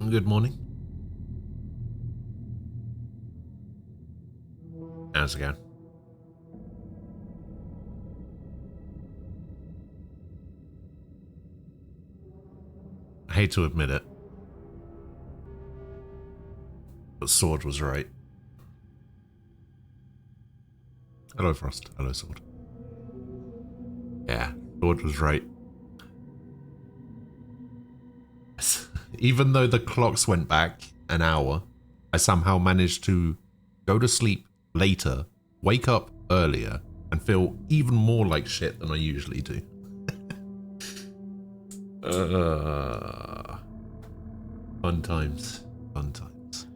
Good morning. How's it going? I hate to admit it, but Sword was right. Hello, Frost. Hello, Sword. Yeah, Sword was right. Even though the clocks went back an hour, I somehow managed to go to sleep later, wake up earlier, and feel even more like shit than I usually do. uh, Fun times. Fun times.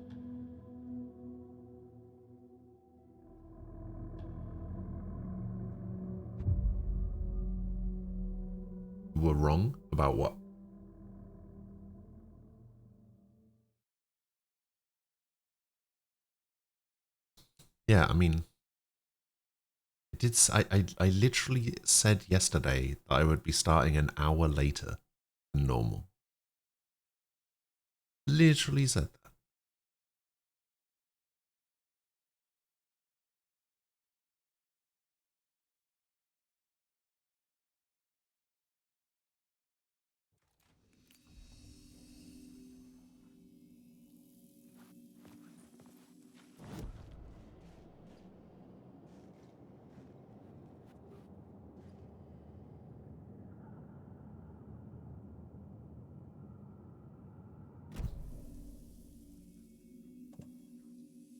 You were wrong about what? Yeah, I mean, I literally said yesterday that I would be starting an hour later than normal. Literally said that.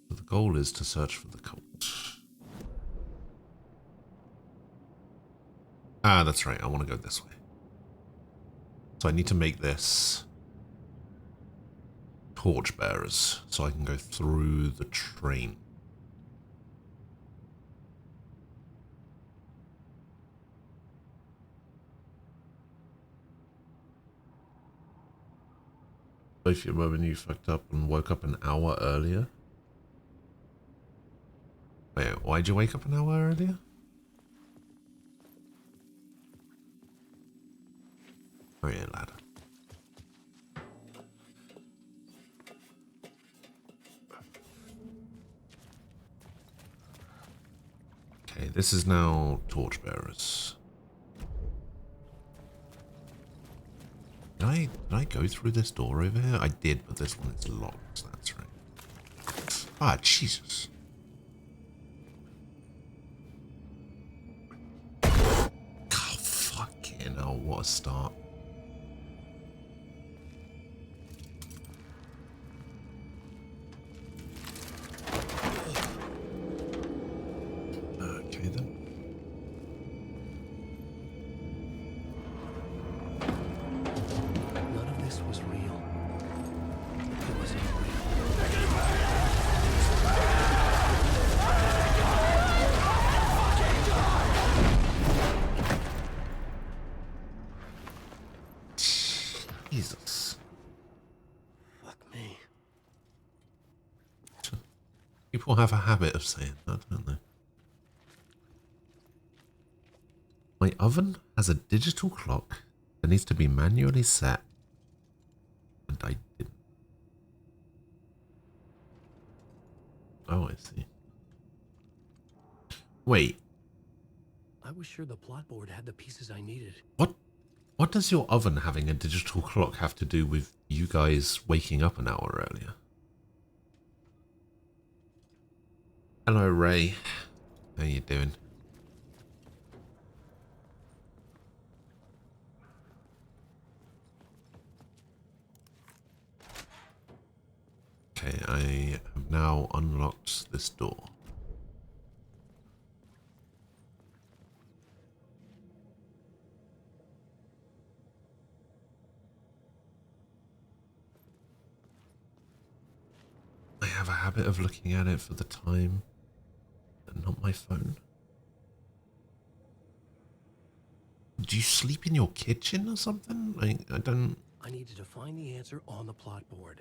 So the goal is to search for the cult. Ah, that's right. I want to go this way. So I need to make this torchbearers so I can go through the train. Both you when you fucked up and woke up an hour earlier. Wait, why'd you wake up an hour earlier? Oh yeah, ladder. Okay, this is now torchbearers. Did I go through this door over here? I did, but this one is locked. That's right. Ah, Jesus. Oh, fucking hell, what a start. Okay then. None of this was real. It wasn't real. Jesus. Fuck me. People have a habit of saying that, don't they? My oven has a digital clock that needs to be manually set, and I didn't. Oh, I see. Wait, I was sure the plot board had the pieces I needed. what? What does your oven having a digital clock have to do with you guys waking up an hour earlier? Hello, Ray. How you doing? Okay, I have now unlocked this door. I have a habit of looking at it for the time and not my phone. Do you sleep in your kitchen or something? I don't I needed to find the answer on the plot board.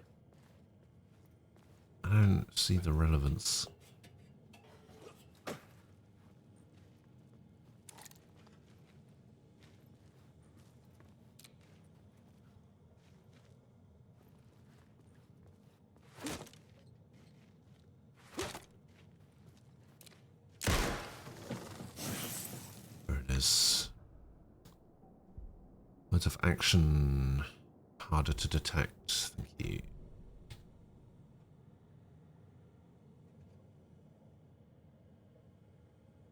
I don't see the relevance. cameras. Modes of action. Harder to detect. Thank you.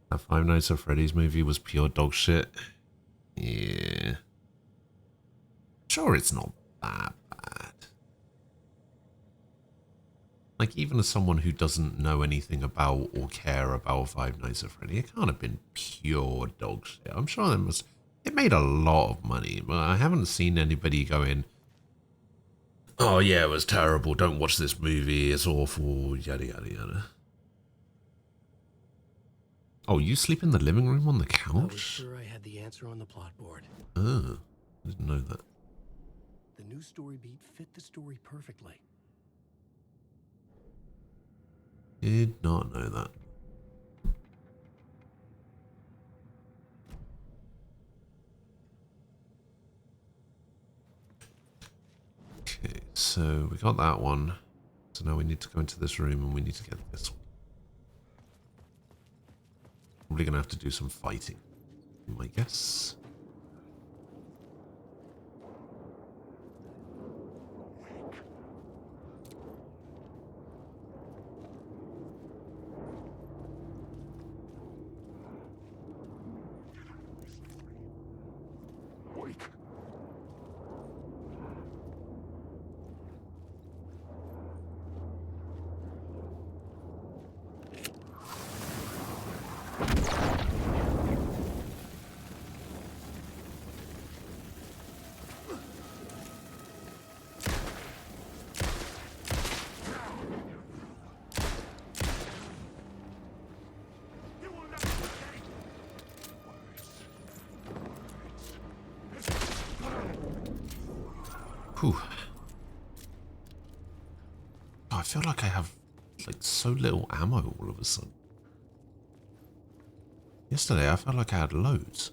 That Five Nights at Freddy's movie was pure dog shit. Yeah. Sure, it's not that bad. Like, even as someone who doesn't know anything about or care about Five Nights at Freddy, it can't have been pure dog shit. I'm sure it made a lot of money, but I haven't seen anybody going, oh yeah, it was terrible, don't watch this movie, it's awful, yada yada yada. Oh, you sleep in the living room on the couch? I was sure I had the answer on the plot board. Oh, I didn't know that. The new story beat fit the story perfectly. Did not know that. Okay, so we got that one. So now we need to go into this room and we need to get this one. Probably gonna have to do some fighting, I guess. Whew. Oh, I feel like I have like so little ammo all of a sudden. Yesterday I felt like I had loads.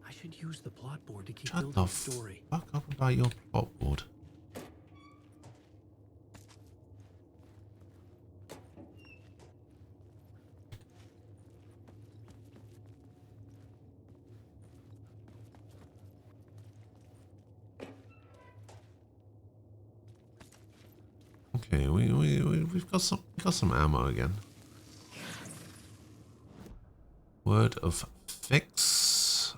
I should use the plot board to keep Shut building the the story. fuck up about your plot board. Okay, we've got some ammo again. Word of fix.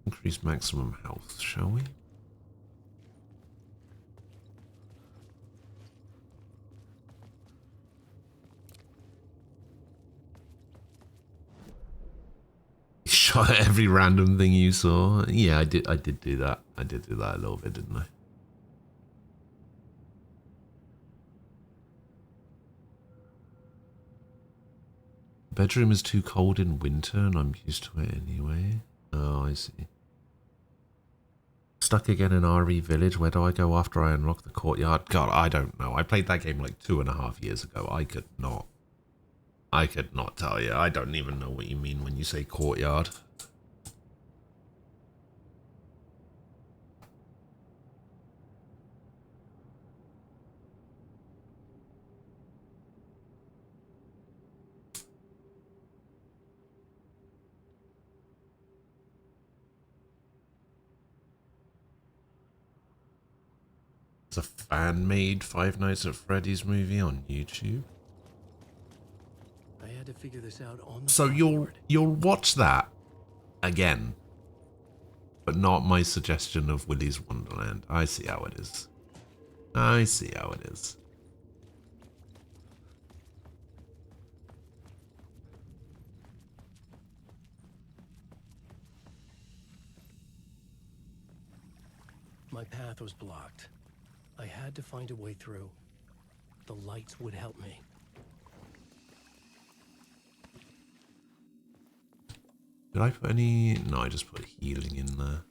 Increase maximum health, shall we? Shot at every random thing you saw. Yeah, I did do that. I did do that a little bit, didn't I? Bedroom is too cold in winter and I'm used to it anyway. Oh, I see. Stuck again in RE Village. Where do I go after I unlock the courtyard? God, I don't know. I played that game like 2.5 years ago. I could not tell you. I don't even know what you mean when you say courtyard. There's a fan-made Five Nights at Freddy's movie on YouTube. I had to figure this out on the So plot you'll board. watch that again, but not my suggestion of Willy's Wonderland. I see how it is. I see how it is. My path was blocked. I had to find a way through. The lights would help me. Did I put any? No, I just put healing in there.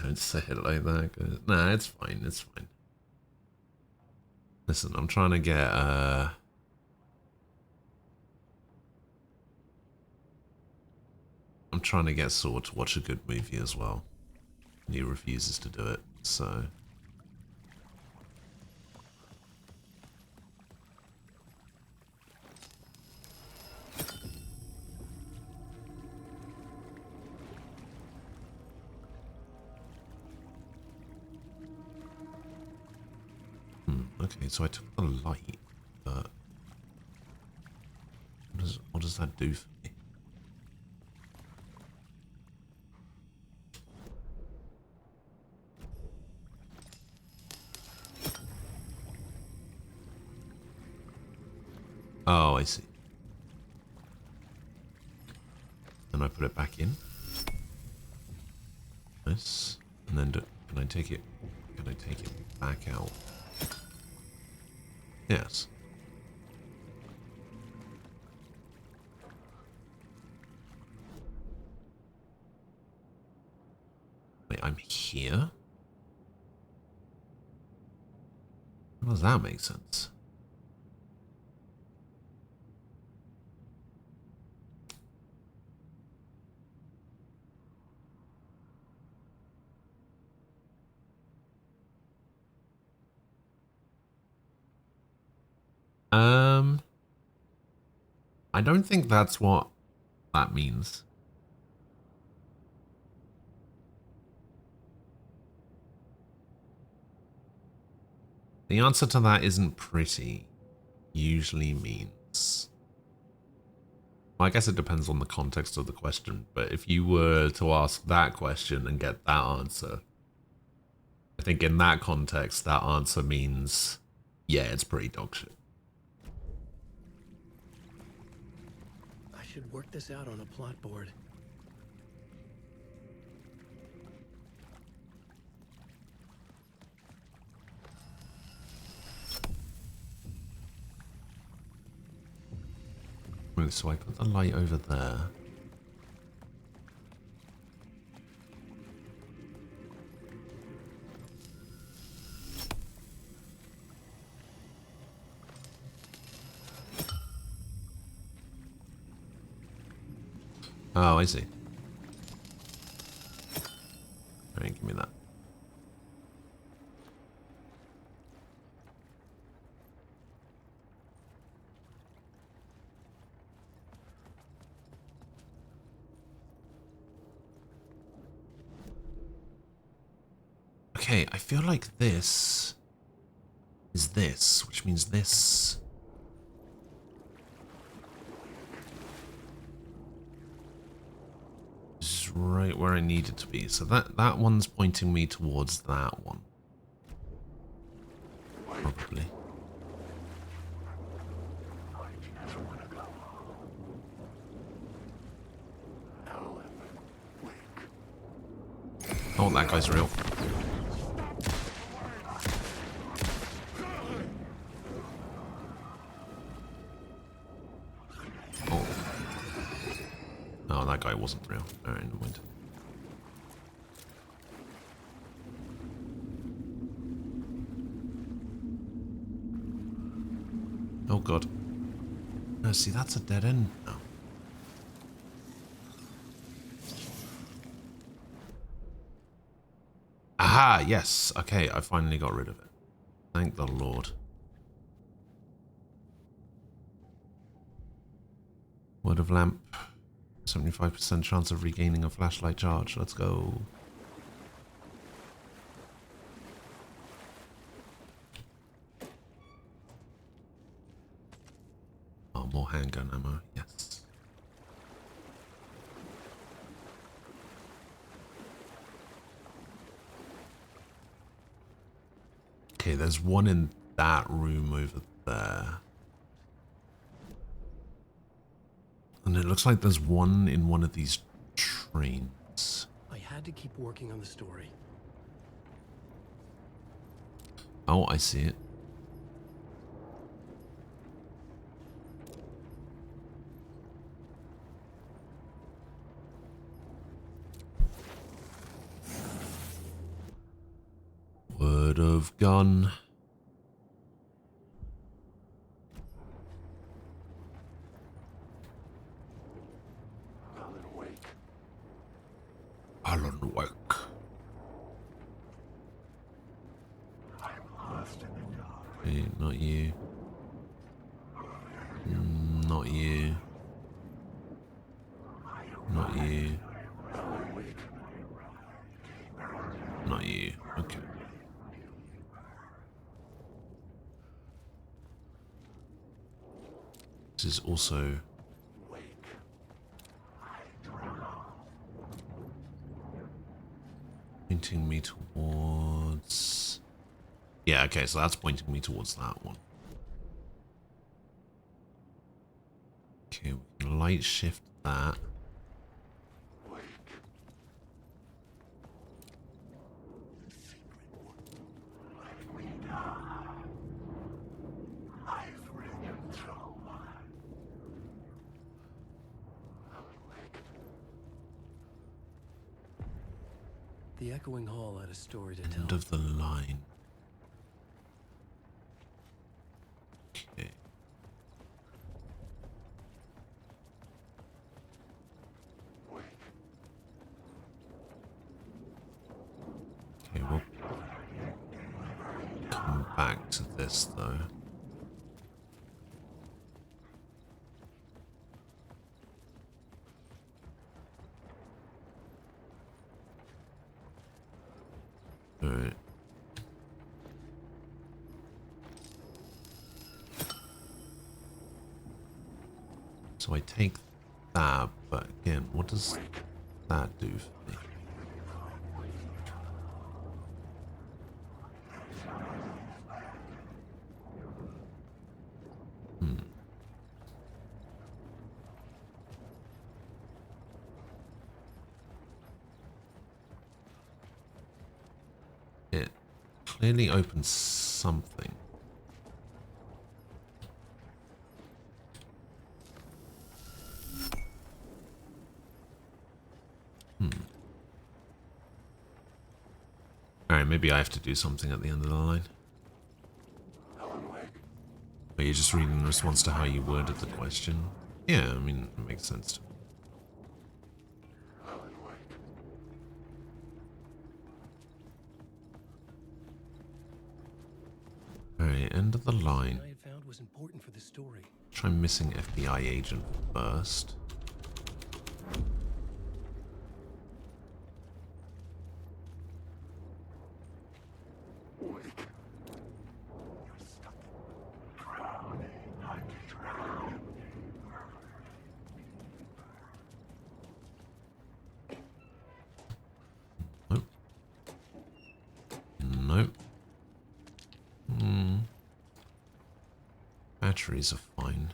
Don't say it like that. 'Cause, nah, it's fine. It's fine. Listen, I'm trying to get I'm trying to get Sword to watch a good movie as well. And he refuses to do it, so okay, so I took the light, but what does that do for me? Oh, I see. And I put it back in. Nice. And then can I take it? Can I take it back out? Yes. Wait, I'm here? How does that make sense? I don't think that's what that means. The answer to that isn't pretty. Usually means. Well, I guess it depends on the context of the question, but if you were to ask that question and get that answer, I think in that context, that answer means, yeah, it's pretty dog shit. I should work this out on a plot board. So I put the light over there. Oh, I see. Alright, give me that. Okay, I feel like this is this, which means this is right where I need it to be. So that one's pointing me towards that one. Probably. Oh, that guy's real. Oh. Oh, that guy wasn't real. Alright, never mind. Oh god. No, see, that's a dead end now. Aha, yes. Okay, I finally got rid of it. Thank the Lord. Word of lamp. 75% chance of regaining a flashlight charge. Let's go. Oh, more handgun ammo. Yes. Okay, there's one in that room over there. And it looks like there's one in one of these trains. I had to keep working on the story. Oh, I see it. of gun. Alan Wake. Hey, not you. Not you. Not you. Not you. Okay. This is also pointing me towards... Yeah, okay, so that's pointing me towards that one. Okay, we can light shift that. The echoing hall had a story to tell. End of the line. Okay. Okay, we'll come back to this though. Alright. So I take that, but again, what does that do for me? It clearly opens something. Alright, maybe I have to do something at the end of the line. Are you just reading in response to how you worded the question? Yeah, I mean, it makes sense to me. Alright, end of the line. I had found was important for the story. Try missing FBI agent first. Nope. Nope. Batteries are fine.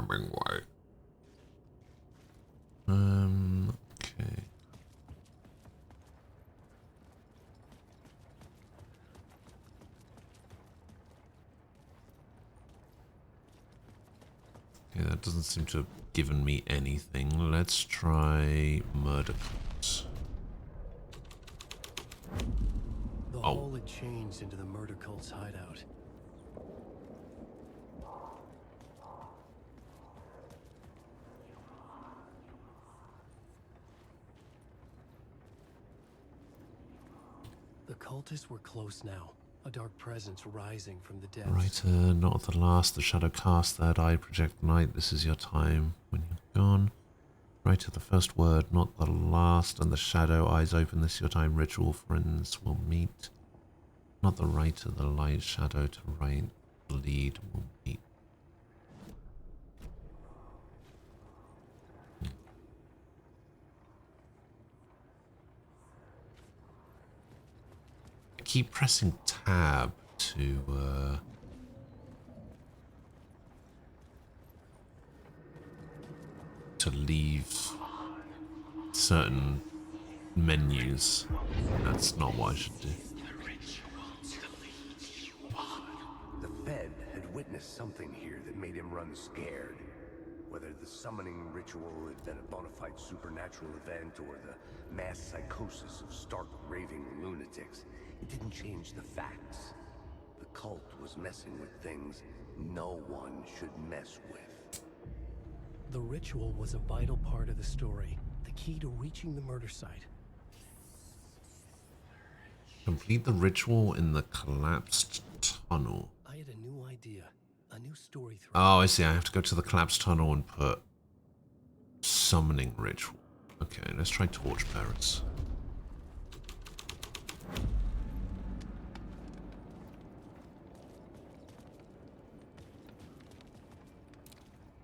Hemingway. Okay. Yeah, that doesn't seem to have given me anything. Let's try murder cults. The hall had changed into the murder cult's hideout. The cultists were close now, a dark presence rising from the depths. Writer, not at the last, the shadow cast, third eye, project night, this is your time when you're gone. Writer, the first word, not the last, and the shadow, eyes open, this is your time, ritual, friends will meet. Not the writer, the light, shadow to right, lead will meet. Keep pressing tab to leave certain menus. That's not what I should do. The Fed had witnessed something here that made him run scared. Whether the summoning ritual had been a bona fide supernatural event or the mass psychosis of stark raving lunatics, it didn't change the facts. The cult was messing with things no one should mess with. The ritual was a vital part of the story, the key to reaching the murder site. Complete the ritual in the collapsed tunnel. I had a new idea, a new story thread. Oh, I see. I have to go to the collapsed tunnel and put summoning ritual. Okay, let's try torchbearers.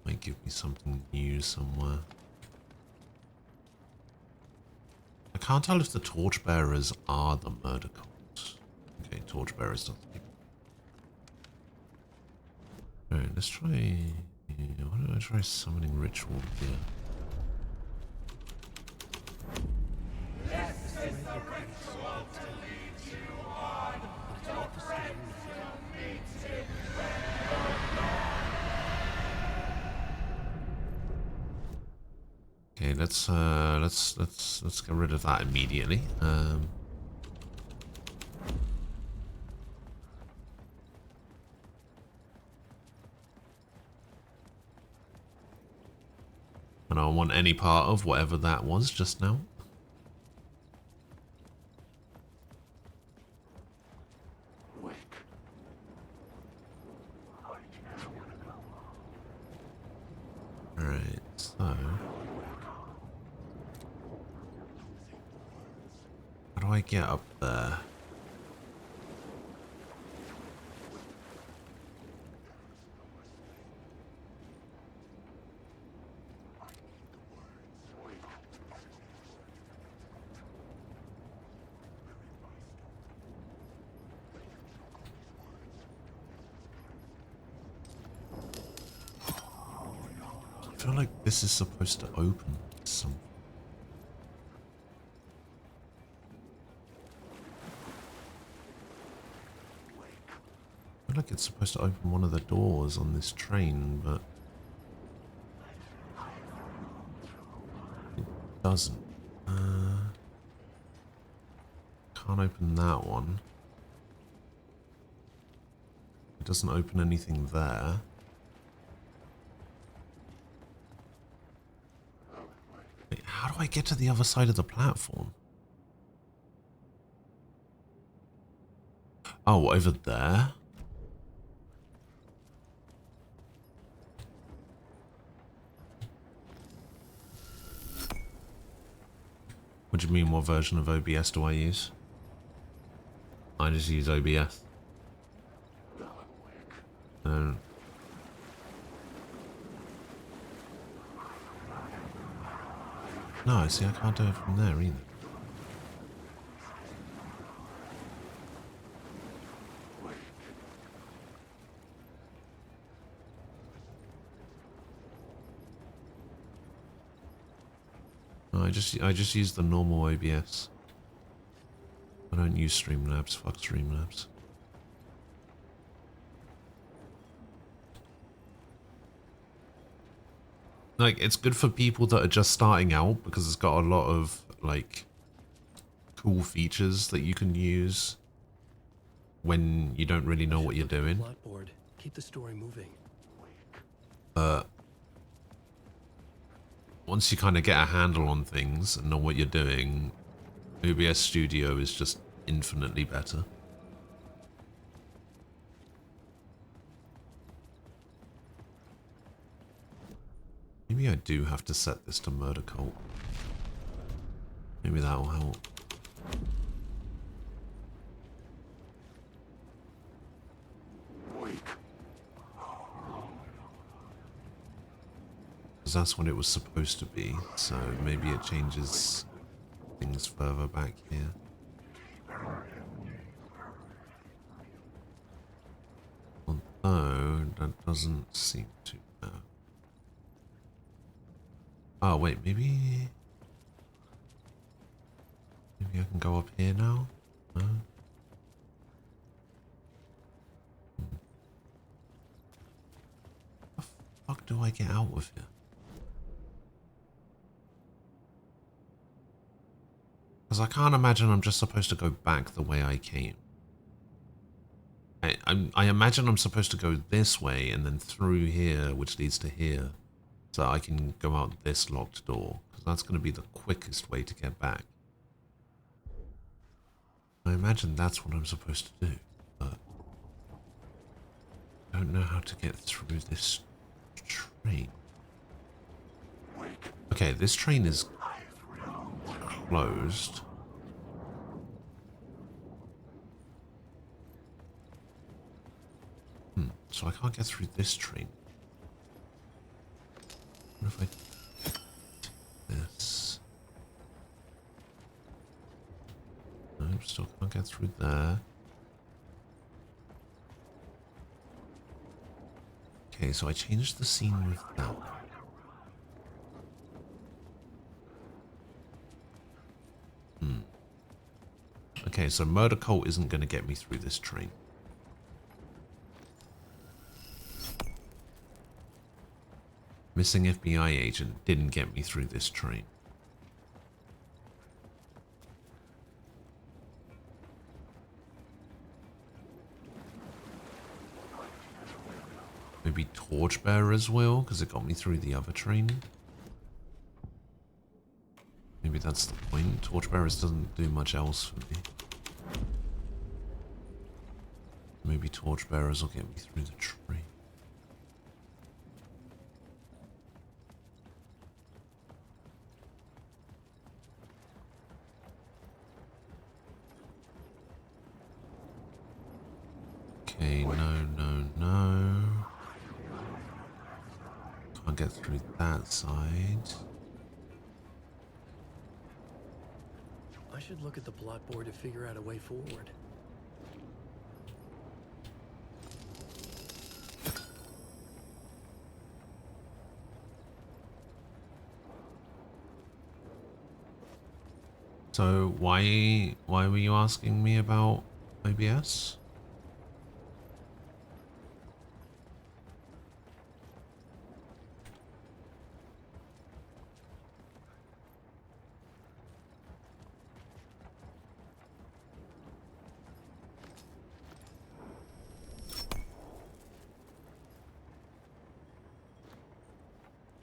Might give me something new somewhere. I can't tell if the torchbearers are the murder cults. Okay, torchbearers don't think. Alright, let's try... Why don't I try summoning ritual here? Okay, let's get rid of that immediately. I don't want any part of whatever that was just now. Alright, so... How do I get up there? I feel like this is supposed to open some. I feel like it's supposed to open one of the doors on this train, but it doesn't. Can't open that one. It doesn't open anything there. Wait, how do I get to the other side of the platform? Oh, over there? What do you mean, what version of OBS do I use? I just use OBS. No, see, I can't do it from there either. No, I just use the normal OBS. I don't use Streamlabs. Fuck Streamlabs. Like, it's good for people that are just starting out because it's got a lot of, like, cool features that you can use when you don't really know what you're doing. Plotboard. Keep the story moving. But once you kind of get a handle on things and know what you're doing, OBS Studio is just infinitely better. Maybe I do have to set this to murder cult. Maybe that will help. Because that's what it was supposed to be, so maybe it changes things further back here. Although, that doesn't seem to matter. Oh, wait, maybe... can go up here now? No? How the fuck do I get out of here? Because I can't imagine I'm just supposed to go back the way I came. I imagine I'm supposed to go this way and then through here, which leads to here, so that I can go out this locked door, because that's going to be the quickest way to get back. I imagine that's what I'm supposed to do, but I don't know how to get through this train. Okay, this train is closed. So I can't get through this train. What if I do this? No, still can't get through there. Okay, so I changed the scene with that. Okay, so Murder Cult isn't going to get me through this train. Missing FBI agent didn't get me through this train. Maybe Torchbearers will, because it got me through the other train. Maybe that's the point. Torchbearers doesn't do much else for me. Maybe Torchbearers will get me through the train. Okay, no. Can't get through that side. I should look at the plot board to figure out a way forward. So why were you asking me about OBS?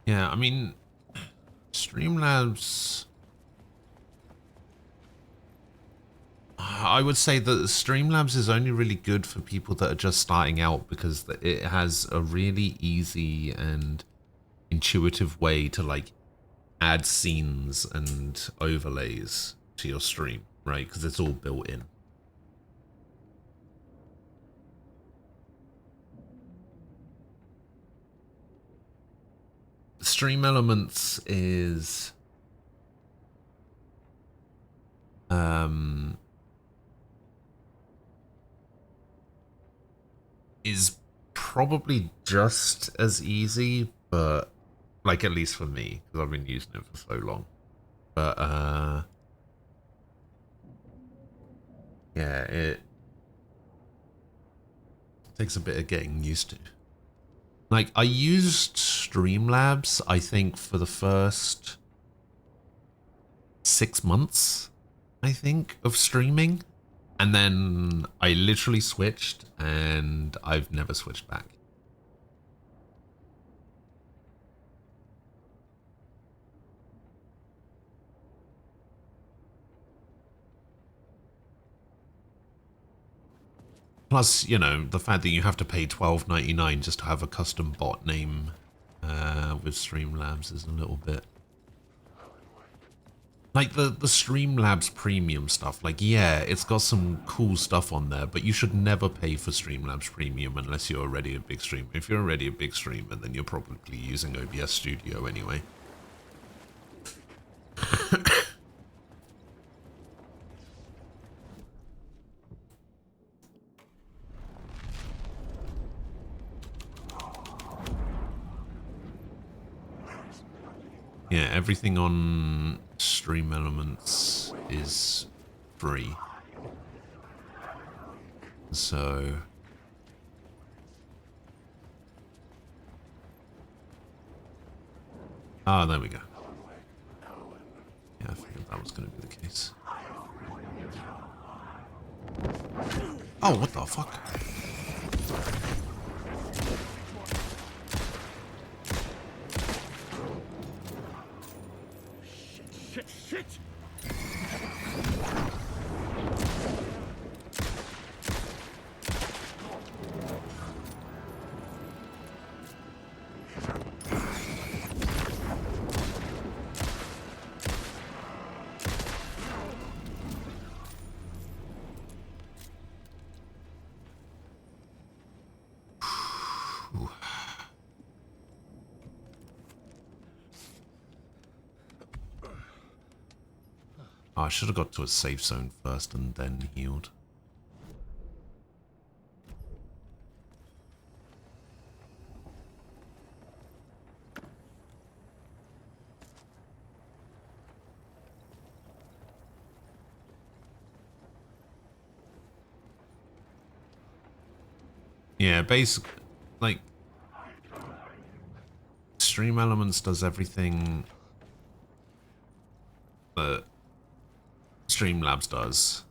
Yeah, I mean, Streamlabs... I would say that Streamlabs is only really good for people that are just starting out, because it has a really easy and intuitive way to like add scenes and overlays to your stream, right? Because it's all built in. Stream Elements is probably just as easy, but like at least for me, because I've been using it for so long. But yeah, it takes a bit of getting used to. Like, I used Streamlabs, I think, for the first 6 months, I think, of streaming. And then I literally switched, and I've never switched back. Plus, you know, the fact that you have to pay $12.99 just to have a custom bot name with Streamlabs is a little bit... Like, the Streamlabs premium stuff, like, yeah, it's got some cool stuff on there, but you should never pay for Streamlabs premium unless you're already a big streamer. If you're already a big streamer, then you're probably using OBS Studio anyway. Yeah, everything on Stream Elements is free. So... Ah, there we go. Yeah, I figured that was going to be the case. Oh, what the fuck? Shit! Oh, I should have got to a safe zone first and then healed. Yeah, basic, like, Stream Elements does everything that Streamlabs does.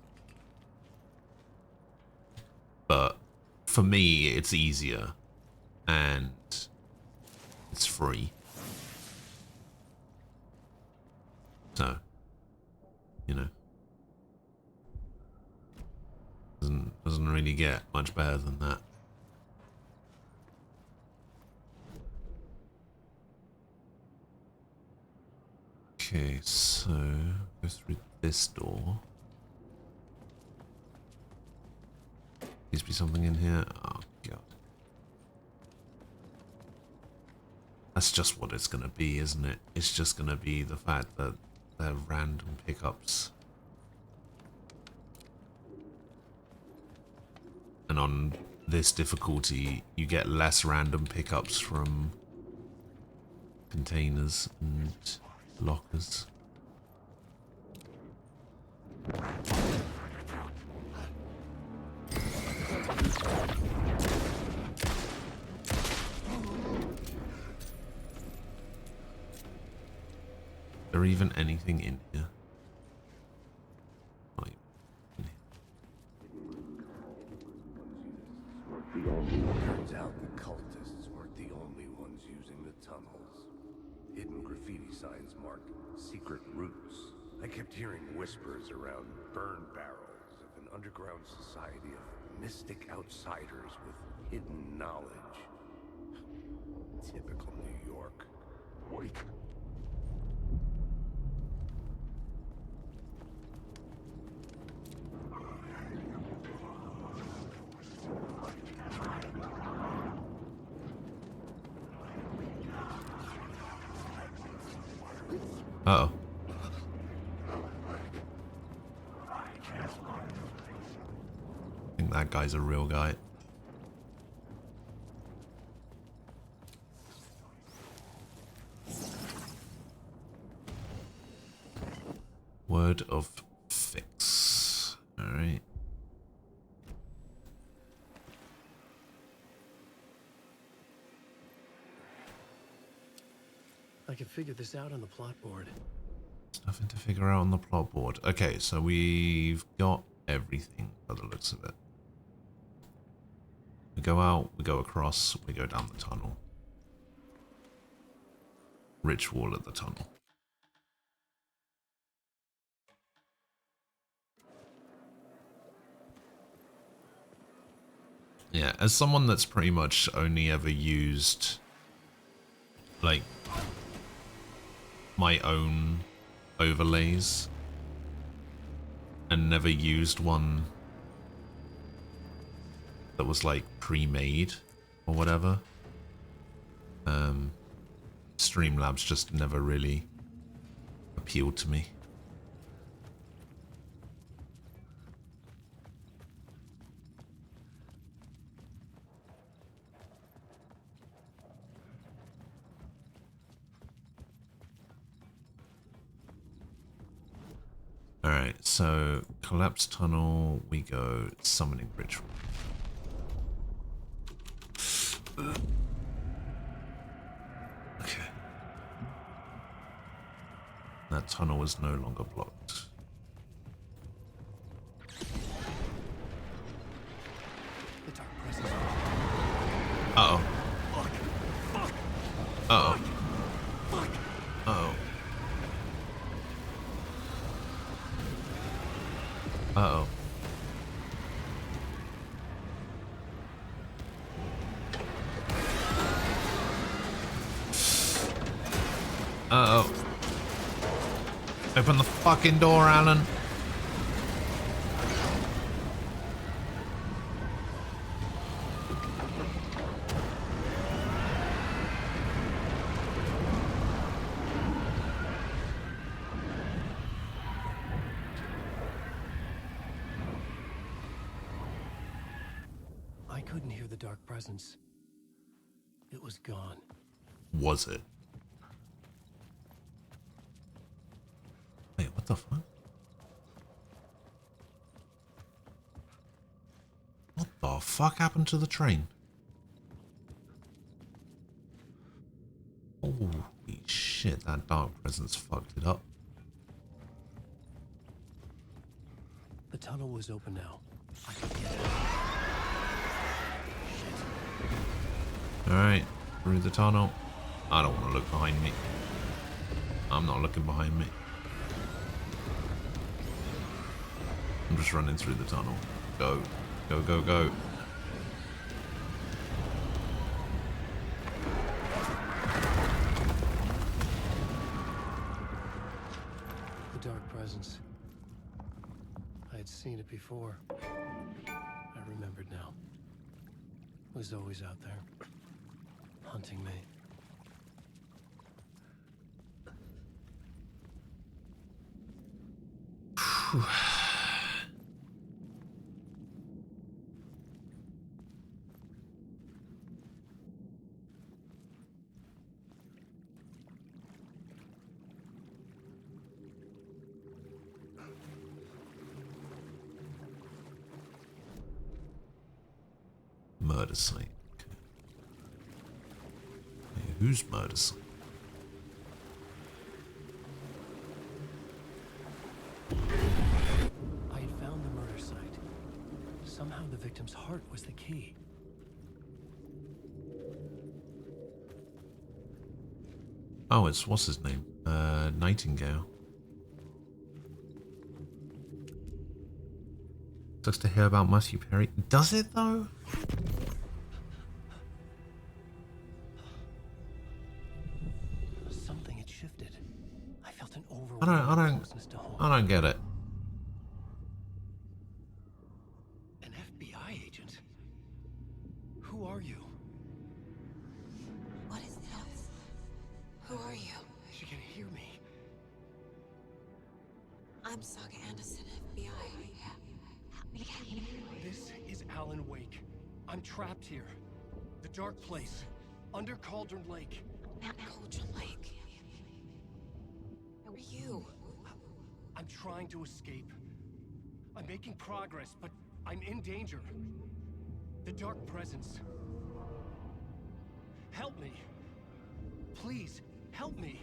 But for me, it's easier and it's free. So, you know, doesn't really get much better than that. Okay, so go through this door. Needs to be something in here. Oh god. That's just what it's gonna be, isn't it? It's just gonna be the fact that they're random pickups. And on this difficulty, you get less random pickups from containers and lockers. Is there even anything in here? Like, in here. Turns out the cultists weren't the only ones using the tunnels. Hidden graffiti signs marked secret routes. I kept hearing whispers around burn barrels of an underground society of mystic outsiders with hidden knowledge. Typical New York. Wait. Uh-oh. I think that guy's a real guy. Word of fix. Alright. I can figure this out on the plot board. There's nothing to figure out on the plot board. Okay, so we've got everything by the looks of it. We go out, we go across, we go down the tunnel. Ritual at the tunnel. Yeah, as someone that's pretty much only ever used, like, my own overlays and never used one that was, like, pre-made or whatever, Streamlabs just never really appealed to me. Alright, so collapsed tunnel, we go summoning ritual. Okay. That tunnel is no longer blocked. The dark presence. Uh-oh. Fuck. Fuck. Uh-oh. Fuck. Uh-oh. Uh-oh. Uh-oh. Open the fucking door, Alan. I couldn't hear the dark presence. It was gone. Was it? Wait, what the fuck? What the fuck happened to the train? Holy shit, that dark presence fucked it up. The tunnel was open now. I could get out. Shit. Alright, through the tunnel. I don't want to look behind me. I'm not looking behind me. I'm just running through the tunnel. Go. Go, go, go. The dark presence. I had seen it before. I remembered now. It was always out there, hunting me. Murder site. Okay. Hey, whose murder site? I had found the murder site. Somehow the victim's heart was the key. Oh, it's what's his name? Nightingale. Sucks to hear about Matthew Perry. Does it though? Something had shifted. I felt an overwhelming closeness to home. I don't get it. An FBI agent? Who are you? What is this? Who are you? She can hear me. I'm Saga Anderson, FBI. This is Alan Wake. I'm trapped here. The dark place. Under Cauldron Lake. Mount Cauldron Lake. Who are you? I'm trying to escape. I'm making progress, but I'm in danger. The dark presence. Help me. Please, help me.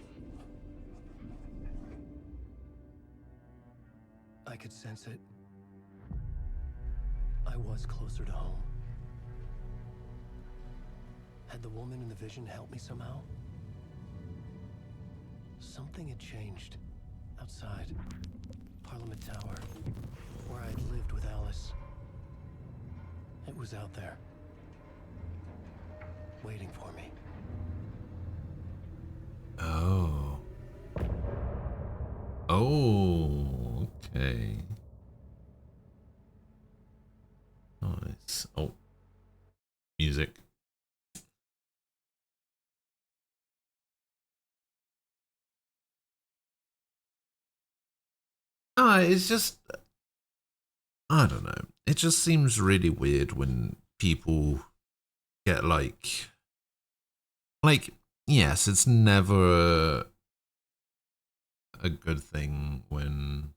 I could sense it. I was closer to home. Had the woman in the vision helped me somehow? Something had changed. Outside. Parliament Tower. Where I'd lived with Alice. It was out there. Waiting for me. Oh. Oh, okay. Nice. Oh. Music. It's just, I don't know. It just seems really weird when people get like, yes, it's never a good thing when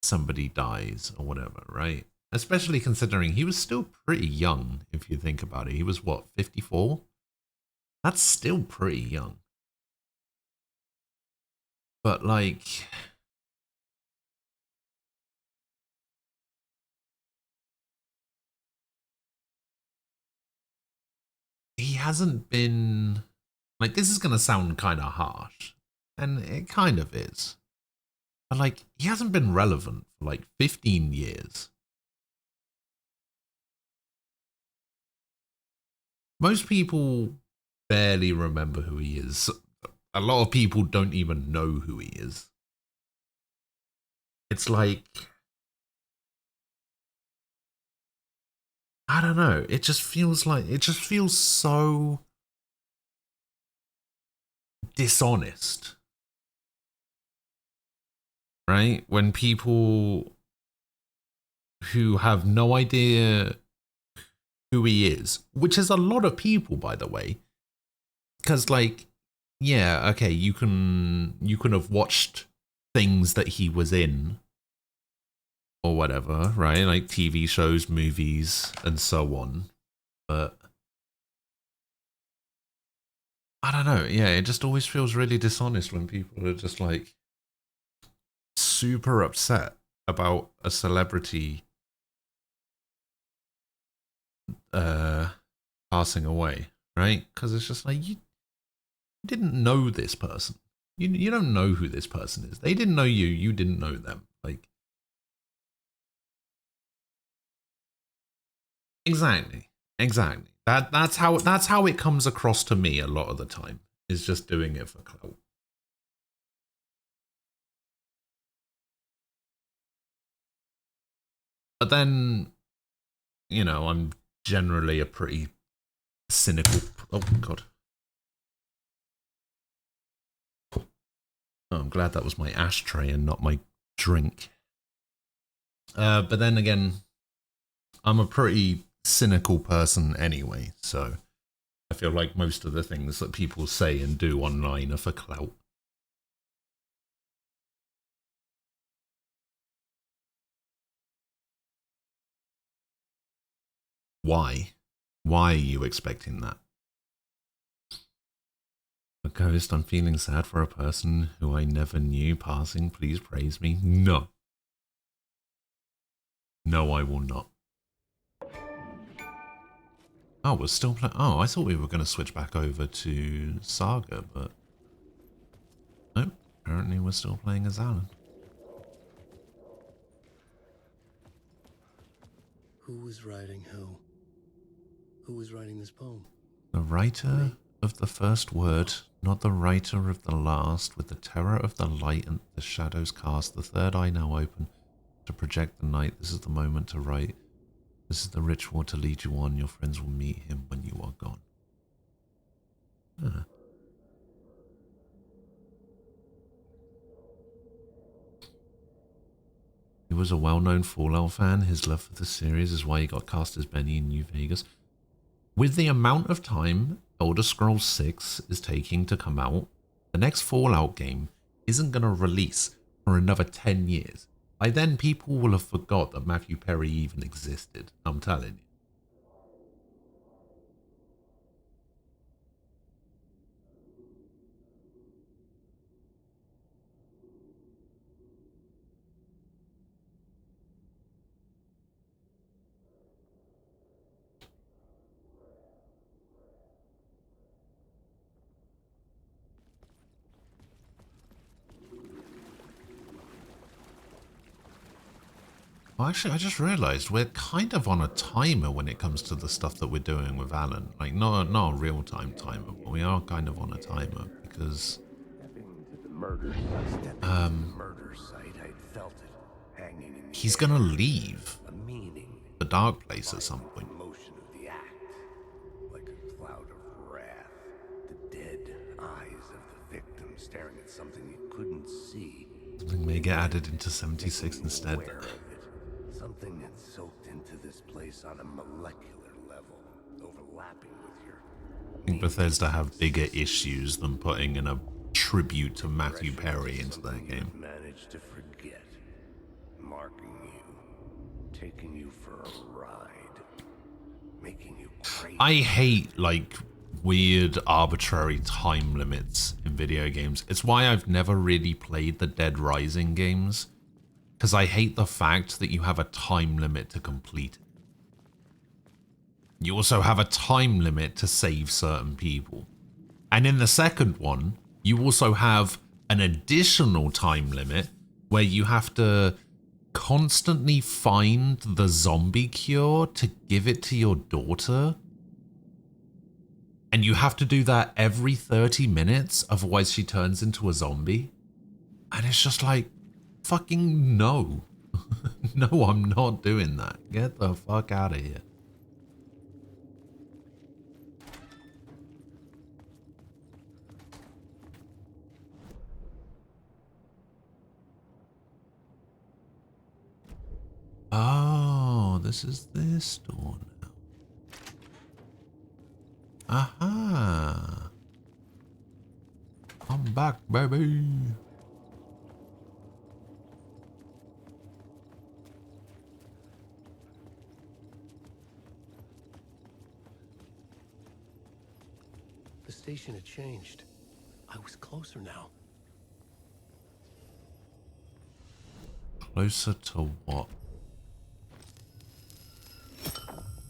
somebody dies or whatever, right? Especially considering he was still pretty young, if you think about it. He was what, 54? That's still pretty young. But like, he hasn't been, like, this is going to sound kind of harsh, and it kind of is. But like, he hasn't been relevant for like 15 years. Most people barely remember who he is. A lot of people don't even know who he is. It's like, I don't know. It just feels so dishonest. Right? When people who have no idea who he is, which is a lot of people, by the way, because like, yeah, okay, you can have watched things that he was in or whatever, right? Like TV shows, movies, and so on. But I don't know. Yeah, it just always feels really dishonest when people are just like super upset about a celebrity passing away, right? Because it's just like, you didn't know this person. You don't know who this person is. They didn't know you. You didn't know them. Like, exactly. That's how it comes across to me a lot of the time. Is just doing it for clout. But then, you know, I'm generally a pretty cynical. Oh God. Oh, I'm glad that was my ashtray and not my drink. But then again, I'm a pretty cynical person anyway, so I feel like most of the things that people say and do online are for clout. Why? Why are you expecting that? A ghost, I'm feeling sad for a person who I never knew passing. Please praise me. No. No, I will not. Oh, we're still playing. Oh, I thought we were going to switch back over to Saga, but nope. Apparently we're still playing as Alan. Who was writing who? Who was writing this poem? The writer of the first word, not the writer of the last, with the terror of the light and the shadows cast, the third eye now open to project the night. This is the moment to write. This is the ritual to lead you on. Your friends will meet him when you are gone. Ah. He was a well-known Fallout fan. His love for the series is why he got cast as Benny in New Vegas. With the amount of time Elder Scrolls 6 is taking to come out, the next Fallout game isn't going to release for another 10 years. By then, people will have forgot that Matthew Perry even existed. I'm telling you. Well, actually, I just realized we're kind of on a timer when it comes to the stuff that we're doing with Alan. Like, not a real-time timer, but we are kind of on a timer because... he's gonna leave the dark place at some point. Motion of the act, like a cloud of wrath, the dead eyes of the victim staring at something you couldn't see. Something may get added into 76 instead. Something that's soaked into this place on a molecular level, overlapping with your... I think Bethesda have bigger issues than putting in a tribute to Matthew Perry into their game. Managed to forget. marking you, taking you for a ride, making you crazy. I hate like weird arbitrary time limits in video games. It's why I've never really played the Dead Rising games, because I hate the fact that you have a time limit to complete it. You also have a time limit to save certain people. And in the second one, you also have an additional time limit where you have to constantly find the zombie cure to give it to your daughter. And you have to do that every 30 minutes, otherwise she turns into a zombie. And it's just like, fucking no. No, I'm not doing that. Get the fuck out of here. Oh, this is this door now. Aha. I'm back, baby. The station had changed. I was closer now. Closer to what?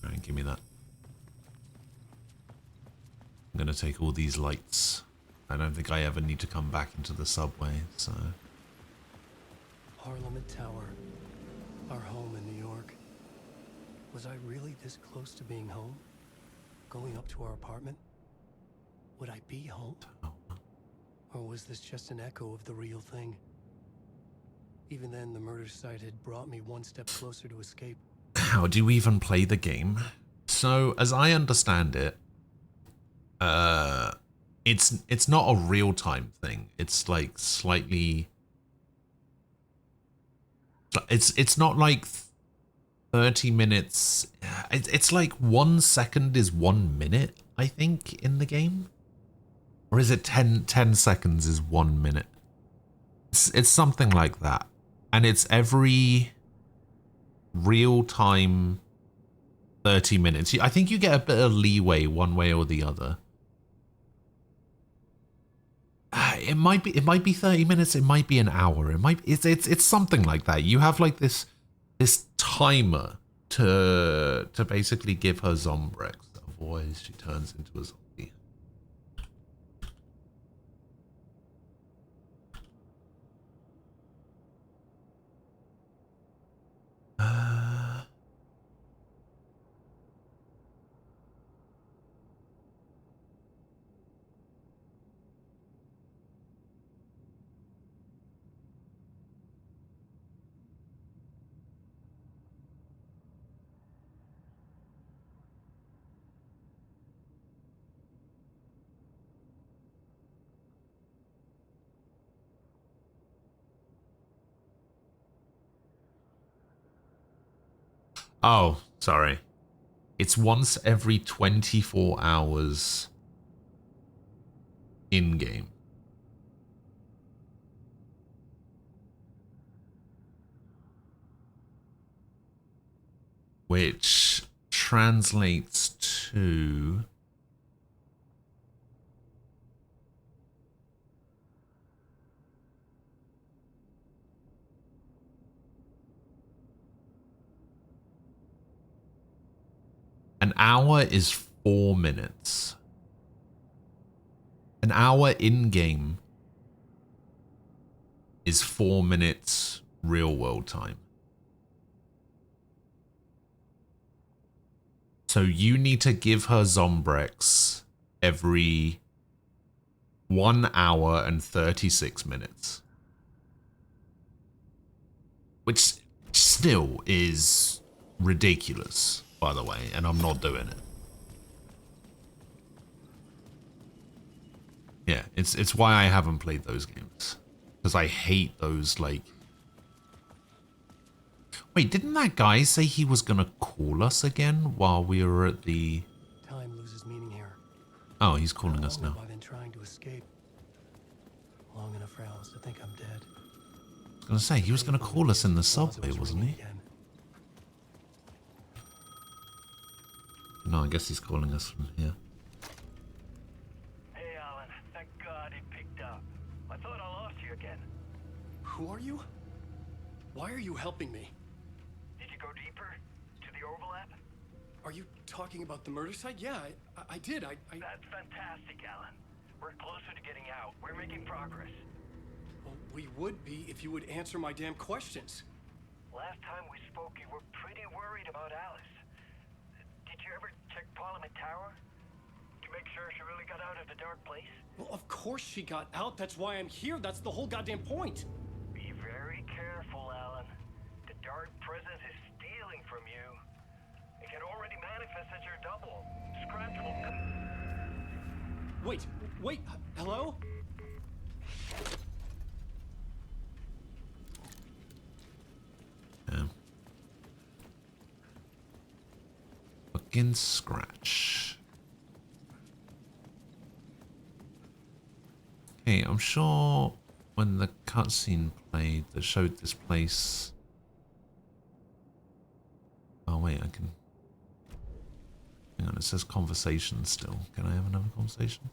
Alright, give me that. I'm gonna take all these lights. I don't think I ever need to come back into the subway, so... Parliament Tower. Our home in New York. Was I really this close to being home? Going up to our apartment? Would I be home? Or was this just an echo of the real thing? Even then, the murder site had brought me one step closer to escape. How do you even play the game? So, as I understand it, it's not a real-time thing. It's like slightly... It's not like 30 minutes... It's like 1 second is 1 minute, I think, in the game. Or is it 10 seconds is 1 minute? It's something like that. And it's every real-time 30 minutes. I think you get a bit of leeway one way or the other. It might be 30 minutes, it might be an hour. It's something like that. You have like this timer to basically give her Zombrex. Otherwise she turns into a zombie. Oh, sorry. It's once every 24 hours in-game. Which translates to... An hour is 4 minutes. An hour in-game is 4 minutes real-world time. So you need to give her Zombrex every 1 hour and 36 minutes. Which still is ridiculous, by the way, and I'm not doing it. Yeah, it's why I haven't played those games. Because I hate those, like... Wait, didn't that guy say he was gonna call us again while we were at the... Time loses meaning here. Oh, he's calling us now. I've been trying to escape long enough for Alice to think I'm dead. was going to say, he was going to call us in the subway, wasn't he? No, I guess he's calling us from here. Hey, Alan. Thank God it picked up. I thought I lost you again. Who are you? Why are you helping me? Did you go deeper? To the overlap? Are you talking about the murder site? Yeah, I did. That's fantastic, Alan. We're closer to getting out. We're making progress. Well, we would be if you would answer my damn questions. Last time we spoke, you were pretty worried about Alice. Did you ever check Parliament Tower? To make sure she really got out of the dark place? Well, of course she got out. That's why I'm here. That's the whole goddamn point. Be very careful, Alan. The dark presence is stealing from you. It can already manifest as your double. Scratch will Wait, hello? Yeah. Fucking Scratch. Okay, I'm sure when the cutscene played that showed this place. Oh wait, I can. Hang on, it says conversation still. Can I have another conversation?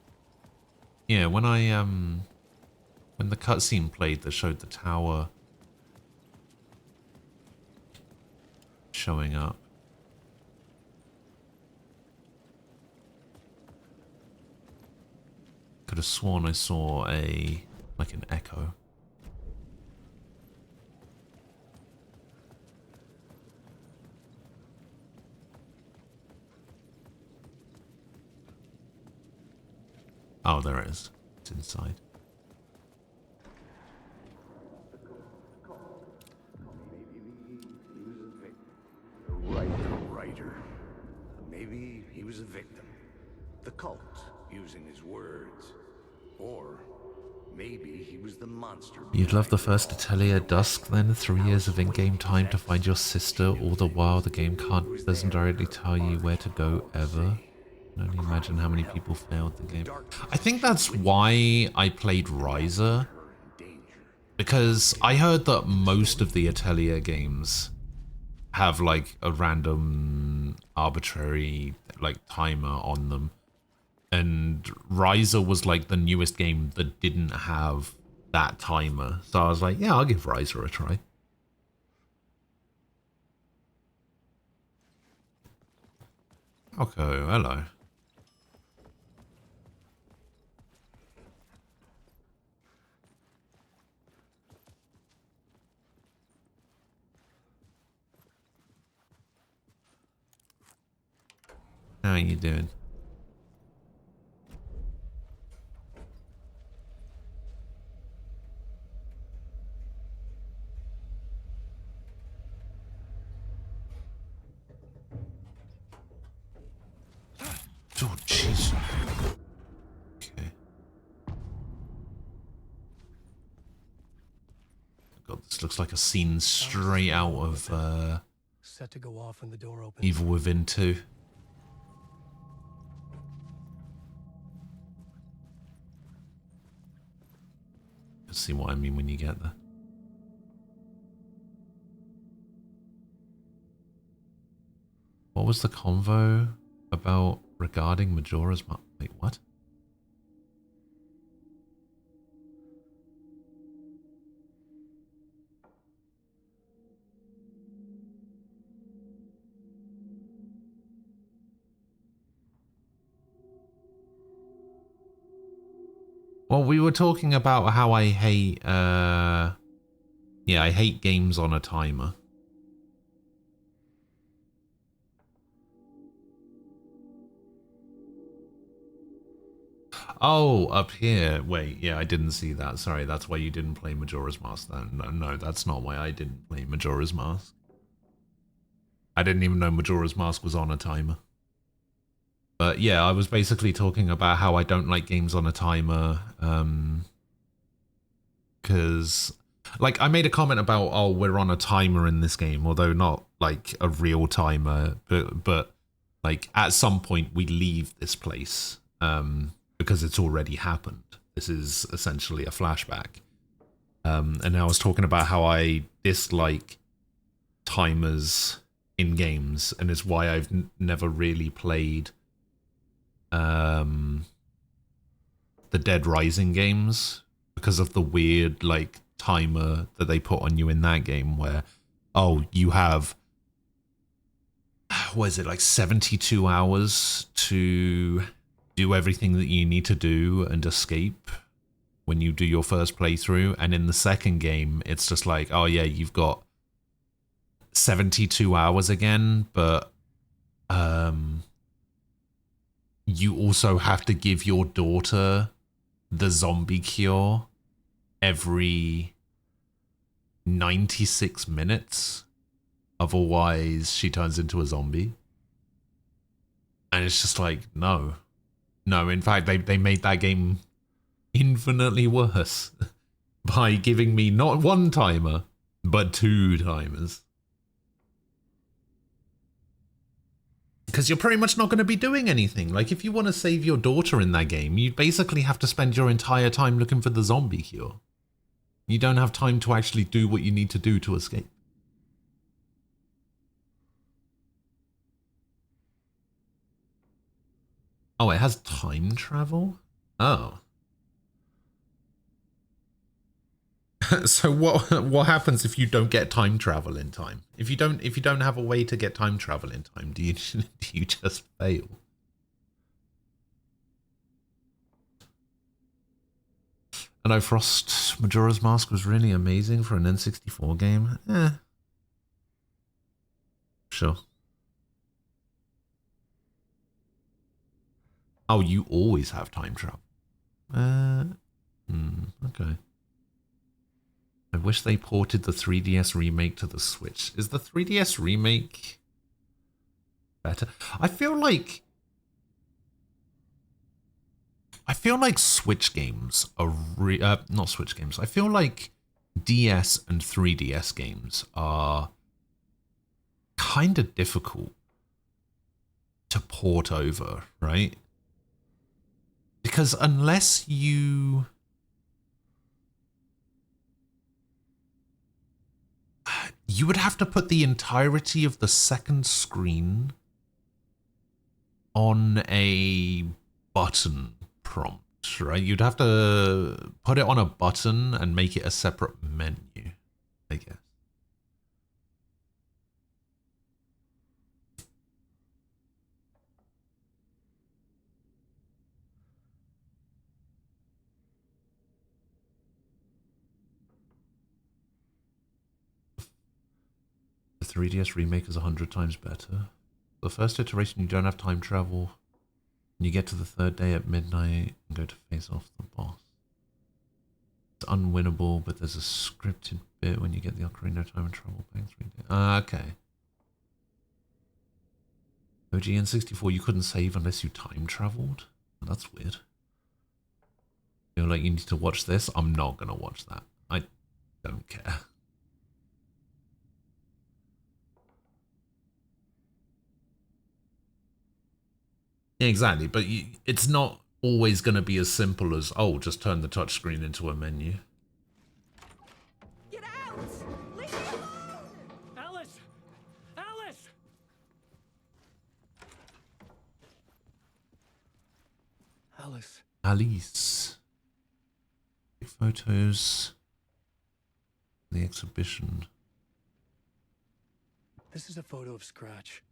Yeah, when when the cutscene played that showed the tower showing up. Could have sworn I saw like an echo. Oh, there it is. It's inside. The writer. Maybe he was a victim. The cult, using his words. Or maybe he was the monster. You'd love the first Atelier Dusk then? 3 years of in-game time to find your sister, all the while the game doesn't directly tell you where to go ever. I can only imagine how many people failed the game. I think that's why I played Riser. Because I heard that most of the Atelier games have like a random arbitrary like timer on them. And Riser was like the newest game that didn't have that timer. So I was like, yeah, I'll give Riser a try. Okay, hello. How are you doing? Oh, jeez. Okay. God, this looks like a scene straight out of Set to go off when the door opens. Evil Within 2. You'll see what I mean when you get there. What was the convo about regarding Majora's Mask? Wait, what? Well, we were talking about how I hate, yeah, I hate games on a timer. Oh, up here. Wait, yeah, I didn't see that. Sorry, that's why you didn't play Majora's Mask then. No, that's not why I didn't play Majora's Mask. I didn't even know Majora's Mask was on a timer. But yeah, I was basically talking about how I don't like games on a timer. Because, like, I made a comment about, oh, we're on a timer in this game, although not, like, a real timer. But like, at some point, we leave this place. Because it's already happened. This is essentially a flashback. And I was talking about how I dislike timers in games, and it's why I've never really played the Dead Rising games, because of the weird like timer that they put on you in that game where, oh, you have, what is it, like 72 hours to do everything that you need to do and escape when you do your first playthrough. And in the second game, it's just like, oh yeah, you've got 72 hours again, but you also have to give your daughter the zombie cure every 96 minutes. Otherwise, she turns into a zombie. And it's just like, no. No, in fact, they made that game infinitely worse by giving me not one timer, but 2 timers. Because you're pretty much not going to be doing anything. Like, if you want to save your daughter in that game, you basically have to spend your entire time looking for the zombie cure. You don't have time to actually do what you need to do to escape. Oh, it has time travel? Oh. So what happens if you don't get time travel in time? If you don't have a way to get time travel in time, do you just fail? I know Frost Majora's Mask was really amazing for an N64 game. Sure. Oh, you always have time travel. Okay. I wish they ported the 3DS remake to the Switch. Is the 3DS remake better? I feel like Switch games are not Switch games. I feel like DS and 3DS games are kind of difficult to port over, right? Because unless you would have to put the entirety of the second screen on a button prompt, right? You'd have to put it on a button and make it a separate menu, I guess. The 3DS remake is 100 times better. The first iteration, you don't have time travel. And you get to the third day at midnight and go to face off the boss. It's unwinnable, but there's a scripted bit when you get the Ocarina of Time and travel back 3 days. Okay. OG N64, you couldn't save unless you time traveled? That's weird. You're like, you need to watch this? I'm not going to watch that. I don't care. Yeah, exactly, but it's not always going to be as simple as, oh, just turn the touchscreen into a menu. Get out! Leave me alone! Alice! Alice! Alice. Alice. Take photos. The exhibition. This is a photo of Scratch.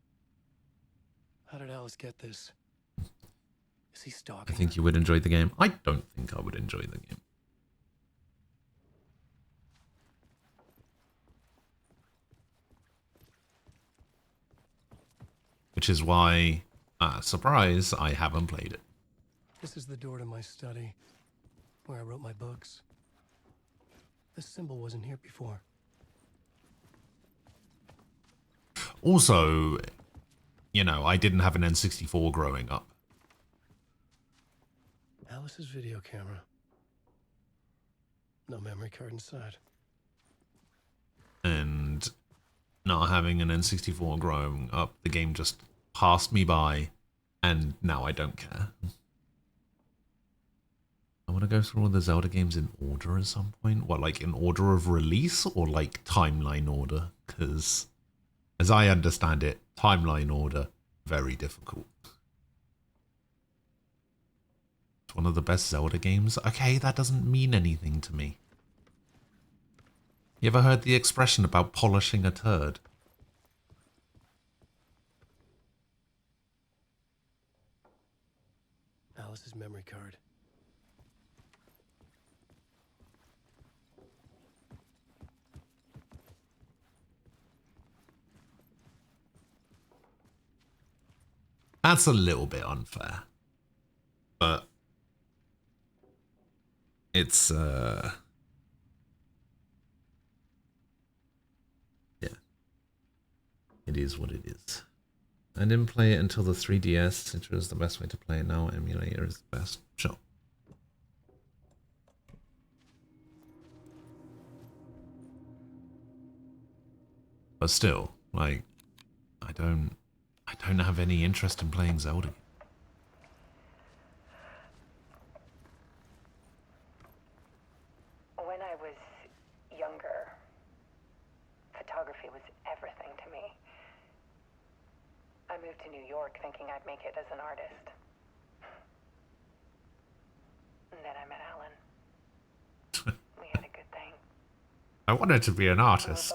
How did Alice get this? Is he I stalking think her? you would enjoy the game. I don't think I would enjoy the game. Which is why, surprise, I haven't played it. This is the door to my study, where I wrote my books. This symbol wasn't here before. Also, you know, I didn't have an N64 growing up. Alice's video camera. No memory card inside. And not having an N64 growing up, the game just passed me by, and now I don't care. Oh want to go through all the Zelda games in order at some point. What, like in order of release or like timeline order? Because as I understand it, timeline order, very difficult. It's one of the best Zelda games. Okay, that doesn't mean anything to me. You ever heard the expression about polishing a turd? Alice's memory card. That's a little bit unfair. But it's yeah. It is what it is. I didn't play it until the 3DS, which was the best way to play it now. Emulator is the best. Sure. But still, like, I don't have any interest in playing Zelda. When I was younger, photography was everything to me. I moved to New York thinking I'd make it as an artist. And then I met Alan. We had a good thing. I wanted to be an artist,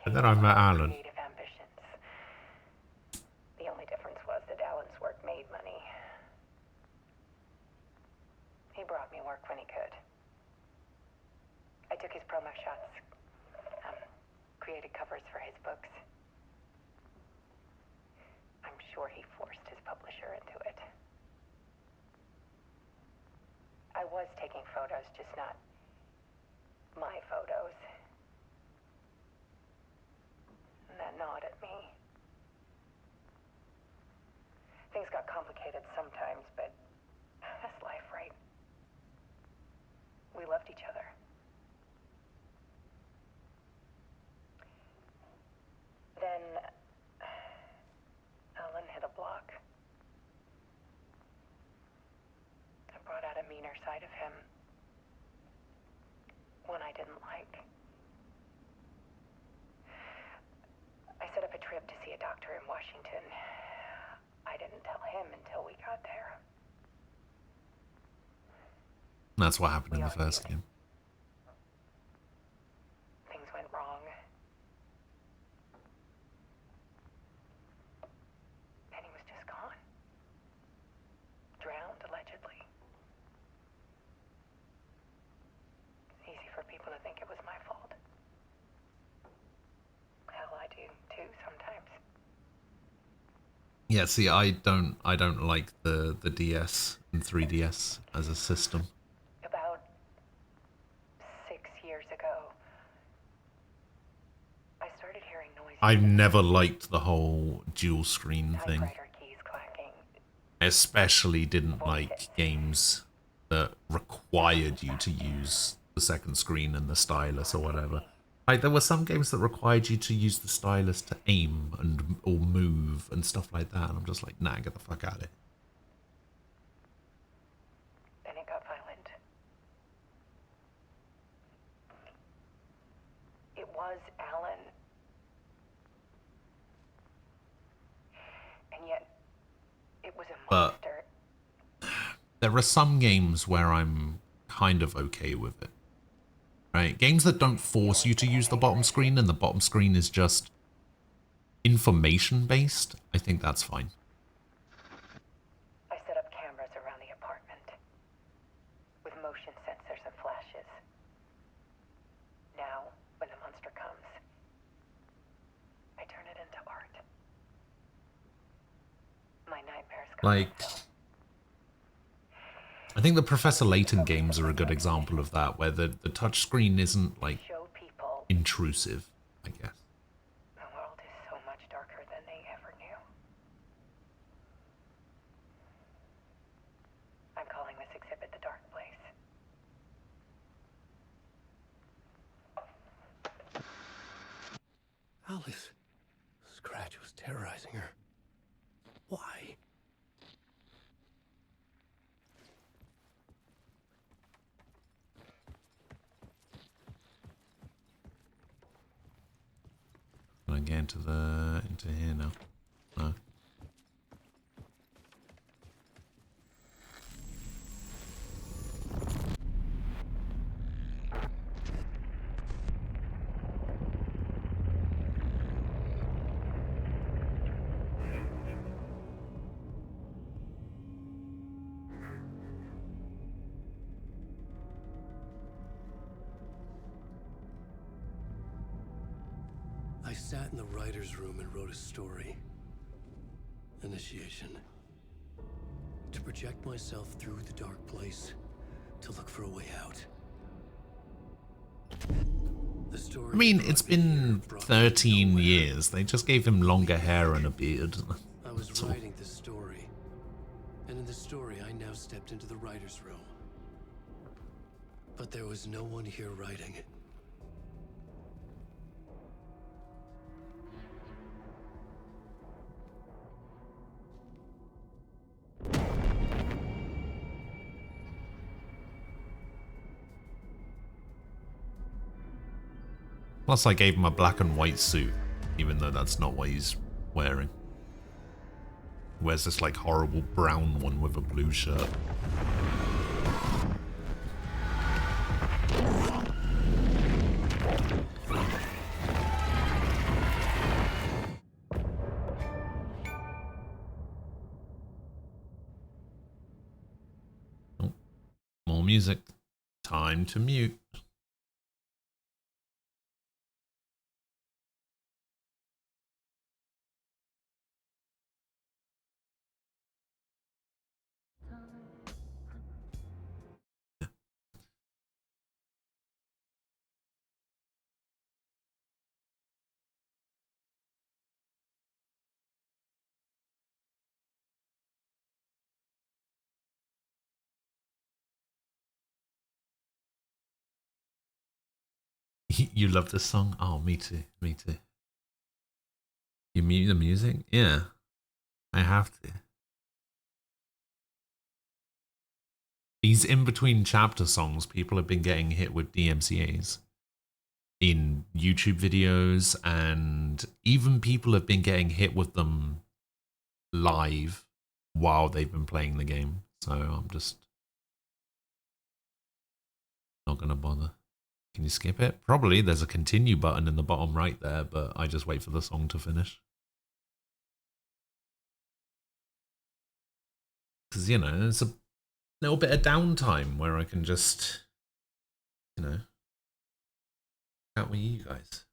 and then I met Alan. Creative ambitions. The only difference was that Alan's work made money. He brought me work when he could. I took his promo shots, created covers for his books. I'm sure he forced his publisher into it. I was taking photos, just not my photos. And that gnawed at me. Things got complicated sometimes, but that's life, right? We loved each other. Then Alan hit a block. I brought out a meaner side of him. One I didn't like. I set up a trip to see a doctor in Washington. I didn't tell him until we got there. That's what happened in the first game. Things went wrong. And he was just gone. Drowned, allegedly. It's easy for people to think it was my fault. Hell, I do too sometimes. Yeah, see, I don't like the DS and 3DS as a system. About 6 years ago, I started hearing noises. I've never liked the whole dual screen thing. Typewriter keys clacking. Especially didn't like games that required you to use the second screen and the stylus or whatever. Like, there were some games that required you to use the stylus to aim and or move and stuff like that, and I'm just like, nah, get the fuck out of it. Then it got violent. It was Alan. And yet, it was a But monster. there are some games where I'm kind of okay with it. Right? Games that don't force you to use the bottom screen and the bottom screen is just information based, I think that's fine. I set up cameras around the apartment with motion sensors and flashes. Now, when the monster comes, I turn it into art. My nightmares come Like, myself. I think the Professor Layton games are a good example of that, where the touch screen isn't, like, Show people intrusive, I guess. the world is so much darker than they ever knew. I'm calling this exhibit The Dark Place. Alice. Scratch was terrorizing her. Why? I get into here now? No. I sat in the writer's room and wrote a story. Initiation. To project myself through the dark place, to look for a way out. The story I mean, brought it's me here, been brought me 13 nowhere. years. They just gave him longer hair and a beard. I was That's all. writing the story. And in the story, I now stepped into the writer's room. But there was no one here writing. Plus, I gave him a black and white suit, even though that's not what he's wearing. He wears this like horrible brown one with a blue shirt. Oh, more music. Time to mute. You love this song? Oh, me too. Me too. You mute the music? Yeah. I have to. These in-between chapter songs, people have been getting hit with DMCAs in YouTube videos, and even people have been getting hit with them live while they've been playing the game. So I'm just not going to bother. Can you skip it? Probably. There's a continue button in the bottom right there, but I just wait for the song to finish. Because, you know, it's a little bit of downtime where I can just, you know, out with you guys.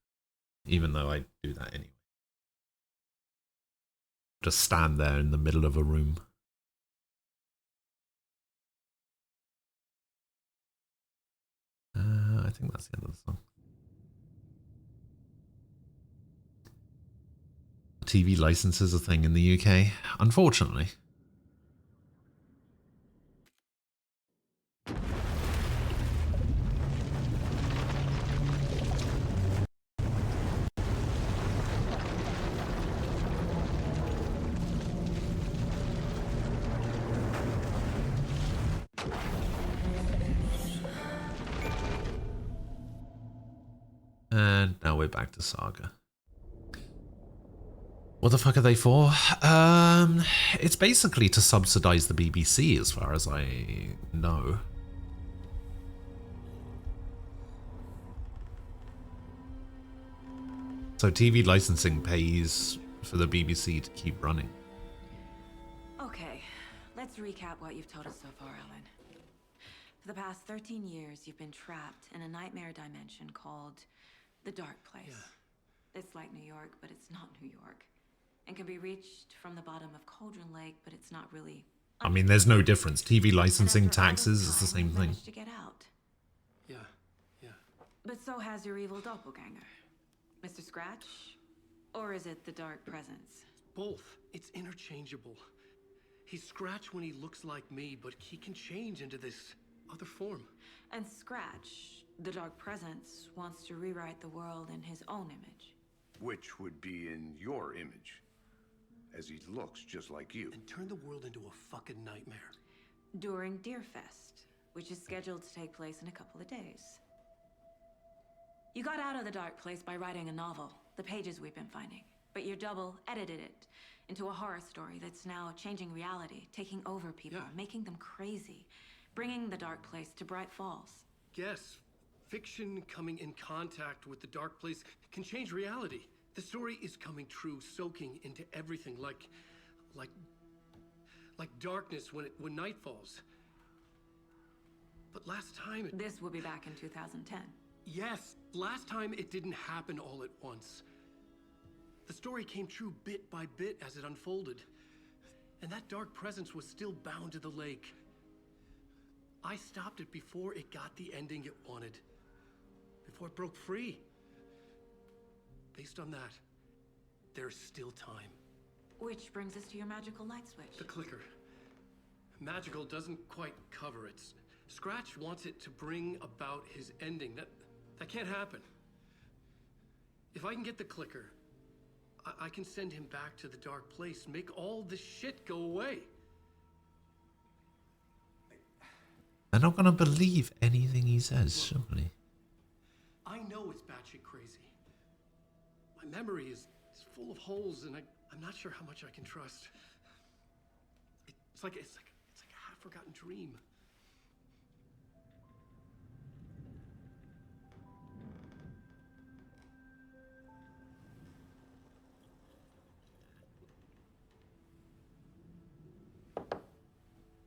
Even though I do that anyway. Just stand there in the middle of a room. I think that's the end of the song. TV license is a thing in the UK, unfortunately. And now we're back to Saga. What the fuck are they for? It's basically to subsidize the BBC, as far as I know. So TV licensing pays for the BBC to keep running. Okay, let's recap what you've told us so far, Alan. For the past 13 years, you've been trapped in a nightmare dimension called the Dark Place. Yeah. It's like New York, but it's not New York. And can be reached from the bottom of Cauldron Lake, but it's not really. I mean, there's no difference. TV licensing, And after all this taxes, it's the time, same you thing. managed to get out. Yeah. But so has your evil doppelganger. Mr. Scratch? Or is it the Dark Presence? Both. It's interchangeable. He's Scratch when he looks like me, but he can change into this other form. And Scratch, the Dark Presence, wants to rewrite the world in his own image. Which would be in your image, as he looks just like you. And turn the world into a fucking nightmare. During Deerfest, which is scheduled to take place in a couple of days. You got out of the Dark Place by writing a novel. the pages we've been finding. But your double edited it into a horror story that's now changing reality, taking over people, making them crazy, bringing the Dark Place to Bright Falls. Yes, fiction coming in contact with the Dark Place can change reality. The story is coming true, soaking into everything like darkness when night falls. But last time This will be back in 2010. Yes, last time it didn't happen all at once. The story came true bit by bit as it unfolded. And that dark presence was still bound to the lake. I stopped it before it got the ending it wanted. Before it broke free. Based on that, there's still time. Which brings us to your magical light switch. The clicker. Magical doesn't quite cover it. Scratch wants it to bring about his ending. That can't happen. If I can get the clicker, I can send him back to the Dark Place, make all this shit go away. They're not going to believe anything he says, surely. I know it's batshit crazy. My memory is full of holes, and I'm not sure how much I can trust. It's like a half-forgotten dream.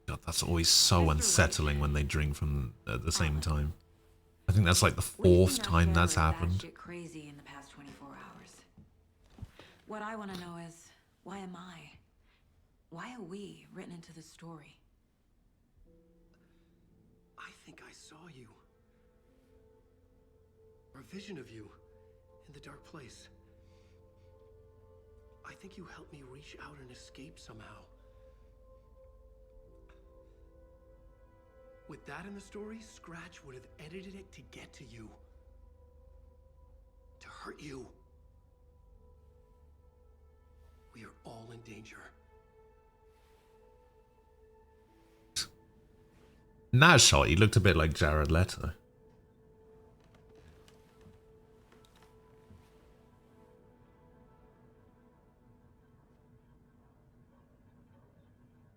God, that's always so unsettling when they drink from at the same time. I think that's like the fourth time that's happened. Crazy in the past 24 hours. What I want to know is, why am I? Why are we written into the story? I think I saw you. Or a vision of you in the Dark Place. I think you helped me reach out and escape somehow. With that in the story, Scratch would have edited it to get to you. To hurt you. We are all in danger. In that shot, he looked a bit like Jared Leto.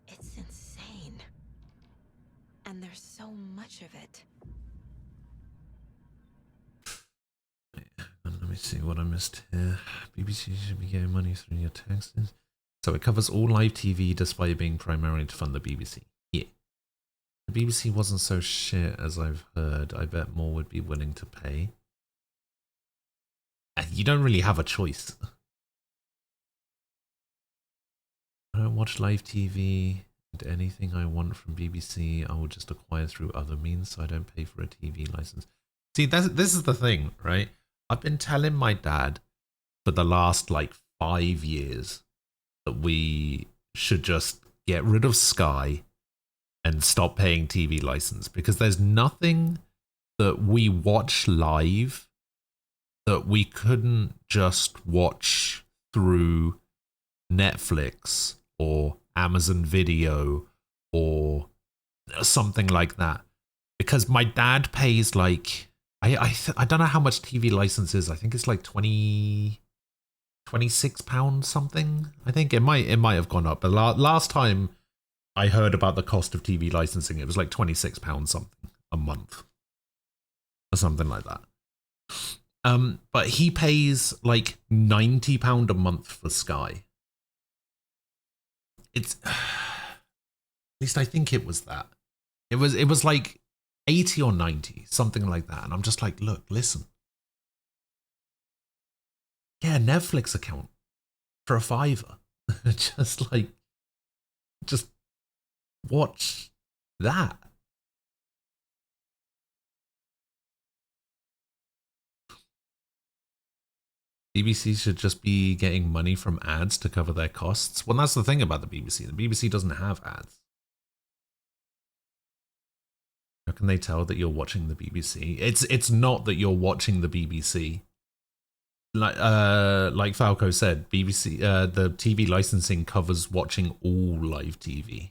It's insane. And there's so much of it. Let me see what I missed here. BBC should be getting money through your taxes. So it covers all live TV despite being primarily to fund the BBC. Yeah. The BBC wasn't so shit as I've heard. I bet more would be willing to pay. You don't really have a choice. I don't watch live TV. And anything I want from BBC, I will just acquire through other means, so I don't pay for a TV license. See, this is the thing, right? I've been telling my dad for the last, 5 years that we should just get rid of Sky and stop paying TV license, because there's nothing that we watch live that we couldn't just watch through Netflix or Amazon Video or something like that, because my dad pays I don't know how much TV license is. I think it's like £26 something. I think it might have gone up, but last time I heard about the cost of TV licensing, it was like £26 something a month or something like that. But he pays like £90 a month for Sky. It's at least I think it was that. It was like 80 or 90, something like that. And I'm just like, look, listen. Yeah, Netflix account for a $5. just watch that. BBC should just be getting money from ads to cover their costs. Well, that's the thing about the BBC. The BBC doesn't have ads. How can they tell that you're watching the BBC? It's not that you're watching the BBC. Like Falco said, BBC the TV licensing covers watching all live TV.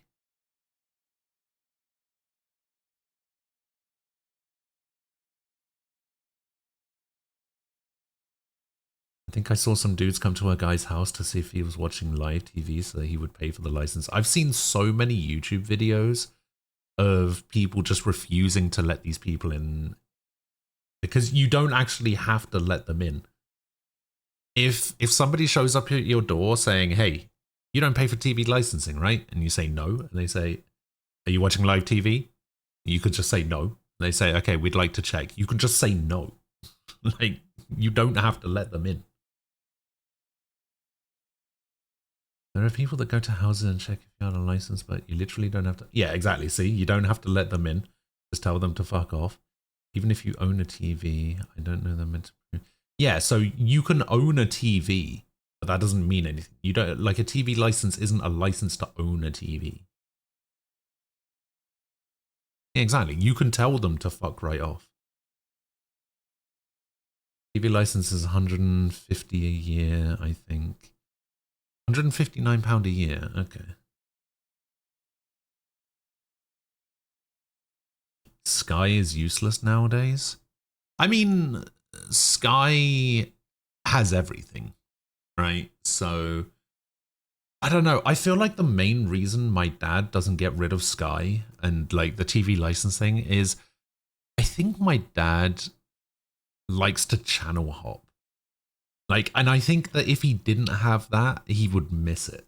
I think I saw some dudes come to a guy's house to see if he was watching live TV so that he would pay for the license. I've seen so many YouTube videos of people just refusing to let these people in because you don't actually have to let them in. If somebody shows up at your door saying, hey, you don't pay for TV licensing, right? And you say no, and they say, are you watching live TV? You could just say no. They say, okay, we'd like to check. You can just say no. Like, you don't have to let them in. There are people that go to houses and check if you're on a license, but you literally don't have to. Yeah, exactly. See, you don't have to let them in. Just tell them to fuck off. Even if you own a TV, I don't know them meant to. Yeah, so you can own a TV, but that doesn't mean anything. You don't like a TV license isn't a license to own a TV. Yeah, exactly. You can tell them to fuck right off. TV license is 150 a year, I think. £159 a year. Okay. Sky is useless nowadays. I mean, Sky has everything, right? So I don't know. I feel like the main reason my dad doesn't get rid of Sky and like the TV licensing is I think my dad likes to channel hop. Like, and I think that if he didn't have that, he would miss it.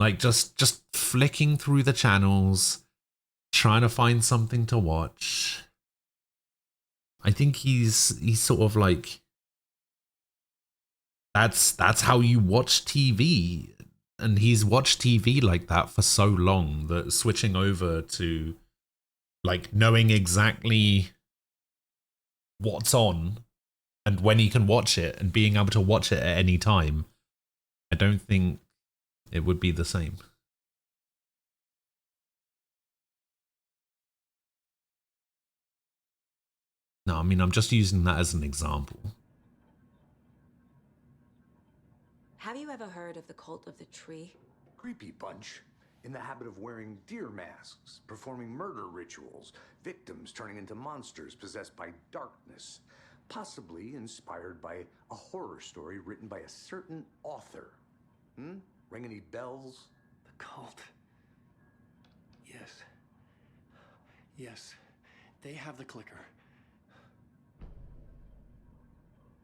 Like just flicking through the channels, trying to find something to watch. I think he's sort of like that's how you watch TV, and he's watched TV like that for so long that switching over to like knowing exactly what's on and when he can watch it and being able to watch it at any time, I don't think it would be the same. No, I mean, I'm just using that as an example. Have you ever heard of the Cult of the Tree? Creepy bunch. In the habit of wearing deer masks, performing murder rituals, victims turning into monsters possessed by darkness, possibly inspired by a horror story written by a certain author. Ring any bells? The cult. Yes. Yes. They have the clicker.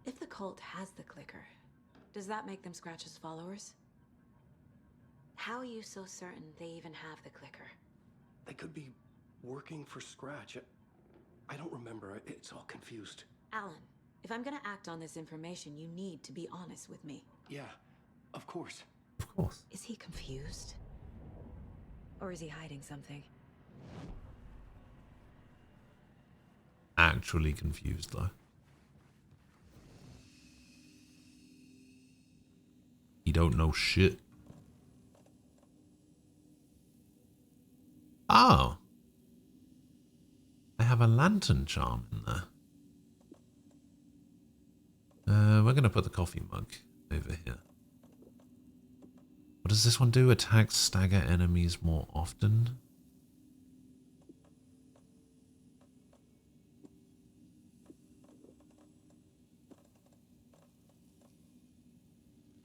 If the cult has the clicker, does that make them Scratch's followers? How are you so certain they even have the clicker? They could be working for Scratch. I don't remember. It's all confused. Alan, if I'm gonna act on this information, you need to be honest with me. Yeah, of course. Of course. Is he confused? Or is he hiding something? Actually confused, though. You don't know shit. Oh. I have a lantern charm in there. We're going to put the coffee mug over here. What does this one do? Attacks stagger enemies more often.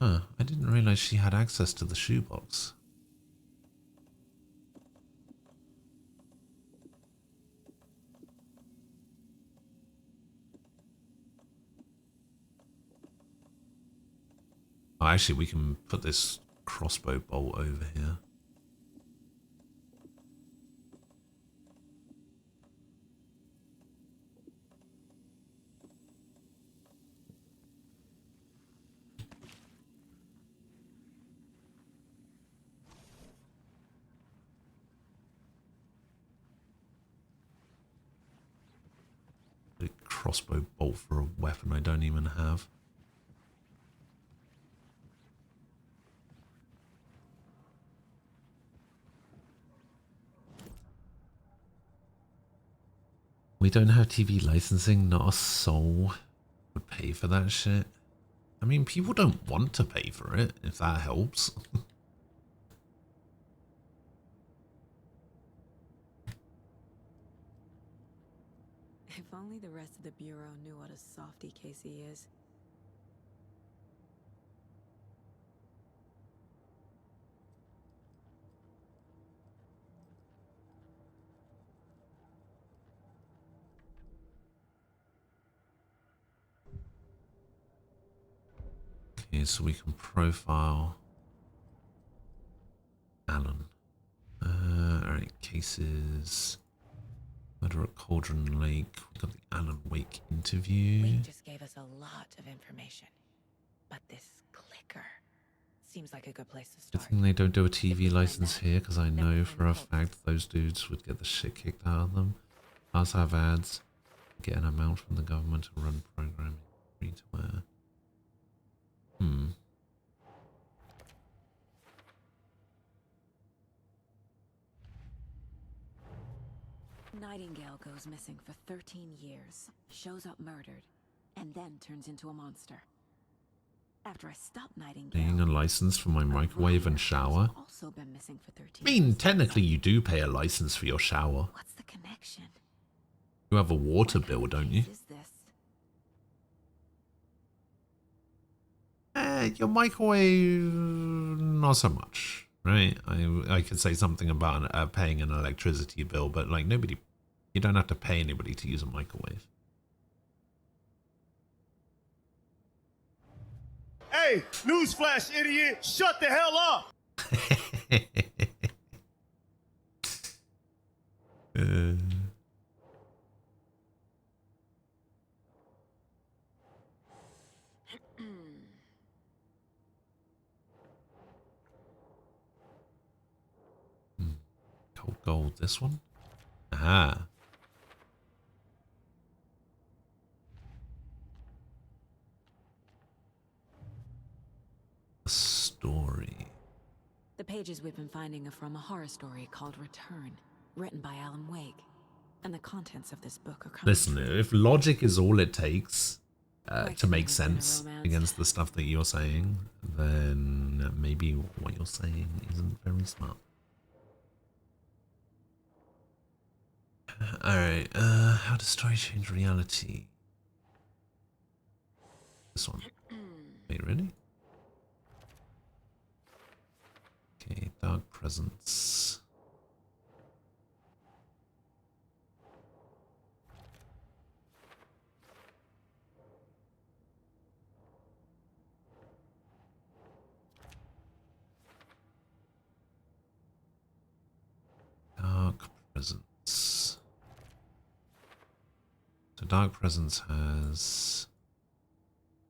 Huh, I didn't realize she had access to the shoebox. Oh, actually, we can put this crossbow bolt over here. A crossbow bolt for a weapon I don't even have. We don't have TV licensing, not a soul would pay for that shit. I mean, people don't want to pay for it, if that helps. If only the rest of the Bureau knew what a softy Casey is. Okay, so we can profile Alan. Alright, cases. Murder at Cauldron Lake. We got the Alan Wake interview. Wake just gave us a lot of information. But this clicker seems like a good place to Good start. thing they don't do a TV license that, here, because I then know we'll for a find fact those dudes would get the shit kicked out of them. Us have ads. Get an amount from the government to run programming. Free to wear. Nightingale goes missing for 13 years, shows up murdered, and then turns into a monster. After I stop Nightingale, Paying a license for my microwave and shower. also been missing for 13 I mean, years. technically you do pay a license for your shower. What's the connection? You have a water What kind bill, of don't you? case is this? Your microwave, not so much, right? I could say something about paying an electricity bill, but like nobody, you don't have to pay anybody to use a microwave. Hey, newsflash, idiot! Shut the hell up! Cold gold, this one? Aha. A story. The pages we've been finding are from a horror story called Return, written by Alan Wake. And the contents of this book are coming Listen, true. if logic is all it takes Wake to has make always been a sense romance. against the stuff that you're saying, then maybe what you're saying isn't very smart. Alright, how does story change reality? This one. Wait, really? Okay, dark presence. Dark presence. So dark presence has...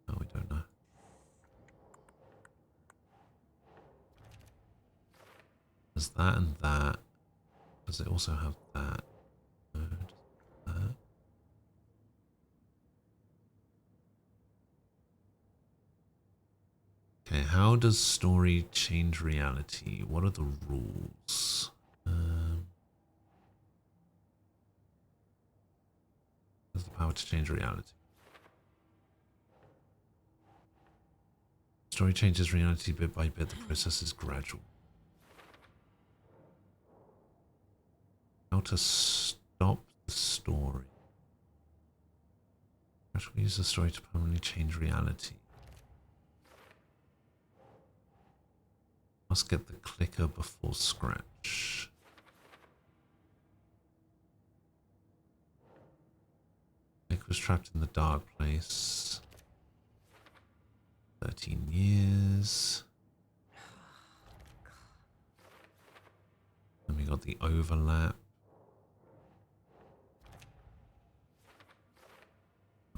Oh, we don't know. There's that and that. Does it also have that? No, it doesn't have that. Okay, how does story change reality? What are the rules? Has the power to change reality. Story changes reality bit by bit. The process is gradual. How to stop the story. Gradually use the story to permanently change reality. Must get the clicker before scratch. Nick was trapped in the dark place. 13 years. Then we got the overlap.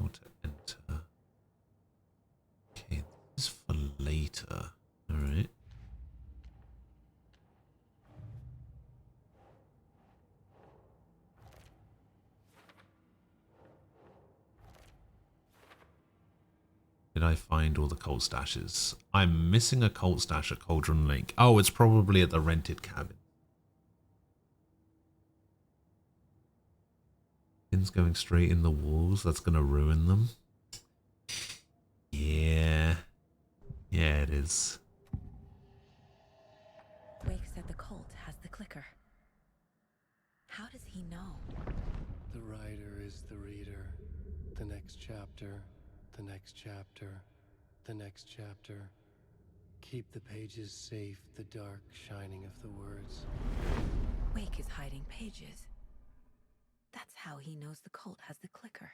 How to enter. Okay, this is for later. Alright. Did I find all the coal stashes? I'm missing a coal stash at Cauldron Lake. Oh, it's probably at the rented cabin. Pins going straight in the walls. That's going to ruin them. Yeah. Yeah, it is. Wake said the cult has the clicker. How does he know? The writer is the reader. The next chapter, the next chapter, the next chapter. Keep the pages safe, the dark shining of the words. Wake is hiding pages. That's how he knows the cult has the clicker.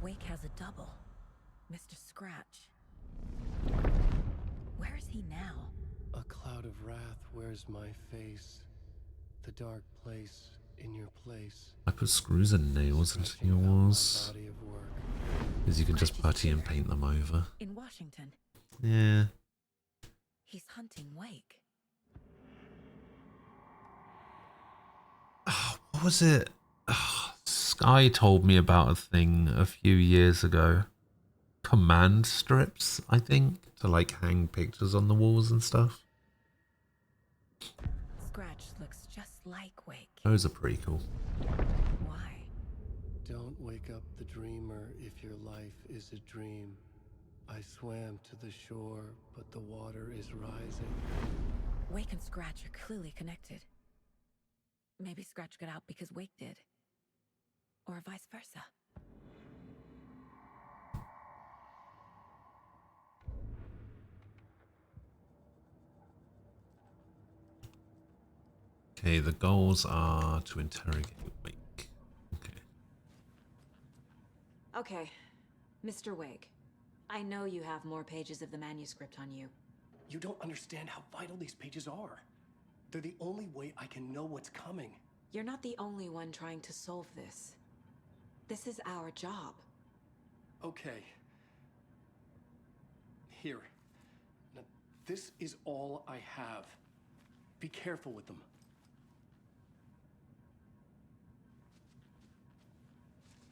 Wake has a double. Mr. Scratch. Where is he now? A cloud of wrath wears my face. The dark place in your place. I put screws and nails into your walls. Body of work. Because you can just putty and paint them over. In Washington. Yeah. He's hunting Wake. Oh, what was it? Oh, Sky told me about a thing a few years ago. Command strips, I think, to like hang pictures on the walls and stuff. Scratch looks just like Wake. Those are pretty cool. Why? Don't wake up the dreamer if your life is a dream. I swam to the shore, but the water is rising. Wake and Scratch are clearly connected. Maybe Scratch got out because Wake did. Or vice versa. Okay, the goals are to interrogate Wake. Okay. Okay, Mr. Wake. I know you have more pages of the manuscript on you. You don't understand how vital these pages are. They're the only way I can know what's coming. You're not the only one trying to solve this. This is our job. Okay. Here. Now, this is all I have. Be careful with them.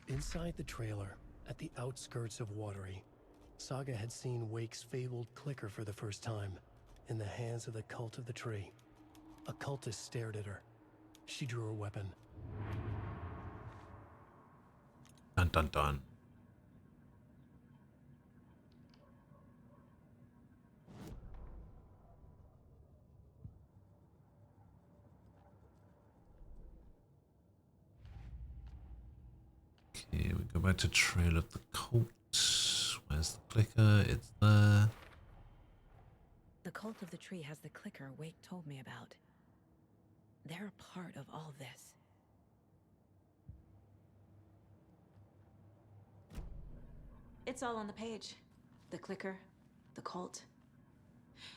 Inside the trailer, at the outskirts of Watery, Saga had seen Wake's fabled clicker for the first time, in the hands of the Cult of the Tree. A cultist stared at her. She drew her weapon. Dun dun dun. Okay, we go back to Trail of the Cult. Where's the clicker? It's there. The Cult of the Tree has the clicker Wake told me about. They're a part of all this. It's all on the page. The clicker, the cult.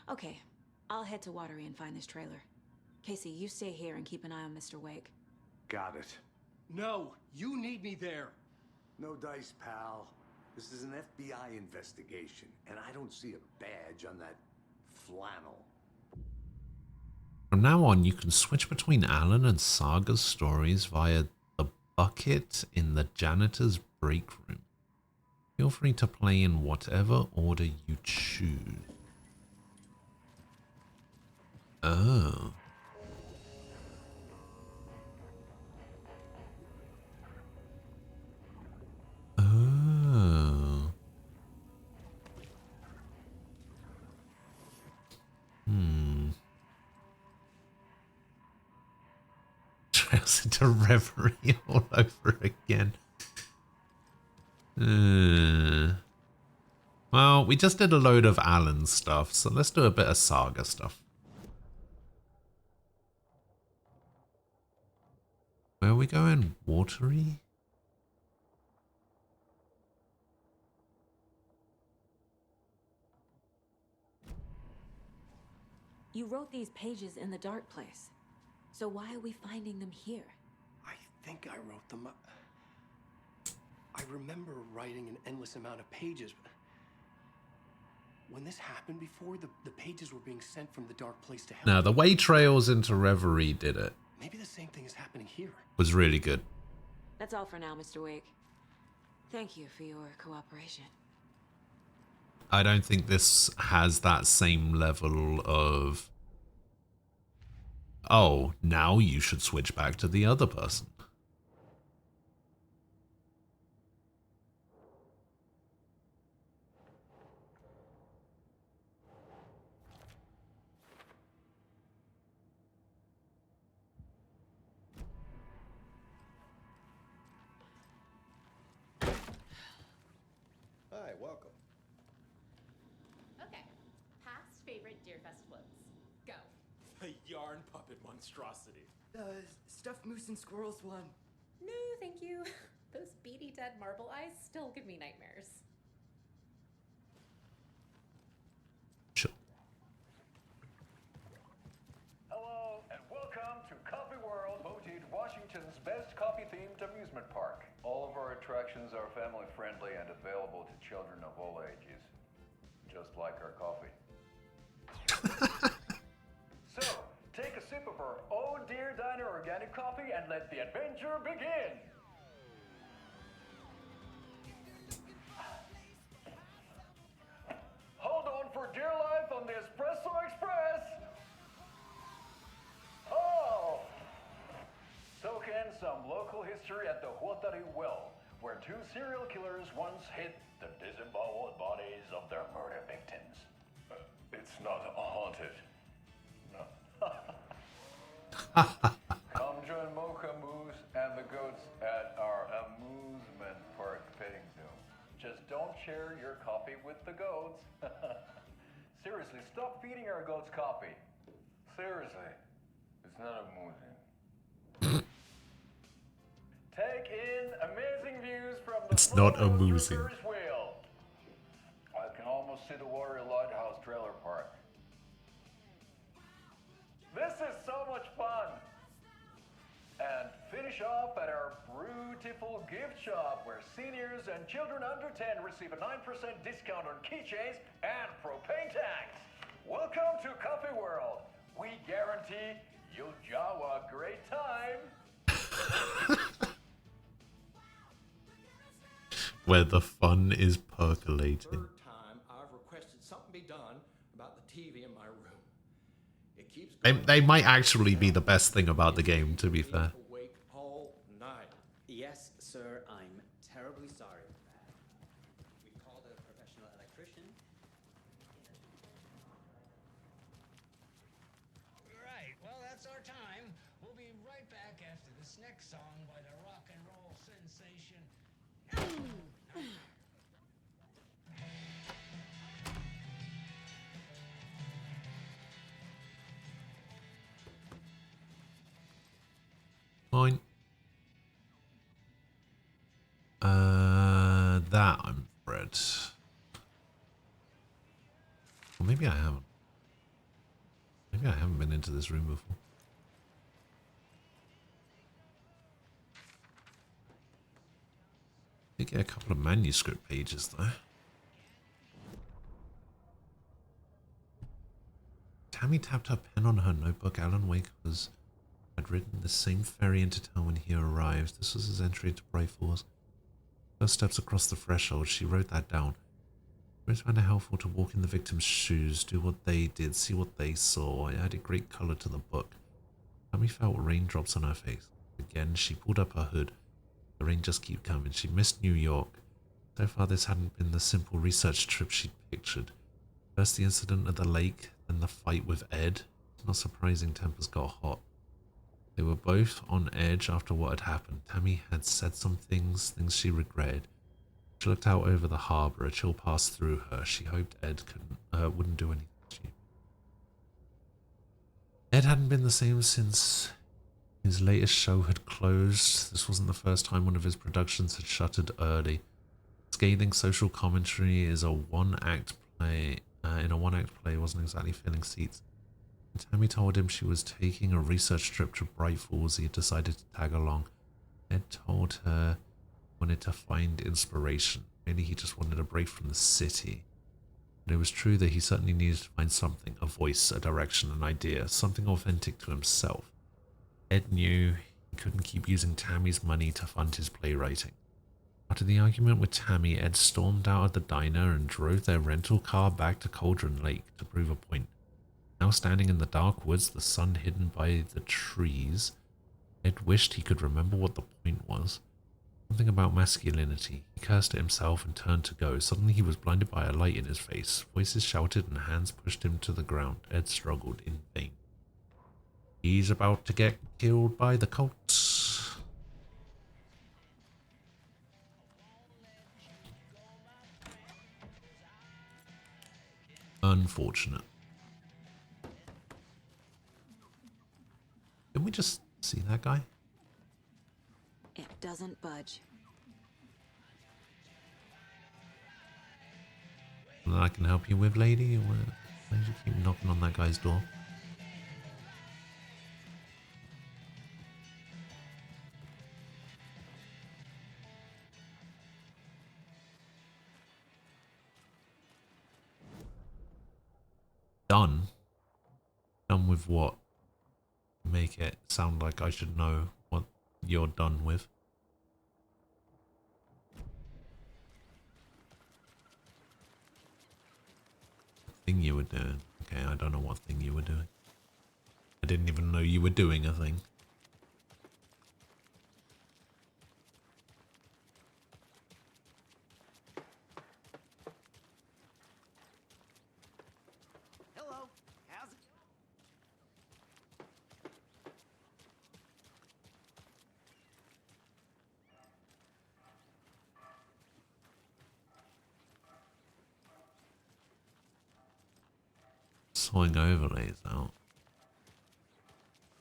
Okay, I'll head to Watery and find this trailer. Casey, you stay here and keep an eye on Mr. Wake. Got it. No, you need me there. No dice, pal. This is an FBI investigation, and I don't see a badge on that flannel. From now on, you can switch between Alan and Saga's stories via the bucket in the janitor's break room. Feel free to play in whatever order you choose. Oh. Oh. Trails into reverie all over again. Well, we just did a load of Alan stuff, so let's do a bit of Saga stuff. Where are we going? Watery? You wrote these pages in the dark place. So why are we finding them here? I think I wrote them. I remember writing an endless amount of pages. When this happened before, the pages were being sent from the dark place to hell. Now, the way Trails into Reverie did it Maybe the same thing is happening here. was really good. That's all for now, Mr. Wake. Thank you for your cooperation. I don't think this has that same level of, oh, now you should switch back to the other person. Hi, welcome. Okay. Past favorite Deerfest floats. Go. A yarn puppet monstrosity. Stuffed moose and squirrels one. No, thank you. Those beady dead marble eyes still give me nightmares. Amusement Park. All of our attractions are family friendly and available to children of all ages. Just like our coffee. So, take a sip of our Oh Dear Diner organic coffee and let the adventure begin! Hold on for dear life on the Espresso Express! Oh! Soak in some local history at the Huatari Well, where two serial killers once hid the disemboweled bodies of their murder victims. It's not haunted. No. Come join Mocha Moose and the goats at our amusement park petting zoo. Just don't share your coffee with the goats. Seriously, stop feeding our goats coffee. Seriously, it's not amusing. Take in amazing views from the It's not amusing. Ferris wheel. I can almost see the Warrior Lighthouse trailer park. This is so much fun! And finish off at our beautiful gift shop where seniors and children under 10 receive a 9% discount on keychains and propane tanks. Welcome to Coffee World. We guarantee you'll jaw a great time. Where the fun is percolating. Third time I've requested something be done about the TV in my room. It keeps They might actually be the best thing about the game, to be fair. awake all night. Yes, sir, I'm terribly sorry for that. We called a professional electrician. Right, well, that's our time. We'll be right back after this next song by the rock and roll sensation. Fine. That I'm Fred. Well, maybe I haven't. Maybe I haven't been into this room before. Did get a couple of manuscript pages though. Tammy tapped her pen on her notebook. Alan Wake had ridden the same ferry into town when he arrived. This was his entry into Bright Falls. First steps across the threshold, she wrote that down. It was kind of helpful to walk in the victim's shoes, do what they did, see what they saw. It added great color to the book. Tammy felt raindrops on her face. Again, she pulled up her hood. The rain just kept coming. She missed New York. So far, this hadn't been the simple research trip she'd pictured. First the incident at the lake, then the fight with Ed. It's not surprising tempers got hot. They were both on edge after what had happened. Tammy had said some things she regretted. She looked out over the harbor. A chill passed through her. She hoped Ed wouldn't do anything to you. Ed hadn't been the same since his latest show had closed. This wasn't the first time one of his productions had shuttered early. Scathing social commentary is a one-act play. In a one-act play, wasn't exactly filling seats. When Tammy told him she was taking a research trip to Bright Falls, he had decided to tag along. Ed told her he wanted to find inspiration. Maybe he just wanted a break from the city. But it was true that he certainly needed to find something, a voice, a direction, an idea, something authentic to himself. Ed knew he couldn't keep using Tammy's money to fund his playwriting. After the argument with Tammy, Ed stormed out of the diner and drove their rental car back to Cauldron Lake to prove a point. Now standing in the dark woods, the sun hidden by the trees, Ed wished he could remember what the point was. Something about masculinity. He cursed at himself and turned to go. Suddenly he was blinded by a light in his face. Voices shouted and hands pushed him to the ground. Ed struggled in vain. He's about to get killed by the cults. Unfortunate. Didn't we just see that guy? It doesn't budge. Something I can help you with, lady? Or why did you keep knocking on that guy's door? Done? Done with what? Make it sound like I should know what you're done with. Thing you were doing. Okay, I don't know what thing you were doing. I didn't even know you were doing a thing. Hello. How's it Sorting overlays out.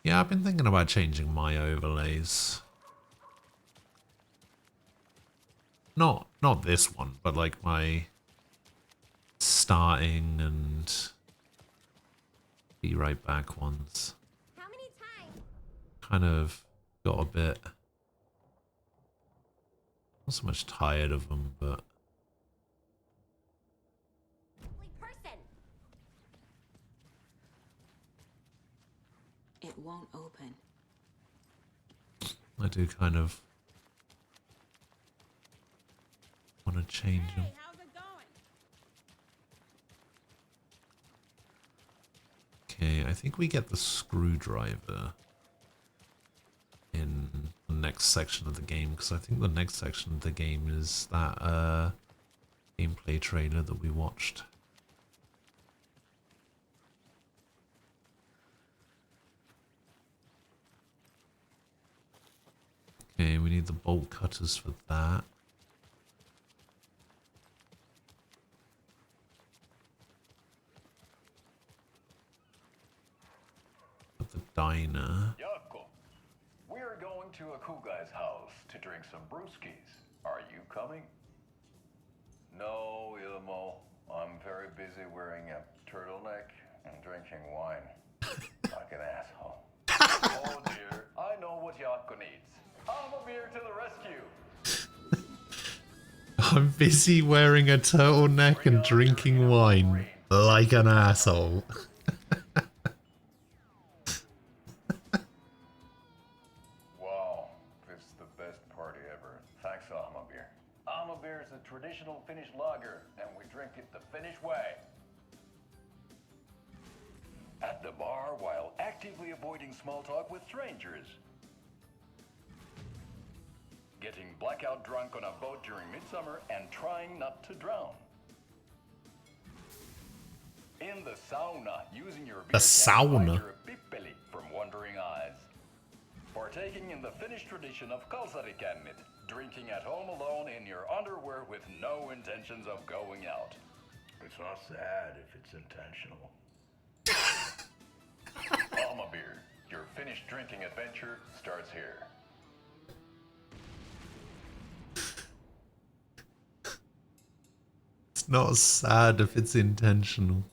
Yeah, I've been thinking about changing my overlays. Not this one, but like my starting and be right back ones. How many times? Kind of got a bit, not so much tired of them, but Person. It won't open. I do kind of want to change them. Hey, how's it going? Okay, I think we get the screwdriver in the next section of the game, because I think the next section of the game is that gameplay trailer that we watched. Okay, we need the bolt cutters for that. Got the diner. Jaakko, we're going to a cool guy's house to drink some brewskis. Are you coming? No, Ilmo. I'm very busy wearing a turtleneck and drinking wine. Like an asshole. Oh dear, I know what Jaakko needs. I'm a beer to the rescue. I'm busy wearing a turtleneck and drinking wine like an asshole. Wow, this is the best party ever. Thanks, Alma Beer. Alma Beer is a traditional Finnish lager, and we drink it the Finnish way. At the bar while actively avoiding small talk with strangers. Getting blackout drunk on a boat during midsummer and trying not to drown. In the sauna, using your beer The sauna? can to hide your pippeli from wandering eyes. Partaking in the Finnish tradition of kalsarikännit, drinking at home alone in your underwear with no intentions of going out. It's not sad if it's intentional. Alma Beer, your Finnish drinking adventure starts here. It's not sad if it's intentional.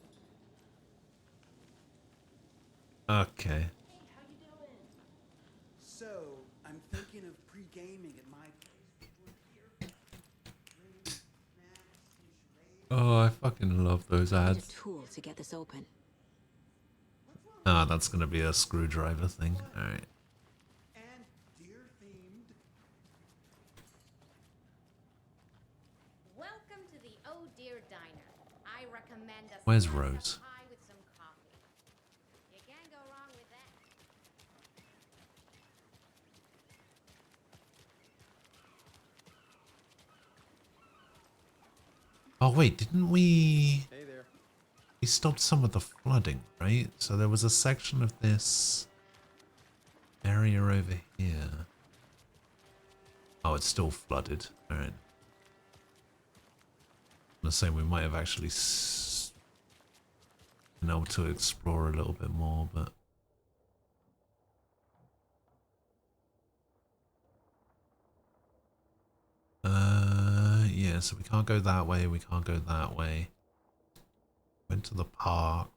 Okay. So, I'm thinking of pre-gaming at my place. Oh, I fucking love those Need a ads. tool to get this open. Ah, that's gonna be a screwdriver thing. Alright. And deer-themed. Welcome to the Oh Dear Diner. I recommend a Where's slice of Rose? pie with some coffee. You can't go wrong with that. Oh wait, didn't we... Hey there. We stopped some of the flooding, right? So there was a section of this area over here. Oh, it's still flooded. Alright. I'm gonna say we might have actually been able to explore a little bit more, but... Yeah, so we can't go that way, we can't go that way. Went to the park.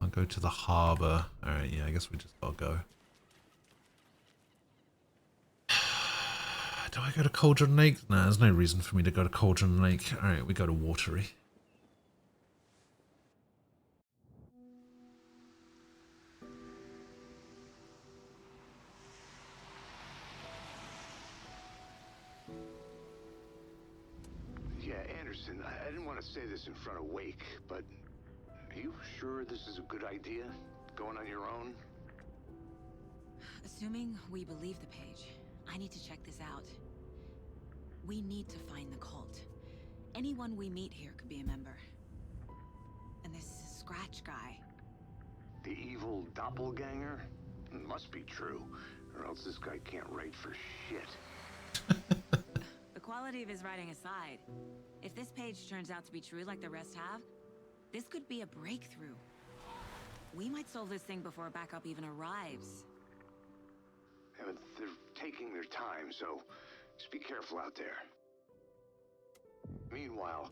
I'll go to the harbour. Alright, yeah, I guess we just gotta go. Do I go to Cauldron Lake? Nah, there's no reason for me to go to Cauldron Lake. Alright, we go to Watery. Myers, and I didn't want to say this in front of Wake, but are you sure this is a good idea? Going on your own? Assuming we believe the page, I need to check this out. We need to find the cult. Anyone we meet here could be a member. And this Scratch guy. The evil doppelganger? Must be true, or else this guy can't write for shit. The quality of his writing aside, if this page turns out to be true like the rest have, this could be a breakthrough. We might solve this thing before backup even arrives. Yeah, but they're taking their time, so just be careful out there. Meanwhile,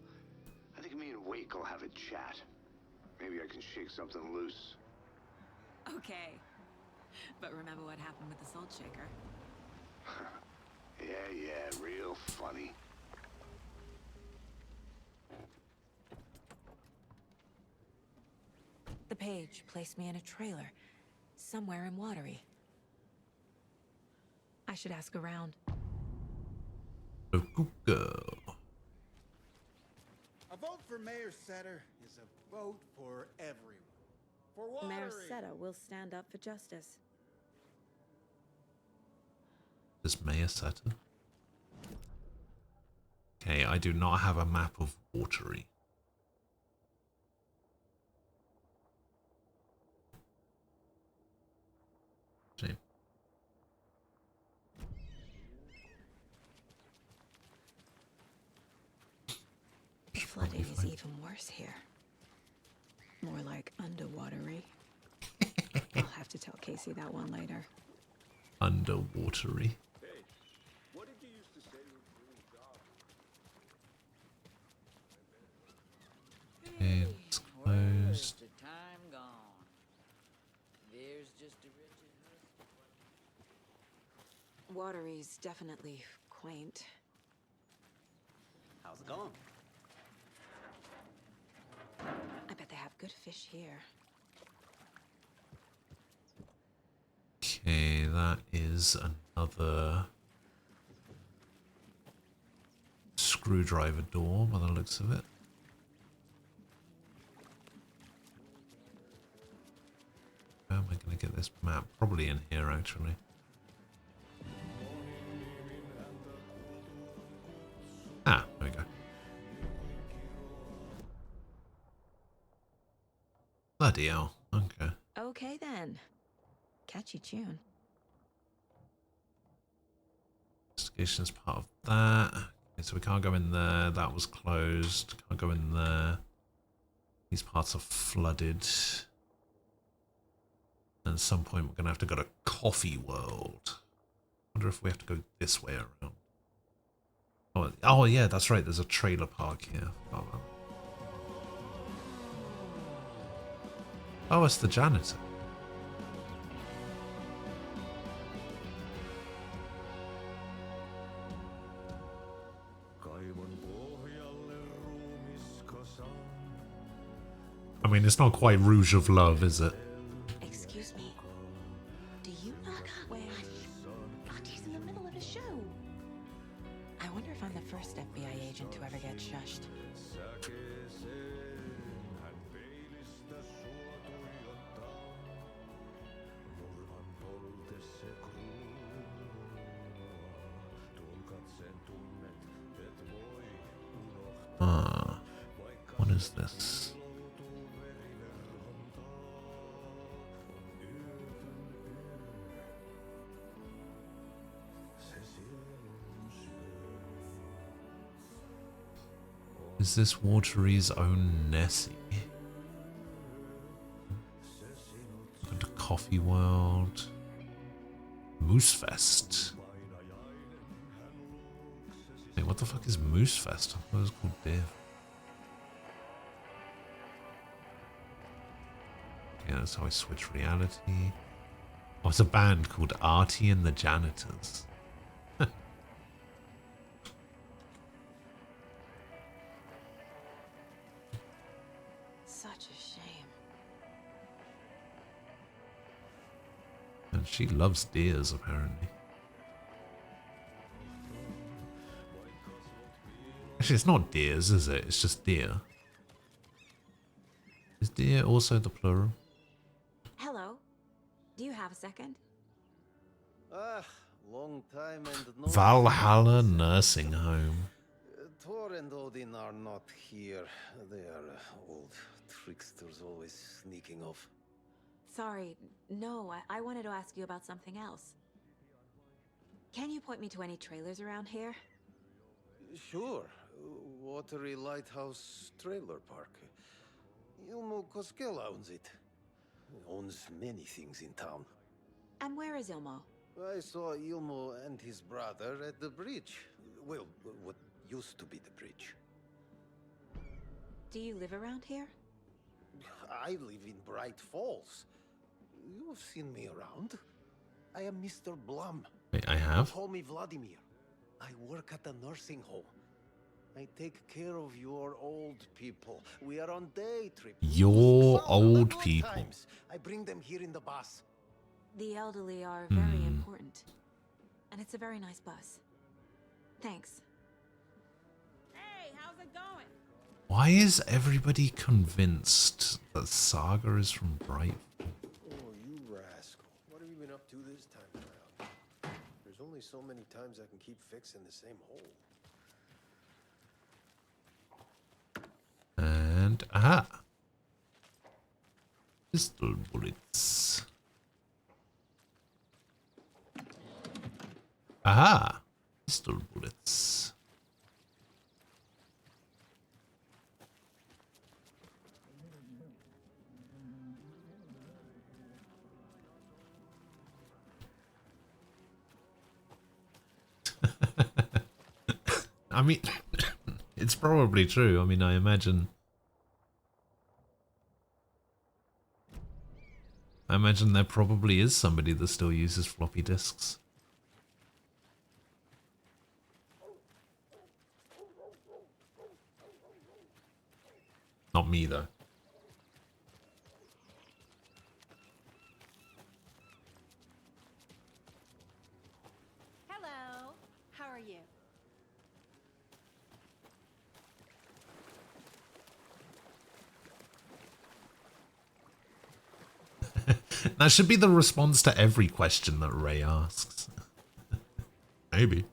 I think me and Wake will have a chat. Maybe I can shake something loose. Okay. But remember what happened with the Salt Shaker? Yeah, real funny. The page placed me in a trailer, somewhere in Watery. I should ask around. Girl. A vote for Mayor Setter is a vote for everyone. For Watery. Mayor Seta will stand up for justice. This Mayor Saturn. Okay, I do not have a map of Watery. Shame. The flooding is even worse here. More like underwatery. I'll have to tell Casey that one later. Underwatery. Hey, what did you used to say was really dark? It's closed. The time gone. There's just a wretched Watery's definitely quaint. How's it going? I bet they have good fish here. Okay, that is another screwdriver door by the looks of it. Where am I going to get this map? Probably in here, actually. Ah, there we go. Bloody hell. Okay. Okay then. Catchy tune. Investigation is part of that. Okay, so we can't go in there. That was closed. Can't go in there. These parts are flooded. And at some point we're going to have to go to Coffee World. I wonder if we have to go this way around. Oh yeah, that's right. There's a trailer park here. Oh, it's the janitor. I mean, it's not quite Rouge of Love, is it? Excuse me. Do you knock where Lottie's in the middle of a show? I wonder if I'm the first FBI agent to ever get shushed. What is this? Is this Watery's own Nessie? Go to Coffee World. Moosefest. Wait, what the fuck is Moosefest? I thought it was called Div. Okay, that's how I switch reality. Oh, it's a band called Artie and the Janitors. Such a shame. And she loves deers, apparently. Actually, it's not deers, is it? It's just deer. Is deer also the plural? Hello. Do you have a second? Ah, long time and no. Valhalla Nursing Home. Thor and Odin are not here. They are old tricksters always sneaking off. Sorry. No, I wanted to ask you about something else. Can you point me to any trailers around here? Sure. Watery Lighthouse Trailer Park. Ilmo Koskela owns it. He owns many things in town. And where is Ilmo? I saw Ilmo and his brother at the bridge. Well, what used to be the bridge. Do you live around here? I live in Bright Falls. You've seen me around. I am Mr. Blum. Wait, I have? Call me Vladimir. I work at a nursing home. I take care of your old people. We are on day trip. Your old people. Times. I bring them here in the bus. The elderly are very important. And it's a very nice bus. Thanks. Hey, how's it going? Why is everybody convinced that Saga is from Bright? Oh, you rascal. What have you been up to this time around? There's only so many times I can keep fixing the same hole. And aha. Pistol bullets. Aha. Pistol bullets. I mean, it's probably true. I mean, I imagine there probably is somebody that still uses floppy disks. Not me, though. Hello. How are you? That should be the response to every question that Ray asks. Maybe.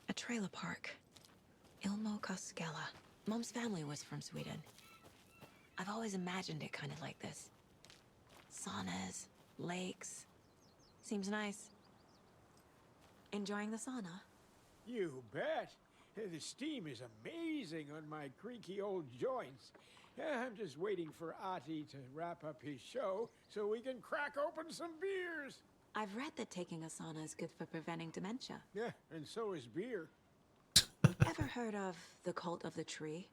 A trailer park. Ilmo Koskela. Mom's family was from Sweden. I've always imagined it kind of like this. Saunas, lakes. Seems nice. Enjoying the sauna? You bet. The steam is amazing on my creaky old joints. I'm just waiting for Ati to wrap up his show so we can crack open some beers. I've read that taking a sauna is good for preventing dementia. Yeah, and so is beer. Ever heard of the Cult of the Tree?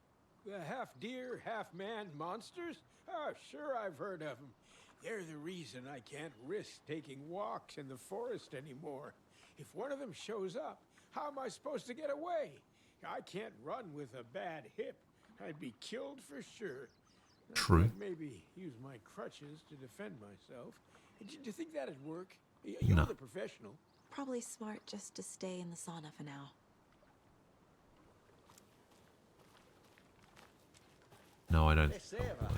The half-deer, half-man monsters? Oh, sure I've heard of them. They're the reason I can't risk taking walks in the forest anymore. If one of them shows up, how am I supposed to get away? I can't run with a bad hip. I'd be killed for sure. True. I'd maybe use my crutches to defend myself. Do you think that'd work? You're the professional. Probably smart just to stay in the sauna for now. No, I don't. They say if a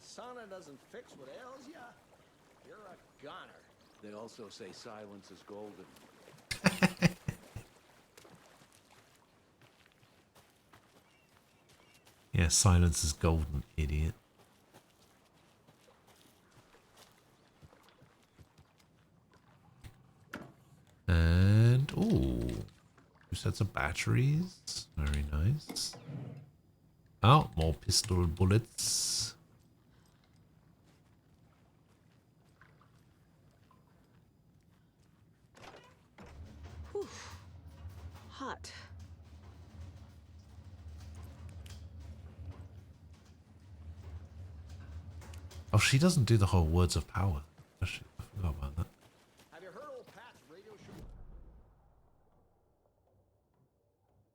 sauna doesn't fix what ails ya, you're a goner. They also say silence is golden. Yeah, silence is golden, idiot. And, ooh, 2 sets of batteries. Very nice. Oh, more pistol bullets. Whew. Hot. Oh, she doesn't do the whole words of power, does she? I forgot about that. Have you heard old Pat's radio show?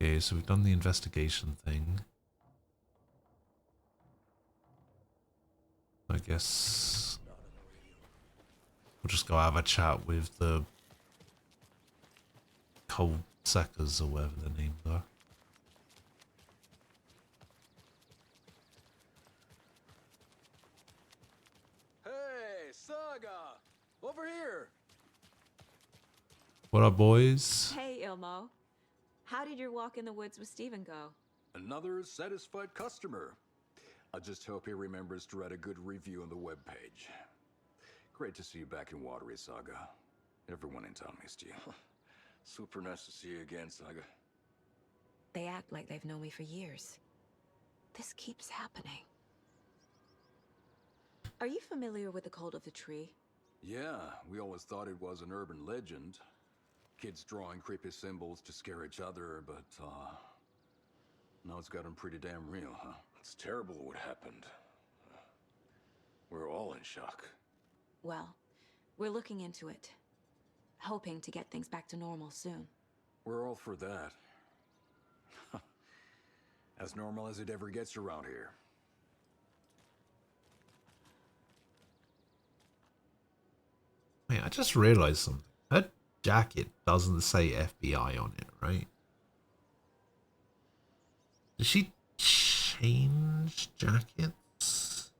Okay, so we've done the investigation thing. I guess we'll just go have a chat with the cold suckers or whatever their names are. Hey, Saga! Over here! What up, boys? Hey, Ilmo. How did your walk in the woods with Steven go? Another satisfied customer. I just hope he remembers to write a good review on the webpage. Great to see you back in Watery, Saga. Everyone in town missed you. Super nice to see you again, Saga. They act like they've known me for years. This keeps happening. Are you familiar with the Cult of the Tree? Yeah, we always thought it was an urban legend. Kids drawing creepy symbols to scare each other, but, now it's gotten pretty damn real, huh? It's terrible what happened. We're all in shock. Well, we're looking into it. Hoping to get things back to normal soon. We're all for that. As normal as it ever gets around here. Wait, I just realized something. Her jacket doesn't say FBI on it, right? Did she change jackets?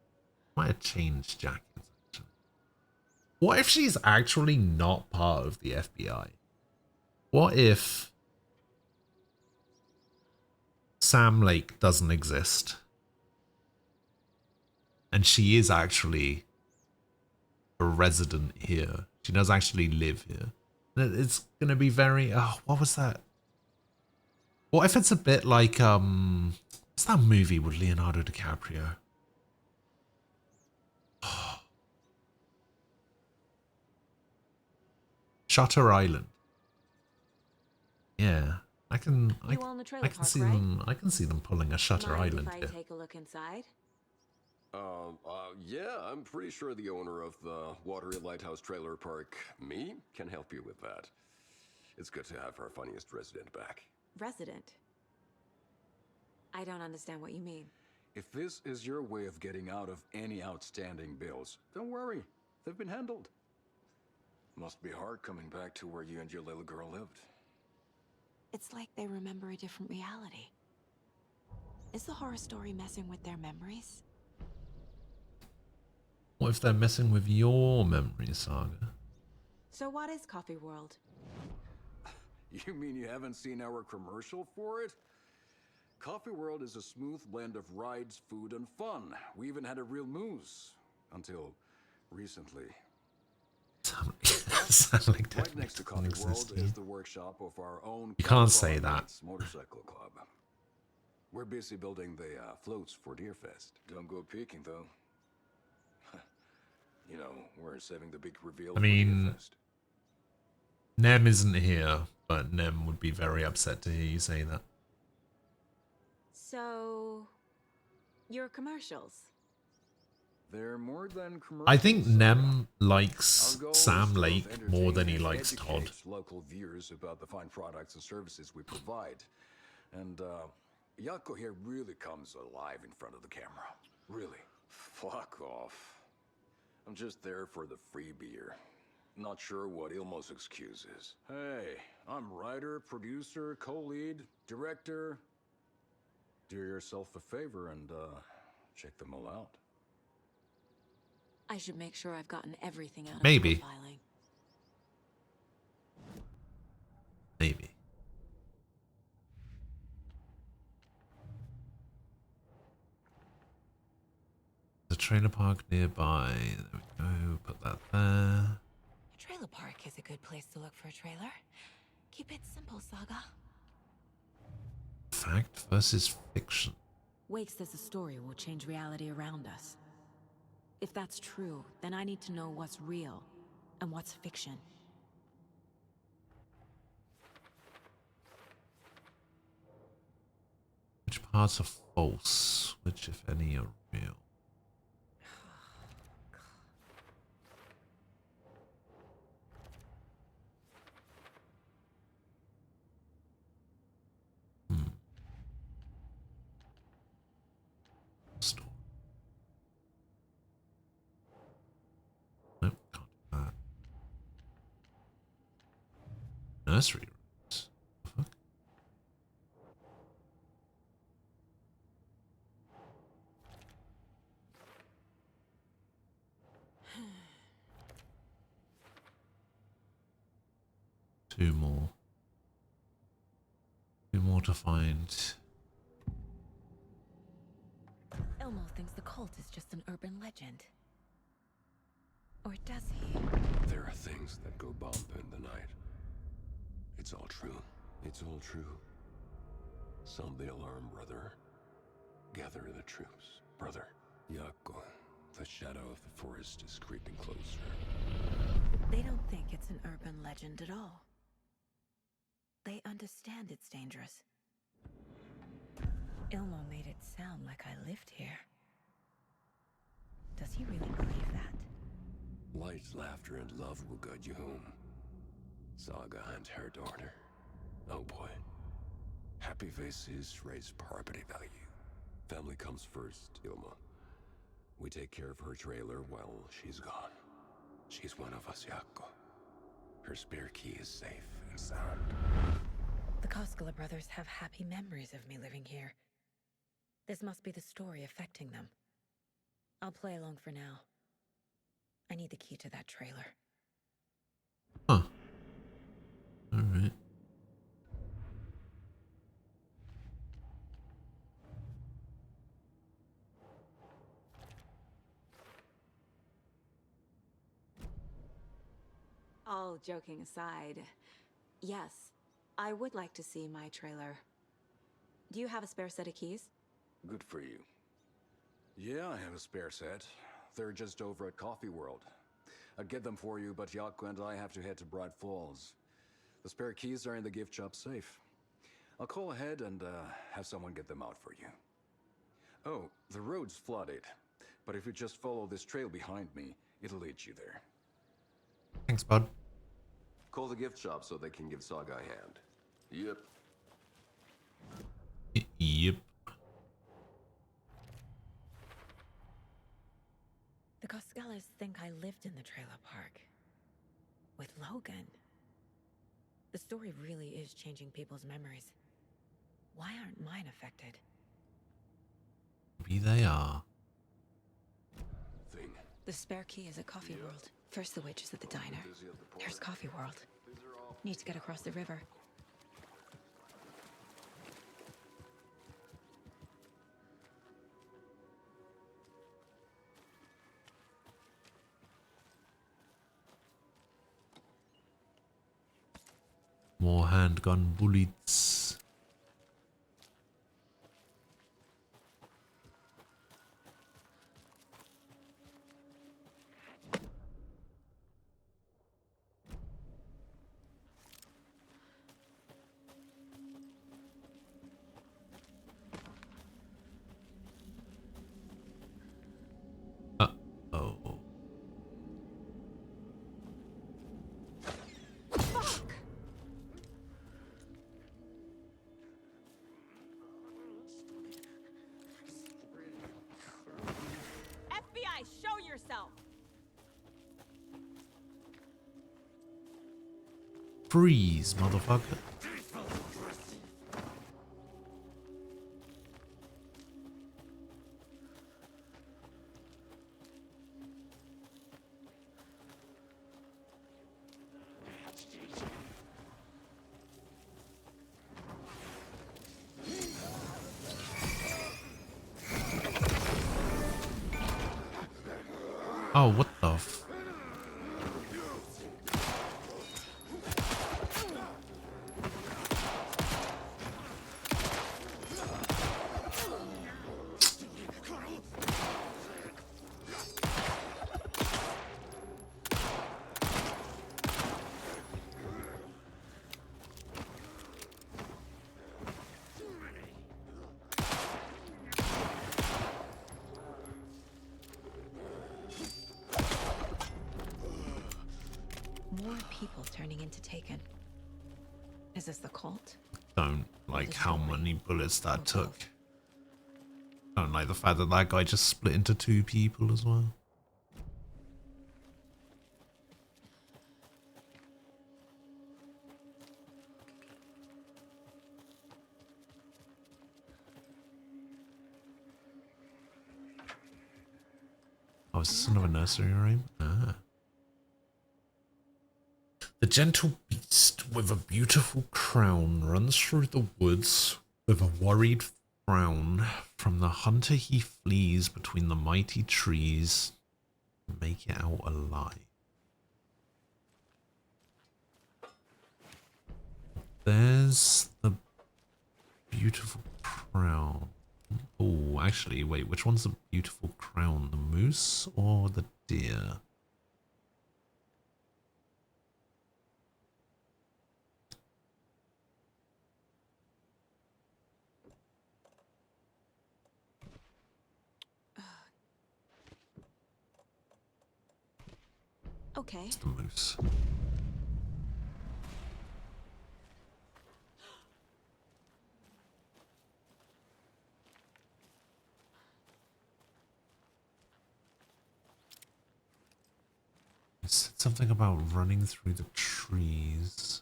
Might have changed jackets, actually. What if she's actually not part of the FBI? What if Sam Lake doesn't exist and she is actually a resident here? She does actually live here. It's gonna be very, oh, what was that? What if it's a bit like, what's that movie with Leonardo DiCaprio? Shutter Island. Yeah, I can see right? them. I can see them pulling a Shutter Mind Island if I here. take a look inside? Yeah, I'm pretty sure the owner of the Watery Lighthouse Trailer Park, me, can help you with that. It's good to have our funniest resident back. Resident? I don't understand what you mean. If this is your way of getting out of any outstanding bills, don't worry. They've been handled. Must be hard coming back to where you and your little girl lived. It's like they remember a different reality. Is the horror story messing with their memories? What if they're messing with your memory, Saga? So what is Coffee World? You mean you haven't seen our commercial for it? Coffee World is a smooth blend of rides, food, and fun. We even had a real moose. Until recently. Sounds like right next to Coffee World is the workshop of our own You can't say that. Motorcycle Club. We're busy building the floats for Deerfest. Don't go peeking, though. You know, we're saving the big reveal I mean, for Deerfest. Nem isn't here, but Nem would be very upset to hear you say that. So, your commercials? They're more than commercials. I think Nem likes Our goal Sam is to Lake more than he entertain and likes Todd. educate local viewers about the fine products and services we provide. And Yako here really comes alive in front of the camera. Really. Fuck off. I'm just there for the free beer. Not sure what Ilmo's excuse is. Hey, I'm writer, producer, co-lead, director. Do yourself a favor and check them all out. I should make sure I've gotten everything out of Maybe. profiling. Maybe. The trailer park nearby. There we go. Put that there. A trailer park is a good place to look for a trailer. Keep it simple, Saga. Fact versus fiction. Wake says the story will change reality around us. If that's true, then I need to know what's real and what's fiction. Which parts are false? Which, if any, are real? Store. nursery rooms. What the fuck? Two more. Two more to find. Elmo thinks the cult is just an urban legend. Or does he? There are things that go bump in the night. It's all true. It's all true. Sound the alarm, brother. Gather the troops, brother. Yako, the shadow of the forest is creeping closer. They don't think it's an urban legend at all. They understand it's dangerous. Ilmo made it sound like I lived here. Does he really believe that? Light, laughter, and love will guide you home. Saga and her daughter. Oh boy. Happy faces raise property value. Family comes first, Ilma. We take care of her trailer while she's gone. She's one of us, Yako. Her spare key is safe and sound. The Koskela brothers have happy memories of me living here. This must be the story affecting them. I'll play along for now. I need the key to that trailer. Huh. Alright. All joking aside, yes, I would like to see my trailer. Do you have a spare set of keys? Good for you. Yeah, I have a spare set. They're just over at Coffee World. I'd get them for you, but Yako and I have to head to Bright Falls. The spare keys are in the gift shop safe. I'll call ahead and have someone get them out for you. Oh, the road's flooded, but if you just follow this trail behind me, it'll lead you there. Thanks, bud. Call the gift shop so they can give Saga a hand. Yep. Yep. The Koskelas think I lived in the trailer park. With Logan. The story really is changing people's memories. Why aren't mine affected? Maybe they are. Thing. The spare key is at Coffee World. First the witch is at the diner. There's Coffee World. Need to get across the river. More handgun bullets. Uh-oh. FBI, show yourself! Freeze, motherfucker. Oh, what the f... More people turning into Taken. Is this the cult? Don't like how many bullets that took. Don't like the fact that that guy just split into two people as well. Oh, is this another nursery rhyme? Ah. The gentle beast with a beautiful crown runs through the woods with a worried frown. From the hunter he flees between the mighty trees to make it out alive. There's the beautiful crown. Oh, actually, wait, which one's the beautiful crown? The moose or the deer? Okay. It's the moose. It said something about running through the trees.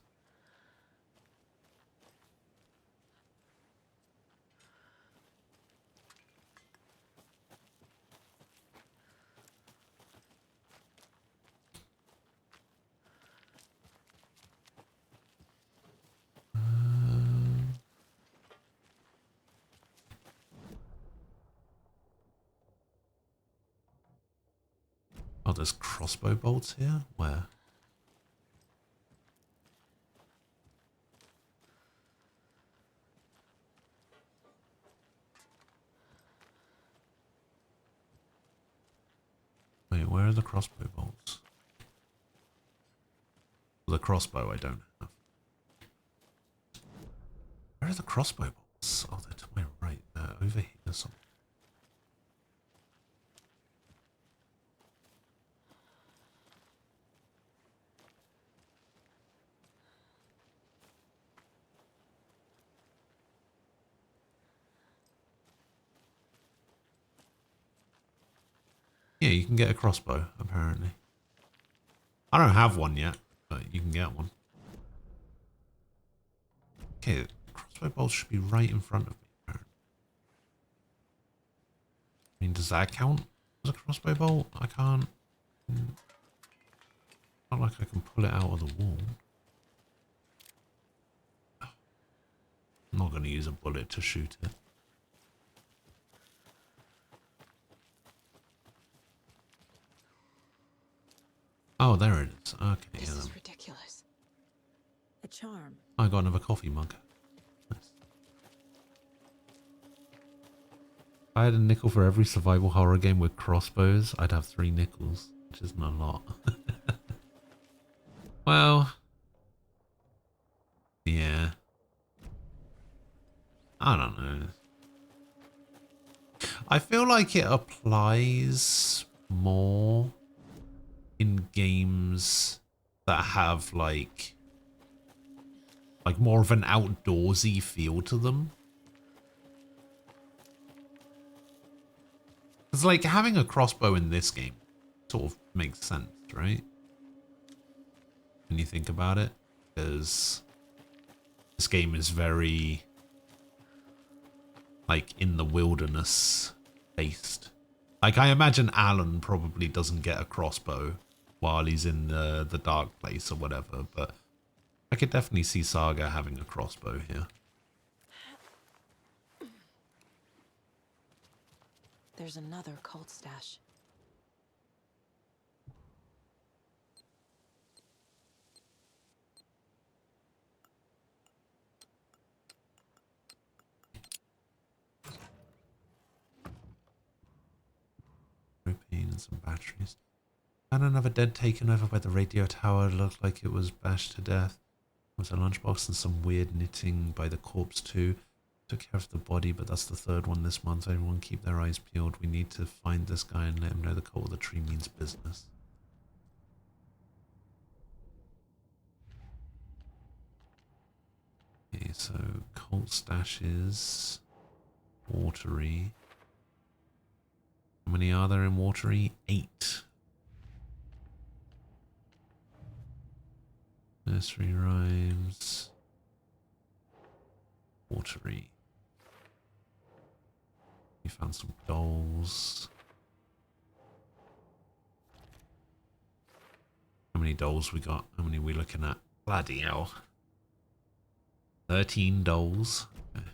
Oh, there's crossbow bolts here? Where? Wait, where are the crossbow bolts? The crossbow I don't have. Where are the crossbow bolts? Oh, they're to my right. They're over here somewhere. Yeah, you can get a crossbow, apparently. I don't have one yet, but you can get one. Okay, the crossbow bolts should be right in front of me, apparently. I mean, does that count as a crossbow bolt? I can't... Not like I can pull it out of the wall. I'm not going to use a bullet to shoot it. Oh, there it is. Okay. This is ridiculous. A charm. I got another coffee mug. Nice. If I had a nickel for every survival horror game with crossbows, I'd have 3 nickels, which isn't a lot. Well, yeah. I don't know. I feel like it applies more in games that have like more of an outdoorsy feel to them. It's like having a crossbow in this game sort of makes sense, right? When you think about it, because this game is very like in the wilderness based. Like I imagine Alan probably doesn't get a crossbow while he's in the dark place or whatever, but I could definitely see Saga having a crossbow here. There's another cult stash. Propane and some batteries. And another dead taken over by the radio tower. Looked like it was bashed to death. There was a lunchbox and some weird knitting by the corpse too. Took care of the body, but that's the 3rd one this month. Everyone keep their eyes peeled. We need to find this guy and let him know the cult of the tree means business. Okay, so cult stashes, Watery. How many are there in Watery? 8. Nursery rhymes. Watery. We found some dolls. many dolls we got? How many are we looking at? Bloody hell. 13 dolls. Okay.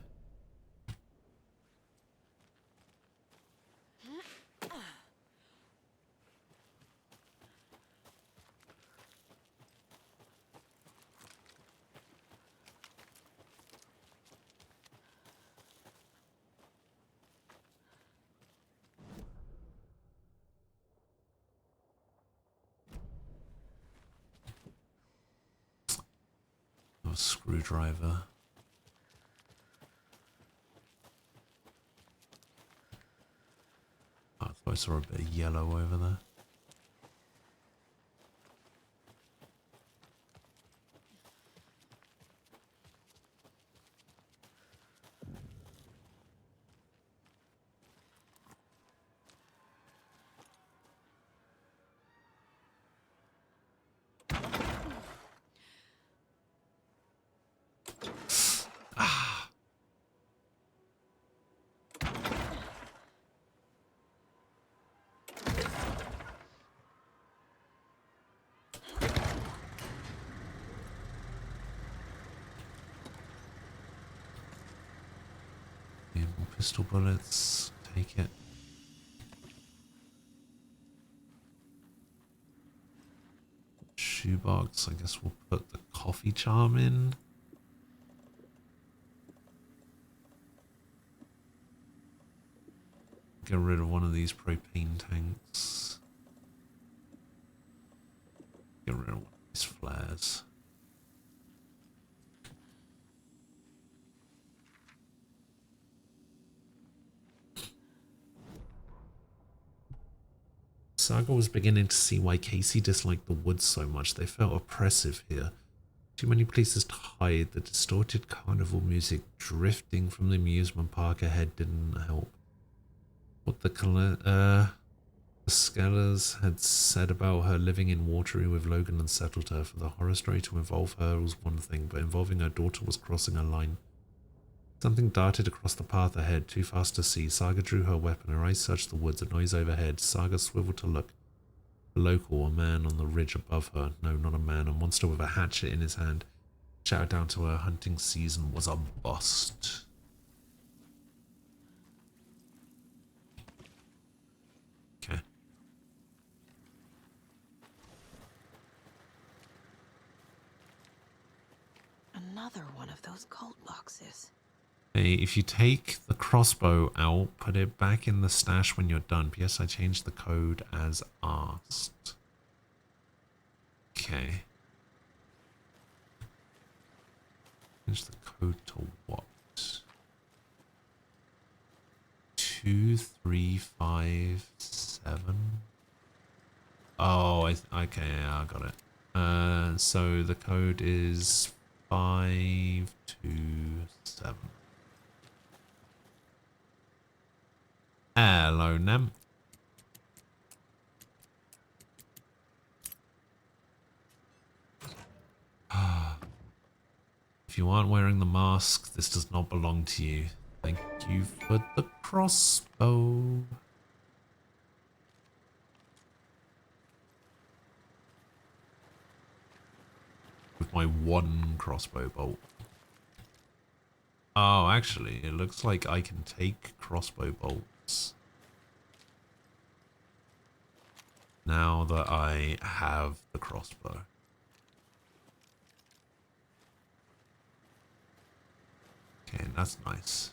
A screwdriver. Oh, I thought I saw a bit of yellow over there. Pistol bullets, take it. Shoebox, I guess we'll put the coffee charm in. Get rid of one of these propane tanks. Get rid of one of these flares. Saga was beginning to see why Casey disliked the woods so much. They felt oppressive here. Too many places to hide. The distorted carnival music drifting from the amusement park ahead didn't help. What the Skellas had said about her living in Watery with Logan unsettled her. For the horror story to involve her was one thing, but involving her daughter was crossing a line. Something darted across the path ahead, too fast to see. Saga drew her weapon. Her eyes searched the woods, a noise overhead. Saga swiveled to look. A local, a man on the ridge above her. No, not a man, a monster with a hatchet in his hand. Shouted down to her, hunting season was a bust. Okay. Another one of those cult boxes. Hey, if you take the crossbow out, put it back in the stash when you're done. P.S. I changed the code as asked. Okay. Change the code to what? 2357. Oh, okay, yeah, I got it. So the code is 527. Hello, Nem. If you aren't wearing the mask, this does not belong to you. Thank you for the crossbow. With my one crossbow bolt. Oh, actually, it looks like I can take crossbow bolts. Now that I have the crossbow. Okay, that's nice.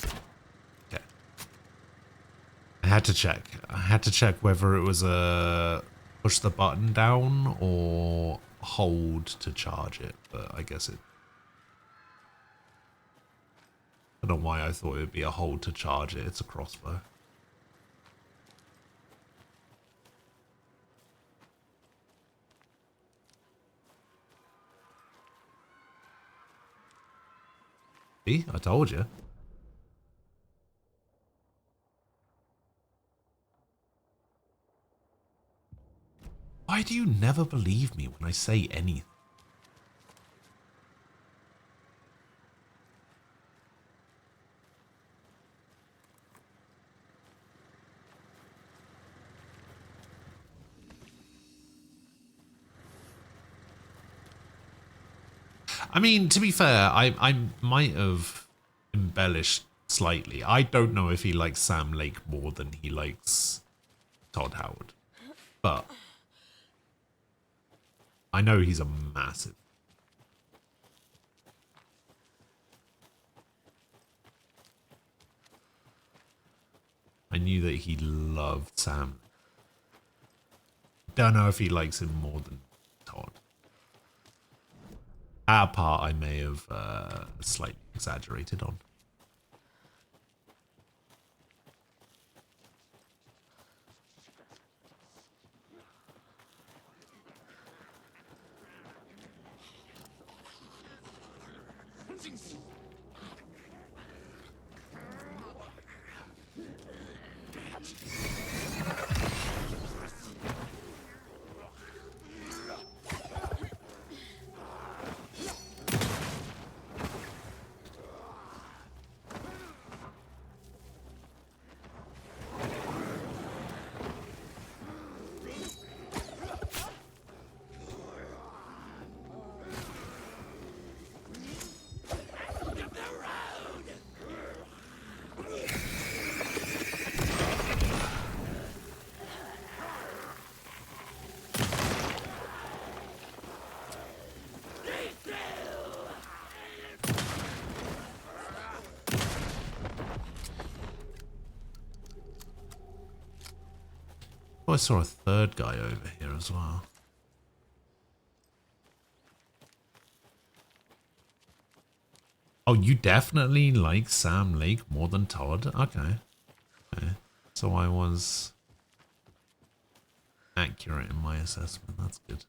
Okay. I had to check. I had to check whether it was a push the button down or hold to charge it, but I guess it... I don't know why I thought it would be a hold to charge it. It's a crossbow. See, I told you. Why do you never believe me when I say anything? I mean, to be fair, I might have embellished slightly. I don't know if he likes Sam Lake more than he likes Todd Howard. But I know he's a massive. I knew that he loved Sam. Don't know if he likes him more than Todd. Our part I may have slightly exaggerated on. Oh, I saw a third guy over here as well. Oh, you definitely like Sam Lake more than Todd? Okay. Okay. So I was accurate in my assessment. That's good.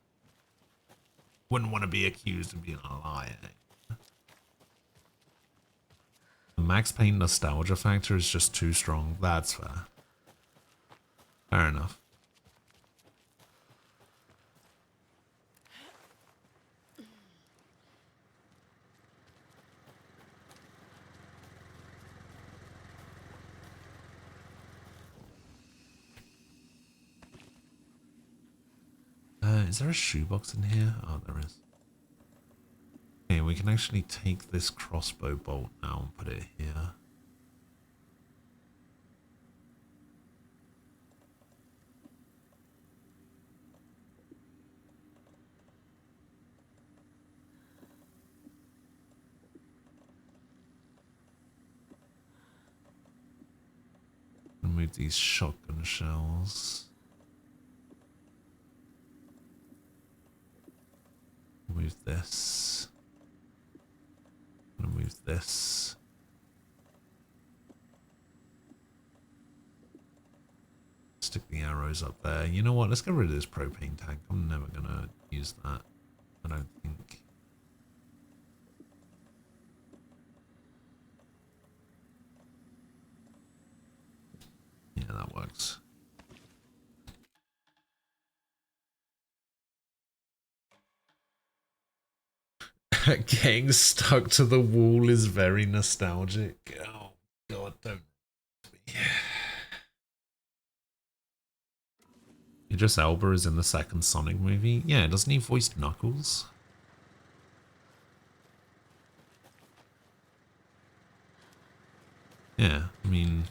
Wouldn't want to be accused of being a liar. The Max Payne nostalgia factor is just too strong. That's fair. Fair enough. Is there a shoebox in here? Oh, there is. Okay, we can actually take this crossbow bolt now and put it here. Remove these shotgun shells. Move this. I'm gonna move this. Stick the arrows up there. You know what? Let's get rid of this propane tank. I'm never gonna use that. I don't think. Yeah, that works. Getting stuck to the wall is very nostalgic. Oh god, don't. Idris Elba is in the second Sonic movie. Yeah, doesn't he voice Knuckles? Yeah, I mean,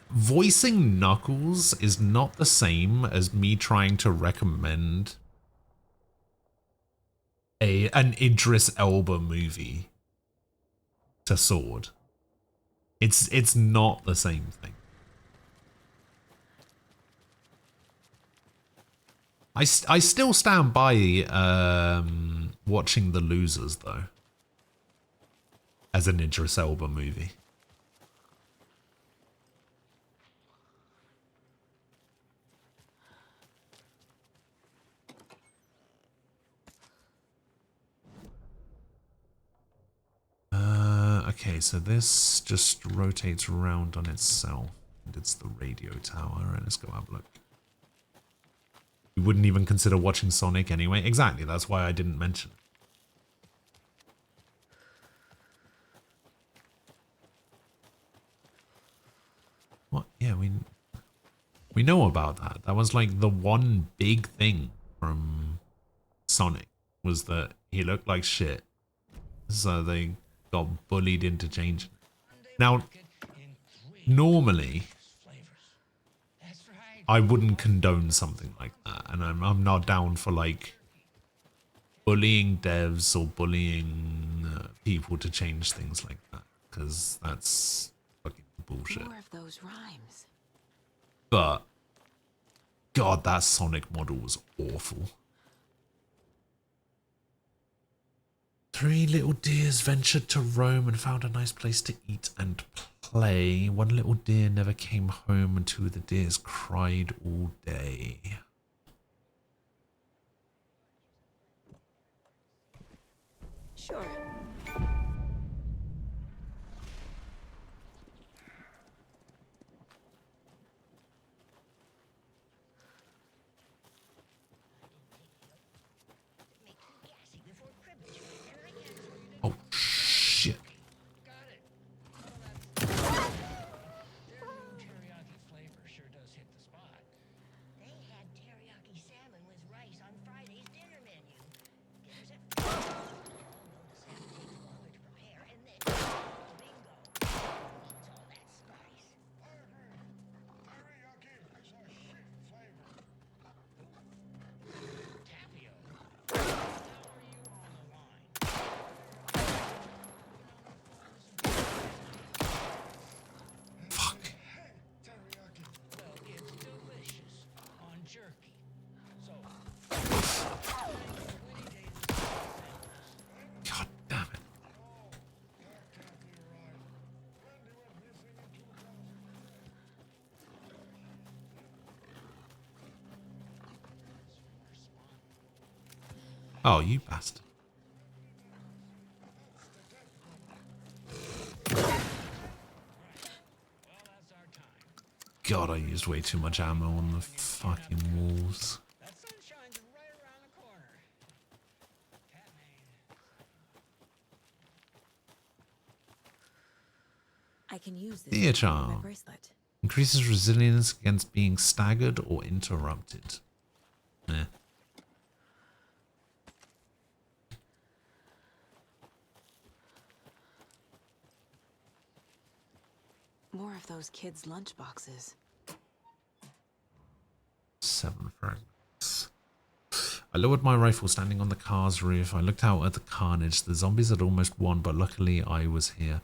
voicing Knuckles is not the same as me trying to recommend an Idris Elba movie to Sword. It's not the same thing. I still stand by watching The Losers though as an Idris Elba movie. Okay, so this just rotates around on itself, and it's the radio tower, and let's go have a look. You wouldn't even consider watching Sonic anyway? Exactly, that's why I didn't mention it. What? Yeah, we know about that. That was like the one big thing from Sonic, was that he looked like shit. So they got bullied into changing. Now, normally, I wouldn't condone something like that. And I'm not down for, like, bullying devs or bullying people to change things like that. Because that's fucking bullshit. More of those rhymes. But, God, that Sonic model was awful. 3 little deers ventured to Rome and found a nice place to eat and play. 1 little deer never came home and 2 of the deers cried all day. Sure. Oh, shit. God damn it. Oh, you bastard. God, I used way too much ammo on the fucking walls. I can use this Deer my charm. bracelet. Increases resilience against being staggered or interrupted. Eh. More of those kids' lunchboxes. 7 fragments. I lowered my rifle standing on the car's roof. I looked out at the carnage. The zombies had almost won, but luckily I was here.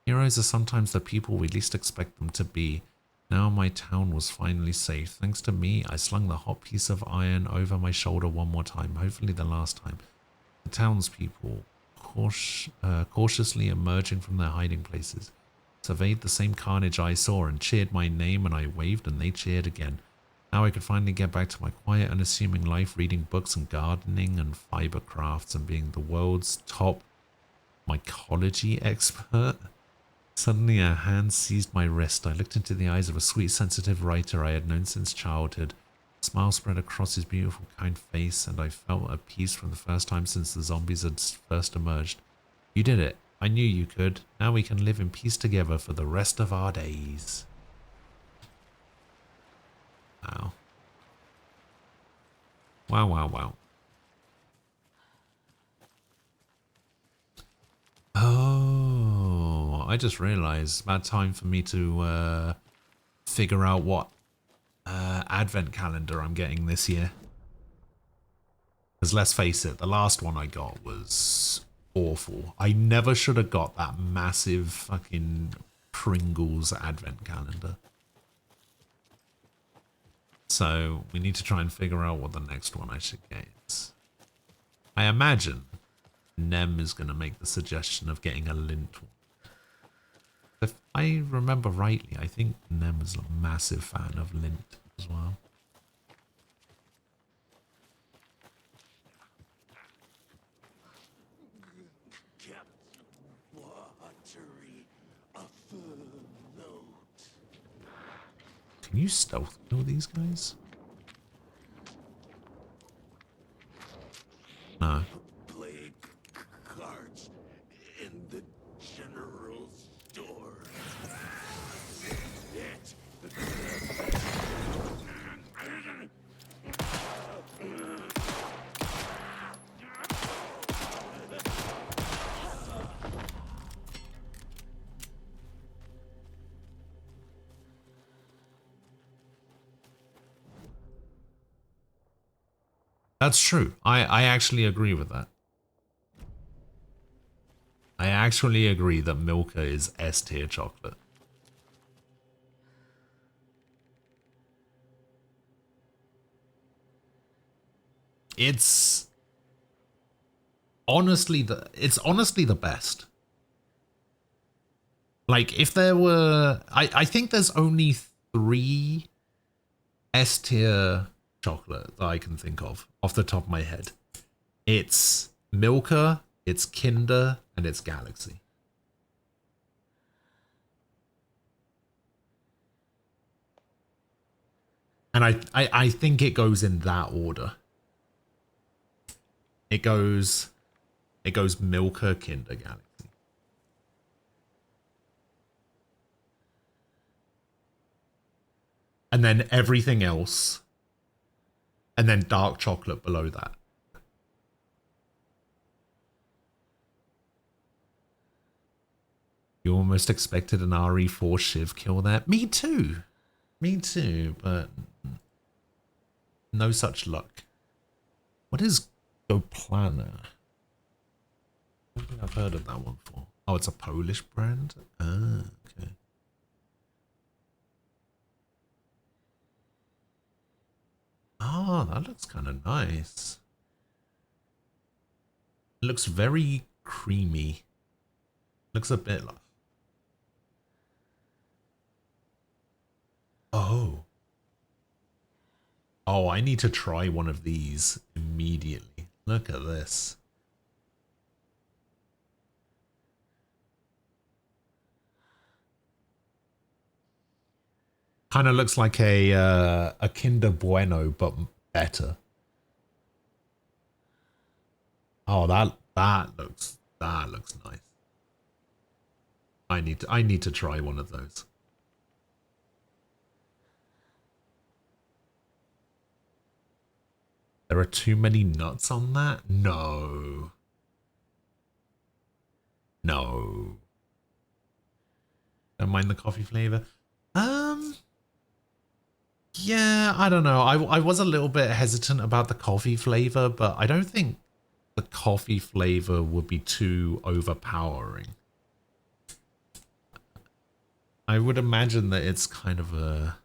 Heroes are sometimes the people we least expect them to be. Now my town was finally safe. Thanks to me, I slung the hot piece of iron over my shoulder 1 more time, hopefully the last time. The townspeople, cautiously emerging from their hiding places, surveyed the same carnage I saw and cheered my name, and I waved and they cheered again. Now I could finally get back to my quiet, unassuming life, reading books and gardening and fiber crafts and being the world's top mycology expert. Suddenly a hand seized my wrist. I looked into the eyes of a sweet, sensitive writer I had known since childhood. A smile spread across his beautiful, kind face, and I felt at peace for the first time since the zombies had first emerged. You did it. I knew you could. Now we can live in peace together for the rest of our days. Wow. Wow, wow, wow. Oh, I just realized it's about time for me to figure out what advent calendar I'm getting this year. Because let's face it, the last one I got was awful. I never should have got that massive fucking Pringles advent calendar. So we need to try and figure out what the next one I should get is. I imagine Nem is going to make the suggestion of getting a lint one. If I remember rightly, I think Nem is a massive fan of lint as well. Can you stealth kill these guys? No. Plague cards in the general store. That's true. I actually agree with that. I actually agree that Milka is S tier chocolate. It's honestly the best. Like if there were I think there's only 3 S tier chocolate that I can think of off the top of my head. It's Milka, it's Kinder, and it's Galaxy. And I think it goes in that order. It goes Milka, Kinder, Galaxy. And then everything else. And then dark chocolate below that. You almost expected an RE4 Shiv kill there. Me too. Me too, but no such luck. What is GoPlana? I don't think I've heard of that one before. Oh, it's a Polish brand? Ah, okay. Oh, that looks kind of nice. It looks very creamy. Looks a bit like... Oh. Oh, I need to try one of these immediately. Look at this. Kind of looks like a Kinder Bueno, but better. Oh, that looks nice. I need to try one of those. There are too many nuts on that? No. No. Don't mind the coffee flavor. Yeah, I don't know. I was a little bit hesitant about the coffee flavor, but I don't think the coffee flavor would be too overpowering. I would imagine that it's kind of a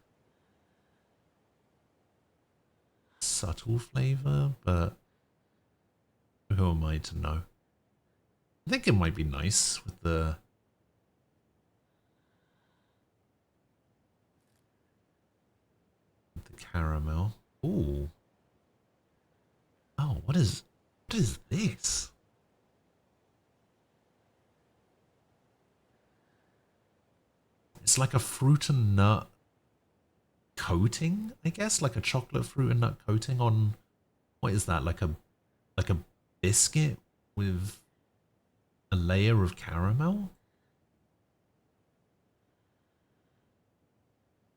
subtle flavor, but who am I to know? I think it might be nice with the caramel. Ooh. Oh, what is this? It's like a fruit and nut coating, I guess, like a chocolate fruit and nut coating on, what is that? Like a biscuit with a layer of caramel?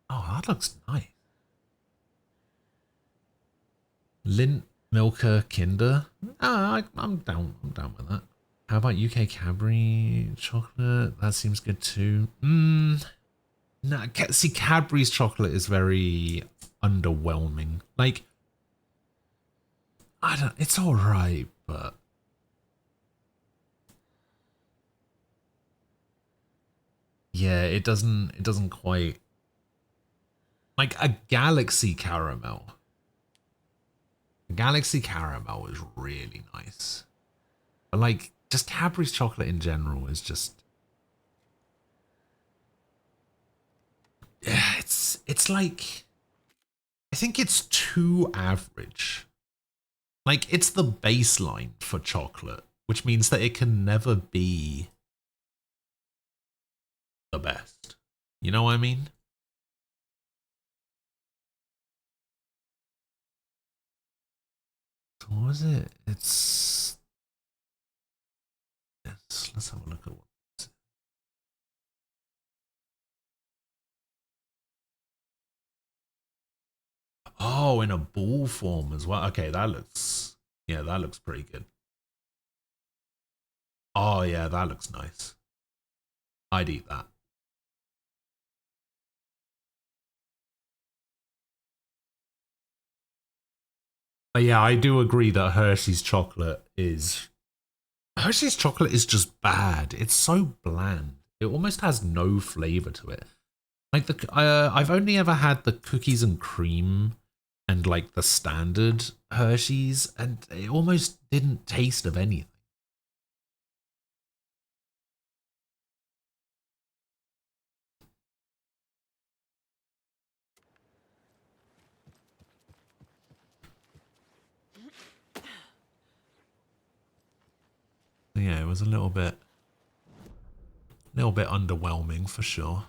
Oh, that looks nice. Lindt, Milka, Kinder. I'm down with that. How about UK Cadbury chocolate? That seems good too. Nah, see, Cadbury's chocolate is very underwhelming. Like, it's alright, but yeah, it doesn't quite, like a Galaxy caramel. Galaxy caramel is really nice. But like, just Cadbury's chocolate in general is just... Yeah, it's like... I think it's too average. Like, it's the baseline for chocolate, which means that it can never be the best. You know what I mean? What was it? It's... Yes, let's have a look at what it is. Oh, in a ball form as well. Okay, that looks... Yeah, that looks pretty good. Oh, yeah, that looks nice. I'd eat that. But yeah, I do agree that Hershey's chocolate is just bad. It's so bland. It almost has no flavor to it. Like I've only ever had the cookies and cream and like the standard Hershey's, and it almost didn't taste of anything. Yeah, it was a little bit underwhelming for sure.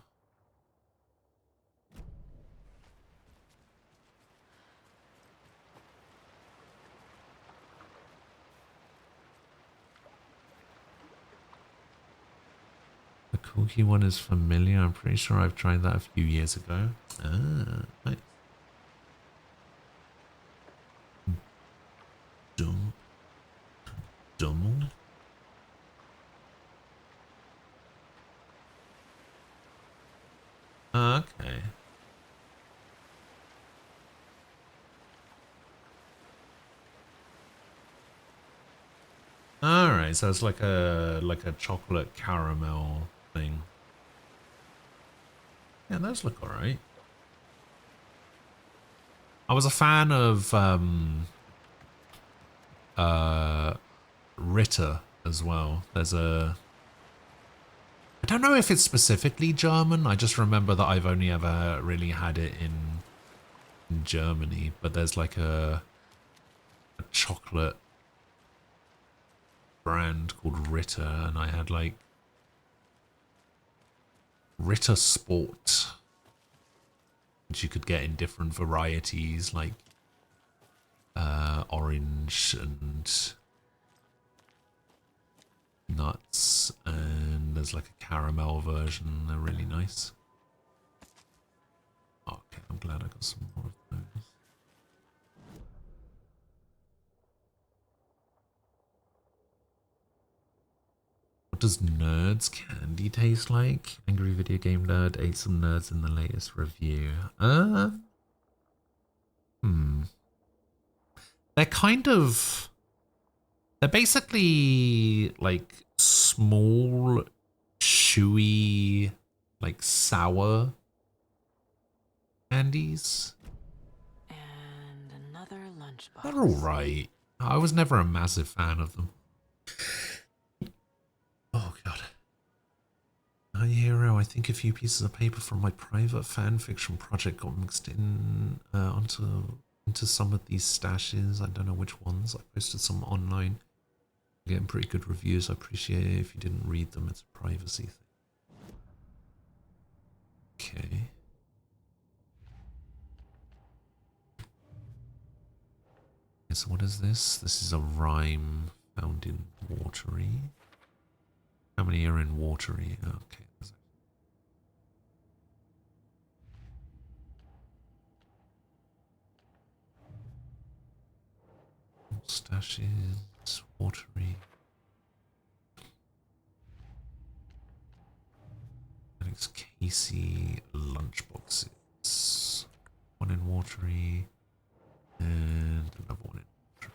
The cookie one is familiar. I'm pretty sure I've tried that a few years ago. Ah, right. Dummel. Okay. Alright, so it's like a chocolate caramel thing. Yeah, those look alright. I was a fan of Ritter as well. There's a... I don't know if it's specifically German. I just remember that I've only ever really had it in Germany. But there's like a chocolate brand called Ritter, and I had like Ritter Sport, which you could get in different varieties, like orange and nuts, and there's like a caramel version. They're really nice. Okay, I'm glad I got some more of those. What does Nerds candy taste like? Angry Video Game Nerd ate some Nerds in the latest review. They're basically like small, chewy, like sour candies. And another lunchbox. They're alright. I was never a massive fan of them. Oh god. Hi Hero, I think a few pieces of paper from my private fan fiction project got mixed in into some of these stashes. I don't know which ones. I posted some online. I'm getting pretty good reviews. I appreciate it. If you didn't read them, it's a privacy thing. Okay. So what is this? This is a rhyme found in Watery. How many are in Watery? Okay. Stashes, Watery. Alex Casey lunchboxes. One in Watery. And another one in Watery.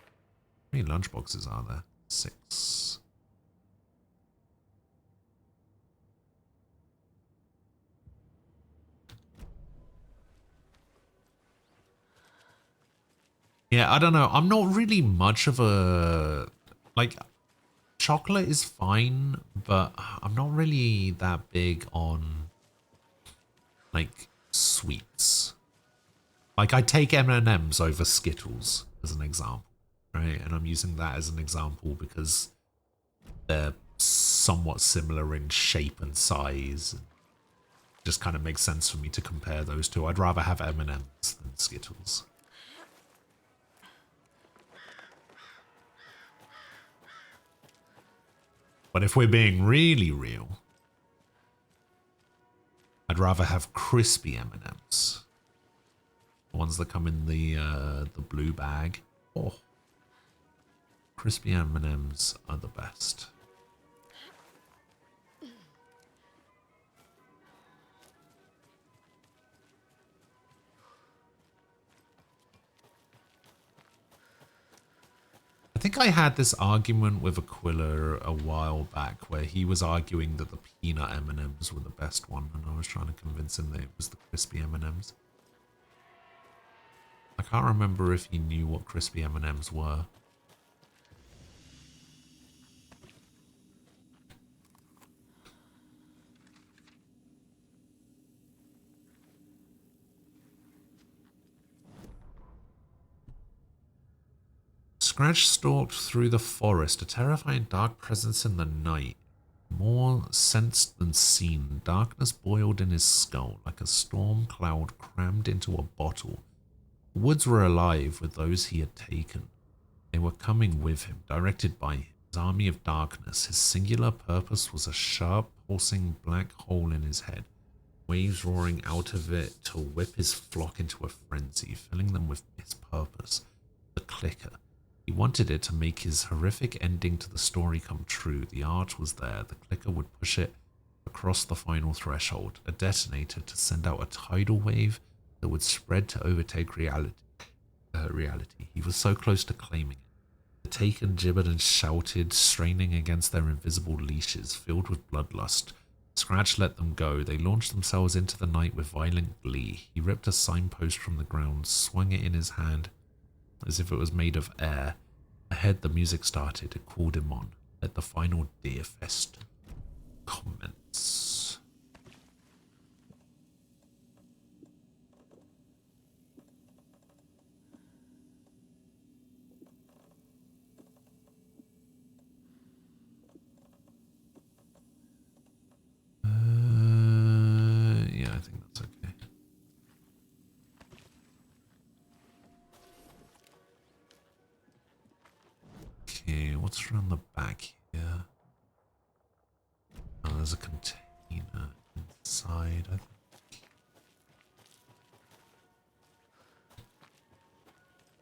How many lunchboxes are there? 6. Yeah, I don't know. I'm not really much of a... Like, chocolate is fine, but I'm not really that big on, like, sweets. Like, I take M&M's over Skittles, as an example, right? And I'm using that as an example because they're somewhat similar in shape and size. It just kind of makes sense for me to compare those two. I'd rather have M&M's than Skittles. But if we're being really real, I'd rather have crispy M&Ms. The ones that come in the blue bag. Oh, crispy M&Ms are the best. think I had this argument with Aquila a while back where he was arguing that the peanut M&Ms were the best one, and I was trying to convince him that it was the crispy M&Ms. I can't remember if he knew what crispy M&Ms were. Scratch stalked through the forest, a terrifying dark presence in the night. More sensed than seen, darkness boiled in his skull like a storm cloud crammed into a bottle. The woods were alive with those he had taken. They were coming with him, directed by him, his army of darkness. His singular purpose was a sharp, pulsing black hole in his head, waves roaring out of it to whip his flock into a frenzy, filling them with his purpose, the clicker. He wanted it to make his horrific ending to the story come true. The art was there. The clicker would push it across the final threshold, a detonator to send out a tidal wave that would spread to overtake reality. He was so close to claiming it. The Taken gibbered and shouted, straining against their invisible leashes, filled with bloodlust. Scratch let them go. They launched themselves into the night with violent glee. He ripped a signpost from the ground, swung it in his hand as if it was made of air. Ahead, the music started. It called him on. Let the final Deer Fest commence. Yeah, I think that's okay. Okay, what's around the back here? Oh, there's a container inside, I think.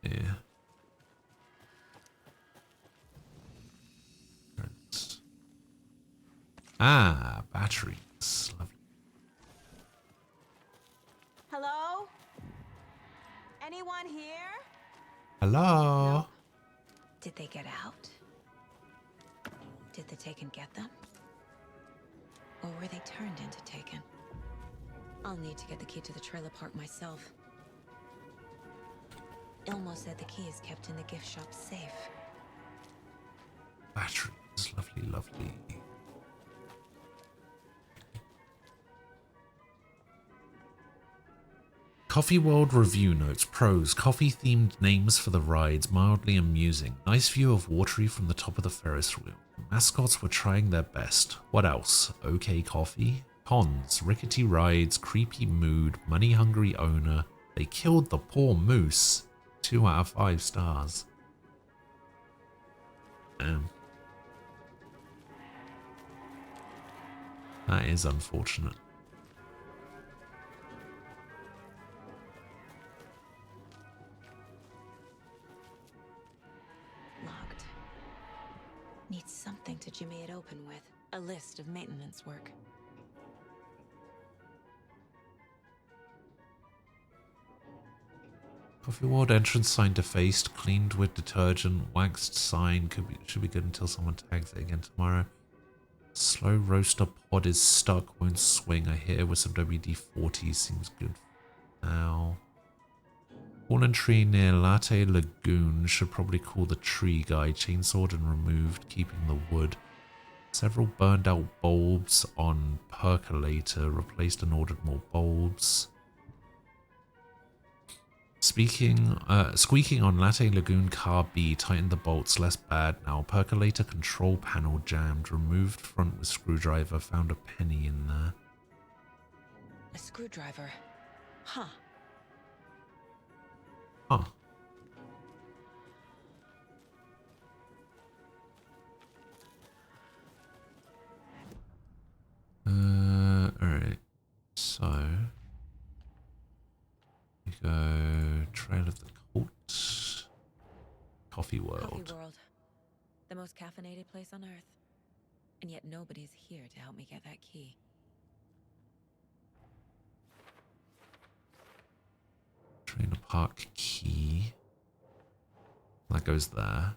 Yeah. Ah, batteries. Lovely. Hello? Anyone here? Hello? Did they get out? Did the Taken get them? Or were they turned into Taken? I'll need to get the key to the trailer park myself. Ilmo said the key is kept in the gift shop safe. Batteries. Lovely, lovely. Coffee World review notes. Pros. Coffee-themed names for the rides. Mildly amusing. Nice view of Watery from the top of the Ferris wheel. Mascots were trying their best. What else? Okay coffee. Cons. Rickety rides. Creepy mood. Money-hungry owner. They killed the poor moose. 2 out of 5 stars. That is unfortunate. Locked. Needs something to jimmy it open with. A list of maintenance work. Coffee World entrance sign defaced, cleaned with detergent, waxed sign should be good until someone tags it again tomorrow. Slow roaster pod is stuck, won't swing. I hit it with some WD-40, seems good now. Fallen tree near Latte Lagoon, should probably call the tree guy. Chainsawed and removed, keeping the wood. Several burned out bulbs on percolator, replaced and ordered more bulbs. Squeaking on Latte Lagoon car B, tightened the bolts, less bad now. Percolator control panel jammed, removed front with screwdriver, found a penny in there. A screwdriver. Huh. Huh. Alright. So we go Trail of the Cult. Coffee World. Coffee World. The most caffeinated place on Earth. And yet nobody's here to help me get that key. Trailer Park key. That goes there.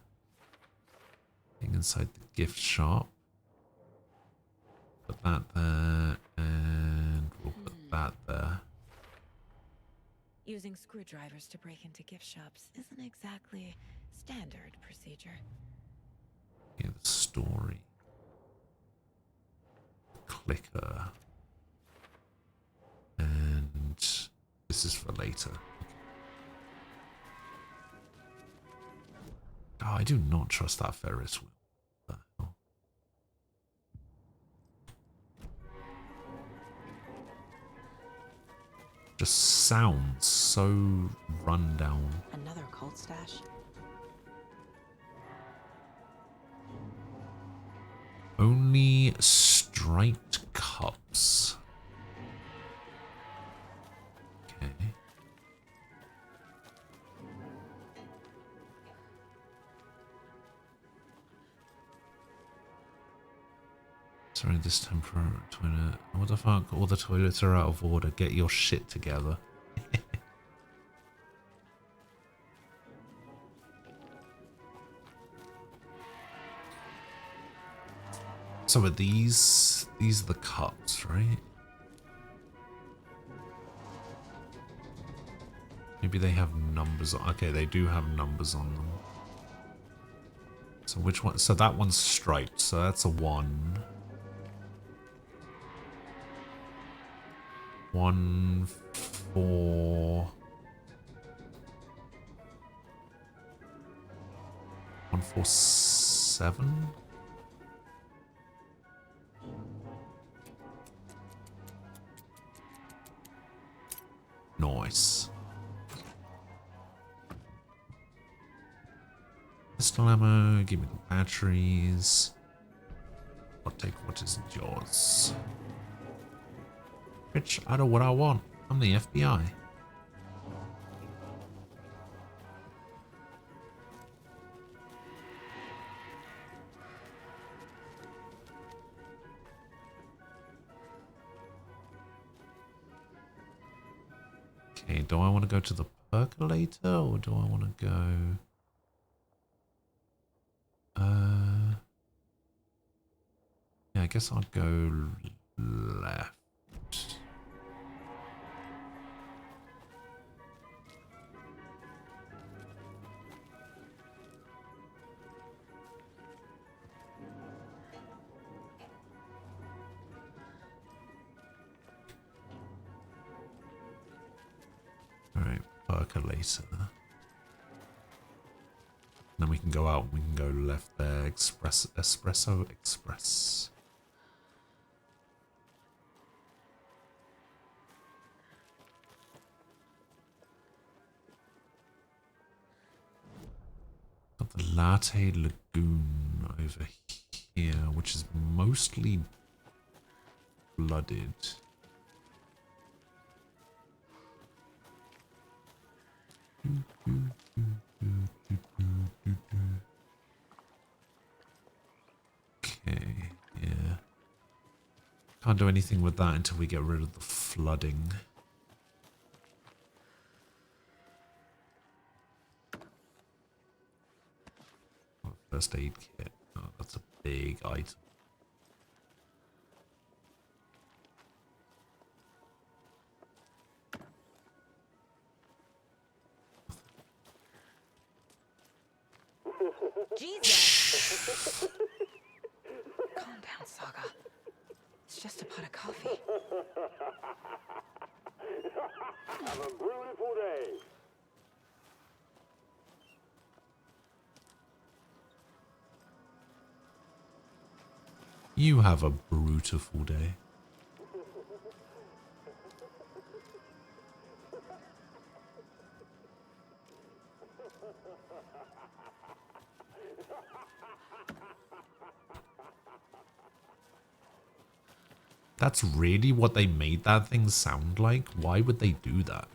Thing inside the gift shop. Put that there, and we'll put that there. Using screwdrivers to break into gift shops isn't exactly standard procedure. Yeah, the story. Clicker. And this is for later. Oh, I do not trust that Ferris wheel. What the hell? Just sounds so run down. Another cult stash. Only striped cups. Okay. Sorry, this temporary toilet. What the fuck? All the toilets are out of order. Get your shit together. So are these are the cups, right? Maybe they have numbers on. Okay, they do have numbers on them. So which one? So that one's striped. So that's a 1. 1, 4. 1, 4, 7. Nice. Pistol ammo, give me the batteries. I'll take what isn't yours. Bitch, I know what I want. I'm the FBI. Okay, do I want to go to the percolator or do I want to go... Yeah, I guess I'll go left. Alright, percolator. Then we can go out and we can go left there. Espresso Express. Got the Latte Lagoon over here, which is mostly flooded. Okay, yeah. Can't do anything with that until we get rid of the flooding. First aid kit. Oh, that's a big item. Jesus! Calm down, Saga. It's just a pot of coffee. Have a beautiful day. You have a beautiful day. That's really what they made that thing sound like? Why would they do that?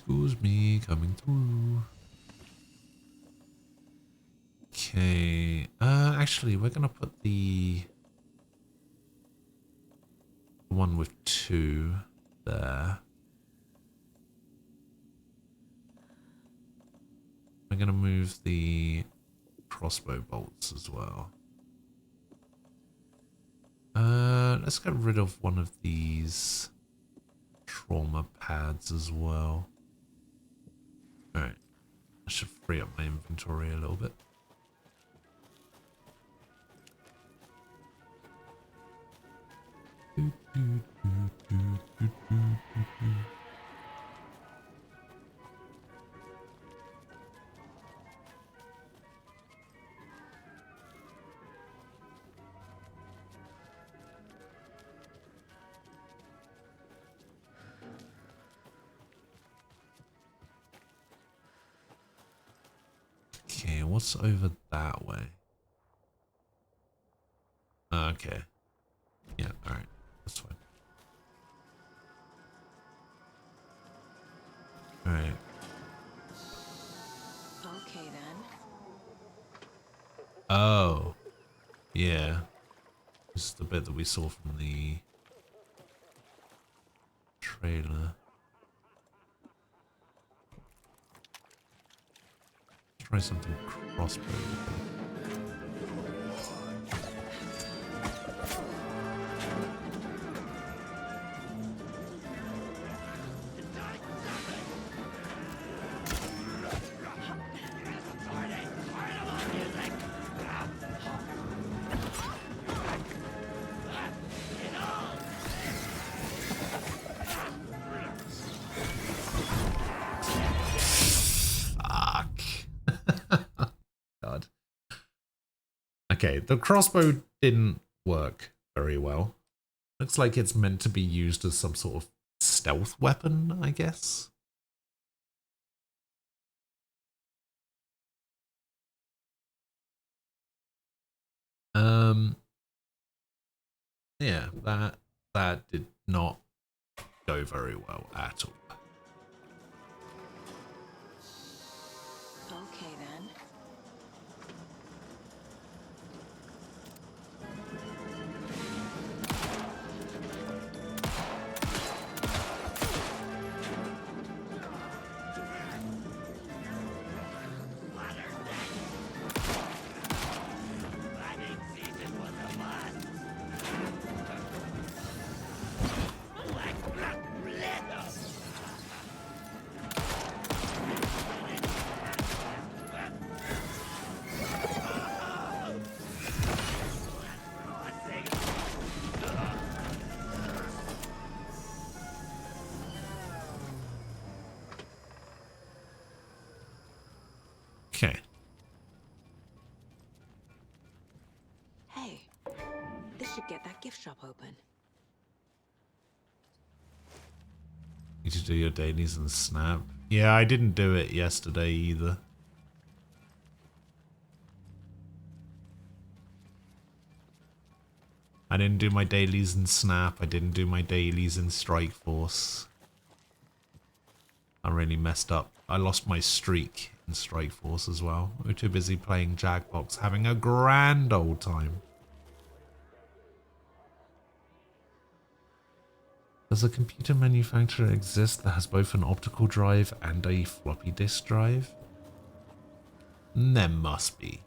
Excuse me, coming through. Okay, actually, we're gonna put the one with 2 there. We're gonna move the crossbow bolts as well. Let's get rid of one of these trauma pads as well. Alright, I should free up my inventory a little bit. Okay, what's over that way? Okay. Yeah, alright. That's fine. Alright. Okay then. Oh. Yeah. This is the bit that we saw from the trailer. Try something crossbow. God. Okay, the crossbow didn't work very well. Looks like it's meant to be used as some sort of stealth weapon, I guess. Yeah, that did not go very well at all. Okay then. Okay. Hey, this should get that gift shop open. Need to do your dailies and Snap. Yeah, I didn't do it yesterday either. I didn't do my dailies in Snap. I didn't do my dailies in Strike Force. I really messed up. I lost my streak in Strike Force as well. We were too busy playing Jackbox, having a grand old time. Does a computer manufacturer exist that has both an optical drive and a floppy disk drive? There must be.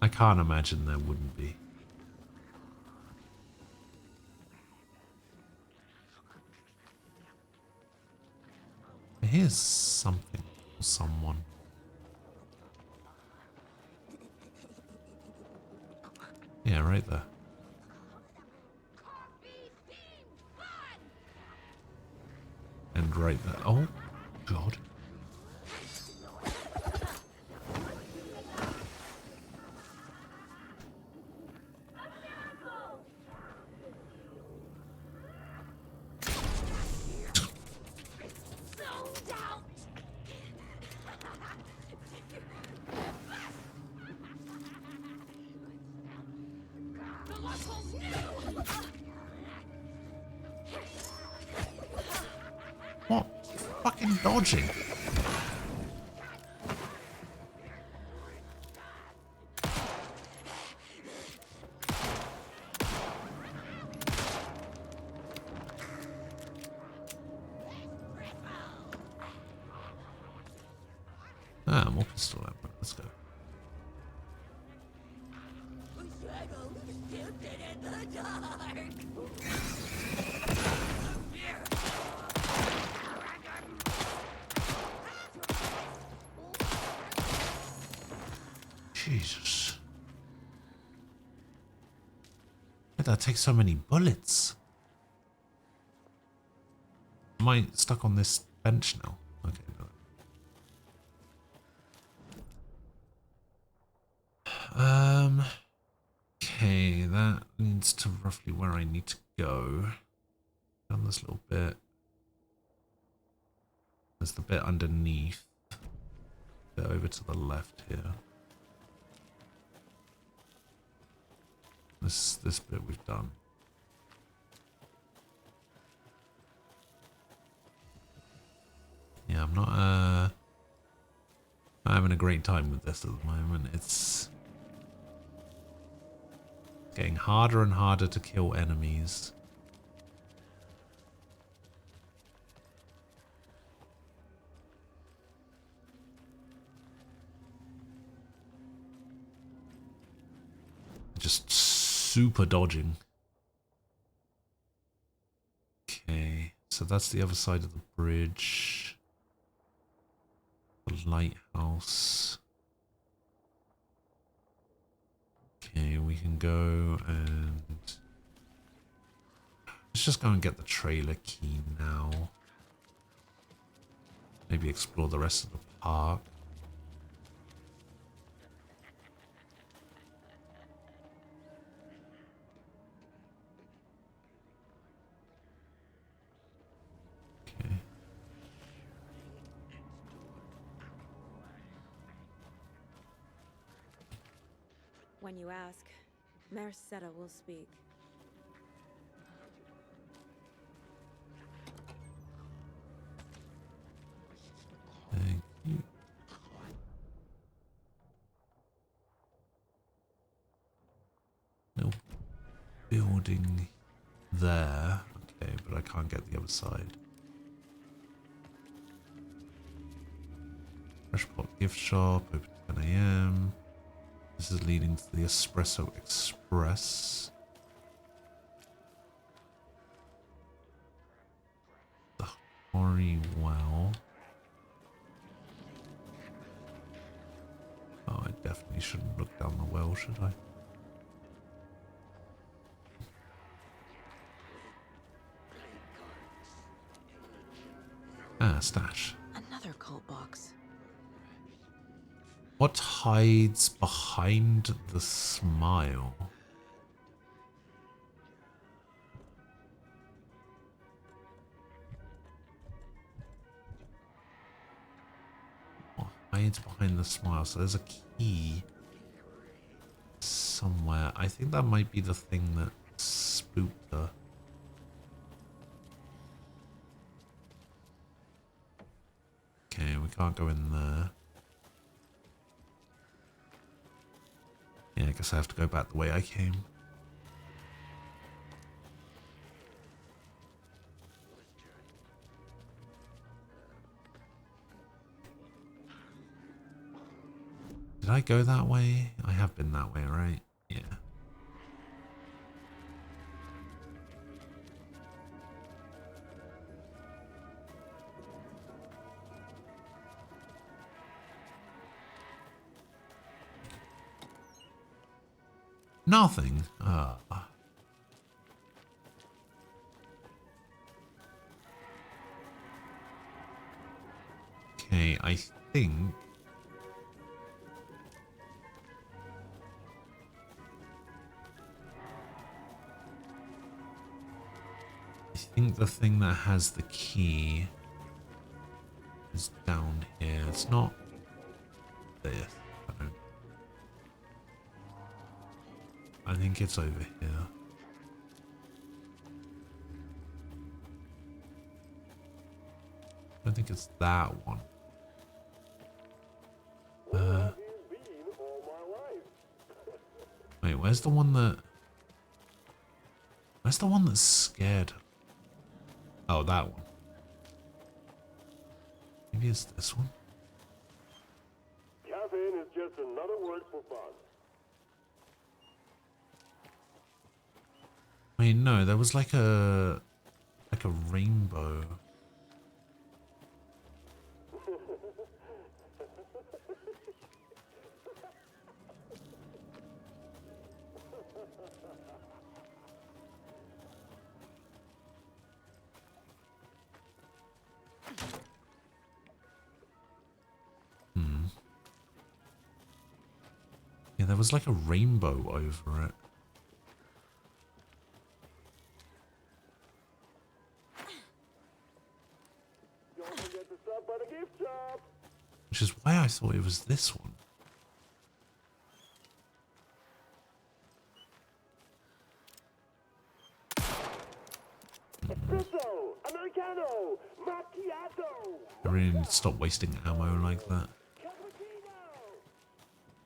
I can't imagine there wouldn't be. Here's something or someone. Yeah, right there. And right there. Oh, God. What? Fucking dodging. Ah, more pistol ammo. Let's go. Jesus. Why'd that take so many bullets? Am I stuck on this bench now? Okay, no. Okay, that leads to roughly where I need to go. Down this little bit. There's the bit underneath. Bit over to the left here. This bit we've done. Yeah, I'm not having a great time with this at the moment. It's getting harder and harder to kill enemies. Just super dodging. Okay, so that's the other side of the bridge. The lighthouse. Okay, we can go and let's just go and get the trailer key now. Maybe explore the rest of the park. Okay. When you ask, Merceda will speak. Thank you. No building there. Okay, but I can't get the other side. Fresh Pot gift shop, open 10 AM. This is leading to the Espresso Express. The Quarry Well. Oh, I definitely shouldn't look down the well, should I? Ah, stash. Another cult box. What hides behind the smile? What hides behind the smile? So there's a key somewhere. I think that might be the thing that spooked her. Okay, we can't go in there. Yeah, I guess I have to go back the way I came. Did I go that way? I have been that way, right? Yeah. Nothing. Okay, I think the thing that has the key is down here. It's not this. I think it's over here. I think it's that one. Wait, where's the one that... Where's the one that's scared? Oh, that one. Maybe it's this one. Caffeine is just another word for fun. Wait, no, there was like a rainbow. Yeah, there was like a rainbow over it. Don't forget to stop by the gift shop. Which is why I thought it was this one. Espresso, Americano, Macchiato. I really need to stop wasting ammo like that.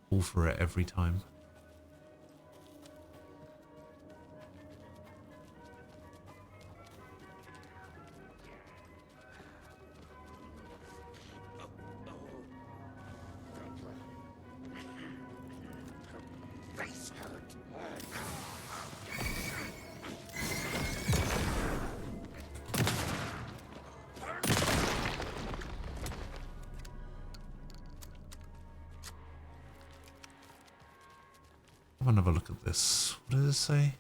All for it every time. Face hurt. Have another look at this. What does it say?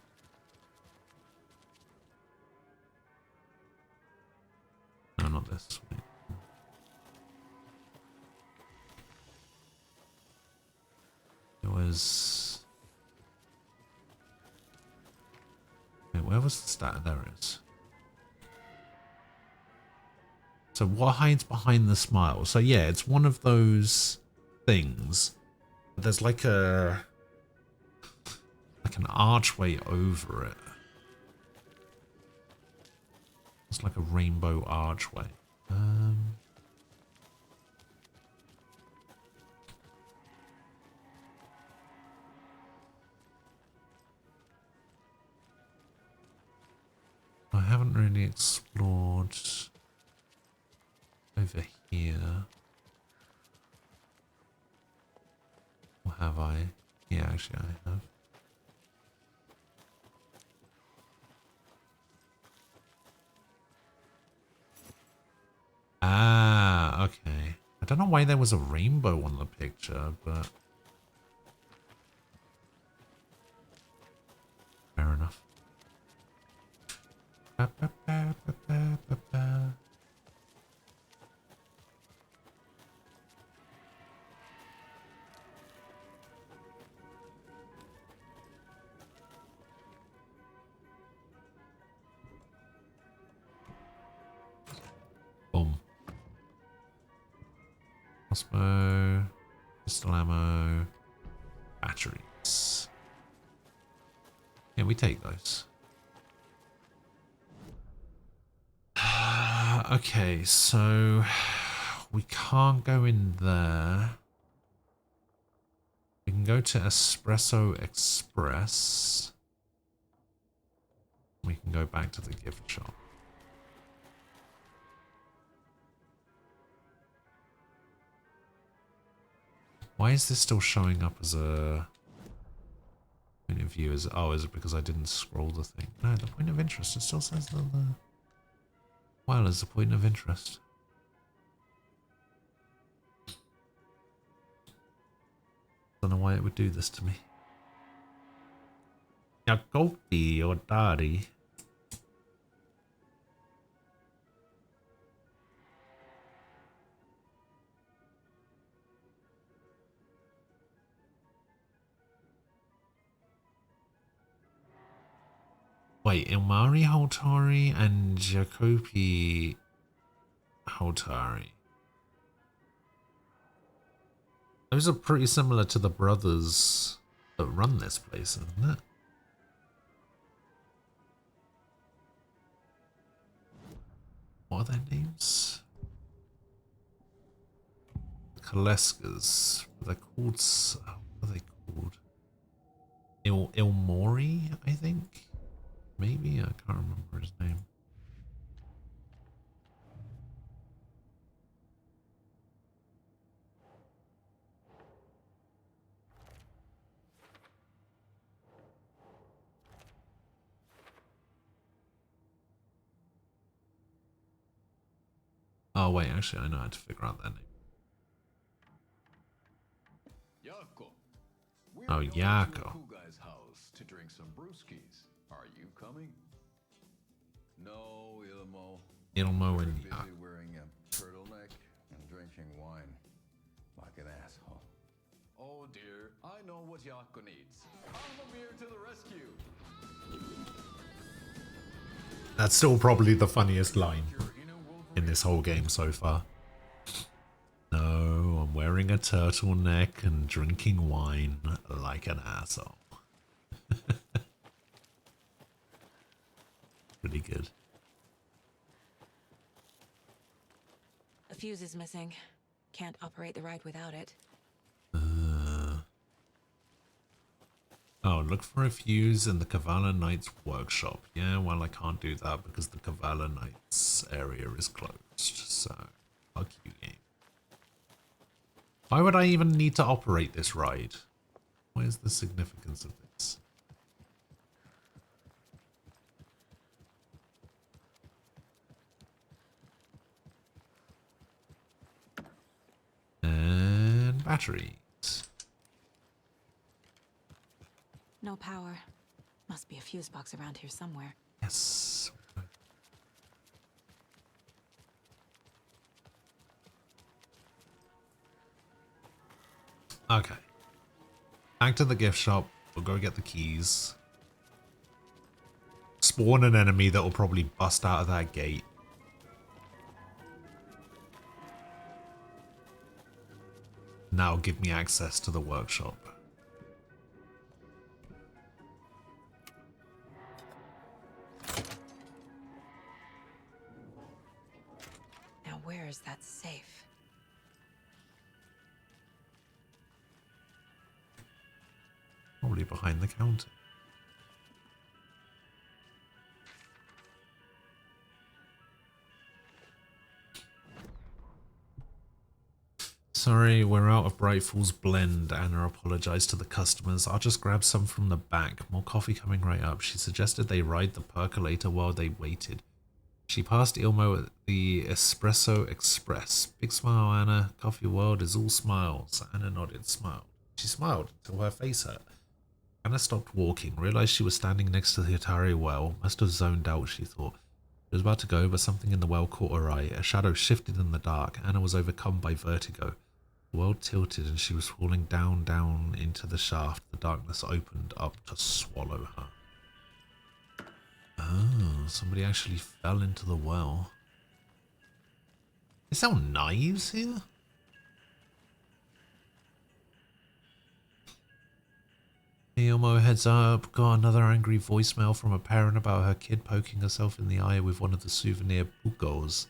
No, not this. Wait. It was... Wait, where was the stat? There it is. So what hides behind the smile? So yeah, it's one of those things. There's like an archway over it. It's like a rainbow archway. I haven't really explored over here. Or have I? Yeah, actually I have. Ah, okay. I don't know why there was a rainbow on the picture, but... Fair enough. Ba, ba, ba, ba, ba, ba, ba. Boom. Crossbow, pistol ammo, batteries. Yeah, we take those. Okay, so we can't go in there. We can go to Espresso Express. We can go back to the gift shop. Why is this still showing up as a point of view? Oh, is it because I didn't scroll the thing? No, the point of interest. It still says that the while is the point of interest. Don't know why it would do this to me. Yakoti or Dari. Wait, Ilmari Holtari and Jacopi Holtari. Those are pretty similar to the brothers that run this place, isn't it? What are their names? Kaleskas. They're called... what are they called? Ilmori, I think? Maybe? I can't remember his name. Oh wait, actually I know how to figure out that name. Yako. Oh, Yako. Guy's house to drink some brewskis. Are you coming? No, Ilmo. Ilmo and Busy Yako. wearing a turtleneck and drinking wine like an asshole. Oh dear, I know what Yako needs. Almamir to the rescue. That's still probably the funniest line in this whole game so far. No, I'm wearing a turtleneck and drinking wine like an asshole. Pretty good. A fuse is missing. Can't operate the ride without it. Oh, look for a fuse in the Kavala Knights workshop. Yeah, well, I can't do that because the Kavala Knights area is closed. So, fuck you, game. Why would I even need to operate this ride? What is the significance of this? And batteries. No power. Must be a fuse box around here somewhere. Yes. Okay. Back to the gift shop. We'll go get the keys. Spawn an enemy that will probably bust out of that gate. Now give me access to the workshop. Now where is that safe? Probably behind the counter. Sorry, we're out of Bright Falls blend. Anna apologized to the customers. I'll just grab some from the back. More coffee coming right up. She suggested they ride the percolator while they waited. She passed Ilmo at the Espresso Express. Big smile, Anna. Coffee world is all smiles. Anna nodded, smiled. She smiled until her face hurt. Anna stopped walking, realized she was standing next to the Atari well. Must have zoned out, she thought. She was about to go, but something in the well caught her eye. A shadow shifted in the dark. Anna was overcome by vertigo. The world tilted and she was falling down into the shaft. The darkness opened up to swallow her. Oh, somebody actually fell into the well. They sell knives here? Ilmo heads up. Got another angry voicemail from a parent about her kid poking herself in the eye with one of the souvenir bugos.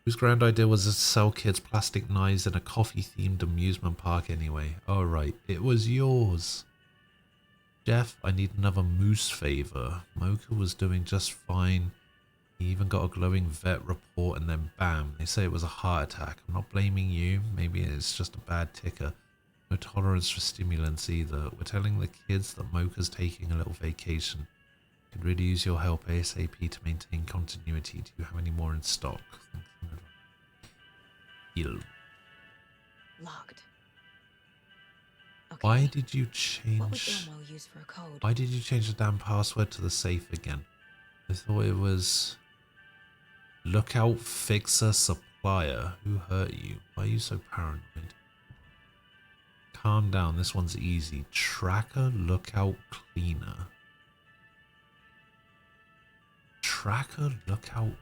Whose grand idea was to sell kids plastic knives in a coffee-themed amusement park anyway? Oh right, it was yours. Jeff, I need another moose favor. Mocha was doing just fine. He even got a glowing vet report and then bam, they say it was a heart attack. I'm not blaming you, maybe it's just a bad ticker. No tolerance for stimulants either. We're telling the kids that Mocha's taking a little vacation. Could really use your help ASAP to maintain continuity. Do you have any more in stock? Locked. Okay. Why did you What would change? Ilmo use for a code? Why did you change the damn password to the safe again? I thought it was Lookout Fixer Supplier. Who hurt you? Why are you so paranoid? Calm down. This one's easy. Tracker Lookout Cleaner. Tracker Lookout.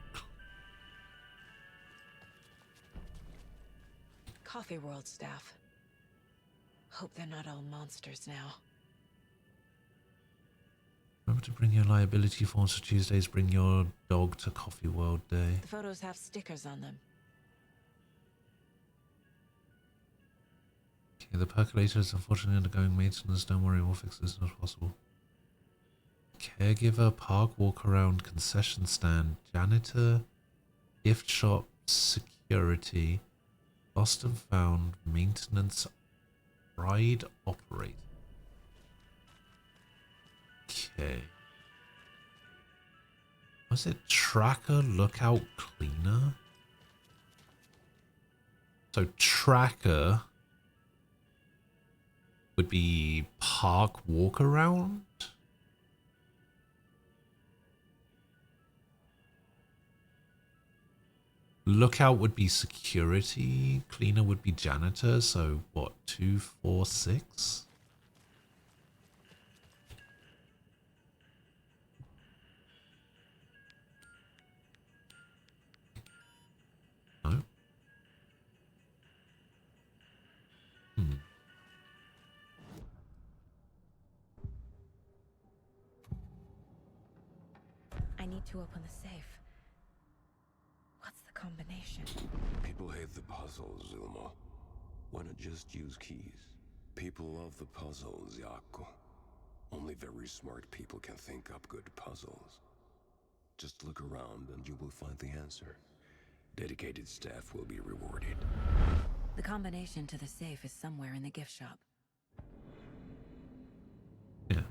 Coffee World staff. Hope they're not all monsters now. Remember to bring your liability forms for Tuesdays. Bring your dog to Coffee World Day. The photos have stickers on them. Okay, the percolator is unfortunately undergoing maintenance. Don't worry, we'll fix this as soon as possible. Caregiver, park, walk around, concession stand, janitor, gift shop, security, lost and found, maintenance, ride operator. Okay. Was it tracker, lookout, cleaner? So tracker would be park, walk around. Lookout would be security. Cleaner would be janitor. So what? 2, 4, 6? No. I need to open the safe. What's the combination? People hate the puzzles, Ilmo. Why not just use keys? People love the puzzles, Jaakko. Only very smart people can think up good puzzles. Just look around and you will find the answer. Dedicated staff will be rewarded. The combination to the safe is somewhere in the gift shop. Yeah.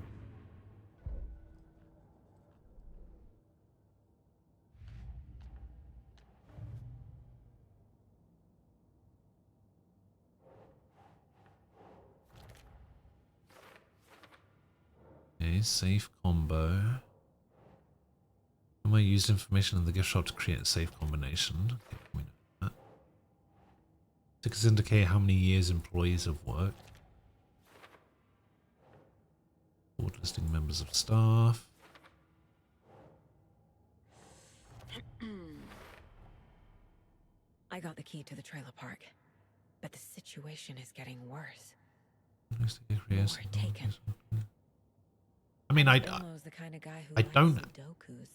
Okay, safe combo. I used information in the gift shop to create a safe combination. Okay, we know that. Tickets indicate how many years employees have worked. Board listing members of staff. I got the key to the trailer park, but the situation is getting worse. More taken. I mean, I Ilmo's the kind of guy who I likes don't Sudokus.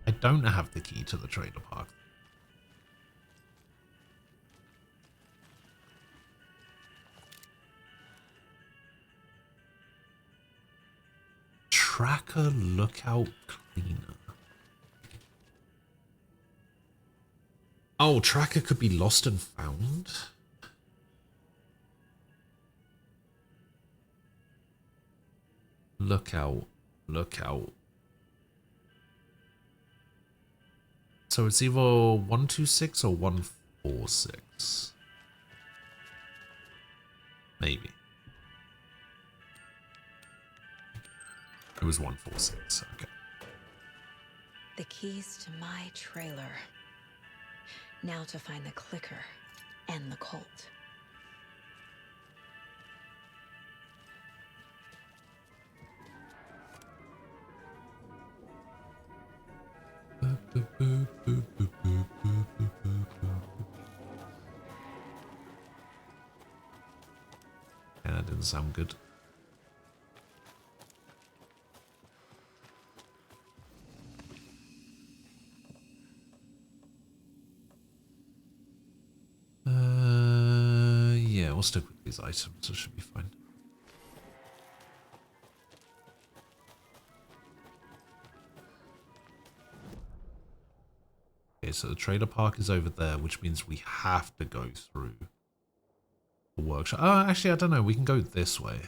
I don't have the key to the trailer park. Tracker, lookout, cleaner. Oh, tracker could be lost and found. Lookout, lookout. So it's either 126 or 146. Maybe. It was 146, okay. The keys to my trailer. Now to find the clicker and the Colt. Yeah, that didn't sound good. Yeah, we'll stick with these items, so it should be fine. Okay, so the trailer park is over there, which means we have to go through the workshop. Oh, actually, I don't know. We can go this way.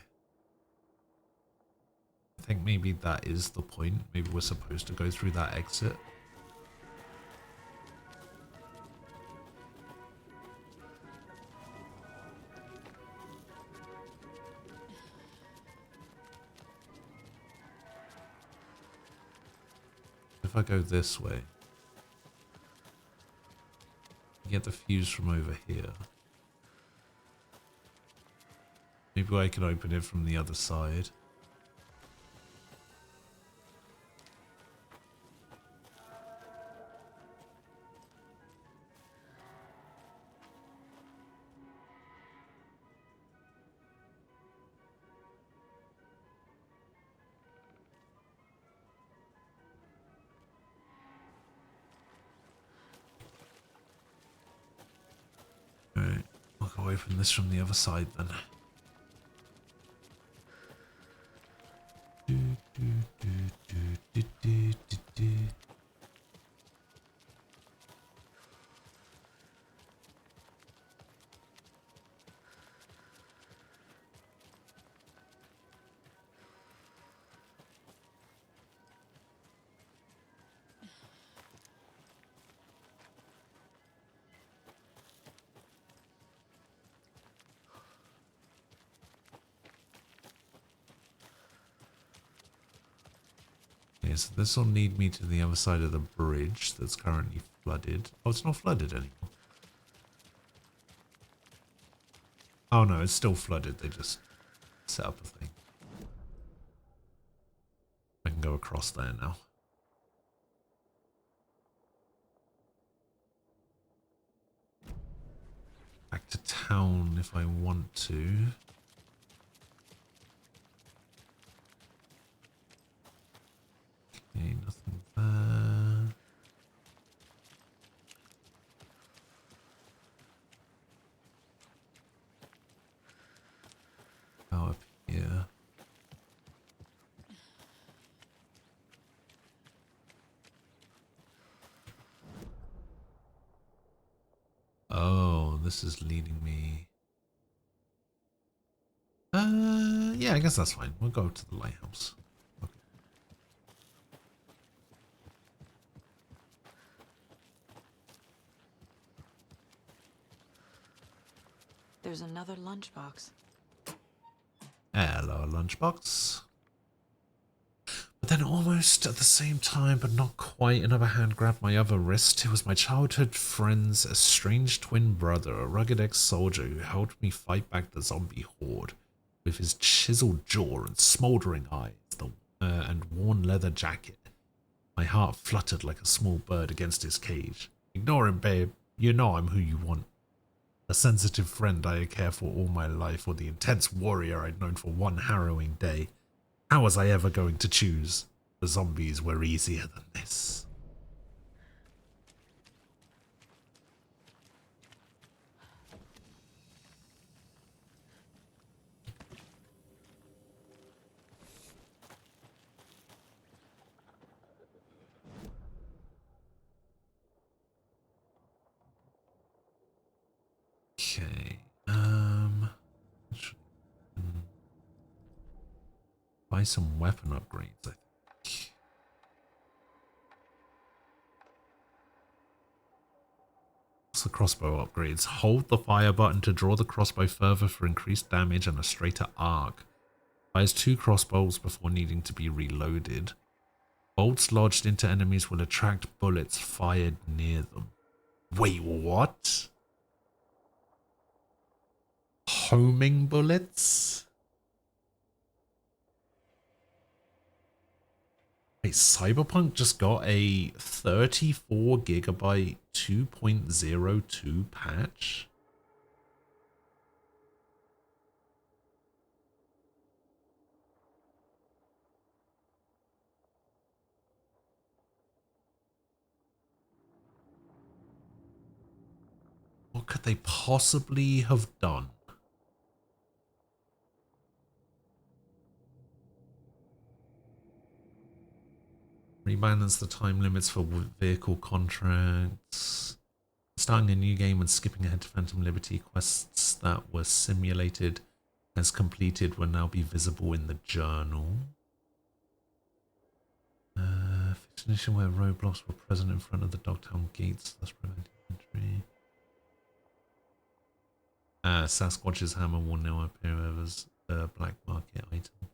I think maybe that is the point. Maybe we're supposed to go through that exit. If I go this way, get the fuse from over here. Maybe I can open it from the other side. Alright, I'll go open this from the other side then. Okay, so this will lead me to the other side of the bridge that's currently flooded. Oh, it's not flooded anymore. Oh no, it's still flooded. They just set up a thing. I can go across there now. Back to town if I want to. Okay, nothing there. Go up here. Oh, this is leading me. Yeah, I guess that's fine. We'll go to the lighthouse. Okay. There's another lunchbox. Hello, lunchbox. But then almost at the same time, but not quite, another hand grabbed my other wrist. It was my childhood friend's estranged twin brother, a rugged ex-soldier who helped me fight back the zombie horde. With his chiseled jaw and smouldering eyes and worn leather jacket, my heart fluttered like a small bird against his cage. Ignore him, babe. You know I'm who you want. A sensitive friend I had cared for all my life, or the intense warrior I'd known for one harrowing day. How was I ever going to choose? The zombies were easier than this. Okay, buy some weapon upgrades, I think. What's the crossbow upgrades? Hold the fire button to draw the crossbow further for increased damage and a straighter arc. Fires 2 crossbows before needing to be reloaded. Bolts lodged into enemies will attract bullets fired near them. Wait, what? Homing bullets? Wait, Cyberpunk just got a 34 gigabyte 2.02 patch? What could they possibly have done? Rebalance the time limits for vehicle contracts. Starting a new game and skipping ahead to Phantom Liberty quests that were simulated as completed will now be visible in the journal. Fixed an issue where roadblocks were present in front of the Dogtown gates, thus preventing entry. Sasquatch's hammer will now appear as a black market item.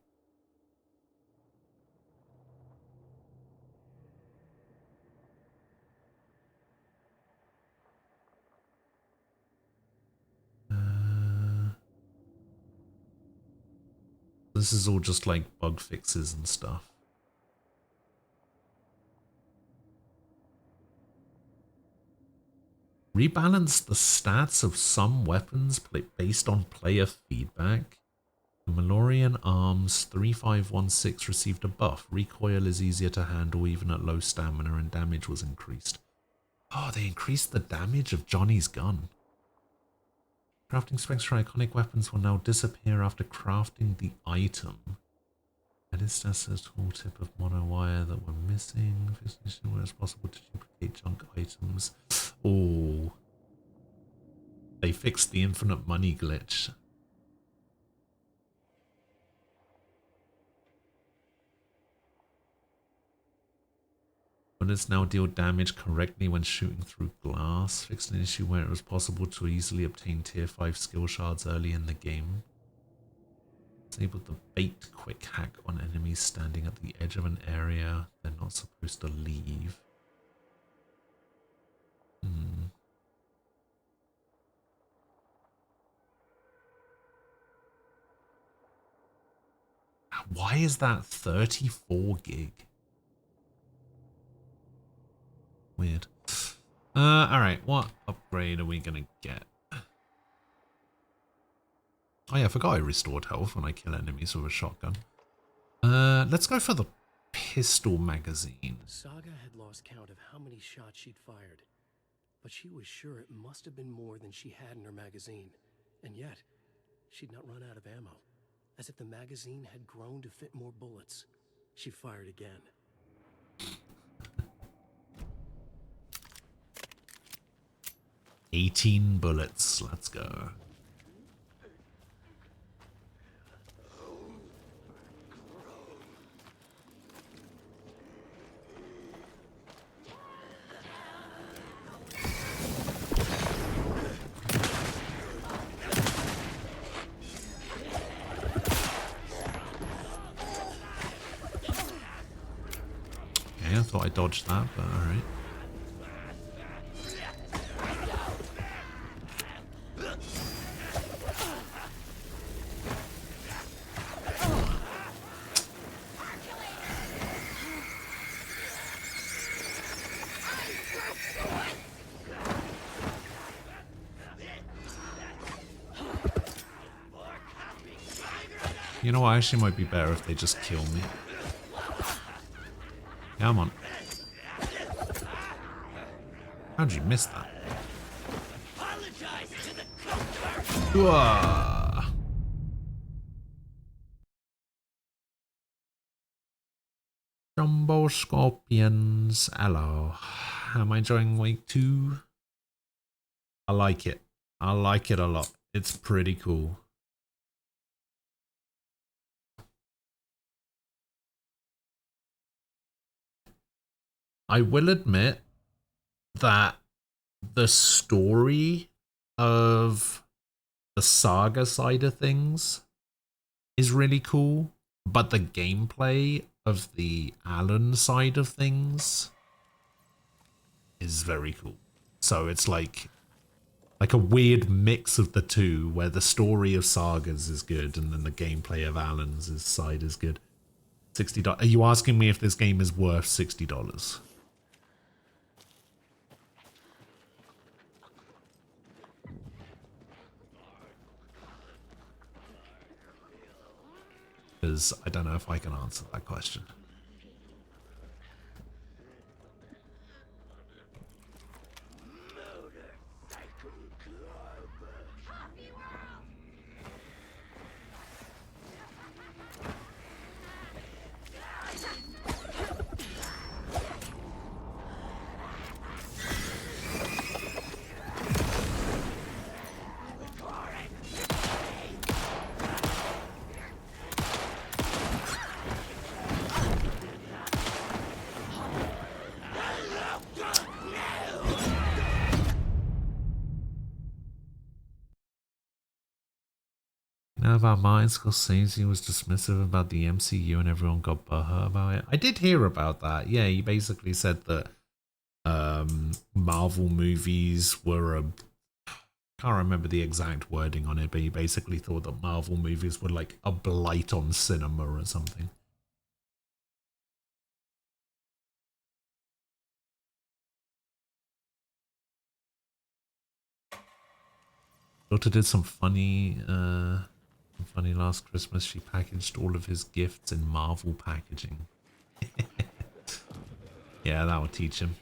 This is all just like bug fixes and stuff. Rebalance the stats of some weapons based on player feedback. The Malorian Arms 3516 received a buff. Recoil is easier to handle even at low stamina and damage was increased. Oh, they increased the damage of Johnny's gun. Crafting specs for iconic weapons will now disappear after crafting the item. Edit stats as tooltip of monowire that were missing. Where it's possible to duplicate junk items. Oh. They fixed the infinite money glitch. Bullets now deal damage correctly when shooting through glass. Fixed an issue where it was possible to easily obtain tier 5 skill shards early in the game. Disable the bait quick hack on enemies standing at the edge of an area they're not supposed to leave. Why is that 34 gig? Weird. Alright, what upgrade are we gonna get? Oh yeah, I forgot I restored health when I kill enemies with a shotgun. Let's go for the pistol magazine. Saga had lost count of how many shots she'd fired, but she was sure it must have been more than she had in her magazine. And yet, she'd not run out of ammo. As if the magazine had grown to fit more bullets. She fired again. $18 bullets. Let's go. I thought I dodged that, but alright. You know what, actually might be better if they just kill me. Come on. How'd you miss that? Whoa. Jumbo Scorpions. Hello. Am I enjoying week 2? I like it. I like it a lot. It's pretty cool. I will admit that the story of the Saga side of things is really cool, but the gameplay of the Alan side of things is very cool. So it's like a weird mix of the two, where the story of Sagas is good and then the gameplay of Alan's side is good. $60. Are you asking me if this game is worth $60? Because I don't know if I can answer that question. Of our minds, Scorsese was dismissive about the MCU and everyone got butthurt about it. I did hear about that. Yeah, he basically said that Marvel movies were can't remember the exact wording on it, but he basically thought that Marvel movies were like a blight on cinema or something. Daughter did some funny last Christmas. She packaged all of his gifts in Marvel packaging. Yeah, that will teach him.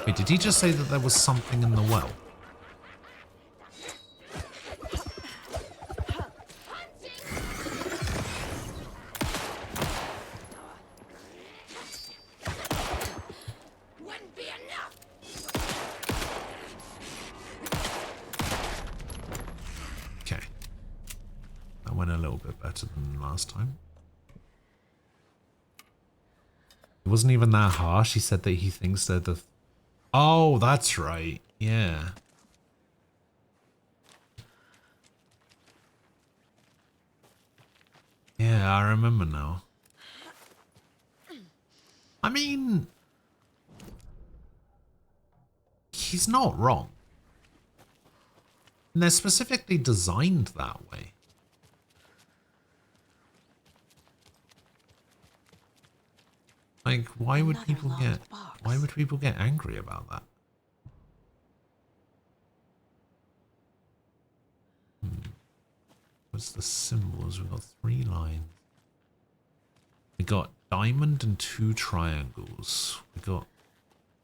Wait, did he just say that there was something in the well? better than last time. It wasn't even that harsh. He said that he thinks they're the... Oh, that's right. Yeah. Yeah, I remember now. I mean... He's not wrong. And they're specifically designed that way. Like, why would people get angry about that? What's the symbols? We've got 3 lines. We got diamond and 2 triangles. We got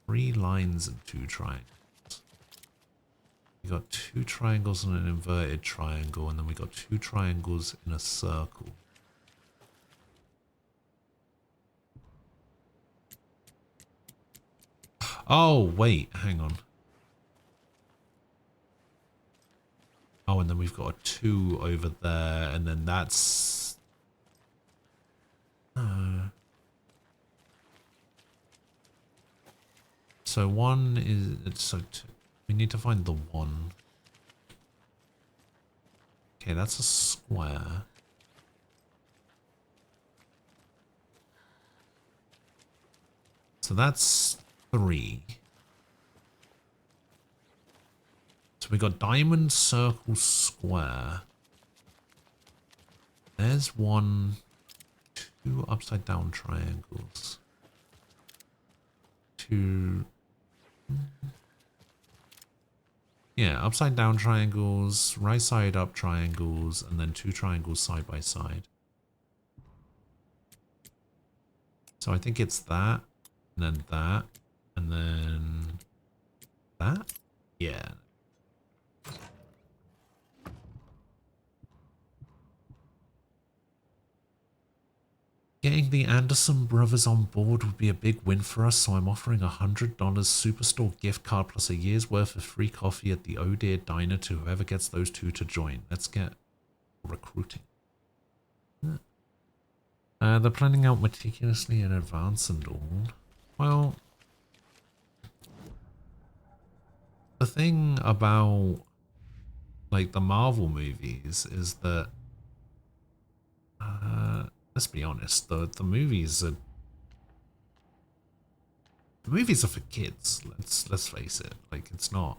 3 lines and 2 triangles. We got 2 triangles and an inverted triangle, and then we got 2 triangles in a circle. Oh, wait, hang on. Oh, and then we've got a 2 over there, and then that's... So 1 is... So we need to find the 1. Okay, that's a square. So that's 3. So we got diamond, circle, square. There's 1, 2 upside down triangles. 2. Yeah, upside down triangles, right side up triangles, and then 2 triangles side by side. So I think it's that, and then that, and then that? Yeah. Getting the Anderson brothers on board would be a big win for us, so I'm offering a $100 Superstore gift card plus a year's worth of free coffee at the Oh Dear Diner to whoever gets those 2 to join. Let's get recruiting. They're planning out meticulously in advance and all. Well, the thing about, like, the Marvel movies is that, let's be honest, the movies are for kids. Let's face it. Like, it's not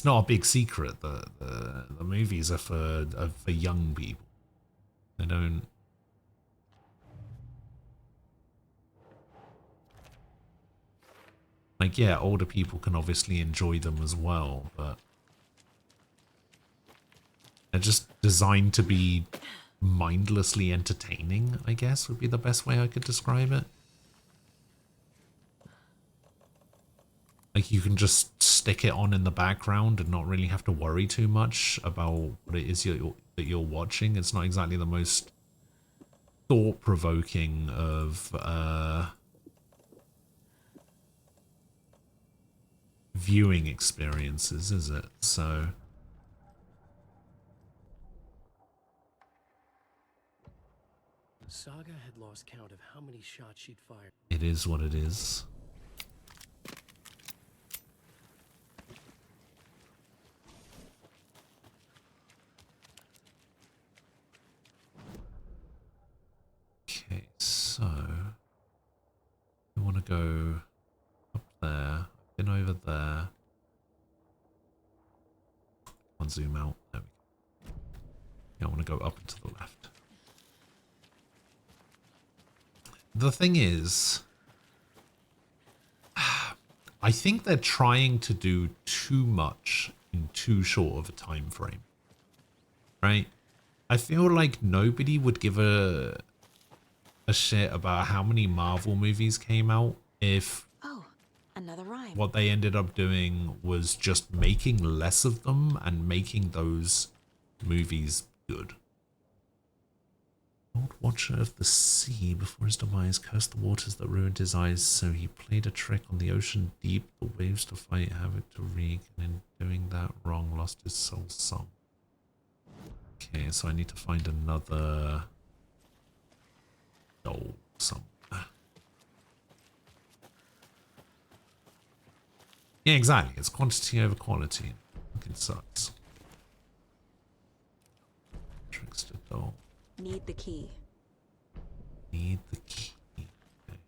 a big secret that the movies are for young people. They don't. Like, yeah, older people can obviously enjoy them as well, but they're just designed to be mindlessly entertaining, I guess, would be the best way I could describe it. Like, you can just stick it on in the background and not really have to worry too much about what it is that you're watching. It's not exactly the most thought-provoking of viewing experiences, is it? So Saga had lost count of how many shots she'd fired. it is what it is. Okay, so we want to go up there, then over there. One zoom out. There we go. Yeah, I want to go up and to the left. The thing is, I think they're trying to do too much in too short of a time frame. Right? I feel like nobody would give a shit about how many Marvel movies came out if Another rhyme. what they ended up doing was just making less of them and making those movies good. Old Watcher of the Sea, before his demise, cursed the waters that ruined his eyes, so he played a trick on the ocean deep, the waves to fight, havoc to wreak, and in doing that wrong, lost his soul song. Okay, so I need to find another doll somewhere. Yeah, exactly. It's quantity over quality. Fucking sucks. Trickster doll. Need the key. Need the key. Okay.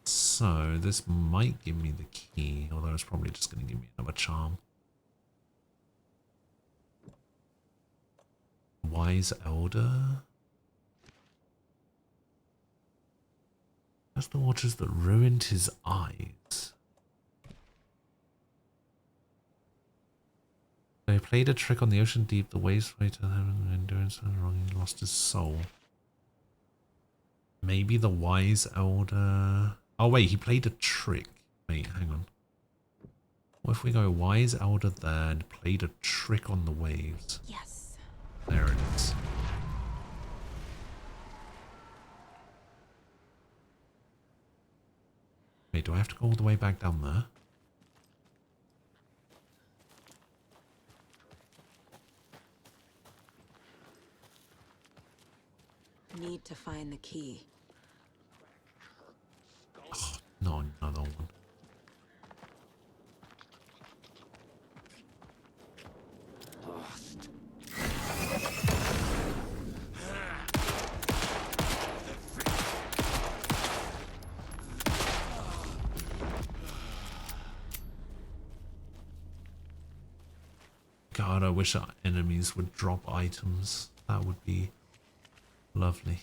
So this might give me the key, although it's probably just going to give me another charm. Wise Elder. That's the waters that ruined his eyes. They played a trick on the ocean deep, the waves way to heaven, and doing something wrong, he lost his soul. Maybe the Wise Elder. Oh wait, he played a trick. Wait, hang on. What if we go Wise Elder there and played a trick on the waves? Yes. There it is. Wait, do I have to go all the way back down there? Need to find the key. Oh, no, another one. God, I wish our enemies would drop items. That would be lovely.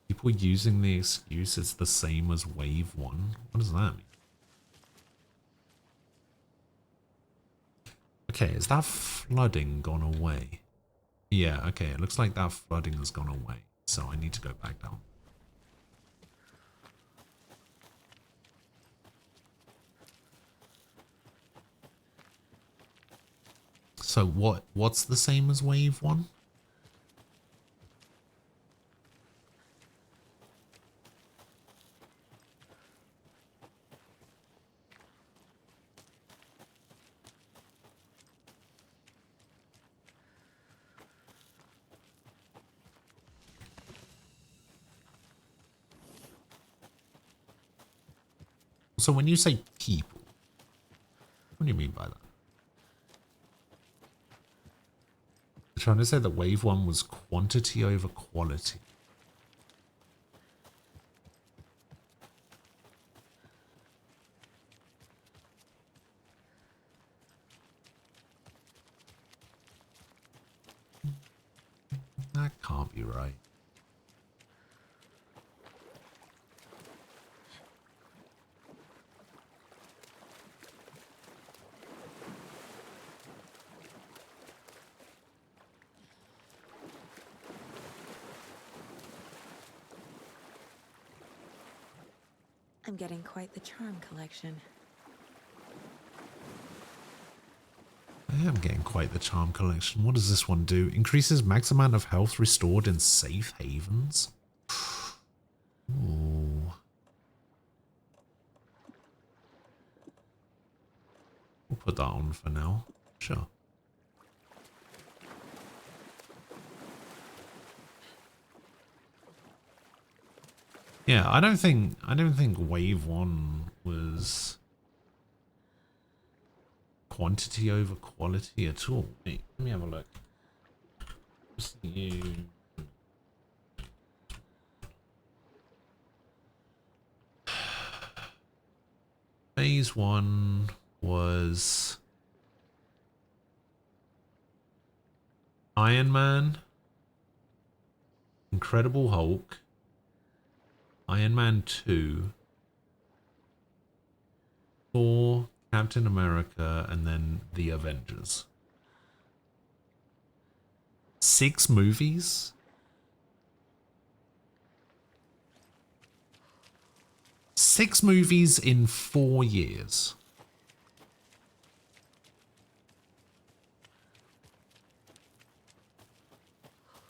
People using the excuse it's the same as Wave 1. What does that mean? Okay, is that flooding gone away? Yeah, okay, it looks like that flooding has gone away. So I need to go back down. So what's the same as Wave 1? So when you say people, what do you mean by that? I'm trying to say that Wave 1 was quantity over quality. That can't be right. I'm getting quite the charm collection. I am getting quite the charm collection. What does this one do? Increases max amount of health restored in safe havens? Ooh. We'll put that on for now. Sure. Yeah, I don't think Wave 1 was quantity over quality at all. Wait, let me have a look. Phase 1 was Iron Man, Incredible Hulk, Iron Man 2, Thor, Captain America, and then The Avengers. 6 movies? 6 movies in 4 years.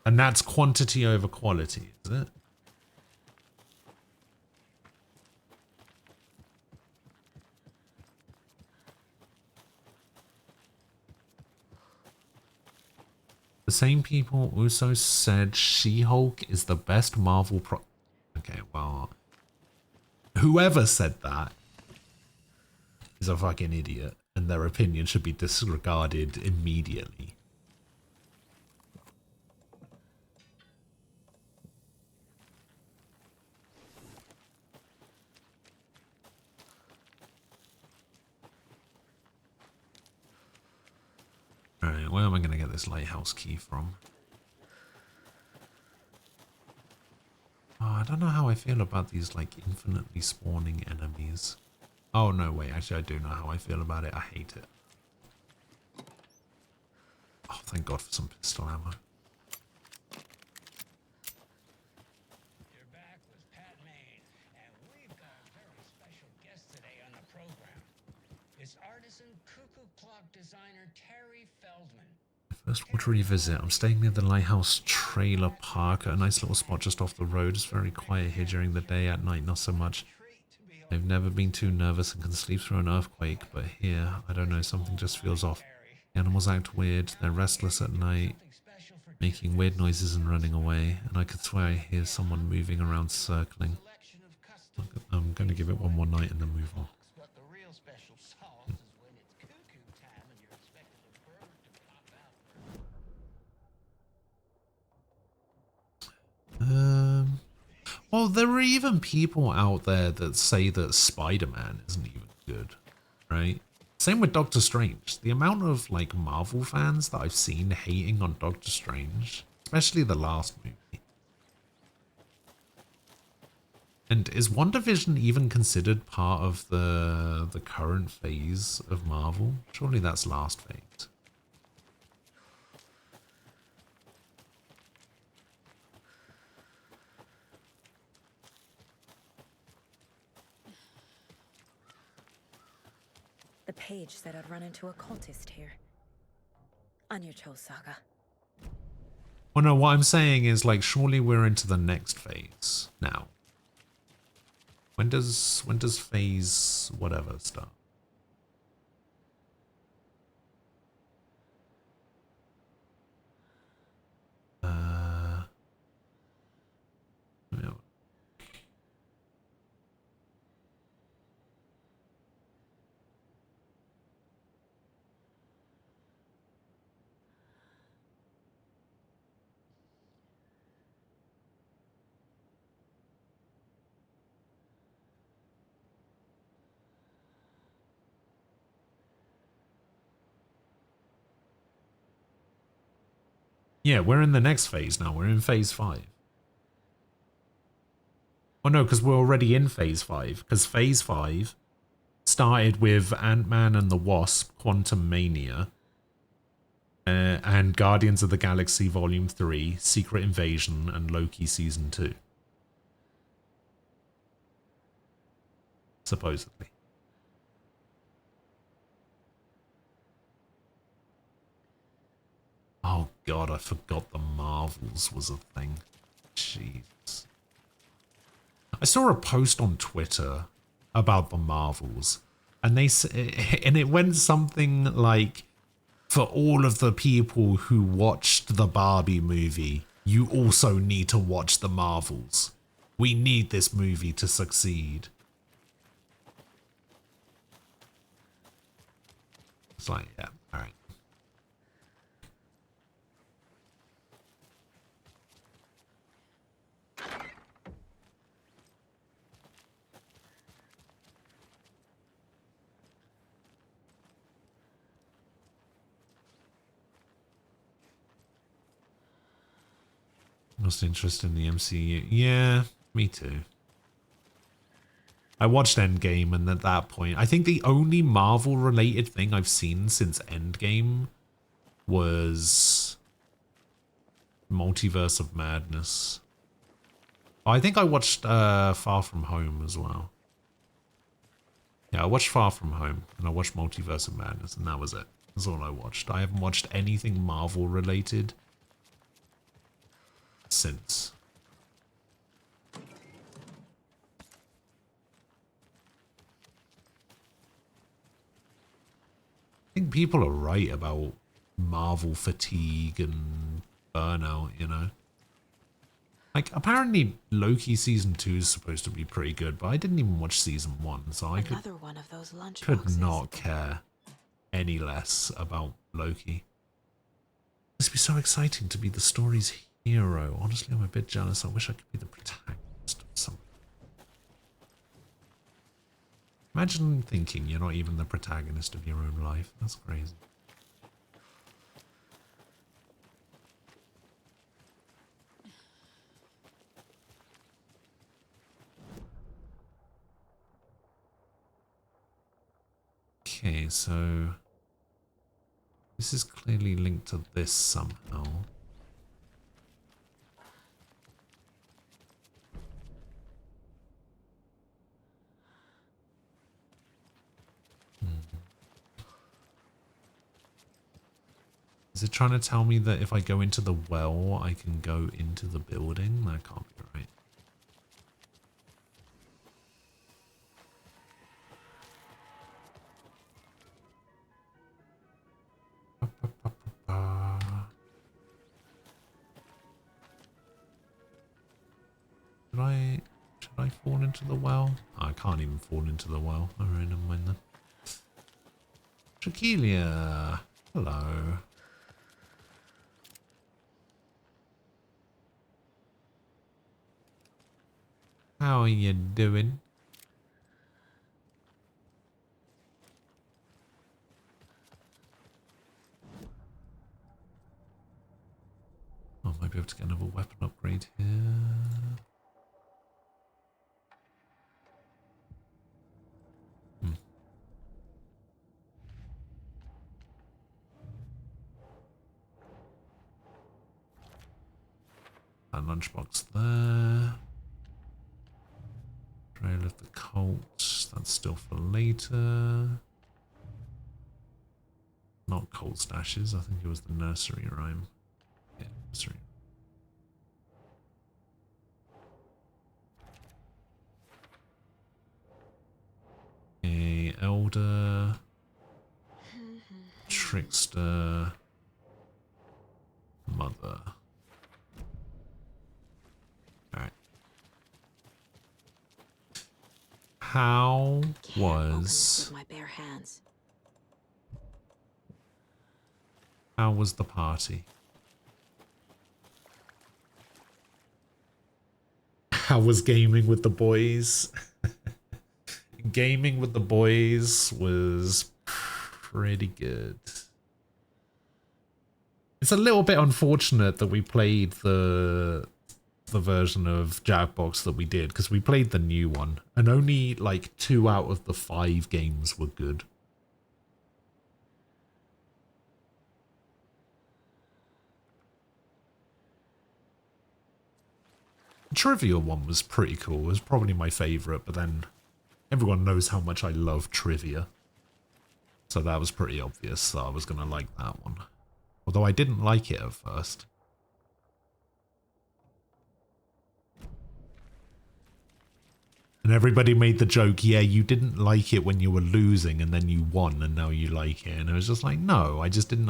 And that's quantity over quality, is it? same people also said She-Hulk is the best Marvel Okay, well, whoever said that is a fucking idiot, and their opinion should be disregarded immediately. Alright, where am I going to get this lighthouse key from? Oh, I don't know how I feel about these, like, infinitely spawning enemies. Oh, no, wait, actually, I do know how I feel about it. I hate it. Oh, thank God for some pistol ammo. You're back with Pat Maine, and we've got a very special guest today on the program. It's artisan cuckoo clock designer Terry Feldman. First watery visit. I'm staying near the Lighthouse Trailer Park, a nice little spot just off the road. It's very quiet here during the day. At night, not so much. I've never been too nervous and can sleep through an earthquake, but here, I don't know, something just feels off. The animals act weird, they're restless at night, making weird noises and running away, and I could swear I hear someone moving around circling. I'm going to give it one more night and then move on. Well, there are even people out there that say that Spider-Man isn't even good, right? Same with Doctor Strange. The amount of, like, Marvel fans that I've seen hating on Doctor Strange, especially the last movie. And is WandaVision even considered part of the current phase of Marvel? Surely that's last phase. The page said I'd run into a cultist here. On your Cho saga. Well, no, what I'm saying is, like, surely we're into the next phase now. When does phase whatever start? Yeah. Yeah, we're in the next phase now. We're in phase 5. Oh no, because we're already in phase 5. Because phase 5 started with Ant-Man and the Wasp, Quantum Mania, and Guardians of the Galaxy Volume 3, Secret Invasion, and Loki Season 2. Supposedly. Oh God, I forgot the Marvels was a thing. Jeez. I saw a post on Twitter about the Marvels, and it went something like, for all of the people who watched the Barbie movie, you also need to watch the Marvels. We need this movie to succeed. It's like, yeah, alright. Most interest in the MCU. Yeah, me too. I watched Endgame, and at that point, I think the only Marvel-related thing I've seen since Endgame was Multiverse of Madness. Oh, I think I watched Far From Home as well. Yeah, I watched Far From Home, and I watched Multiverse of Madness, and that was it. That's all I watched. I haven't watched anything Marvel-related since. I think people are right about Marvel fatigue and burnout, you know? Like, apparently Loki season 2 is supposed to be pretty good, but I didn't even watch season 1, so I Another one of those lunch could boxes. not care any less about Loki. This would be so exciting to be the story's hero. Honestly, I'm a bit jealous. I wish I could be the protagonist of something. Imagine thinking you're not even the protagonist of your own life. That's crazy. Okay, so this is clearly linked to this somehow. Is it trying to tell me that if I go into the well, I can go into the building? That can't be right. Should I fall into the well? Oh, I can't even fall into the well. Alright, never mind then. Trachelia, hello. How are you doing? Oh, I might be able to get another weapon upgrade here. That lunchbox there. Trail of the Colt. That's still for later. Not Colt stashes. I think it was the nursery rhyme. Yeah, nursery. A elder. Trickster. Mother. Alright. How was... with my bare hands. How was the party? How was gaming with the boys? Gaming with the boys was pretty good. It's a little bit unfortunate that we played the version of Jackbox that we did, because we played the new one and only like 2 out of the 5 games were good. The Trivia one was pretty cool. It was probably my favorite, but then everyone knows how much I love trivia. So that was pretty obvious that I was going to like that one. Although I didn't like it at first. And everybody made the joke, yeah, you didn't like it when you were losing and then you won and now you like it. And it was just like, no, I just didn't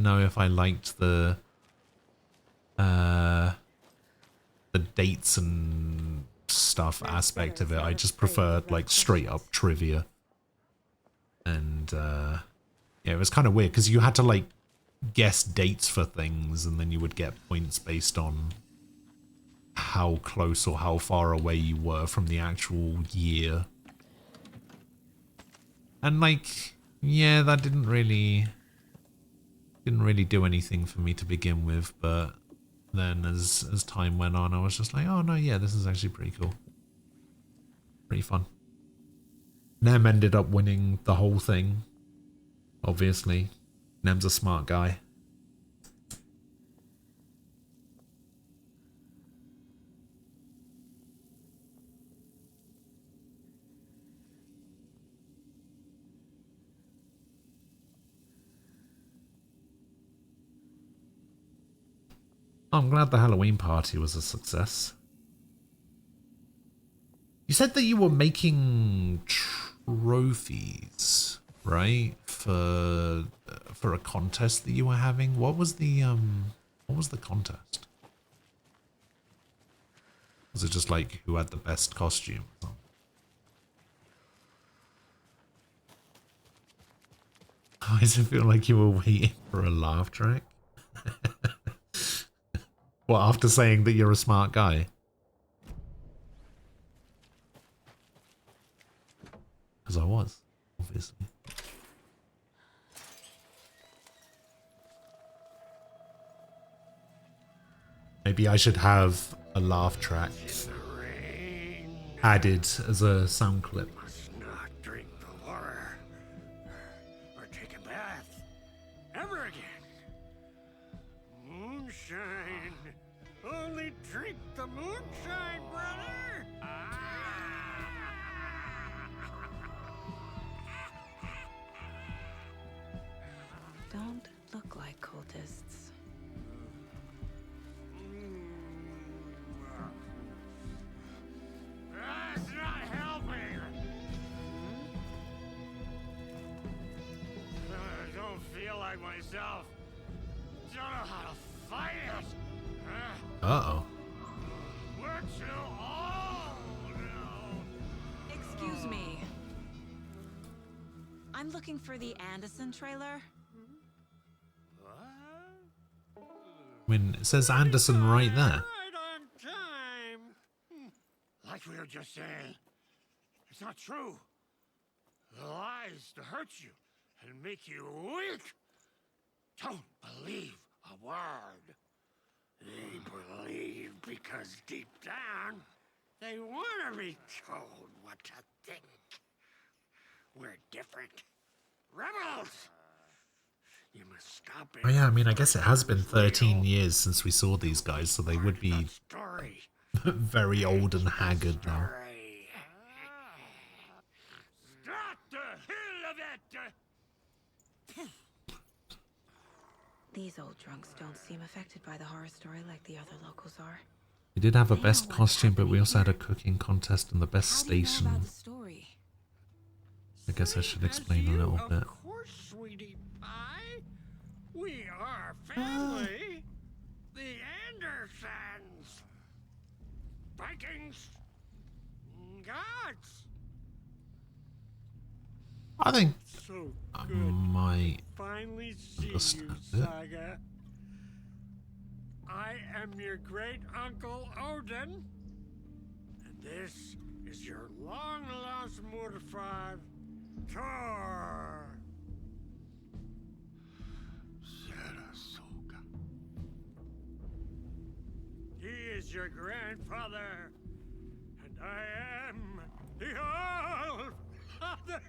know if I liked the dates and stuff aspect of it. I just preferred like straight up trivia. And yeah, it was kind of weird because you had to like guess dates for things and then you would get points based on how close or how far away you were from the actual year. And like, yeah, that didn't really do anything for me to begin with, but then as time went on, I was just like, oh no, yeah, this is actually pretty cool. Pretty fun. Nem ended up winning the whole thing, obviously. Nem's a smart guy. I'm glad the Halloween party was a success. You said that you were making trophies, right? For a contest that you were having. What was the What was the contest? Was it just like who had the best costume? Why does it feel like you were waiting for a laugh track? Well, after saying that you're a smart guy? Because I was, obviously. Maybe I should have a laugh track added as a sound clip. Not drink the water or take a bath ever again. Moonshine. Only drink the moonshine, brother. Don't look like cultists. That's not helping. I don't feel like myself. Don't know how to fight it. Uh-oh. We're too old now. Excuse me. I'm looking for the Anderson trailer. I mean, it says Anderson right there. Right on time. Like we were just saying, it's not true. The lies to hurt you and make you weak. Don't believe a word. They believe because deep down, they want to be told what to think. We're different. Rebels! You must stop it. Oh yeah, I mean, I guess it has been 13 years since we saw these guys, so they would be very old and haggard now. Stop the hell of it! These old drunks don't seem affected by the horror story like the other locals are. We did have a best costume, but we also had a cooking contest and the best station. I guess I should explain a little bit. Of course, sweetie pie. We are family. The Andersons. Vikings. Gods. I think So I good. might Finally see you, understand it. Saga. I am your great uncle Odin, and this is your long lost Mordefar, Thor. Sarasota. He is your grandfather, and I am the All Father.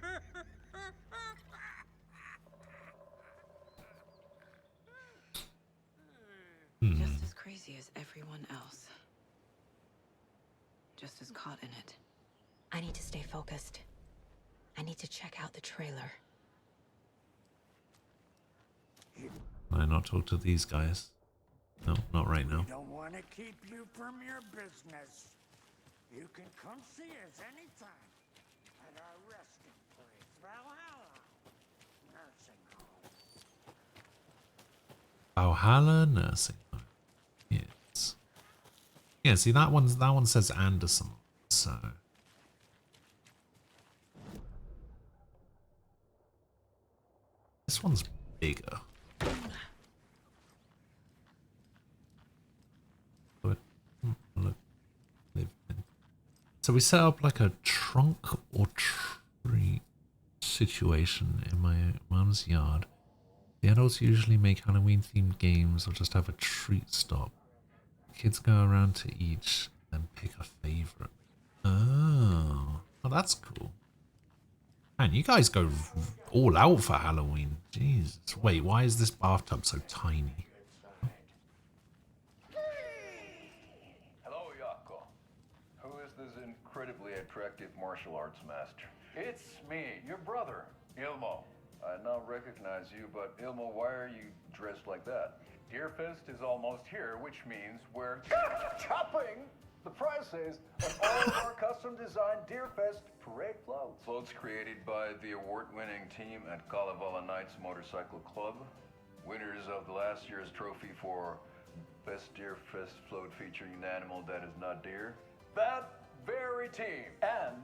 Just as crazy as everyone else. Just as caught in it. I need to stay focused. I need to check out the trailer. Can I not talk to these guys? No, not right now. We don't want to keep you from your business. You can come see us anytime at our resting place, Valhalla Nursing Home. Valhalla Nursing Home. Yes. Yeah, see that one says Anderson, so this one's bigger. But look, so we set up like a trunk or treat situation in my mum's yard. The adults usually make Halloween-themed games or just have a treat stop. Kids go around to each and pick a favorite. Oh, that's cool. Man, you guys go all out for Halloween. Jesus. Wait, why is this bathtub so tiny? Hello, Yako. Who is this incredibly attractive martial arts master? It's me, your brother, Ilmo. I now recognize you, but Ilmo, why are you dressed like that? Deerfest is almost here, which means we're chopping the prices of all of our custom-designed Deerfest parade floats. Floats created by the award-winning team at Kalevala Knights Motorcycle Club, winners of the last year's trophy for Best Deer Fest float featuring an animal that is not deer? That very team. And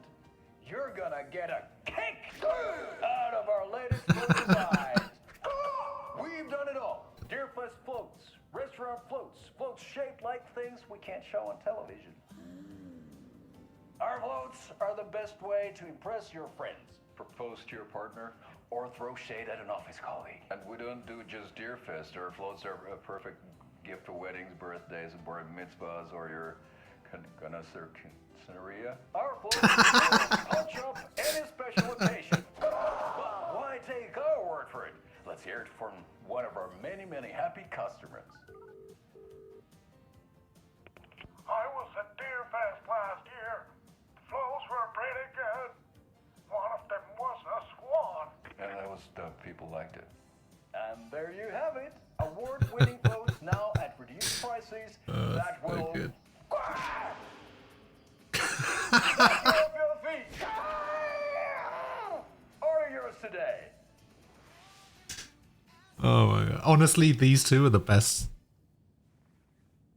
you're gonna get a kick out of our latest float designs. We've done it all. Deer Fest floats, restaurant floats, floats shaped like things we can't show on television. Our floats are the best way to impress your friends, propose to your partner, or throw shade at an office colleague. And we don't do just Deer Fest. Our floats are a perfect gift for weddings, birthdays, bar mitzvahs, or your quinceañera. Our floats punch up any special occasion. But why take our word for it? Let's hear it from one of our many, many happy customers. I was at Deer Fest last year. The flows were pretty good. One of them was a swan. And people liked it. And there you have it. Award-winning floats now at reduced prices. That will... good. your feet. Or yours today. Oh my god. Honestly, these two are the best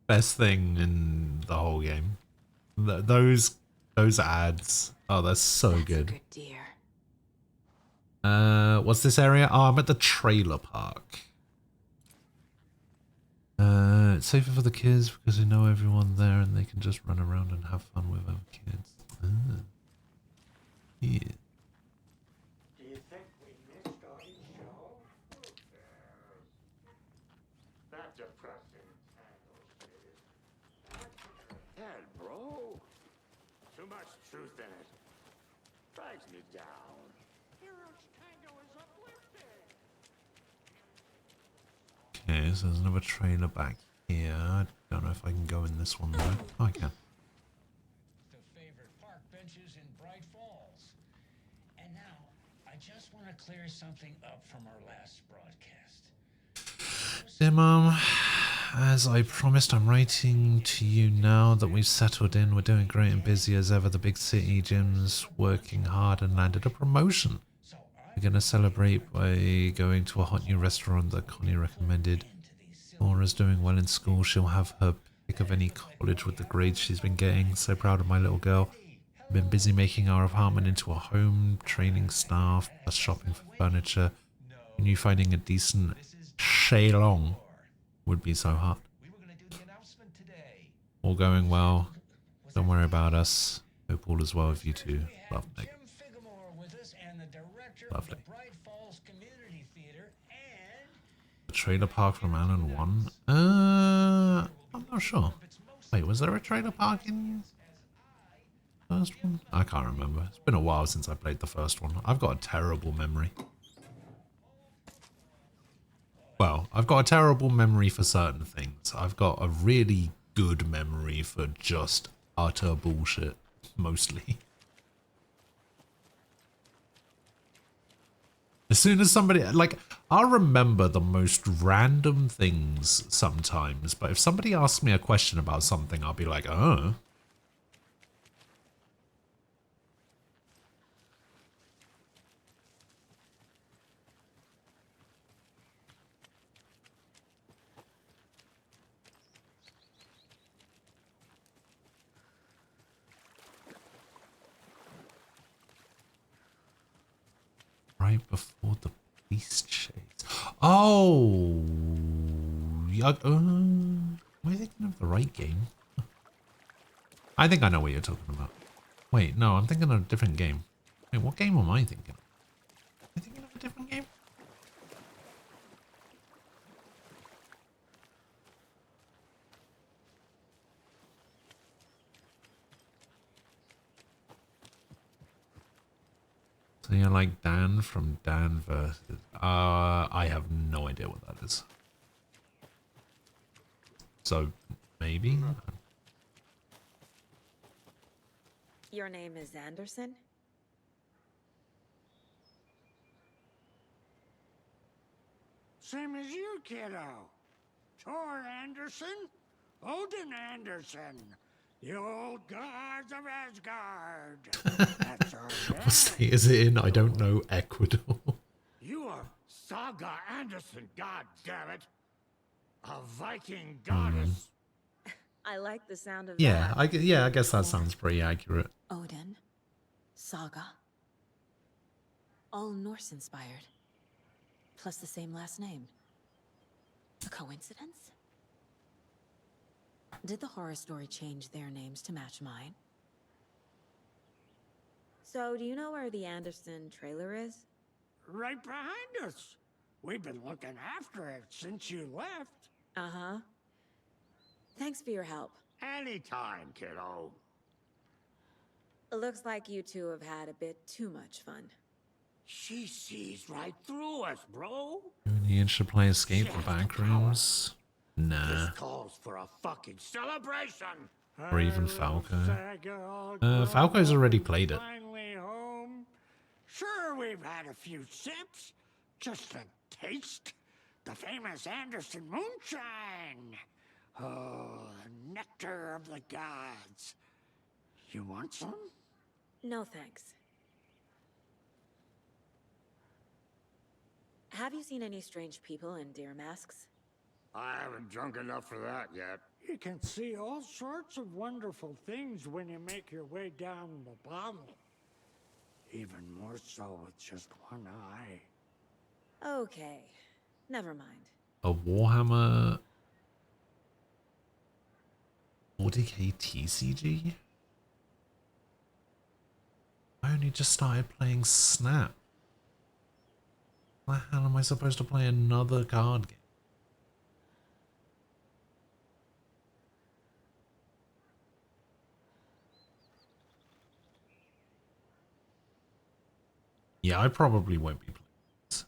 thing in the whole game. Those ads. Oh, they're so good. Good deer. What's this area? Oh, I'm at the trailer park. It's safer for the kids because they know everyone there and they can just run around and have fun with our kids. Yeah. Do you think we missed our show? That depressing Head, bro. Too much truth in it. Drags me down. Hero's Tango is uplifting. Okay, so there's another trailer back here. I don't know if I can go in this one though. Oh, I can. The favorite park benches in Bright Falls. And now, I just want to clear something up from our last broadcast. Dear Mom, as I promised, I'm writing to you now that we've settled in. We're doing great and busy as ever. The big city Jim's working hard and landed a promotion. We're going to celebrate by going to a hot new restaurant that Connie recommended. Laura's doing well in school. She'll have her pick of any college with the grades she's been getting. So proud of my little girl. I've been busy making our apartment into a home, training staff, plus shopping for furniture. And you finding a decent Shailong would be so hot. All going well. Don't worry about us. Hope all is well with you too. Love, Meg. Lovely. The trailer park from Alan 1? I'm not sure. Wait, was there a trailer park in the first one? I can't remember. It's been a while since I played the first one. I've got a terrible memory. Well, I've got a terrible memory for certain things. I've got a really good memory for just utter bullshit, mostly. As soon as somebody, like, I'll remember the most random things sometimes, but if somebody asks me a question about something, I'll be like, oh. Right before the police chase. Oh, yeah, am I thinking of the right game? I think I know what you're talking about. Wait, no, I'm thinking of a different game. Wait, what game am I thinking of? Am I thinking of a different game? So you're like Dan from Dan versus... I have no idea what that is. So, maybe? Your name is Anderson? Same as you, kiddo. Tor Anderson, Odin Anderson, the old gods of Asgard. That's our What state is it in? I don't know. Ecuador. You are Saga Anderson, god damn it. A Viking goddess. I like the sound of Yeah, that. I guess that sounds pretty accurate. Odin, Saga, all Norse inspired, plus the same last name. A coincidence? Did the horror story change their names to match mine? So, do you know where the Anderson trailer is? Right behind us. We've been looking after it since you left. Uh-huh. Thanks for your help. Anytime, kiddo. Looks like you two have had a bit too much fun. She sees right through us, bro. You should play Escape the Backrooms. Nah. This calls for a fucking celebration. Or even Falco. Falco's already played it. Finally home. Sure, we've had a few sips. Just a taste. The famous Anderson moonshine. Oh, the nectar of the gods. You want some? No thanks. Have you seen any strange people in deer masks? I haven't drunk enough for that yet. You can see all sorts of wonderful things when you make your way down the bottle. Even more so with just one eye. Okay, never mind. A Warhammer 40k TCG? I only just started playing Snap. How the hell am I supposed to play another card game? Yeah, I probably won't be playing this.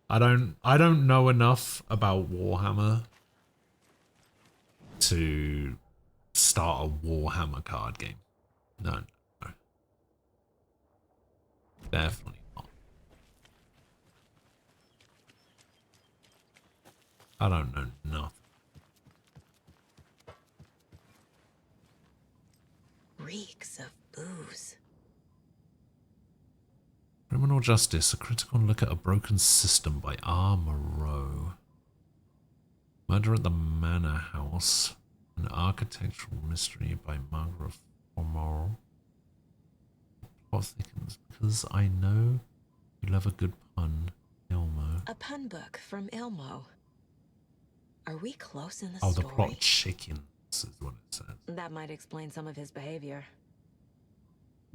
I don't know enough about Warhammer to start a Warhammer card game. No. Definitely not. I don't know nothing. Reeks of booze. Criminal Justice, a critical look at a broken system by R. Moreau. Murder at the Manor House, an architectural mystery by Margaret Formour. Plot thickens because I know you love a good pun, Ilmo. A pun book from Ilmo. Are we close in the Oh, story? the plot chickens is what it says. That might explain some of his behavior.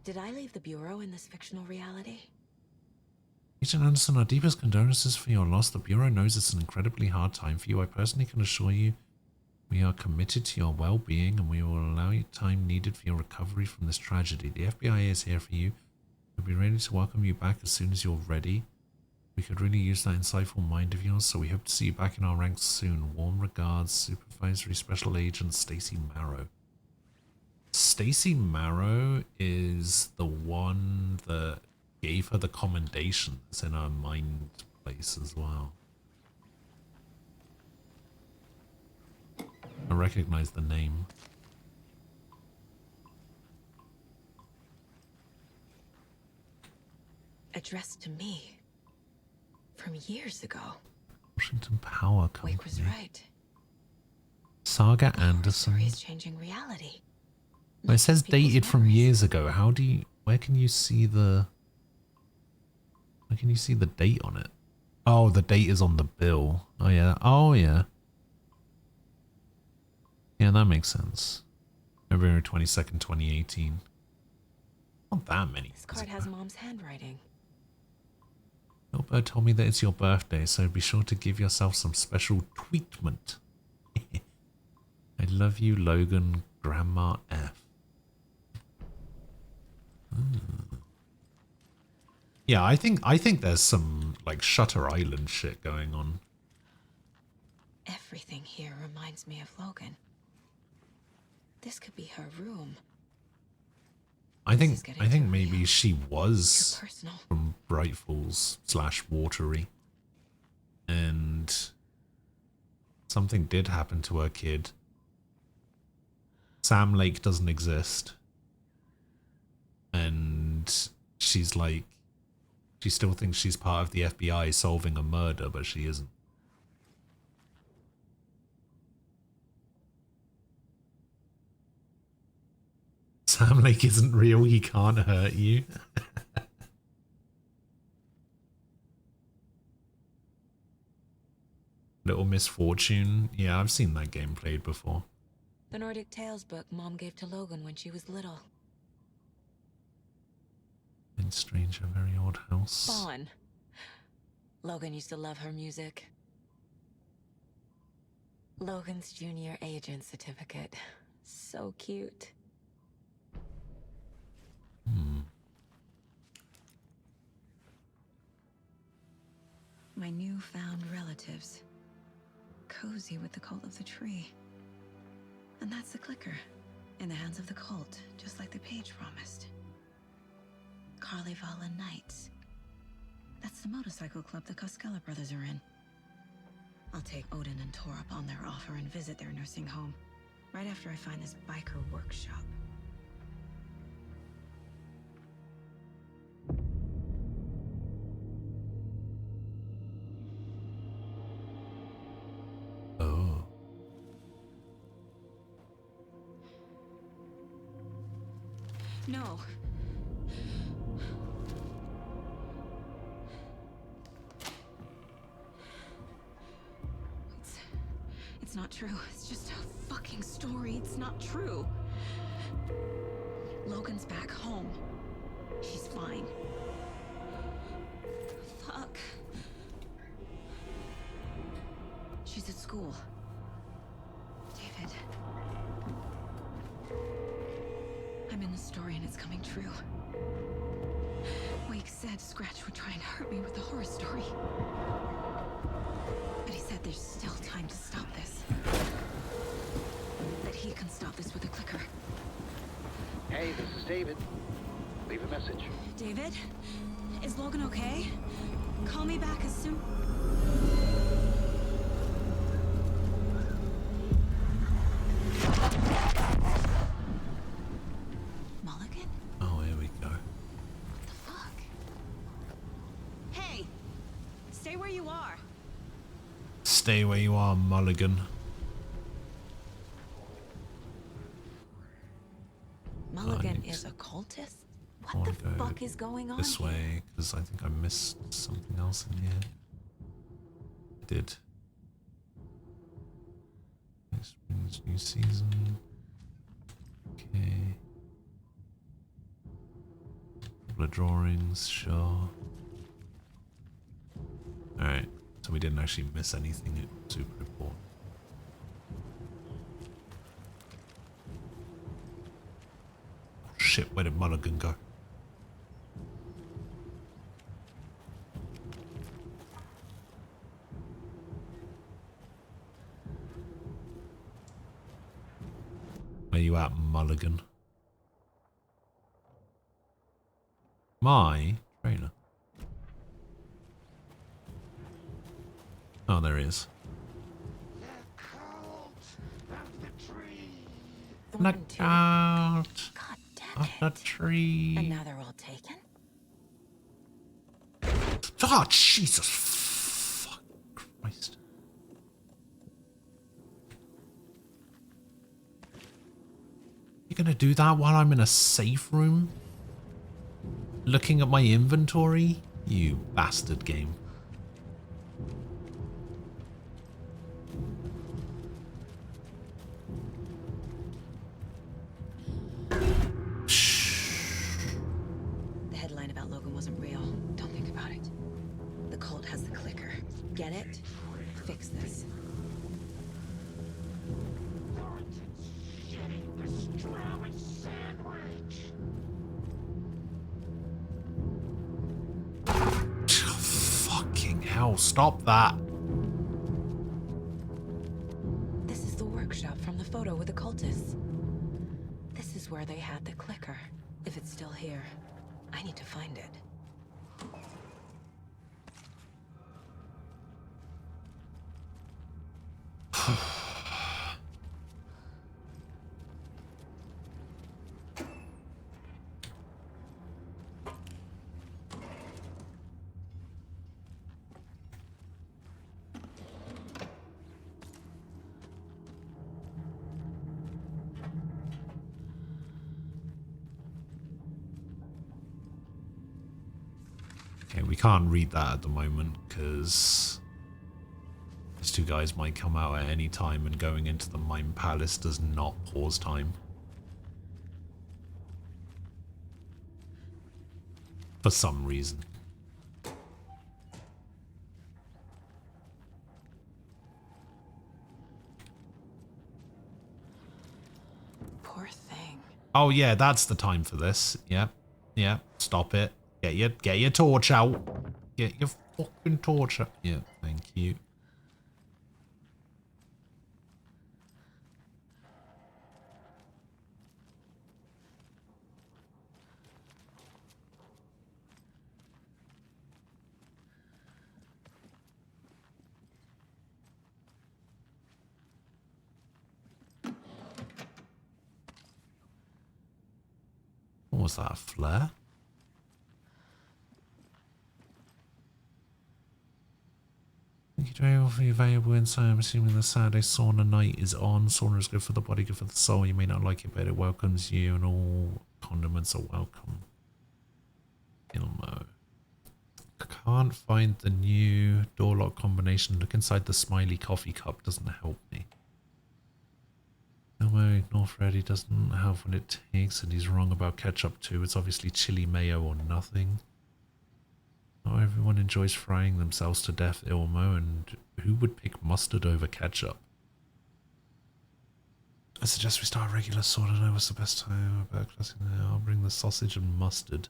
Did I leave the Bureau in this fictional reality? Agent Anderson, our deepest condolences for your loss. The Bureau knows it's an incredibly hard time for you. I personally can assure you we are committed to your well-being and we will allow you time needed for your recovery from this tragedy. The FBI is here for you. We'll be ready to welcome you back as soon as you're ready. We could really use that insightful mind of yours, so we hope to see you back in our ranks soon. Warm regards, Supervisory Special Agent Stacy Marrow. Stacy Marrow is the one that gave her the commendations in her mind place as well. I recognize the name. Addressed to me. From years ago. Washington Power Company. Wake was right. Saga Anderson. He's changing reality. Well, it says dated from years ago. How do you... Where can you see the... Where can you see the date on it? Oh, the date is on the bill. Oh, yeah. Oh, yeah. Yeah, that makes sense. February 22nd, 2018. Not that many. This card has Mom's handwriting. Bilbo told me that it's your birthday, so be sure to give yourself some special treatment. I love you, Logan, Grandma F. Yeah, I think there's some like Shutter Island shit going on. Everything here reminds me of Logan. This could be her room. I think maybe she was from Bright Falls / Watery, and something did happen to her kid. Sam Lake doesn't exist, and she's like She still thinks she's part of the FBI solving a murder, but she isn't. Sam Lake isn't real, he can't hurt you. Little Misfortune. Yeah, I've seen that game played before. The Nordic Tales book Mom gave to Logan when she was little. In Stranger, Very Old House. Fawn. Logan used to love her music. Logan's junior agent certificate. So cute. My newfound relatives. Cozy with the cult of the tree. And that's the clicker. In the hands of the cult, just like the page promised. Carlyvala Knights. That's the motorcycle club the Koskela brothers are in. I'll take Odin and Tor up on their offer and visit their nursing home. Right after I find this biker workshop. Oh. No. It's not true. It's just a fucking story. It's not true. Logan's back home. She's fine. Fuck. She's at school. David. I'm in the story and it's coming true. Wake said Scratch would try and hurt me with the horror story. But he said there's still time to stop this. That he can stop this with a clicker. Hey, this is David. Leave a message. David? Is Logan okay? Call me back as soon... Mulligan? Oh, here we go. What the fuck? Hey! Stay where you are. Stay where you are, Mulligan. Mulligan is a cultist? What the fuck is going on this here? way, because I think I missed something else in here. I did. Spring's new season. Okay. Couple of drawings, sure. Alright, so we didn't actually miss anything super important. Shit, where did Mulligan go? Where you at, Mulligan? My trailer. Oh, there he is. Look out of the tree. And now they're all taken? Oh, Jesus. Fuck Christ. You're gonna do that while I'm in a safe room? Looking at my inventory? You bastard game. The headline about Logan wasn't real. Don't think about it. The cult has the clicker. Get it? Fix this. Fucking hell, stop that. This is the workshop from the photo with the cultists. This is where they had the clicker. If it's still here, I need to find it. can't read that at the moment because these two guys might come out at any time, and going into the Mine Palace does not pause time. For some reason. Poor thing. Oh yeah, that's the time for this. Yep. Yep. Stop it. Get your torch out. Get your fucking torch out. Yeah, thank you. What was that, a flare? Thank you very much for your valuable insight. I'm assuming the Saturday sauna night is on. Sauna is good for the body, good for the soul. You may not like it, but it welcomes you, and all condiments are welcome. Ilmo. I can't find the new door lock combination. Look inside the smiley coffee cup. Doesn't help me. Ilmo, ignore Freddy. Doesn't have what it takes, and he's wrong about ketchup too. It's obviously chili mayo or nothing. Not everyone enjoys frying themselves to death, Ilmo, and who would pick mustard over ketchup? I suggest we start a regular sort. I know what's the best time about classic now. I'll bring the sausage and mustard.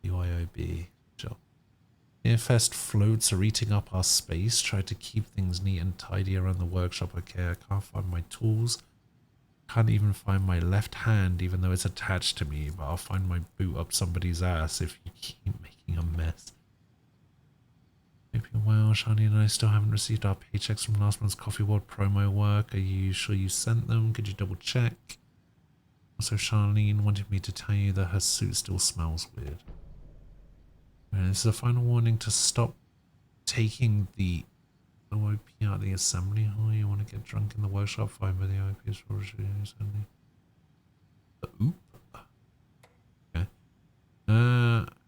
BYOB. Sure. Nearfest floats are eating up our space. Try to keep things neat and tidy around the workshop. Okay, I can't find my tools. Can't even find my left hand, even though it's attached to me, but I'll find my boot up somebody's ass if you keep making a mess. Hope you're well. Shani and I still haven't received our paychecks from last month's Coffee World promo work. Are you sure you sent them? Could you double check? Also, Charlene wanted me to tell you that her suit still smells weird. And this is a final warning to stop taking the OOP out of the assembly hall. You want to get drunk in the workshop? Fine, but the OOP is for assembly. Oop. Okay.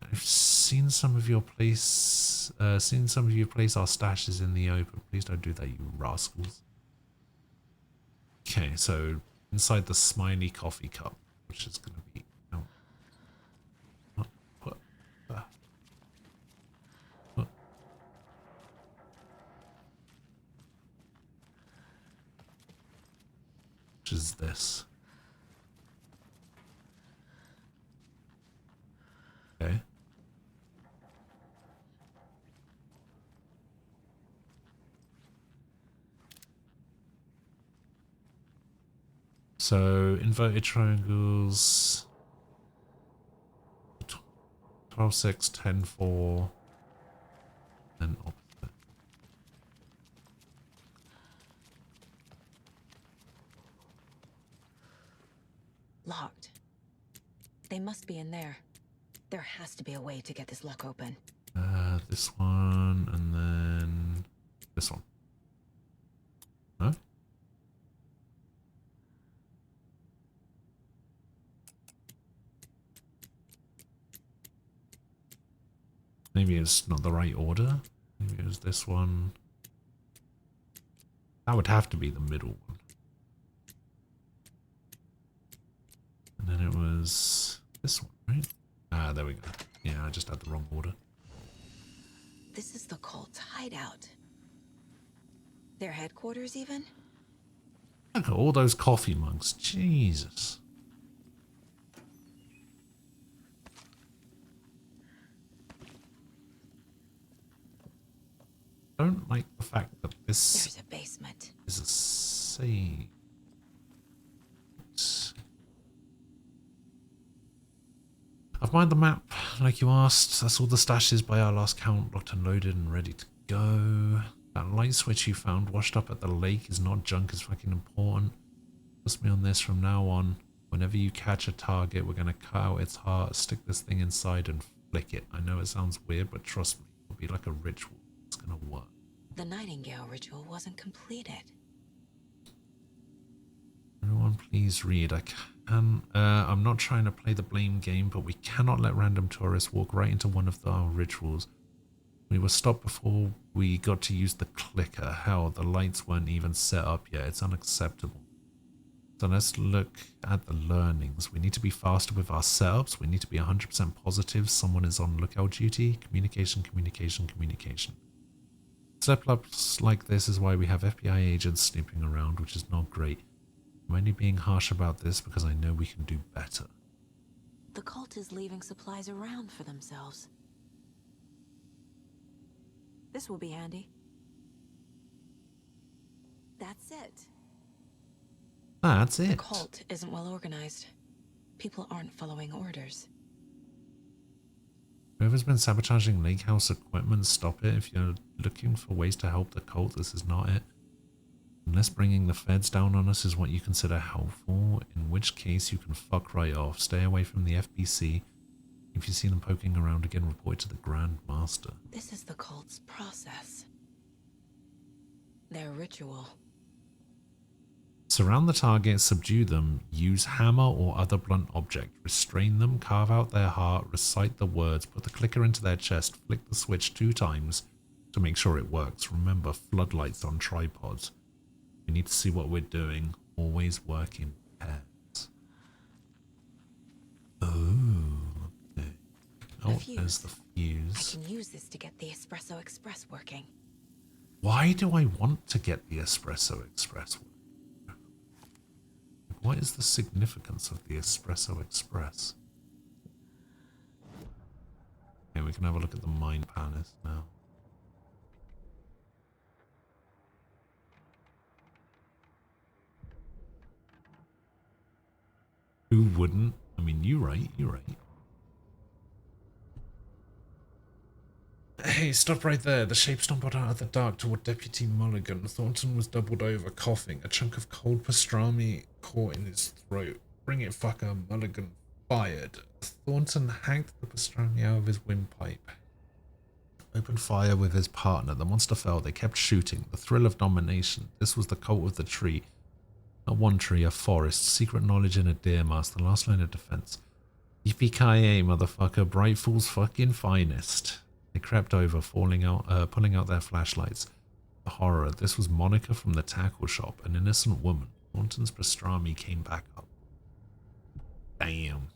I've seen some of your place. Our stashes in the open. Please don't do that, you rascals. Okay, so inside the smiley coffee cup, which is going to be. Which is this. Okay. So inverted triangles 12, 6, 10, 4, then opposite. Locked. They must be in there. There has to be a way to get this lock open. This one, and then this one. No? Maybe it's not the right order. Maybe it was this one. That would have to be the middle one. And then it was this one, right? Ah, there we go. Yeah, I just had the wrong order. This is the cult's hideout. Their headquarters, even? Look at all those coffee mugs. Jesus. I don't like the fact that this There's a basement. Is a save. I've mined the map, like you asked. That's all the stashes by our last count, locked and loaded and ready to go. That light switch you found washed up at the lake is not junk, it's fucking important. Trust me on this from now on. Whenever you catch a target, we're gonna cut out its heart, stick this thing inside and flick it. I know it sounds weird, but trust me, it'll be like a ritual. It's gonna work. The Nightingale ritual wasn't completed. Everyone please read. I'm not trying to play the blame game, but we cannot let random tourists walk right into one of our rituals. We were stopped before we got to use the clicker. Hell, the lights weren't even set up yet. It's unacceptable. So let's look at the learnings. We need to be faster with our setups. We need to be 100% positive someone is on lookout duty. Communication, communication, communication. Step-ups like this is why we have FBI agents snooping around, which is not great. I'm only being harsh about this because I know we can do better. The cult is leaving supplies around for themselves. This will be handy. That's it. That's it. The cult isn't well organized. People aren't following orders. Whoever's been sabotaging Lake House equipment, stop it. If you're looking for ways to help the cult, this is not it. Unless bringing the feds down on us is what you consider helpful, in which case you can fuck right off. Stay away from the FBC. If you see them poking around again, report to the Grand Master. This is the cult's process. Their ritual. Surround the target, subdue them, use hammer or other blunt object, restrain them, carve out their heart, recite the words, put the clicker into their chest, flick the switch 2 times to make sure it works. Remember, floodlights on tripods. We need to see what we're doing. Always work in pairs. Oh, okay. Oh, there's the fuse. I can use this to get the Espresso Express working. Why do I want to get the Espresso Express working? What is the significance of the Espresso Express? Okay, we can have a look at the Mind Palace now. Who wouldn't? I mean, you're right, you're right. Hey, stop right there. The shape stumbled out of the dark toward Deputy Mulligan. Thornton was doubled over, coughing. A chunk of cold pastrami caught in his throat. Bring it, fucker. Mulligan fired. Thornton hacked the pastrami out of his windpipe. Opened fire with his partner. The monster fell. They kept shooting. The thrill of domination. This was the cult of the tree. Not one tree, a forest. Secret knowledge in a deer mask. The last line of defense. Yippee-ki-yay, motherfucker. Bright Fool's fucking finest. They crept over, pulling out their flashlights. The horror. This was Monica from the tackle shop, an innocent woman. Thornton's pastrami came back up. Damn.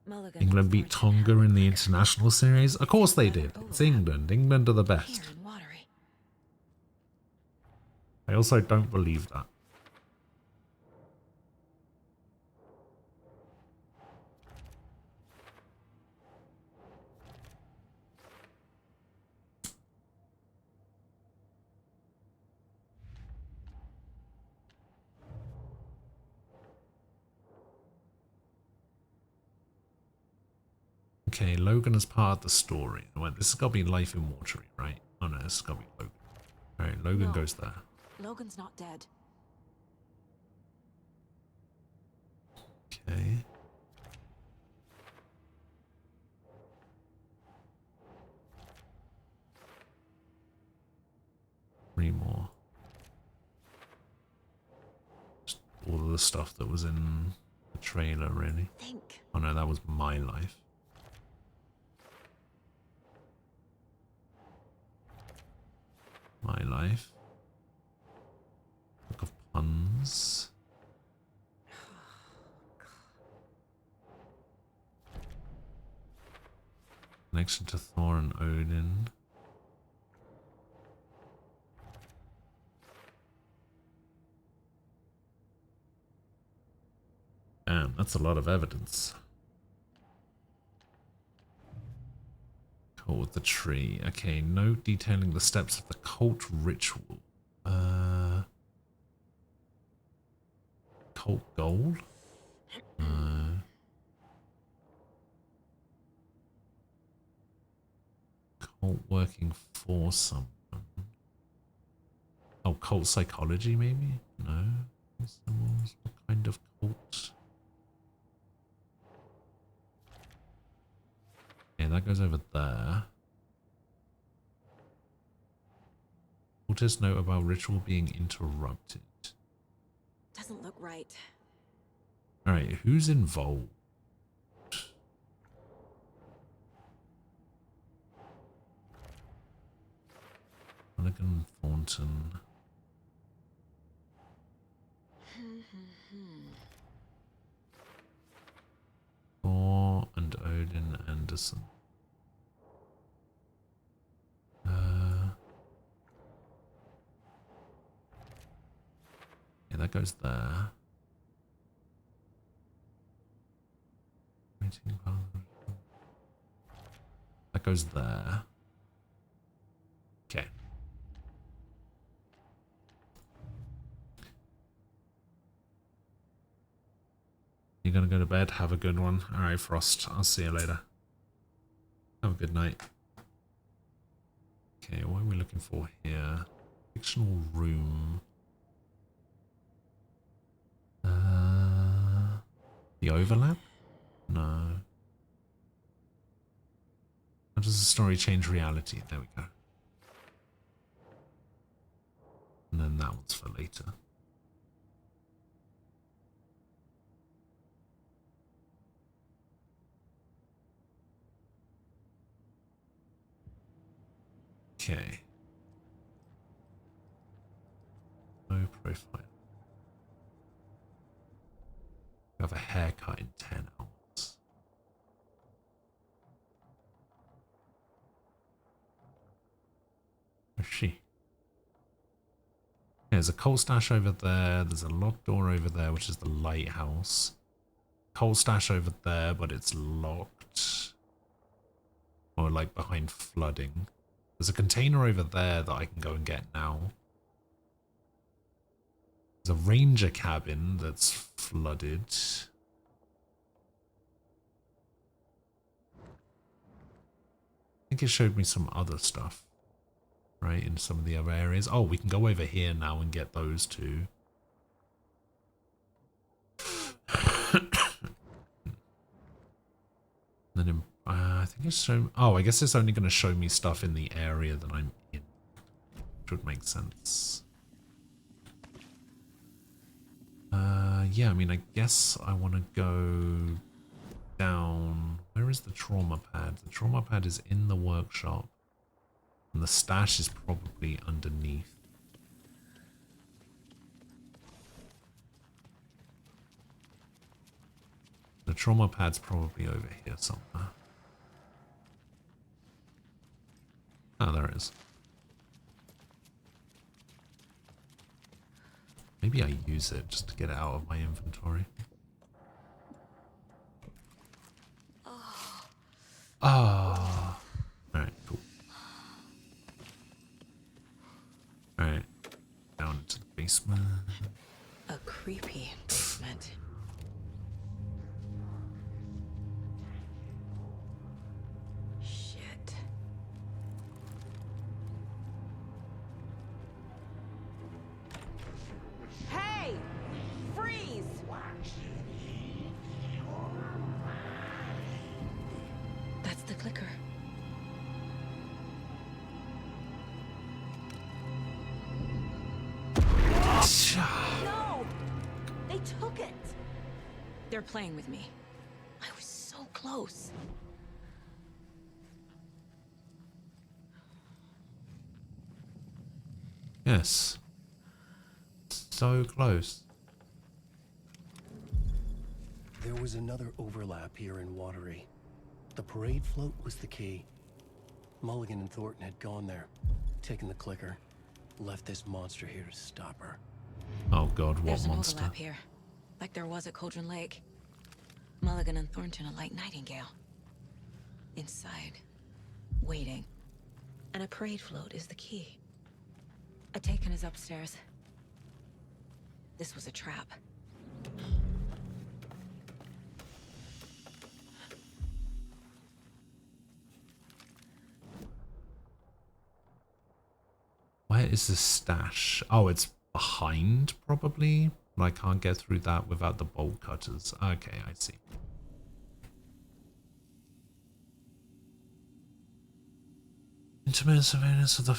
Mulligan England beat Tonga in the international series? Of course they did. It's England. England are the best. I also don't believe that. Okay, Logan is part of the story. Wait, this has got to be Life in Watery, right? Oh no, this has got to be Logan. Alright, Logan goes there. Logan's not dead. Okay. Three more. Just all of the stuff that was in the trailer, really. Oh no, that was My Life. My Life. Book of Puns. Connection to Thor and Odin. Damn, that's a lot of evidence. Cult with the tree. Okay, note detailing the steps of the cult ritual. Cult goal? Cult working for someone. Oh, cult psychology maybe? No. What kind of cult? Okay, that goes over there. Cultist note about ritual being interrupted. Doesn't look right. Alright, who's involved? Mulligan, Thornton. Thor and Odin Anderson. Yeah, that goes there. That goes there. Okay. You're gonna go to bed? Have a good one. Alright, Frost. I'll see you later. Have a good night. Okay, what are we looking for here? Fictional room. The overlap? No. How does the story change reality? There we go. And then that one's for later. Okay. No profile. You have a haircut in 10 hours. Where's she? There's a coal stash over there. There's a locked door over there, which is the lighthouse. Coal stash over there, but it's locked. Or like behind flooding. There's a container over there that I can go and get now. There's a ranger cabin that's flooded. I think it showed me some other stuff, right, in some of the other areas. Oh, we can go over here now and get those two. Then I think it's shown. Oh, I guess it's only going to show me stuff in the area that I'm in, which would make sense. Yeah, I mean, I guess I want to go down. Where is the trauma pad? The trauma pad is in the workshop, and the stash is probably underneath. The trauma pad's probably over here somewhere. Oh, there it is. Maybe I use it just to get it out of my inventory. Ah. Alright, cool. Alright. Down into the basement. A creepy basement. Shit. Hey! Freeze! That's the clicker. No! They took it! They're playing with me. I was so close. Yes. So close. There was another overlap here in Watery. The parade float was the key. Mulligan and Thornton had gone there, taken the clicker, left this monster here to stop her. Oh god, what There's an monster? overlap here, like there was at Cauldron Lake. Mulligan and Thornton are like Nightingale. Inside, waiting. And a parade float is the key. Atakan is upstairs. This was a trap. Where is the stash? Oh, it's behind, probably? But I can't get through that without the bolt cutters. Okay, I see. Intimate surveillance of the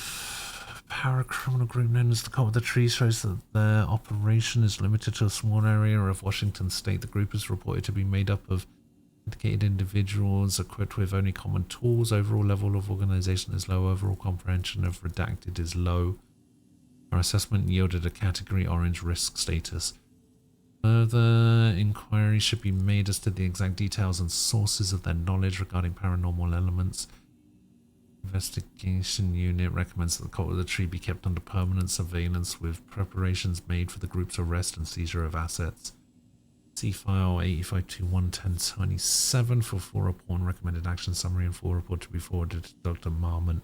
Paracriminal group known as the Cult of the Tree shows that their operation is limited to a small area of Washington state. The group is reported to be made up of dedicated individuals equipped with only common tools. Overall level of organization is low. Overall comprehension of redacted is low. Our assessment yielded a category orange risk status. Further inquiry should be made as to the exact details and sources of their knowledge regarding paranormal elements. Investigation unit recommends that the Cult of the Tree be kept under permanent surveillance with preparations made for the group's arrest and seizure of assets. See file 8521-1027 for full report and recommended action summary and full report to be forwarded to Dr. Marmont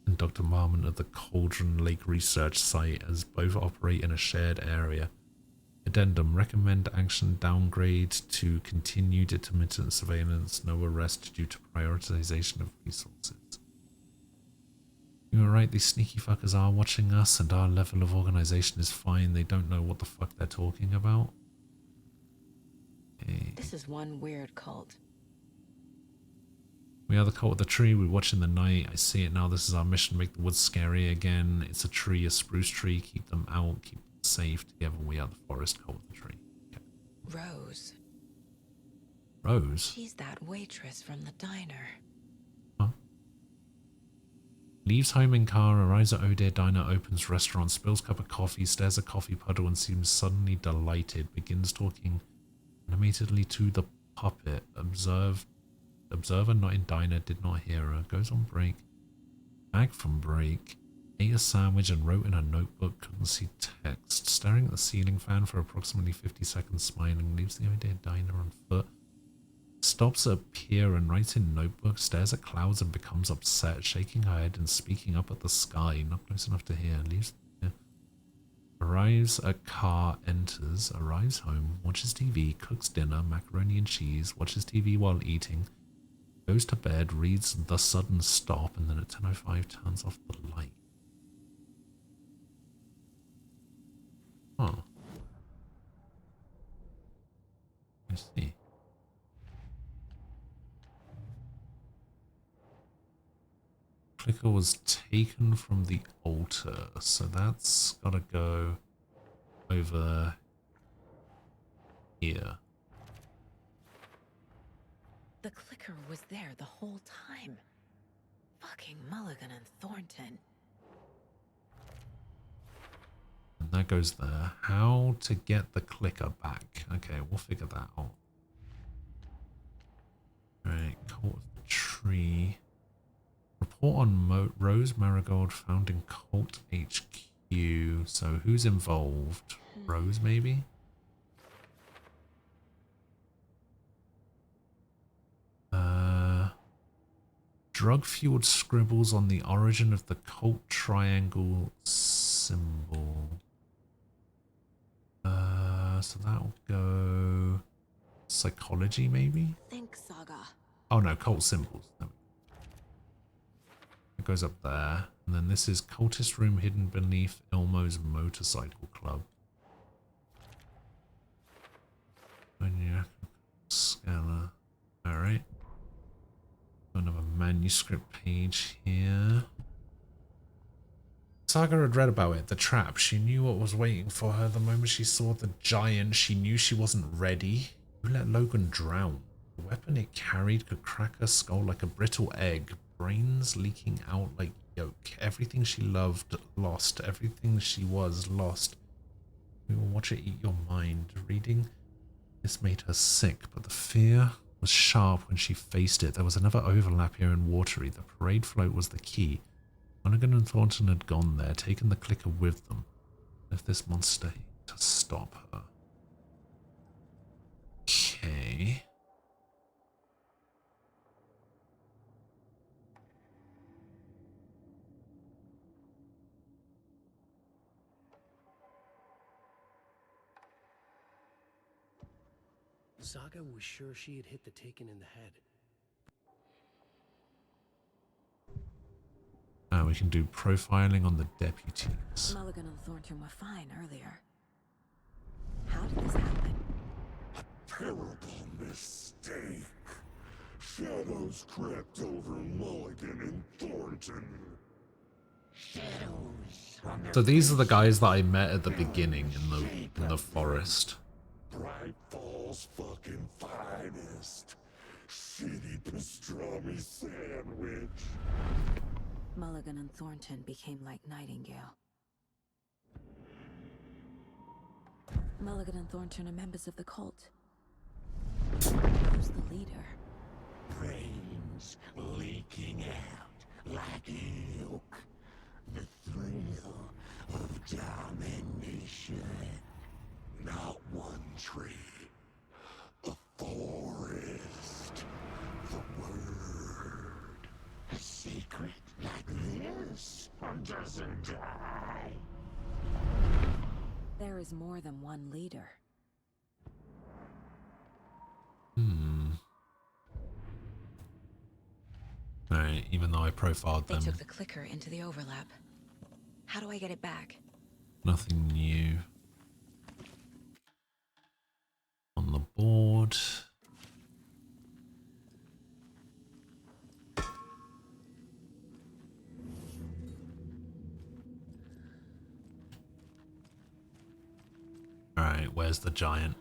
and Dr. Marmont of the Cauldron Lake Research Site, as both operate in a shared area. Addendum: recommend action downgrade to continued intermittent surveillance, no arrest due to prioritization of resources. You were right, these sneaky fuckers are watching us and our level of organization is fine. They don't know what the fuck they're talking about. Okay. This is one weird cult. We are the Cult of the Tree. We watch in the night. I see it now. This is our mission. Make the woods scary again. It's a tree, a spruce tree. Keep them out. Keep them safe. Together we are the Forest Cult of the Tree. Okay. Rose. Rose? She's that waitress from the diner. Huh? Leaves home in car, arrives at Oh Dear Diner, opens restaurant, spills cup of coffee, stares at coffee puddle and seems suddenly delighted. Begins talking animatedly to the puppet. Observer not in diner, did not hear her. Goes on break. Back from break. Ate a sandwich and wrote in a notebook. Couldn't see text. Staring at the ceiling fan for approximately 50 seconds, smiling. Leaves the Oh Dear Diner on foot. Stops at a pier and writes in notebook. Stares at clouds and becomes upset. Shaking her head and speaking up at the sky. Not close enough to hear. Leaves. Arrives at car, enters, arrives home, watches TV, cooks dinner, macaroni and cheese, watches TV while eating, goes to bed, reads The Sudden Stop, and then at 10:05 turns off the light. Huh. I see. Clicker was taken from the altar, so that's gotta go over here. The clicker was there the whole time. Fucking Mulligan and Thornton. And that goes there. How to get the clicker back? Okay, we'll figure that out. Alright, Cult of the Tree. Report on Rose Marigold found in Cult HQ. So who's involved? Rose, maybe? Drug-fueled scribbles on the origin of the cult triangle symbol. So that'll go... psychology, maybe? Think Saga. Oh no, cult symbols. It goes up there. And then this is cultist room hidden beneath Elmo's motorcycle club. Scala. Alright. Another manuscript page here. Saga had read about it, the trap. She knew what was waiting for her. The moment she saw the giant, she knew she wasn't ready. Who let Logan drown? The weapon it carried could crack her skull like a brittle egg. Brains leaking out like yolk. Everything she loved, lost. Everything she was, lost. We will watch it eat your mind. Reading this made her sick, but the fear was sharp when she faced it. There was another overlap here in Watery. The parade float was the key. Mulligan and Thornton had gone there, taken the clicker with them. If this monster to stop her. Okay. Saga was sure she had hit the Taken in the head. We can do profiling on the deputies. Mulligan and Thornton were fine earlier. How did this happen? A terrible mistake. Shadows crept over Mulligan and Thornton. So these are the guys that I met at the beginning in the forest. Bright Falls fucking finest. Shitty pastrami sandwich. Mulligan and Thornton became like Nightingale. Mulligan and Thornton are members of the cult. Who's the leader? Brains leaking out like ilk. The thrill of domination. Not one tree. A forest. The word. A secret like this doesn't die. There is more than one leader. Alright, even though I profiled them. They took the clicker into the overlap. How do I get it back? Nothing new. On the board. Alright, where's the giant?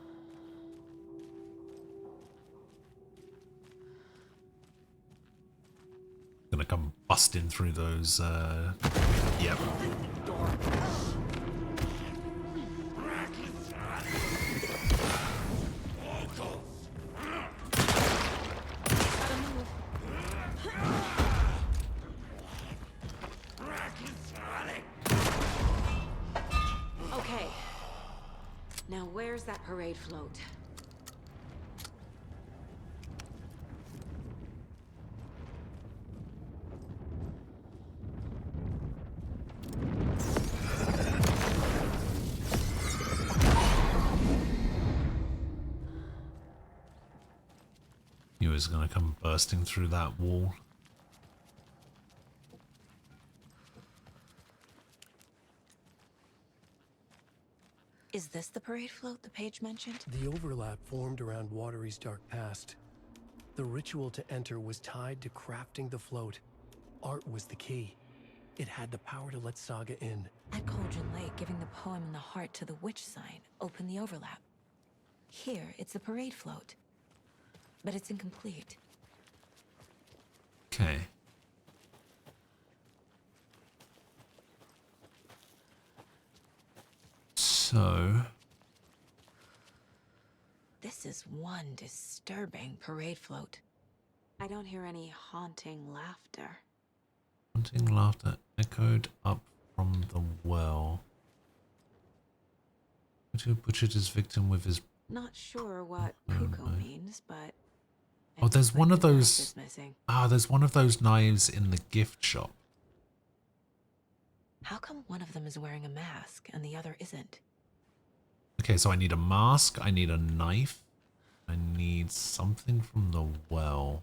Gonna come busting through those, yep. Okay. Now where's that parade float? He was gonna come bursting through that wall. Is this the parade float the page mentioned? The overlap formed around Watery's dark past. The ritual to enter was tied to crafting the float. Art was the key. It had the power to let Saga in. At Cauldron Lake, giving the poem and the heart to the witch sign opened the overlap. Here, it's the parade float. But it's incomplete. Okay. So... This is one disturbing parade float. I don't hear any haunting laughter. Haunting laughter echoed up from the well. Who butchered his victim with his... Not sure what cuckoo means, but... Oh, there's one of those... is missing. Ah, there's one of those knives in the gift shop. How come one of them is wearing a mask and the other isn't? Okay, so I need a mask, I need a knife, I need something from the well.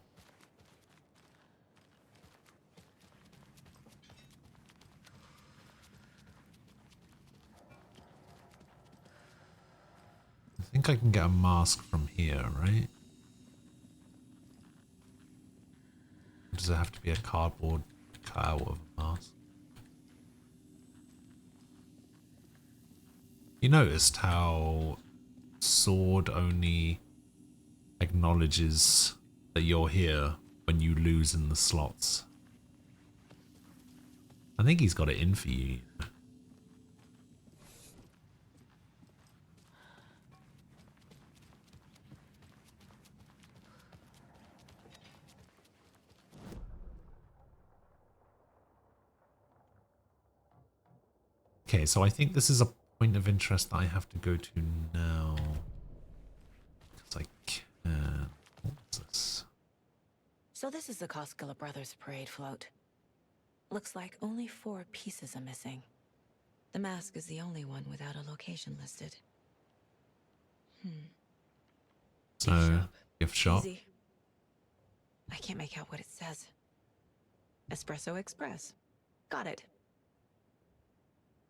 I think I can get a mask from here, right? Does it have to be a cardboard cutout of a mask? You noticed how Sword only acknowledges that you're here when you lose in the slots. I think he's got it in for you. Okay, so I think this is a point of interest that I have to go to now. Because I can. What's this? So this is the Koskela Brothers parade float. Looks like only 4 pieces are missing. The mask is the only one without a location listed. So, gift shop. Easy. I can't make out what it says. Espresso Express. Got it.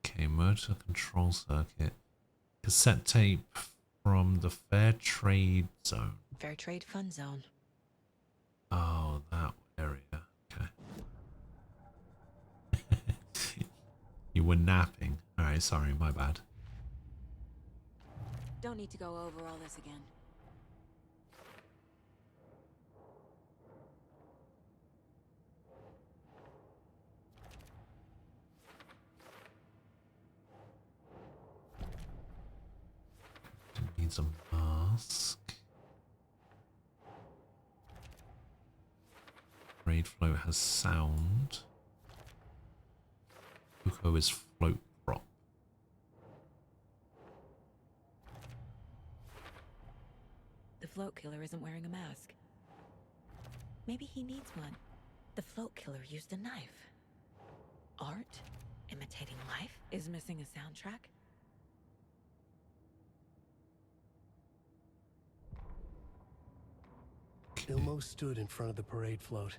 Okay, motor control circuit. Cassette tape from the Fair Trade Zone. Fair Trade Fun Zone. Oh, that area. Okay. You were napping. Alright, sorry, my bad. Don't need to go over all this again. Needs a mask. Raid float has sound. Uko is float prop. The float killer isn't wearing a mask. Maybe he needs one. The float killer used a knife. Art imitating life is missing a soundtrack. Ilmo stood in front of the parade float,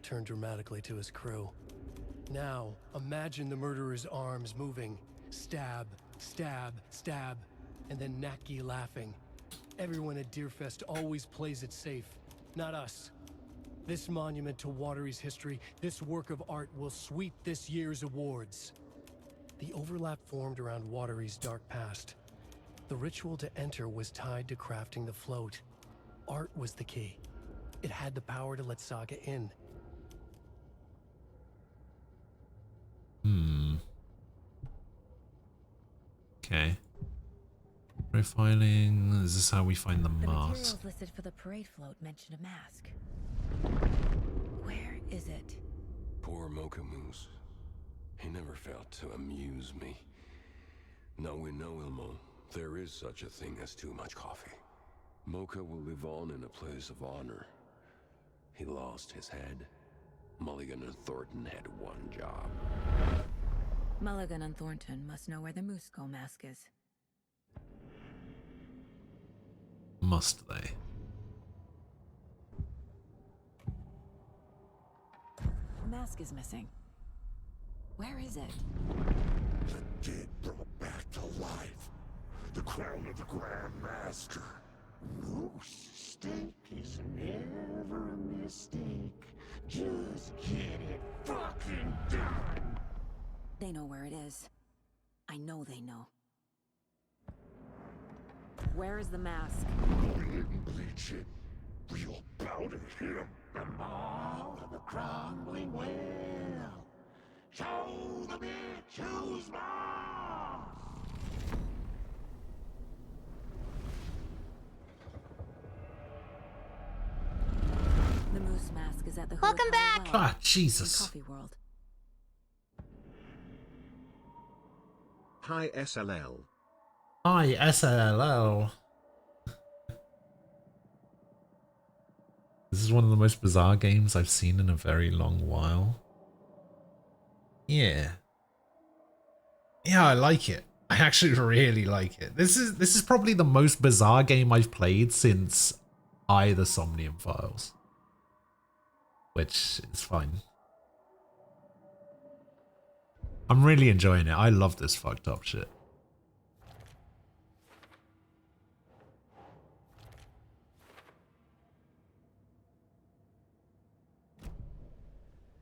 turned dramatically to his crew. Now, imagine the murderer's arms moving. Stab, stab, stab, and then Naki laughing. Everyone at Deerfest always plays it safe, not us. This monument to Watery's history, this work of art will sweep this year's awards. The overlap formed around Watery's dark past. The ritual to enter was tied to crafting the float. Art was the key. It had the power to let Saga in. Okay. Profiling. Is this how we find the The mask? materials listed for the parade float mention a mask. Where is it? Poor Mocha Moose. He never failed to amuse me. Now we know, Ilmo, there is such a thing as too much coffee. Mocha will live on in a place of honor. He lost his head. Mulligan and Thornton had one job. Mulligan and Thornton must know where the Moose Skull mask is. Must they? The mask is missing. Where is it? The dead brought back to life. The crown of the Grand Master. Moose steak is never a mistake. Just get it fucking done. They know where it is. I know they know. Where is the mask? We didn't bleach it. We'll powder him. The maw of the crumbling well. Show the bitch who's boss. The moose mask is at the Welcome back! Well Ah, Jesus. in Coffee World. Hi SLL. Hi, SLL. This is one of the most bizarre games I've seen in a very long while. Yeah. Yeah, I like it. I actually really like it. This is probably the most bizarre game I've played since the Somnium Files. Which is fine. I'm really enjoying it. I love this fucked up shit.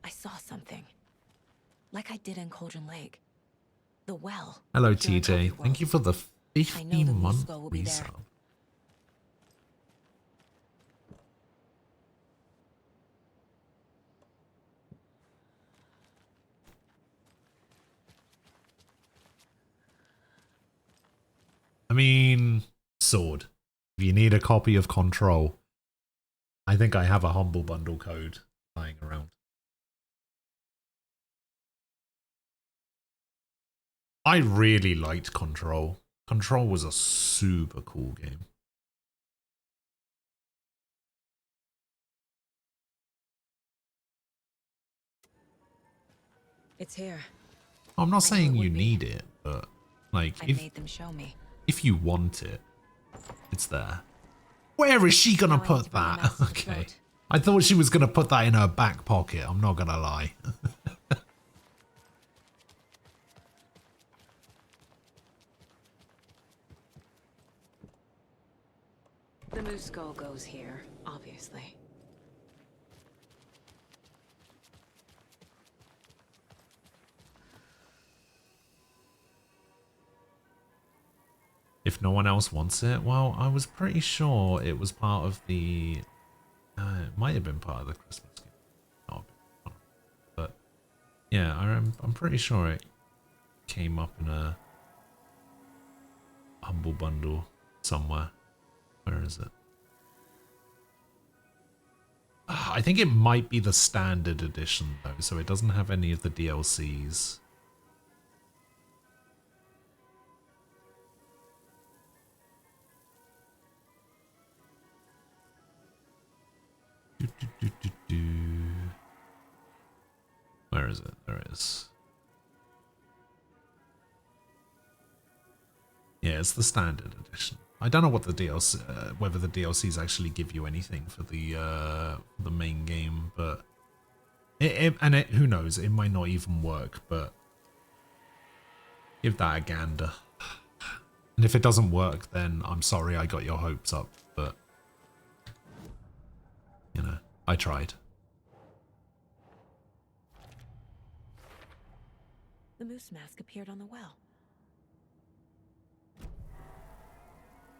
I saw something. Like I did in Cauldron Lake. The well. Hello during Coffee TJ. World. Thank you for the I know the Moose 50-month Skull will be there. resub. I mean, Sword. If you need a copy of Control, I think I have a Humble Bundle code lying around. I really liked Control. Control was a super cool game. It's here. I'm not I knew saying it you would be. need it, but like I if made them show me. if you want it, it's there. Where is she gonna Now I need put to bring the that? mask to the Okay. float. I thought she was gonna put that in her back pocket, I'm not gonna lie. The Moose Skull goes here, obviously. If no one else wants it, well, I was pretty sure it was part of the... it might have been part of the Christmas game. Not, but yeah, I'm pretty sure it came up in a Humble Bundle somewhere. Where is it? I think it might be the standard edition though, so it doesn't have any of the DLCs. Where is it? There it is. Yeah, it's the standard edition. I don't know what the DLC, whether the DLCs actually give you anything for the main game, but who knows? It might not even work. But give that a gander. And if it doesn't work, then I'm sorry I got your hopes up. But you know, I tried. The moose mask appeared on the well.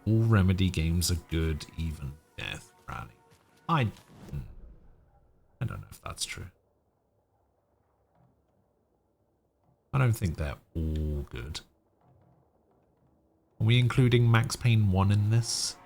All Remedy games are good, even Death Rally. I don't know if that's true. I don't think they're all good. Are we including Max Payne 1 in this?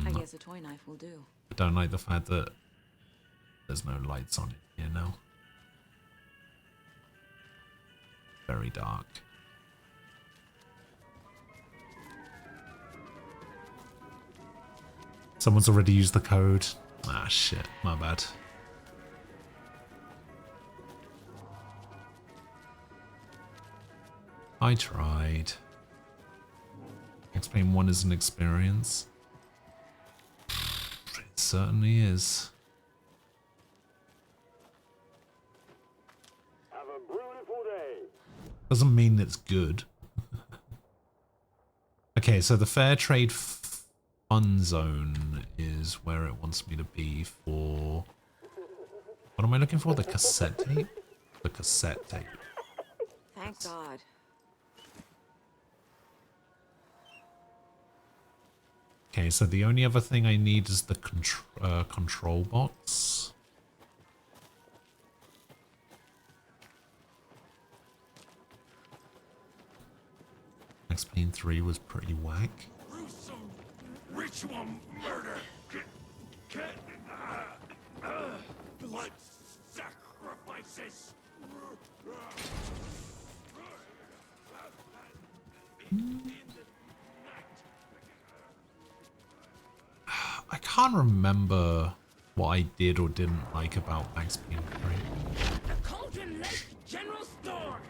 I guess a toy knife will do. I don't like the fact that there's no lights on it here now. Very dark. Someone's already used the code. Ah, shit. My bad. I tried. Max Payne 1 is an experience. It certainly is. Have a beautiful day. Doesn't mean it's good. Okay, so the Fair Trade Fun Zone is where it wants me to be for... What am I looking for? The cassette tape? The cassette tape. Thank God. Okay, so the only other thing I need is the control box. Max Payne 3 was pretty whack. Gruesome ritual murder. Blood sacrifices. I can't remember what I did or didn't like about Max Payne 3. The Cauldron Lake General Store.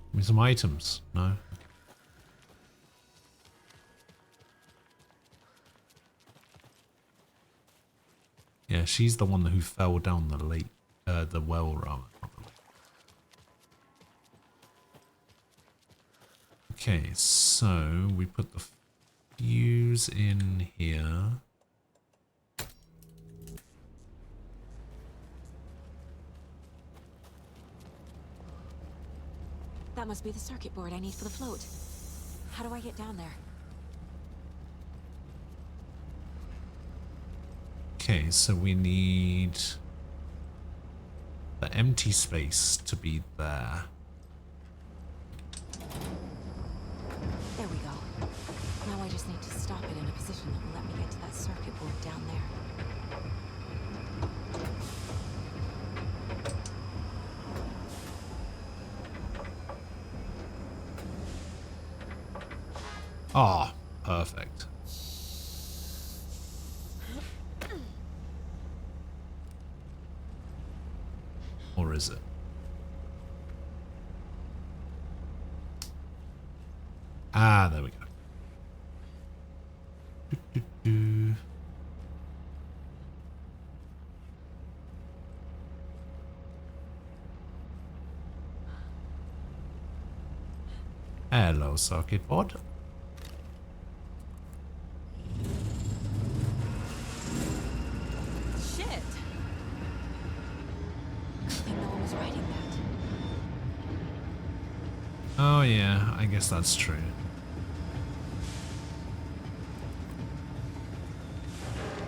Give me some items. No. Yeah, she's the one who fell down the lake, the well, rather. Probably. Okay, so we put the fuse in here. That must be the circuit board I need for the float. How do I get down there? Okay, so we need the empty space to be there. There we go. Now I just need to stop it in a position that will let me get to that circuit board down there. Ah, perfect. is it? Ah, there we go. Do. Hello, circuit board. Shit! I think no one was writing that. Oh yeah, I guess that's true.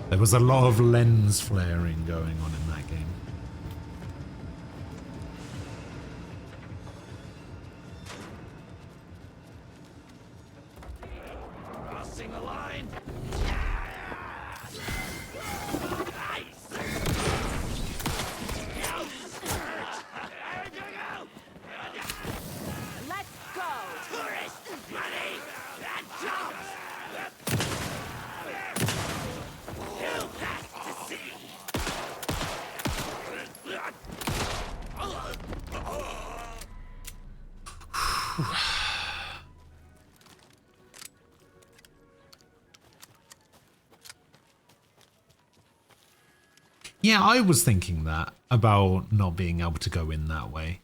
There was a lot of lens flaring going on in that game. Crossing the line. Let's go! Tourist money and jobs. You have to see. Yeah, I was thinking that about not being able to go in that way.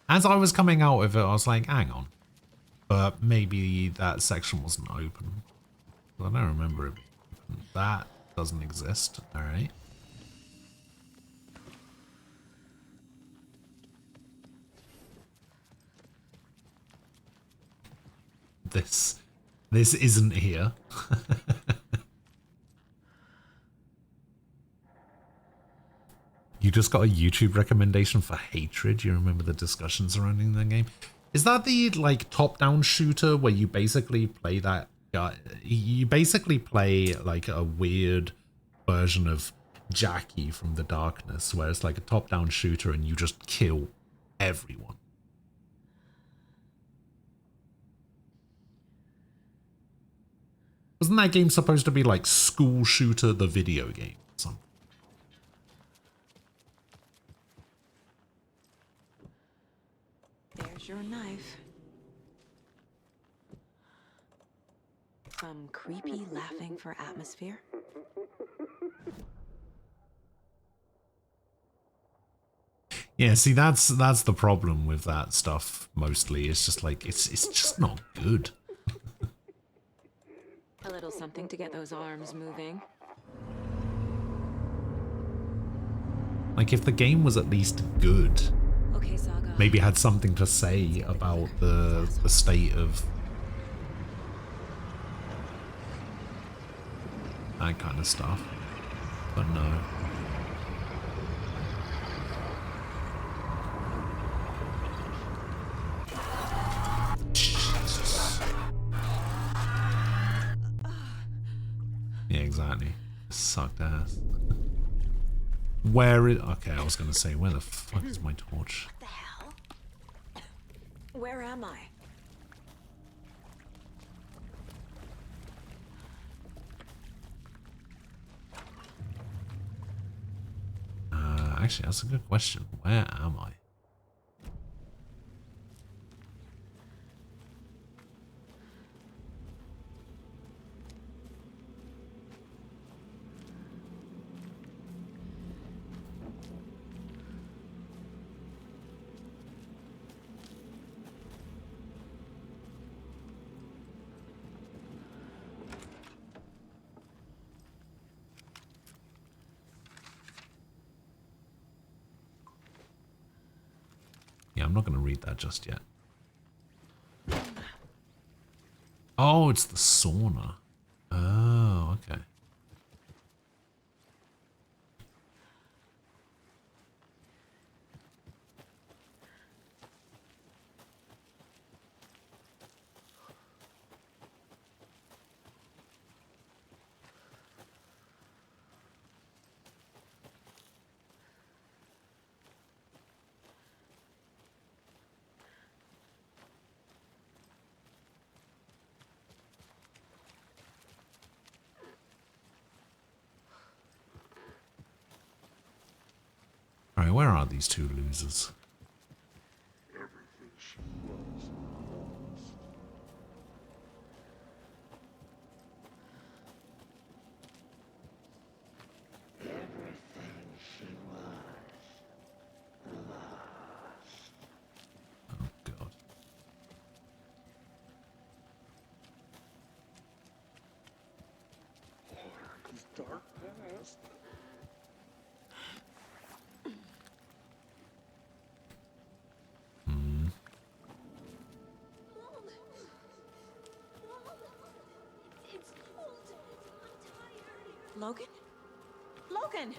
As I was coming out of it, I was like, hang on. But maybe that section wasn't open. I don't remember it being open. That doesn't exist. Alright. This isn't here. You just got a YouTube recommendation for Hatred. You remember the discussion surrounding the game? Is that the like top-down shooter where you basically play that guy? You basically play like a weird version of Jackie from The Darkness, where it's like a top-down shooter and you just kill everyone. Wasn't that game supposed to be like School Shooter the video game or something? There's your knife. Some creepy laughing for atmosphere. Yeah, see, that's the problem with that stuff mostly. It's just like it's just not good. A little something to get those arms moving. Like if the game was at least good, Okay, Saga. maybe had something to say about the state of that kind of stuff. But no. Jesus. Yeah, exactly. Sucked ass. Where is... Okay, I was going to say, where the fuck is my torch? What the hell? Where am I? Actually, that's a good question. Where am I? Yeah, I'm not going to read that just yet. Oh, it's the sauna. Oh, okay. Alright, where are these two losers? Everything she was lost. Everything she was lost. Oh god. His dark past. Logan? Logan!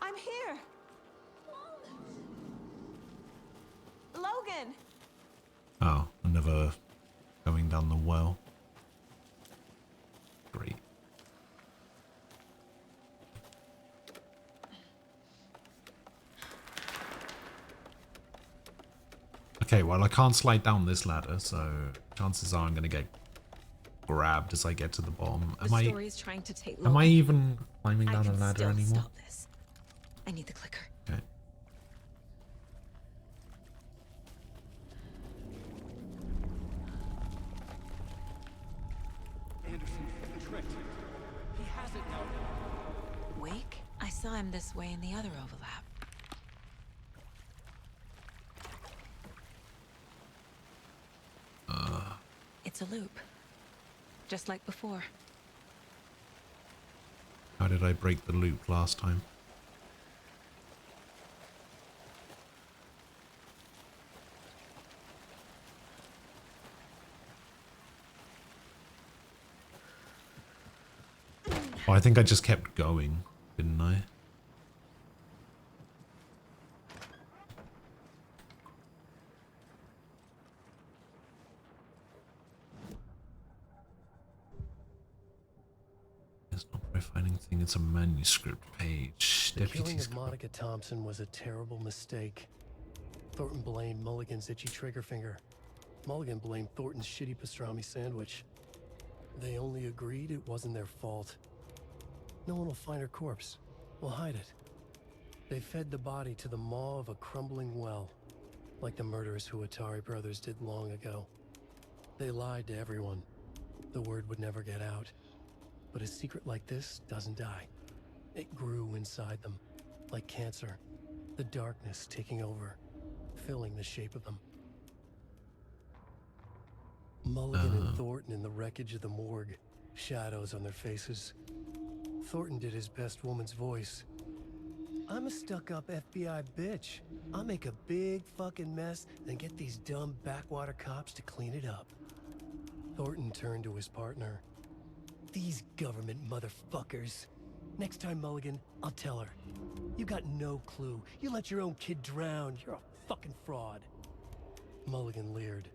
I'm here! Logan! Oh, another going down the well. Great. Okay, well I can't slide down this ladder, so chances are I'm going to get grabbed as I get to the bottom. The story is trying to take Am I Logan. even climbing down a can ladder still anymore? Stop this. I need the clicker. Okay. Anderson tricked. He has it now. Wake? I saw him this way in the other overlap. It's a loop. Just like before. How did I break the loop last time? Oh, I think I just kept going, didn't I? It's not a finding thing, it's a manuscript page. The killing Deputies. of Monica Thompson was a terrible mistake. Thornton blamed Mulligan's itchy trigger finger. Mulligan blamed Thornton's shitty pastrami sandwich. They only agreed it wasn't their fault. No one will find her corpse. We'll hide it. They fed the body to the maw of a crumbling well, like the murderous Huatari brothers did long ago. They lied to everyone. The word would never get out. But a secret like this doesn't die. It grew inside them, like cancer. The darkness taking over, filling the shape of them. Mulligan and Thornton in the wreckage of the morgue, shadows on their faces. Thornton did his best woman's voice. I'm a stuck-up FBI bitch. I'll make a big fucking mess, then get these dumb backwater cops to clean it up. Thornton turned to his partner. These government motherfuckers. Next time, Mulligan, I'll tell her. You got no clue. You let your own kid drown. You're a fucking fraud. Mulligan leered.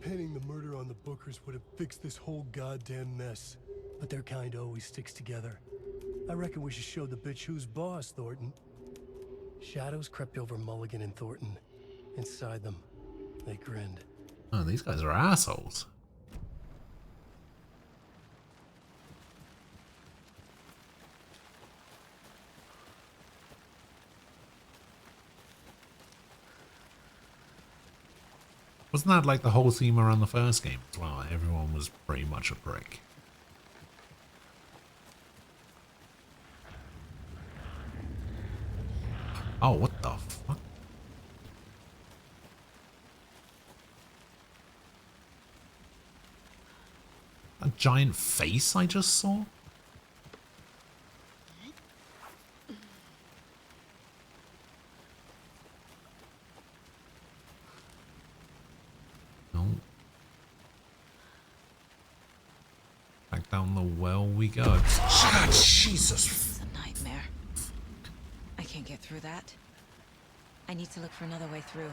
Pinning the murder on the Bookers would have fixed this whole goddamn mess. But their kind always sticks together. I reckon we should show the bitch who's boss, Thornton. Shadows crept over Mulligan and Thornton. Inside them, they grinned. Oh, these guys are assholes. Wasn't that like the whole theme around the first game as well? Everyone was pretty much a prick. Oh, what the fuck? A giant face I just saw? No. Back down the well we go. God, Jesus. This is a nightmare. I can't get through that. I need to look for another way through.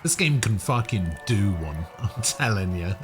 This game can fucking do one, I'm telling you.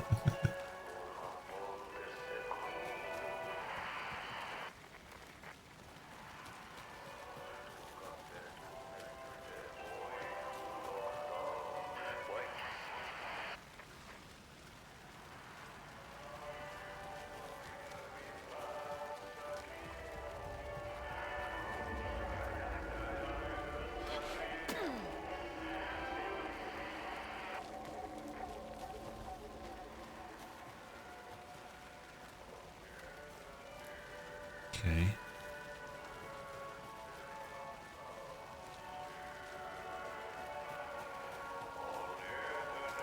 Okay.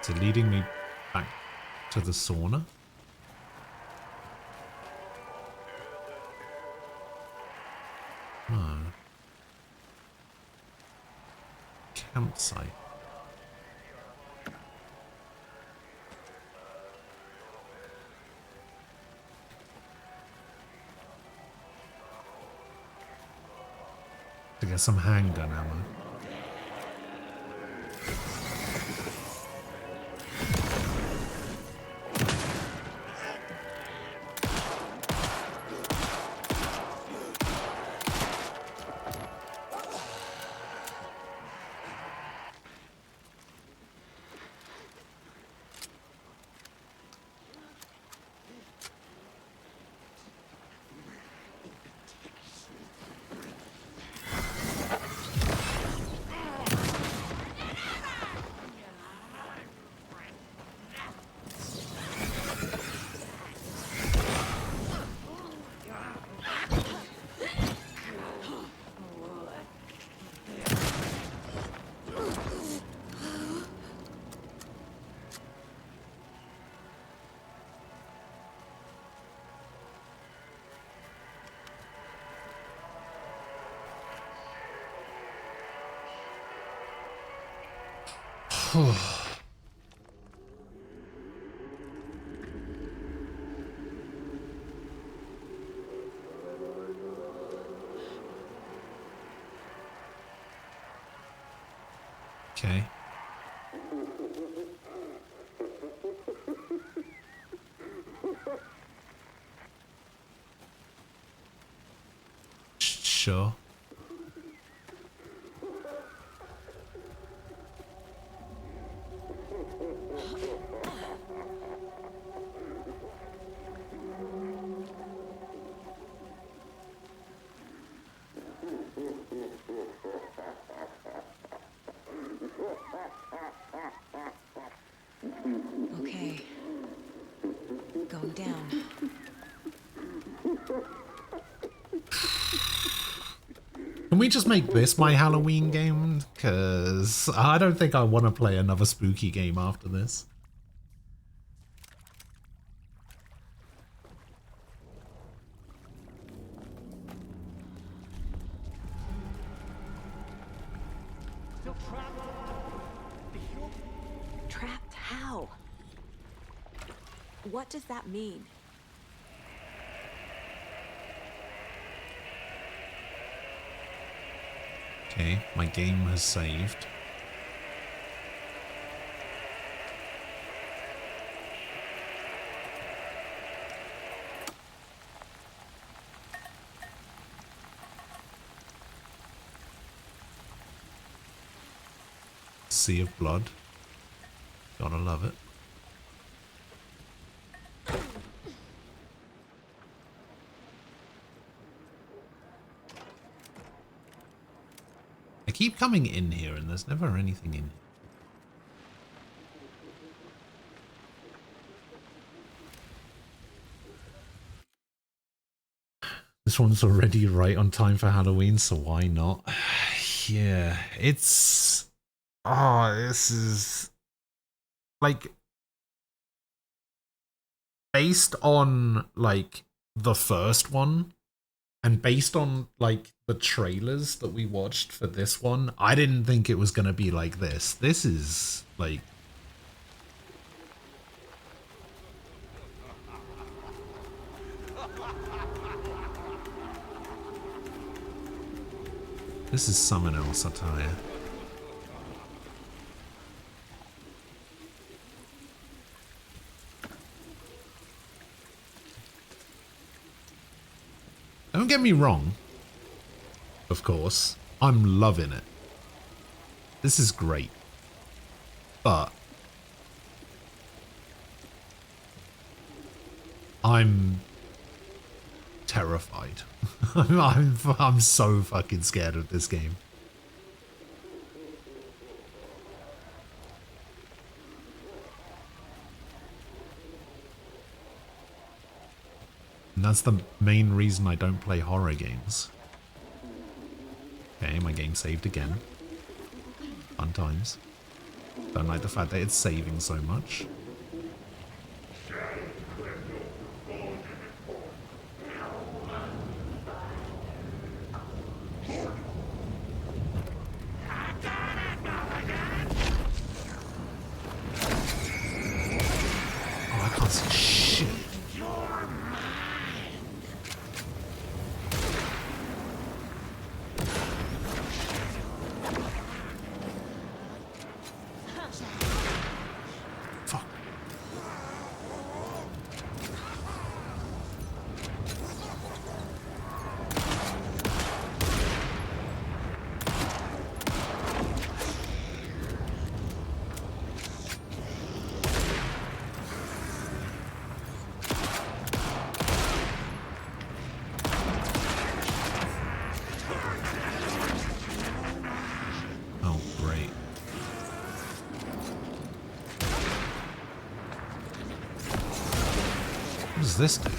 Is it leading me back to the sauna? No. Campsite. To get some handgun ammo. Okay. Sure. Okay. Going down. Can we just make this my Halloween game? Because I don't think I want to play another spooky game after this. Trapped how? What does that mean? Okay, my game has saved. Sea of blood. Gotta love it. I keep coming in here and there's never anything in here. This one's already right on time for Halloween, so why not? Yeah, it's... Oh, this is... Like... Based on, like, the first one, and based on, like, the trailers that we watched for this one, I didn't think it was gonna be like this. This is, like... This is someone else, I tell ya. Don't get me wrong. Of course, I'm loving it. This is great. But I'm terrified. I'm so fucking scared of this game. And that's the main reason I don't play horror games. Okay, my game saved again. Fun times. Don't like the fact that it's saving so much. Oh, I can't see shit. Fuck. Oh, great. What does this do?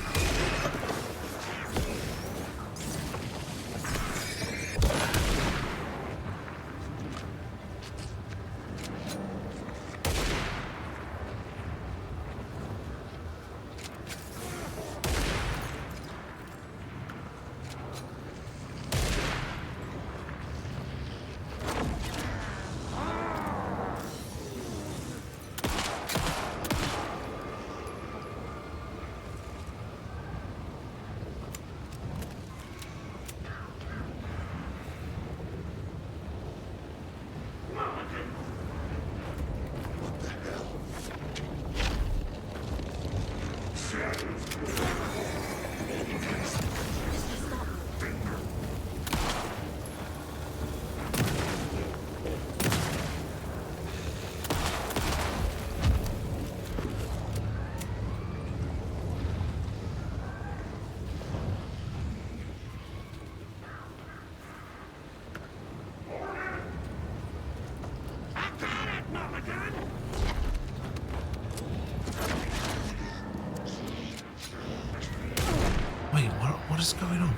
Wait, what is going on?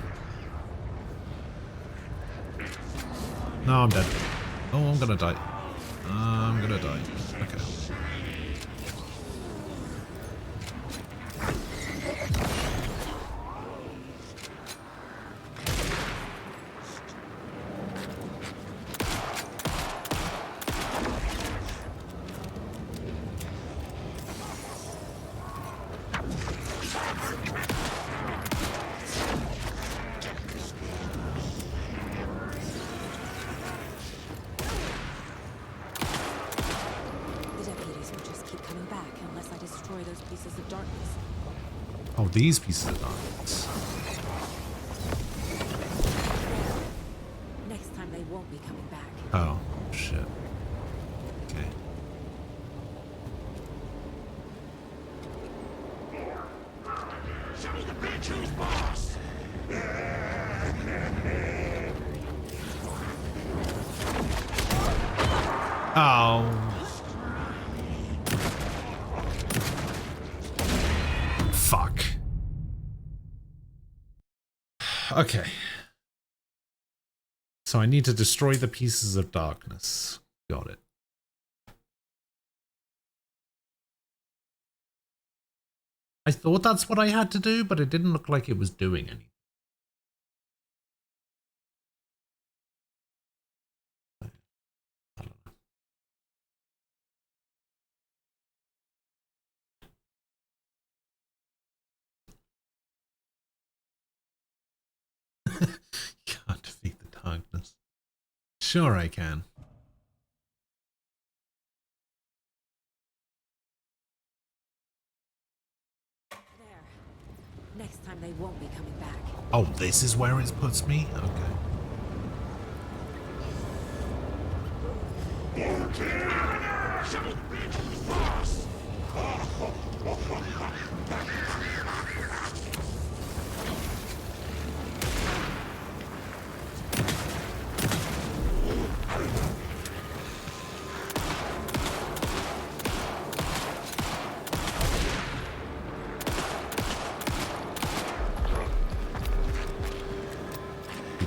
No, I'm dead. Oh, I'm gonna die. I'm gonna die. Okay. The deputies will just keep coming back unless I destroy those pieces of darkness. Oh, these pieces of darkness. Next time they won't be coming back. Oh, shit. Okay. Show me the bitch who's boss! Oh. Fuck. Okay. So I need to destroy the pieces of darkness. Got it. I thought that's what I had to do, but it didn't look like it was doing anything. Can't defeat the darkness. Sure I can. There. Next time they won't be coming back. Oh, this is where it puts me? Okay. Show me the bitch who's boss!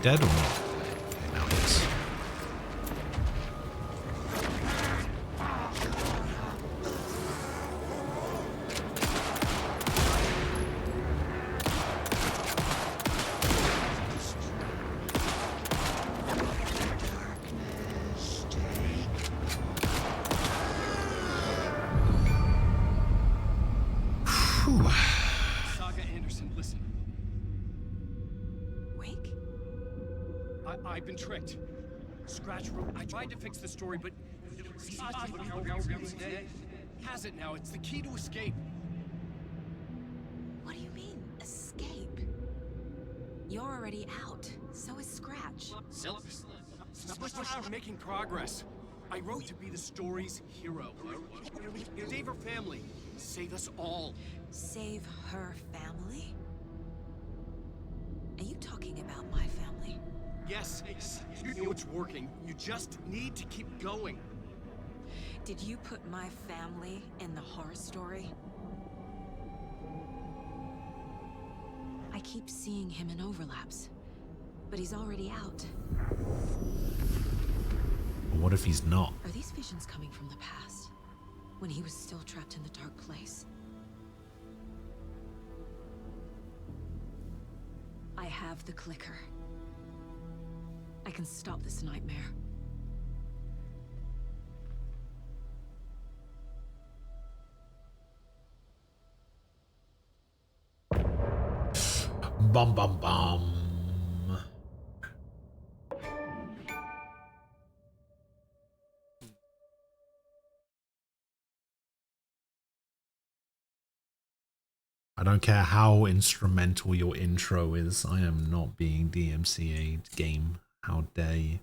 dead or not? Okay, now he is. Saga Anderson, listen. Wake? I've been tricked. Scratch wrote. I tried to fix the story, but has it now. It's the key to escape. What do you mean, escape? You're already out. So is Scratch. We're making progress. I wrote to be the story's hero. Save her family. Save us all. Save her family? Are you talking about my family? Yes, you know it's working. You just need to keep going. Did you put my family in the horror story? I keep seeing him in overlaps, but he's already out. What if he's not? Are these visions coming from the past, when he was still trapped in the dark place? I have the clicker. I can stop this nightmare. Bum bum bum. I don't care how instrumental your intro is, I am not being DMCA'd, game. How dare you?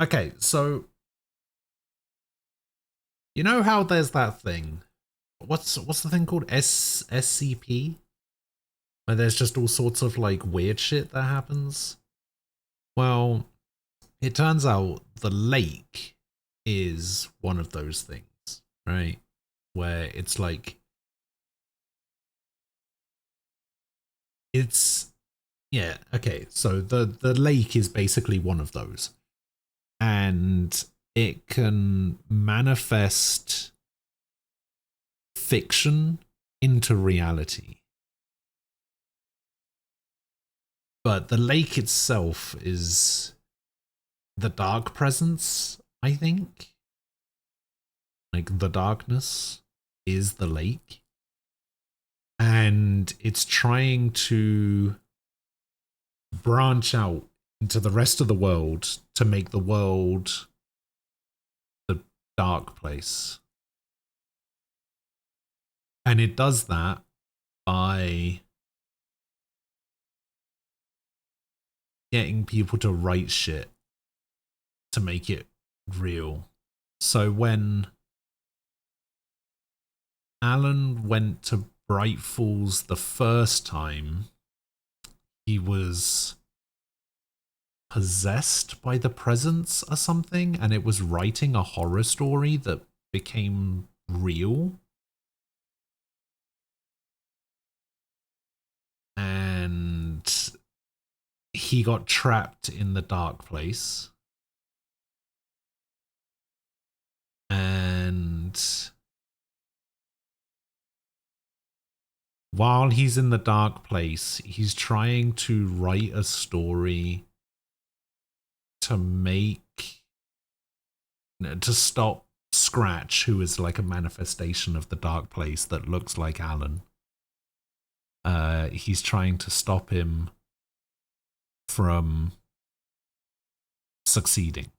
Okay, so you know how there's that thing? What's the thing called? SCP? Where there's just all sorts of like weird shit that happens? Well, it turns out the lake is one of those things, right? Where it's like, yeah, okay, so the lake is basically one of those, and it can manifest fiction into reality, but the lake itself is the dark presence, I think. Like, the darkness is the lake. And it's trying to branch out into the rest of the world to make the world the dark place. And it does that by getting people to write shit to make it real. So when Alan went to Bright Falls the first time, he was possessed by the presence or something, and it was writing a horror story that became real. And he got trapped in the dark place. And while he's in the dark place, he's trying to write a story to stop Scratch, who is like a manifestation of the dark place that looks like Alan. He's trying to stop him from succeeding.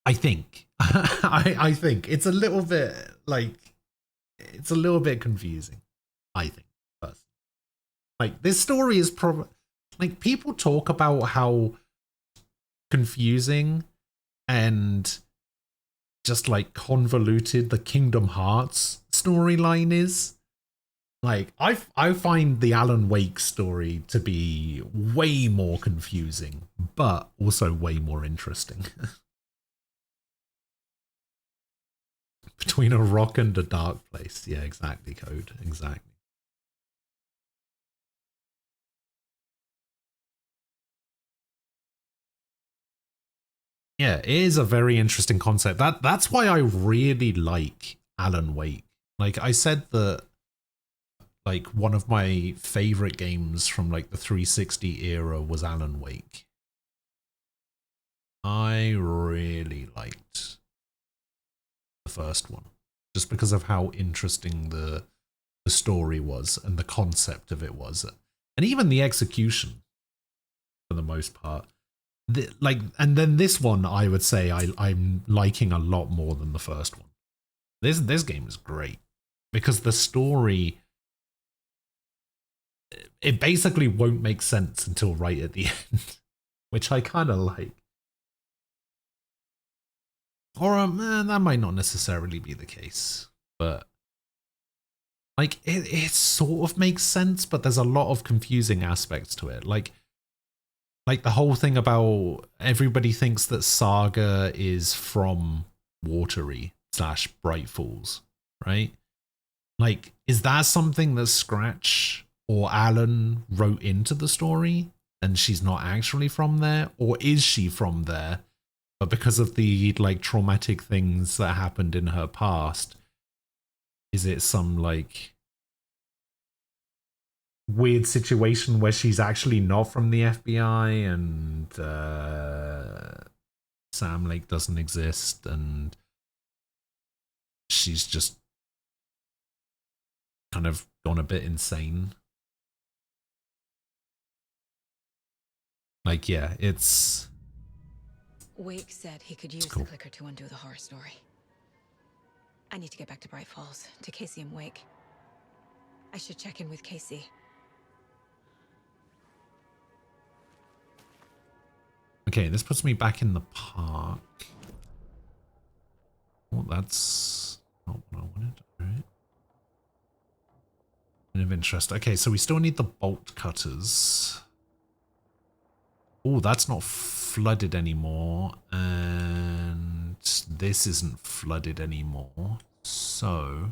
I think. I think it's a little bit confusing. I think, personally. Like, this story is probably, like, people talk about how confusing and just like convoluted the Kingdom Hearts storyline is. Like, I find the Alan Wake story to be way more confusing, but also way more interesting. Between a rock and a dark place. Yeah, exactly, Code. Exactly. Yeah, it is a very interesting concept. That's why I really like Alan Wake. Like I said that like one of my favorite games from like the 360 era was Alan Wake. I really liked the first one just because of how interesting the story was and the concept of it was, and even the execution for the most part. And then this one, I would say I'm liking a lot more than the first one. This game is great because the story, it basically won't make sense until right at the end, which I kind of like. Or that might not necessarily be the case, but like it sort of makes sense, but there's a lot of confusing aspects to it. Like the whole thing about everybody thinks that Saga is from Watery / Bright Falls, right? Like, is that something that Scratch or Alan wrote into the story and she's not actually from there? Or is she from there, but because of the like traumatic things that happened in her past, is it some like weird situation where she's actually not from the FBI and Sam Lake doesn't exist and she's just kind of gone a bit insane? Like, yeah, it's... Wake said he could use cool. the clicker to undo the horror story. I need to get back to Bright Falls, to Casey and Wake. I should check in with Casey. Okay, this puts me back in the park. Oh, that's not what I wanted. All right. Bit of interest. Okay, so we still need the bolt cutters. Oh, that's not flooded anymore. And this isn't flooded anymore. So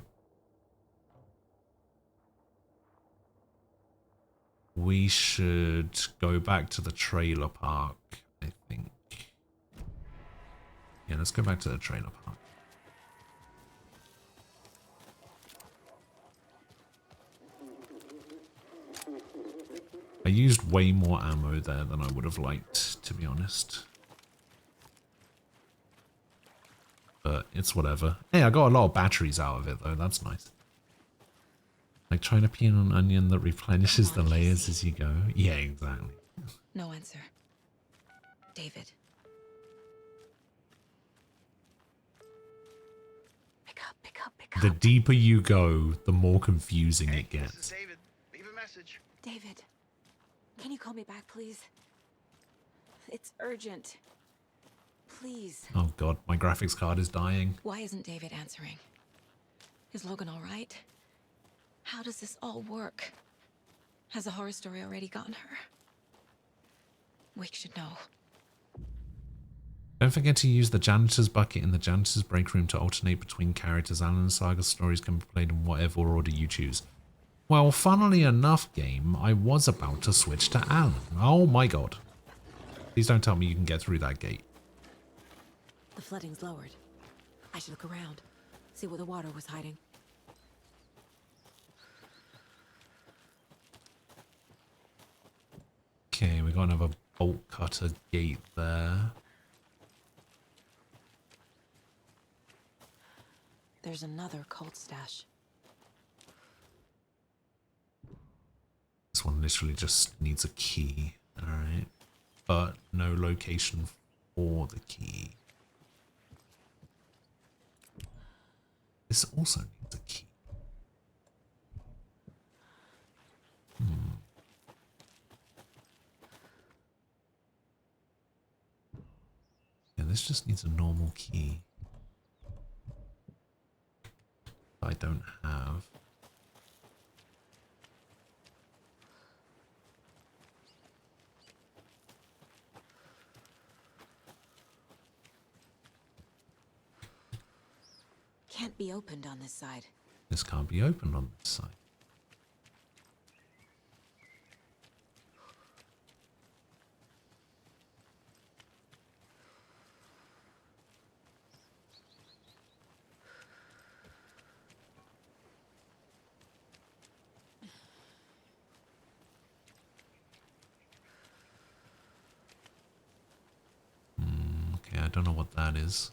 we should go back to the trailer park, I think. Yeah, let's go back to the trailer park. I used way more ammo there than I would have liked, to be honest. But it's whatever. Hey, I got a lot of batteries out of it, though. That's nice. Like trying to peel an onion that replenishes the layers as you go. Yeah, exactly. No answer. David. Pick up. The deeper you go, the more confusing it gets. This is David. Leave a message. David, can you call me back, please? It's urgent. Please. Oh god, my graphics card is dying. Why isn't David answering? Is Logan all right? How does this all work? Has the horror story already gotten her? Wake should know. Don't forget to use the janitor's bucket in the janitor's break room to alternate between characters. Alan and Saga stories can be played in whatever order you choose. Well, funnily enough, game, I was about to switch to Alan. Oh my god. Please don't tell me you can get through that gate. The flooding's lowered. I should look around, see where the water was hiding. Okay, we got another bolt cutter gate there. There's another cult stash. This one literally just needs a key. Alright. But no location for the key. This also needs a key. Yeah, this just needs a normal key. I don't have. Can't be opened on this side. This can't be opened on this side. Okay, I don't know what that is.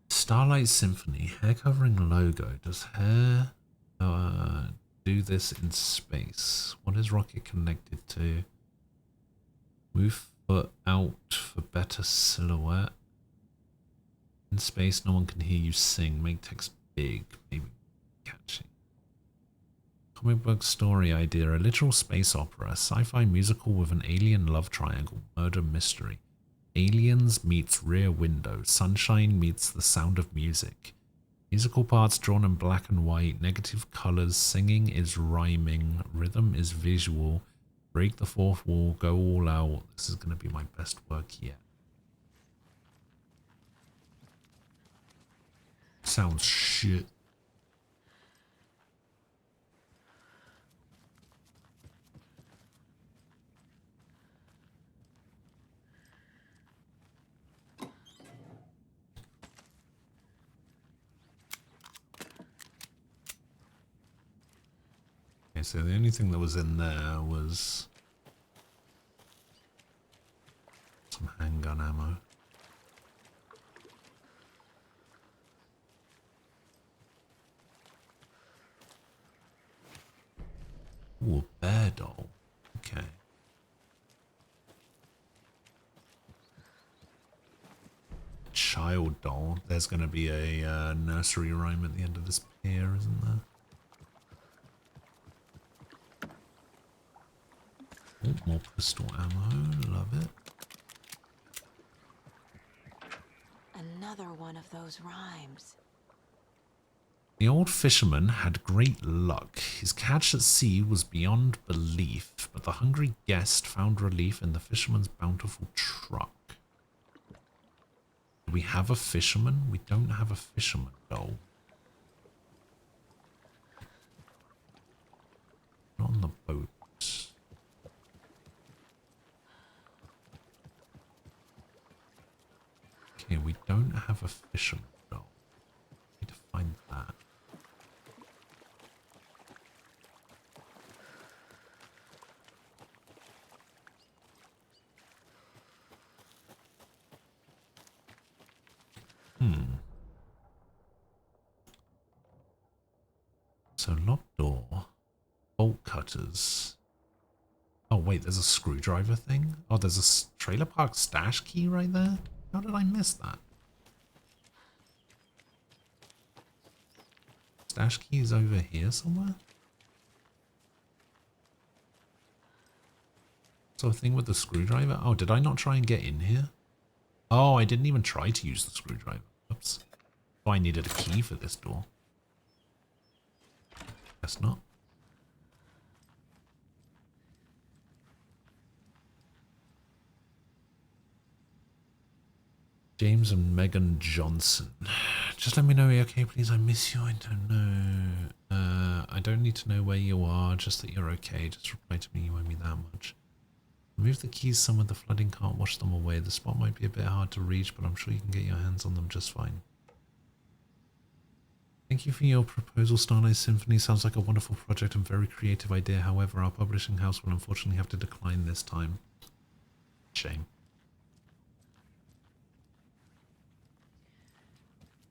Starlight Symphony, hair covering logo. Does hair do this in space? What is rocket connected to? Move foot out for better silhouette. In space, no one can hear you sing. Make text big, maybe catchy. Comic book story idea, a literal space opera, a sci-fi musical with an alien love triangle, murder mystery. Aliens meets Rear Window. Sunshine meets The Sound of Music. Musical parts drawn in black and white. Negative colors. Singing is rhyming. Rhythm is visual. Break the fourth wall. Go all out. This is going to be my best work yet. Sounds shit. Okay, so the only thing that was in there was some handgun ammo. Ooh, a bear doll. Okay. Child doll. There's going to be a nursery rhyme at the end of this pier, isn't there? Oh, more pistol ammo. Love it. Another one of those rhymes. The old fisherman had great luck. His catch at sea was beyond belief, but the hungry guest found relief in the fisherman's bountiful truck. Do we have a fisherman? We don't have a fisherman doll. Not on the boat. Okay, we don't have a fisherman doll. Need to find that. So locked door, bolt cutters. Oh wait, there's a screwdriver thing? Oh, there's a trailer park stash key right there? How did I miss that? Stash key is over here somewhere? So a thing with the screwdriver? Oh, did I not try and get in here? Oh, I didn't even try to use the screwdriver. Oops. Oh, I needed a key for this door. Guess not. James and Megan Johnson. Just let me know you're okay, please. I miss you. I don't know. I don't need to know where you are, just that you're okay. Just reply to me, you owe me that much. Move the keys somewhere the flooding can't wash them away. The spot might be a bit hard to reach, but I'm sure you can get your hands on them just fine. Thank you for your proposal, Starlight Symphony. Sounds like a wonderful project and very creative idea. However, our publishing house will unfortunately have to decline this time. Shame.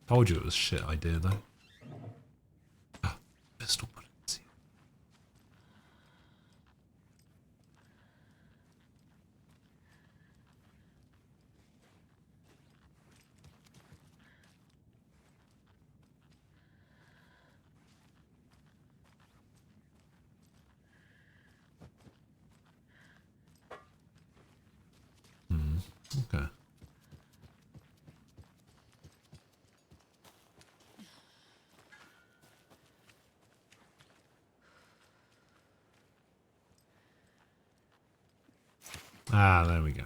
Told you it was a shit idea, though. Ah, pistol bullets. Ah, there we go.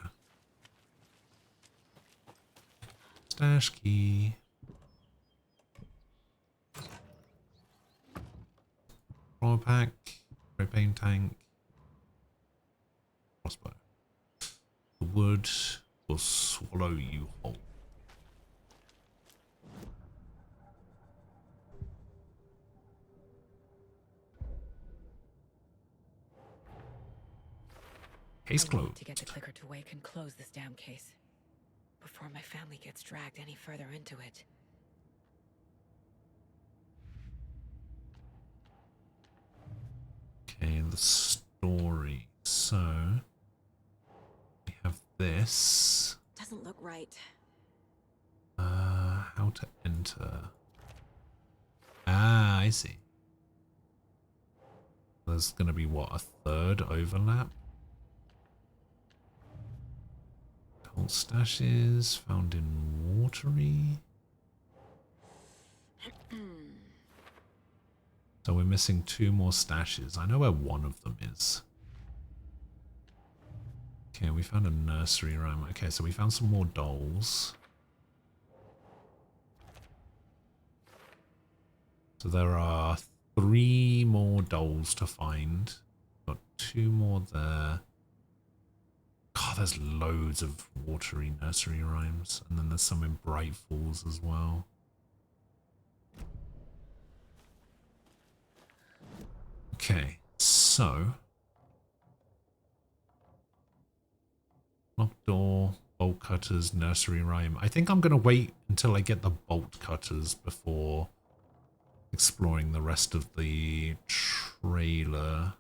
Stash key. Floor pack. Propane tank. Crossbow. The wood will swallow you whole. Case I closed. need to get the clicker to wake and close this damn case before my family gets dragged any further into it. Okay, the story. So we have this. Doesn't look right. How to enter. Ah, I see. There's gonna be what, a third overlap? Cold stashes found in watery. So we're missing 2 more stashes. I know where one of them is. Okay, we found a nursery rhyme. Okay, so we found some more dolls. So there are 3 more dolls to find. Got 2 more there. God, there's loads of watery nursery rhymes. And then there's some in Bright Falls as well. Okay, so locked door, bolt cutters, nursery rhyme. I think I'm going to wait until I get the bolt cutters before exploring the rest of the trailer.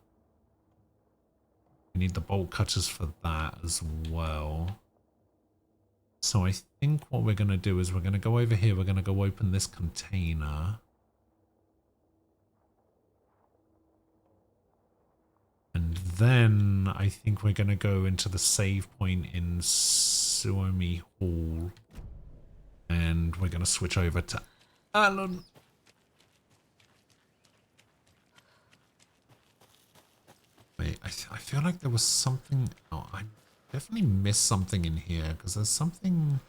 We need the bolt cutters for that as well. So I think what we're going to do is we're going to go over here. We're going to go open this container. And then I think we're going to go into the save point in Suomi Hall. And we're going to switch over to Alan. Wait, I feel like there was something... Oh, I definitely missed something in here. Because there's something...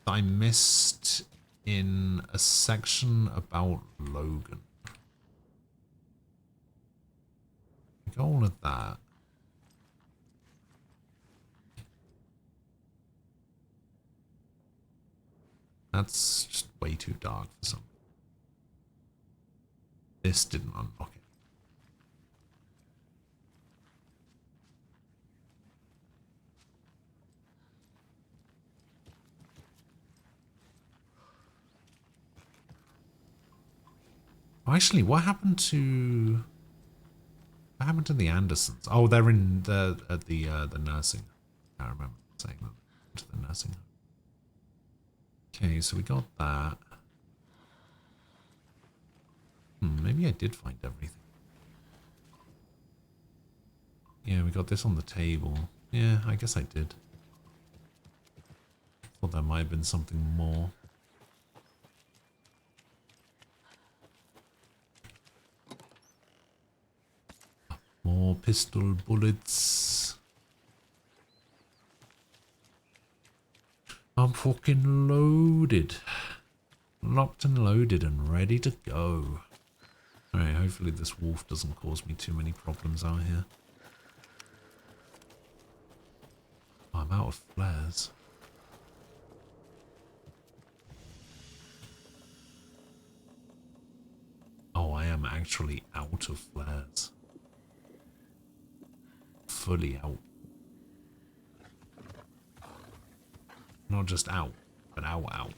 I missed in a section about Logan. All of that. That's just way too dark for something. This didn't unlock it. Actually, what happened to... What happened to the Andersons? Oh, they're in the nursing home. I remember saying that. To the nursing home. Okay, so we got that. Maybe I did find everything. Yeah, we got this on the table. Yeah, I guess I did. Thought there might have been something more. More pistol bullets. I'm fucking loaded. Locked and loaded and ready to go. Alright, hopefully this wolf doesn't cause me too many problems out here. Oh, I'm out of flares. Oh, I am actually out of flares. Fully out. Not just out, but out.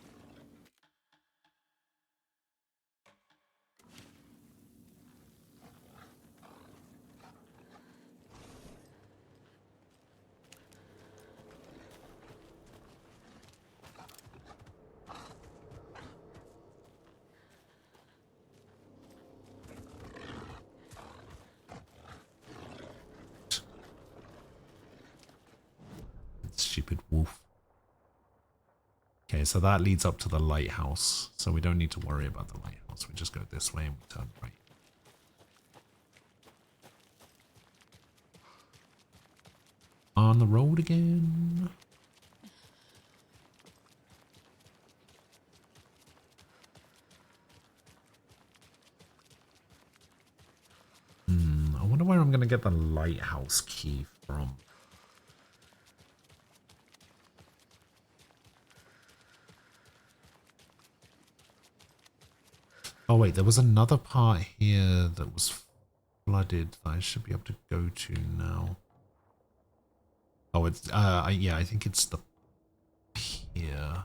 Stupid wolf. Okay, so that leads up to the lighthouse. So we don't need to worry about the lighthouse. We just go this way and we turn right. On the road again. I wonder where I'm going to get the lighthouse key from. Oh wait, there was another part here that was flooded that I should be able to go to now. Oh, it's, yeah, I think it's the pier.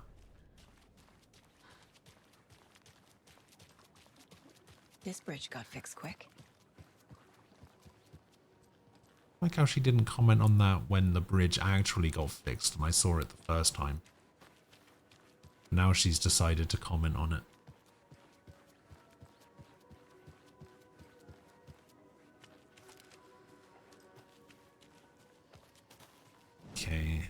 This bridge got fixed quick. Like how she didn't comment on that when the bridge actually got fixed and I saw it the first time. Now she's decided to comment on it. Okay,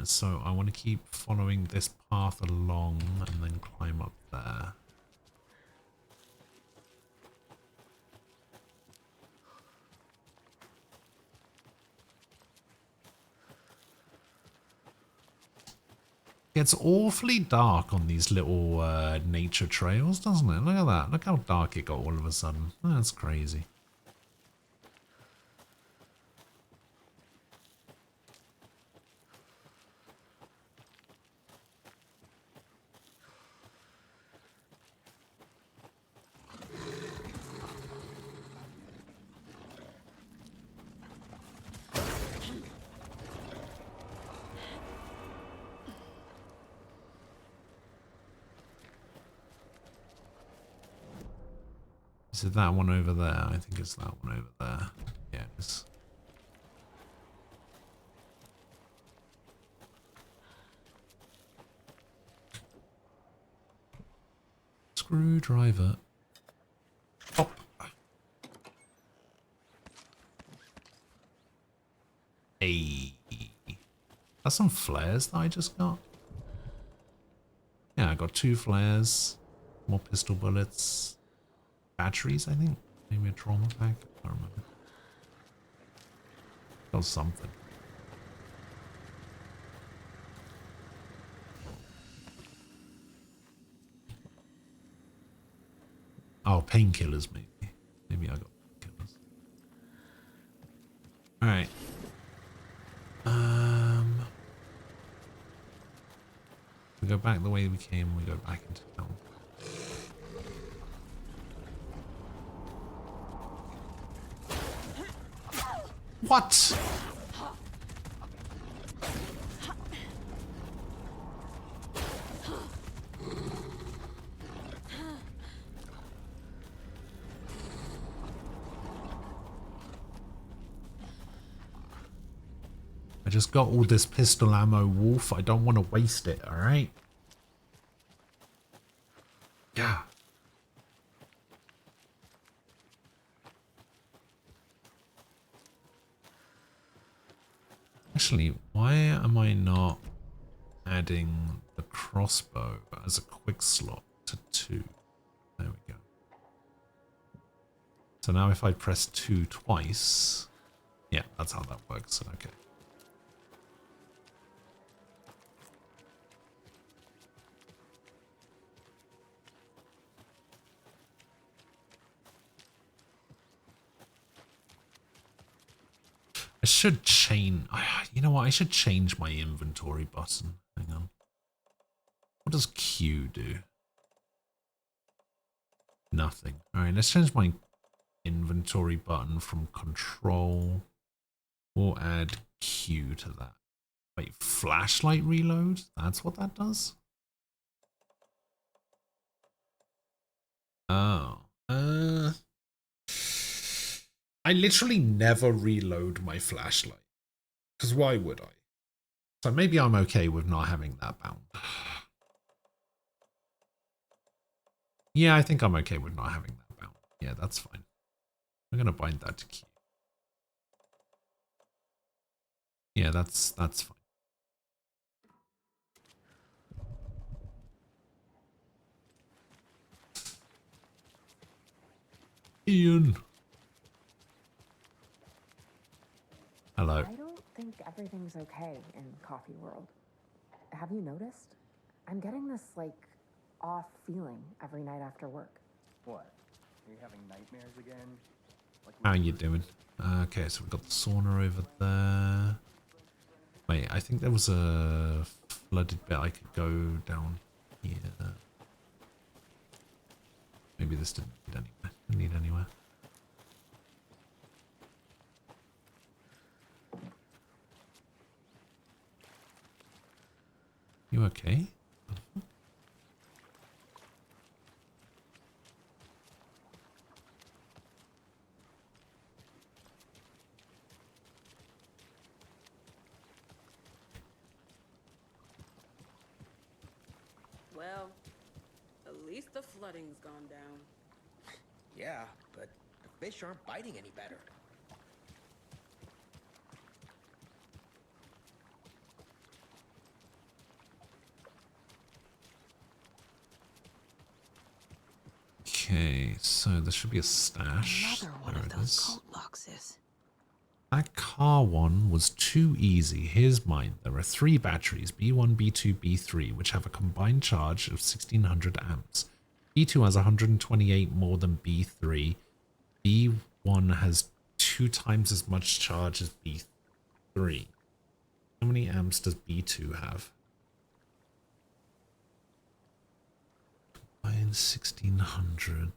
so I want to keep following this path along and then climb up there. It's awfully dark on these little nature trails, doesn't it? Look at that. Look how dark it got all of a sudden. That's crazy. Is it that one over there? I think it's that one over there. Yeah, it is. Screwdriver. Oh. Hey. That's some flares that I just got. Yeah, I got 2 flares. More pistol bullets. Batteries, I think. Maybe a trauma pack. I don't remember. Got something. Oh, painkillers maybe. Maybe I got painkillers. Alright. We go back the way we came, we go back into town. What? I just got all this pistol ammo, Wolf. I don't want to waste it, alright? Yeah. Actually, why am I not adding the crossbow as a quick slot to 2? There we go. So now if I press 2 twice, yeah, that's how that works. Okay. I should change. You know what? I should change my inventory button. Hang on. What does Q do? Nothing. Alright, let's change my inventory button from control. We'll add Q to that. Wait, flashlight reload? That's what that does? Oh. I literally never reload my flashlight. Because why would I? So maybe I'm okay with not having that bound. Yeah, I think I'm okay with not having that bound. Yeah, that's fine. I'm gonna bind that to Q. Yeah, that's fine. Ian. Hello. I don't think everything's okay in Coffee World. Have you noticed? I'm getting this, like, off feeling every night after work. What? Are you having nightmares again? Like How you doing? Okay, so we've got the sauna over there. Wait, I think there was a flooded bit I could go down here. Maybe this didn't lead anywhere. You okay? Well, at least the flooding's gone down. Yeah, but the fish aren't biting any better. Okay, so there should be a stash. Another one There of it those is. coat boxes. That car one was too easy. Here's mine. There are 3 batteries, B1, B2, B3, which have a combined charge of 1600 amps. B2 has 128 more than B3. B1 has 2 times as much charge as B3. How many amps does B2 have? Combined 1600.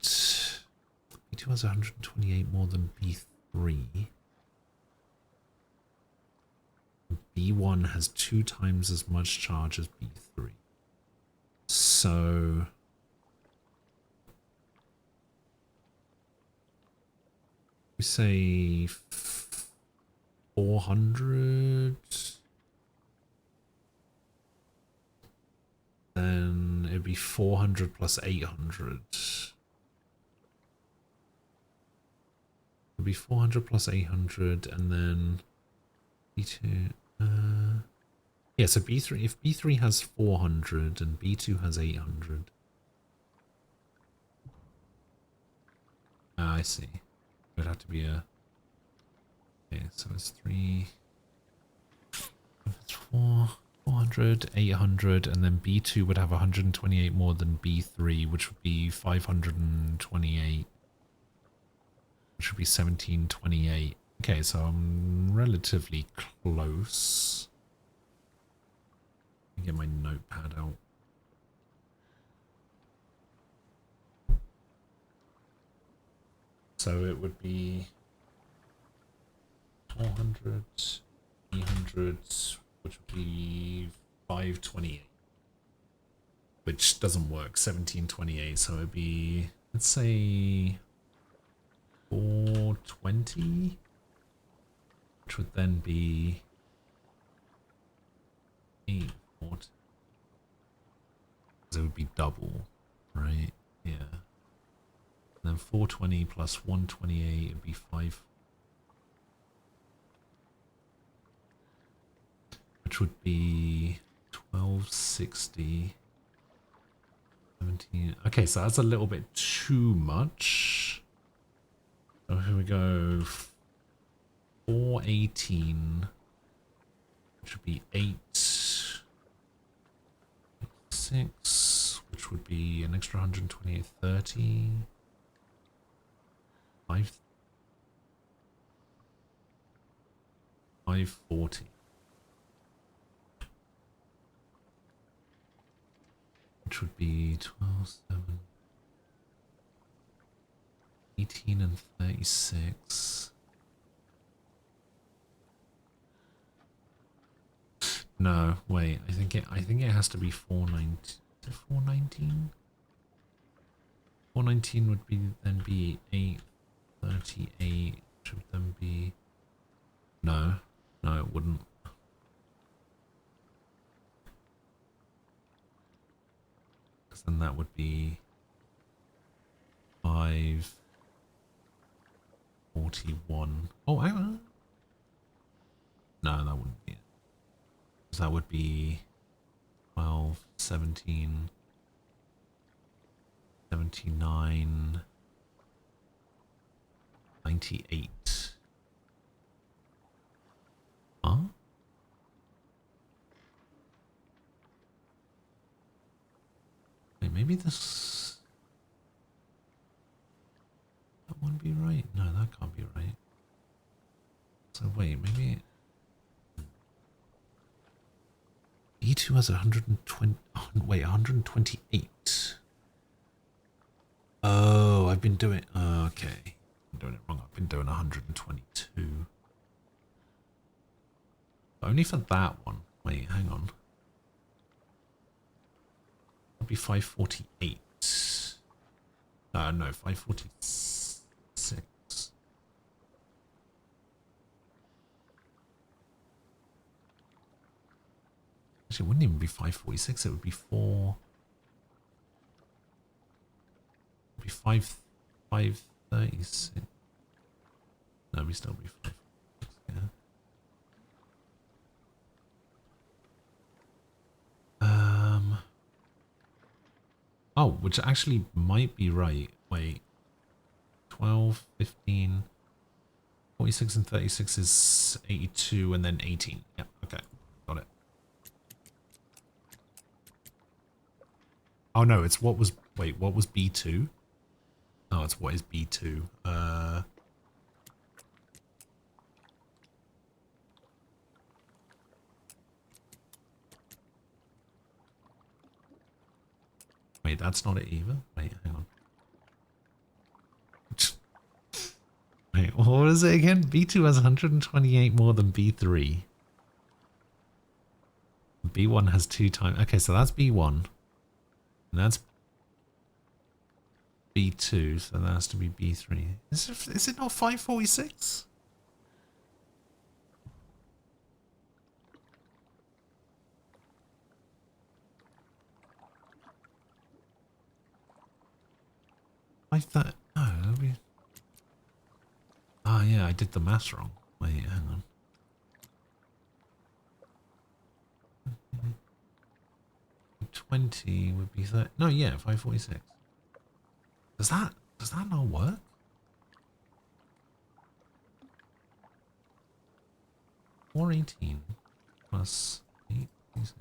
B2 has 128 more than B3. B1 has 2 times as much charge as B3. So we say 400. Then it'd be 400 plus 800. It'd be 400 plus 800 and then B2. Yeah, so B3, if B3 has 400 and B2 has 800. I see. It would have to be a... Okay, so it's 3... It's 400, 800, and then B2 would have 128 more than B3, which would be 528. Which would be 1728. Okay, so I'm relatively close. Let me get my notepad out. So it would be 400, 800, which would be 528. Which doesn't work, 1728, so it'd be, let's say, 420? Which would then be 840. So it would be double, right? Yeah. And then 420 plus 128 would be 5. Which would be 1260. 17. Okay, so that's a little bit too much. So here we go. 418, which would be 6, which would be an extra 128, 30, 540. Which would be 12, 7, 18 and 36. No, wait. I think it has to be 419. Is it 419? 419 would be then be 838. Which would then be no, it wouldn't. Because then that would be 541. Oh, hang on. No, that wouldn't be it. So that would be 12, 17, 79, 98. Huh? maybe this... That wouldn't be right. No, that can't be right. So wait, maybe... E2 has 120... wait, 128. Oh, I've been doing... okay. I'm doing it wrong. I've been doing 122. Only for that one. Wait, hang on. That'd be 548. No, 546. Actually, it wouldn't even be 546. It would be 4... It would be 536. No, we still be 546, yeah. Oh, which actually might be right. Wait. 12, 15, 46 and 36 is 82 and then 18. Yep, okay. Got it. Oh no, it's what was... Wait, what was B2? Oh, it's what is B2. Wait, that's not it either. Wait, hang on. Wait, what is it again? B2 has 128 more than B3. B1 has 2 times. Okay, so that's B1. And that's B2, so that has to be B3. Is it not 546? I thought... Oh, that'll be... Ah, yeah, I did the maths wrong. Wait, hang on. Mm-hmm. 20 would be 30... No, yeah, 546. Does that not work? $418 plus 8 plus...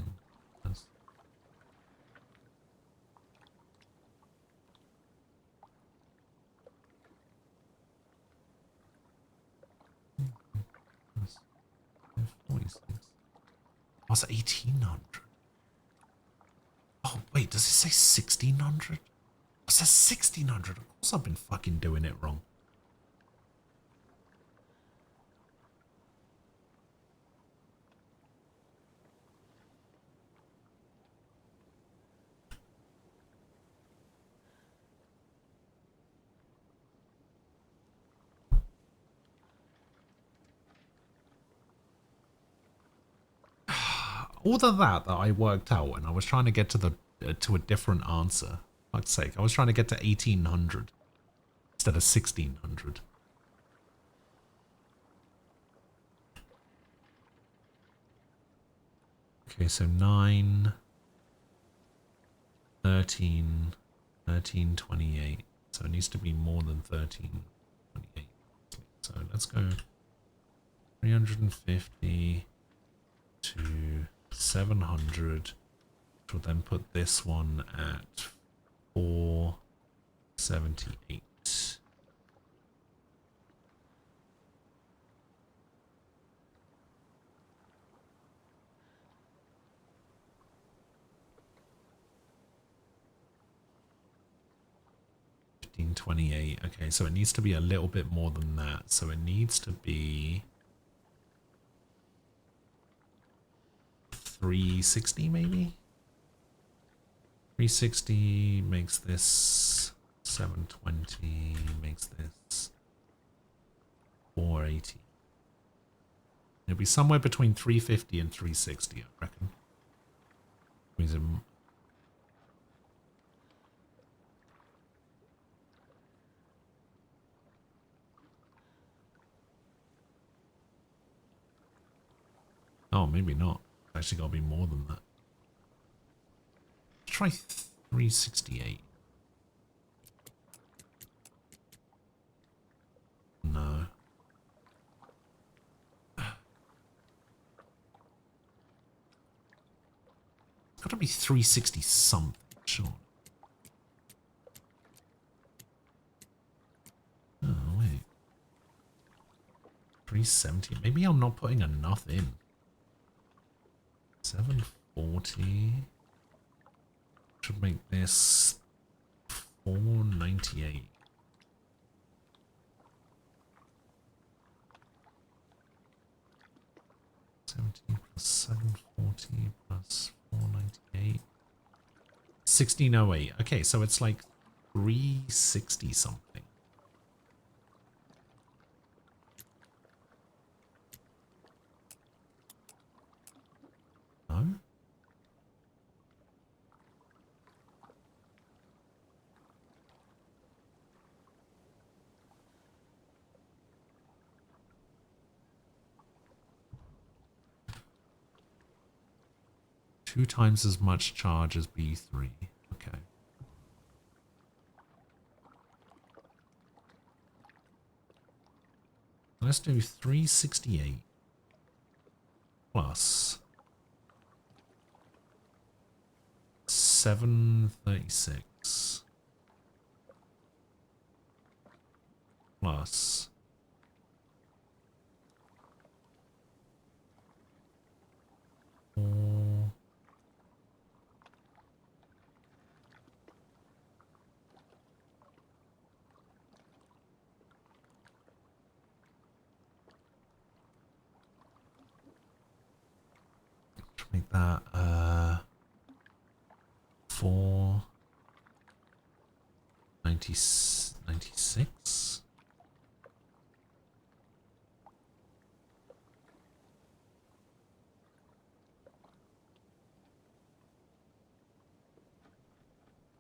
What's 1800? Oh wait, does it say 1600? It says 1600. Of course I've been fucking doing it wrong. All of that I worked out, and I was trying to get to the to a different answer. For fuck's sake, I was trying to get to 1800 instead of 1600. Okay, so 9, 13, 13, 28. So it needs to be more than 13, 28. So let's go 350 to 700, which will then put this one at 478. $15.28. Okay, so it needs to be a little bit more than that. So it needs to be 360 maybe? 360 makes this 720, makes this 480. It'll be somewhere between 350 and 360, I reckon. Oh, maybe not. Actually got to be more than that. Let's try 368. No. It's got to be 360 something, sure. 370. Maybe I'm not putting enough in. 740. Should make this 498. Plus 740 plus 498. 1608. Okay, so it's like 360 something. No? Two times as much charge as B3. Okay. Let's do 368 plus 736 plus 4. Make that 496.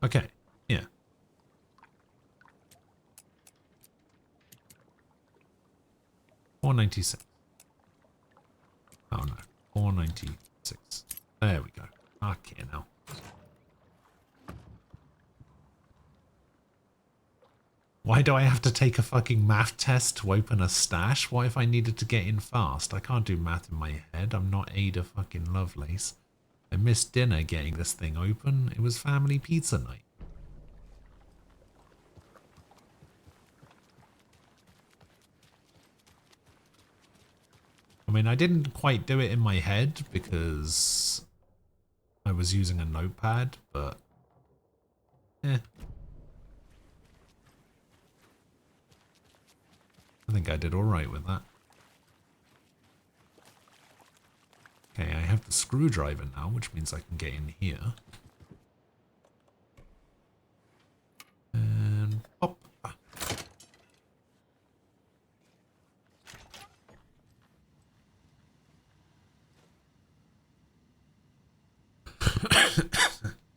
Okay, yeah. $496. Oh no, 496. There we go. Okay, now. Why do I have to take a fucking math test to open a stash? What if I needed to get in fast? I can't do math in my head. I'm not Ada fucking Lovelace. I missed dinner getting this thing open. It was family pizza night. I mean, I didn't quite do it in my head because I was using a notepad, but I think I did alright with that. Okay, I have the screwdriver now, which means I can get in here. And pop.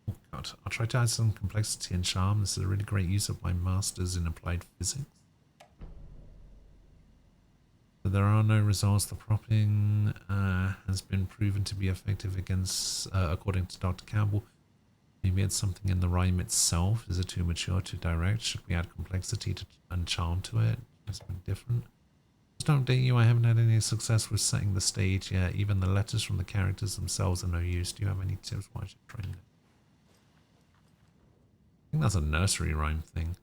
Oh god, I'll try to add some complexity and charm. This is a really great use of my master's in applied physics. So there are no results. The propping has been proven to be effective against, according to Dr. Campbell. Maybe it's something in the rhyme itself. Is it too mature, too direct? Should we add complexity and charm to it? Something different? Just don't date you, I haven't had any success with setting the stage yet. Even the letters from the characters themselves are no use. Do you have any tips why I should train it? I think that's a nursery rhyme thing.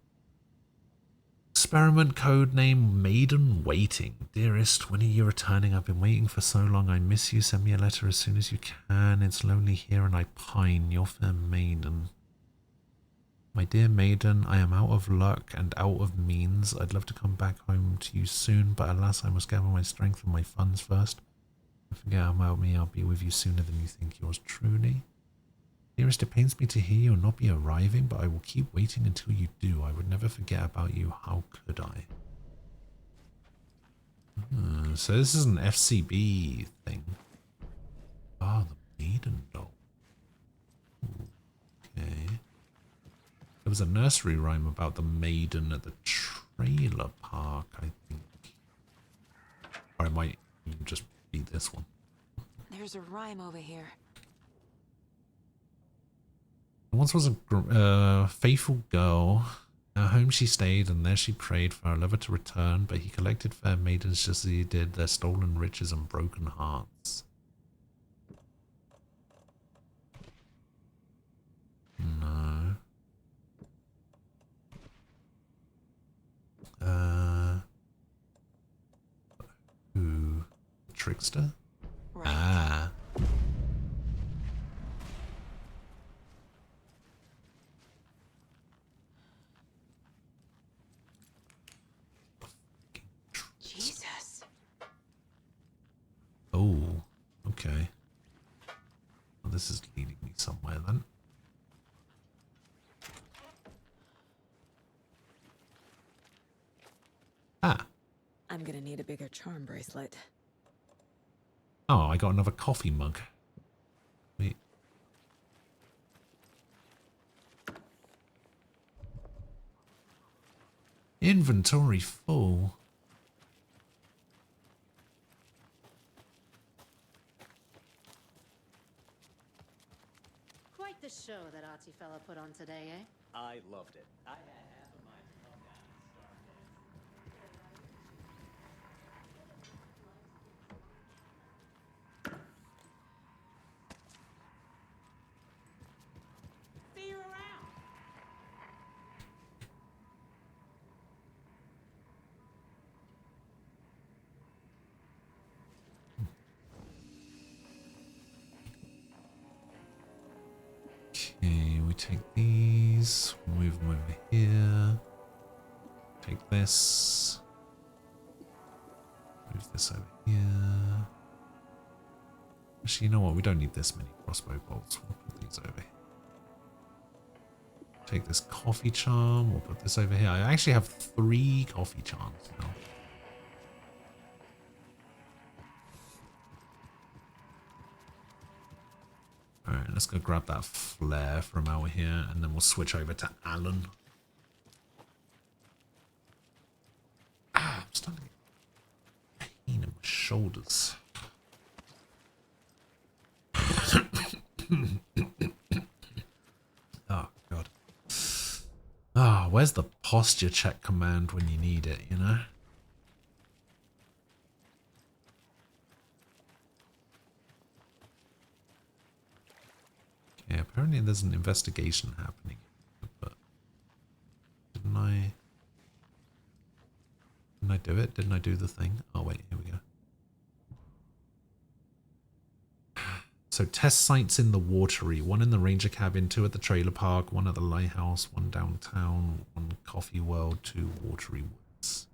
Experiment code name Maiden Waiting. Dearest, when are you returning? I've been waiting for so long. I miss you. Send me a letter as soon as you can. It's lonely here and I pine. Your fair maiden. My dear maiden, I am out of luck and out of means. I'd love to come back home to you soon, but alas, I must gather my strength and my funds first. Don't forget about me. I'll be with you sooner than you think. Yours truly. Dearest, it pains me to hear you'll not be arriving, but I will keep waiting until you do. I would never forget about you. How could I? So this is an FCB thing. Ah, the maiden doll. Okay. There was a nursery rhyme about the maiden at the trailer park, I think. Or it might just be this one. There's a rhyme over here. Once was a faithful girl. At home she stayed, and there she prayed for her lover to return, but he collected fair maidens just as he did their stolen riches and broken hearts. No. trickster? Right. Ah. Jesus. Oh, okay. Well, this is leading me somewhere then. Ah. I'm gonna need a bigger charm bracelet. Oh, I got another coffee mug. Wait. Inventory full. Quite the show that artsy fella put on today, eh? I loved it. I had half a mind to come down and start See you around. Okay, we take these, move them over here. Take this. Move this over here. Actually, you know what? We don't need this many crossbow bolts. We'll put these over here. Take this coffee charm. We'll put this over here. I actually have 3 coffee charms now. Alright, let's go grab that flare from out here, and then we'll switch over to Alan. Ah, I'm starting to get pain in my shoulders. Oh, God. Ah, where's the posture check command when you need it, you know? Okay, apparently there's an investigation happening. But didn't I do it? Didn't I do the thing? Oh wait, here we go. So test sites in the Watery, 1 in the ranger cabin, 2 at the trailer park, 1 at the lighthouse, 1 downtown, 1 coffee world, 2 Watery woods.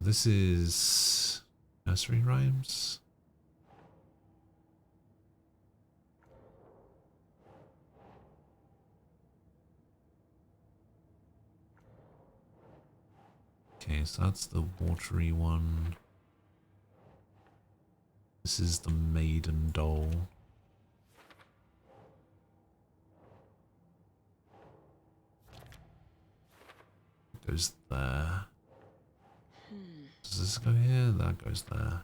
This is nursery rhymes. Okay, so that's the Watery one. This is the Maiden Doll. It goes there. Does this go here? That goes there.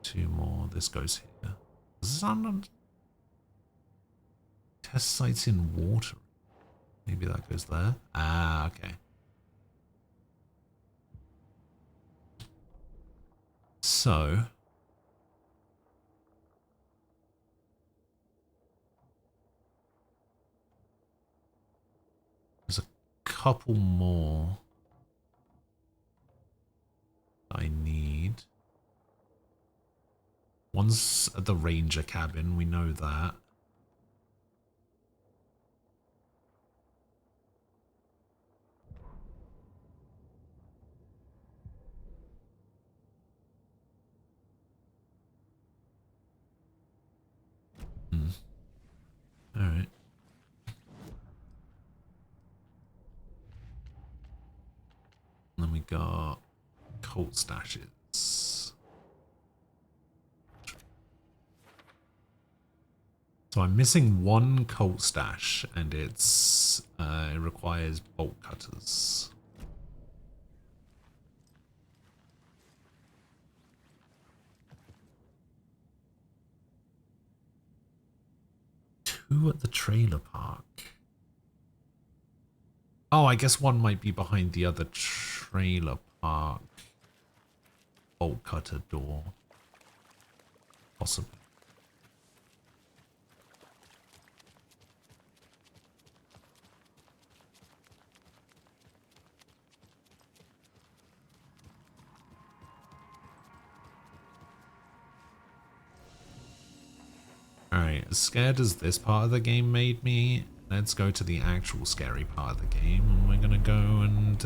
2 more. This goes here. Does this sound on test sites in water? Maybe that goes there. Ah, okay. So there's a couple more I need. One's at the ranger cabin, we know that. Alright. Then we got cult stashes. So I'm missing 1 cult stash, and it requires bolt cutters. Two at the trailer park. Oh, I guess 1 might be behind the other trailer park bolt cutter door. Possibly. Alright, as scared as this part of the game made me, let's go to the actual scary part of the game, and we're gonna go and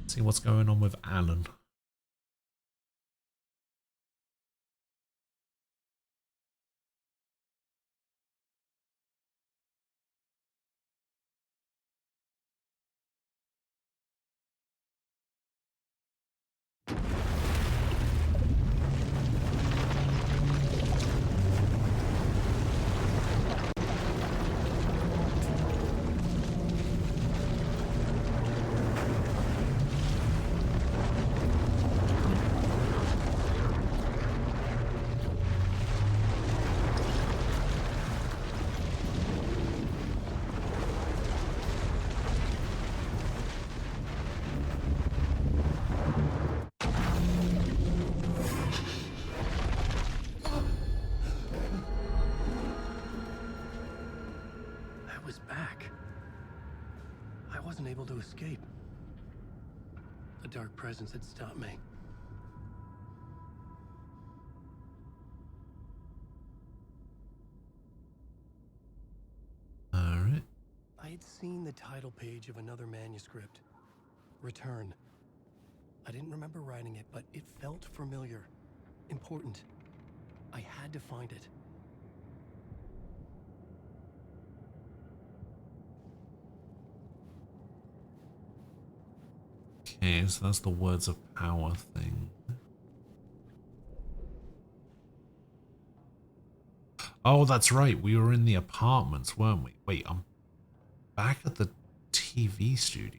see what's going on with Alan. Able to escape. A dark presence had stopped me. Alright. I had seen the title page of another manuscript. Return. I didn't remember writing it, but it felt familiar. Important. I had to find it. Okay, so that's the words of power thing. Oh, that's right. We were in the apartments, weren't we? Wait, I'm back at the TV studio.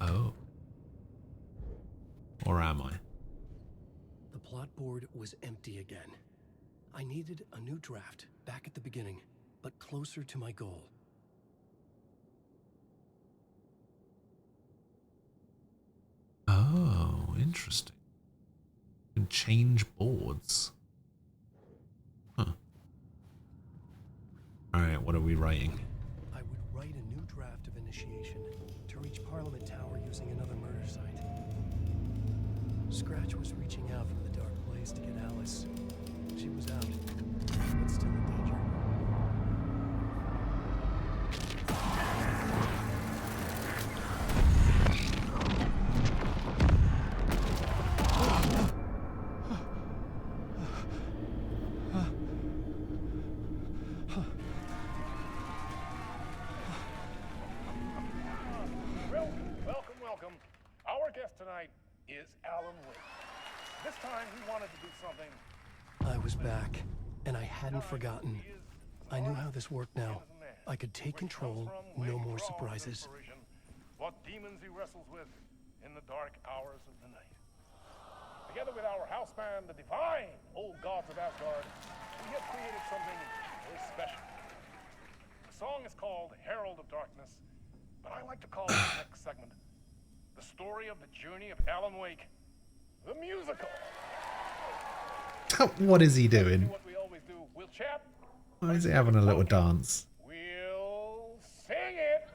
Oh. Or am I? The plot board was empty again. I needed a new draft, back at the beginning, but closer to my goal. Oh, interesting. You can change boards. Huh. Alright, what are we writing? I would write a new draft of initiation to reach Parliament Tower using another murder site. Scratch was reaching out from the dark place to get Alice. She was out, but still in danger. Tonight is Alan Wake. This time he wanted to do something. I was back, and I hadn't forgotten. I knew how this worked now. I could take control, no more surprises. What demons he wrestles with in the dark hours of the night. Together with our house band, the divine old gods of Asgard, we have created something very special. The song is called Herald of Darkness, but I like to call this next segment the story of the journey of Alan Wake, the musical. What is he doing? What we always do. We'll chat. Why is he having a little dance? We'll sing it.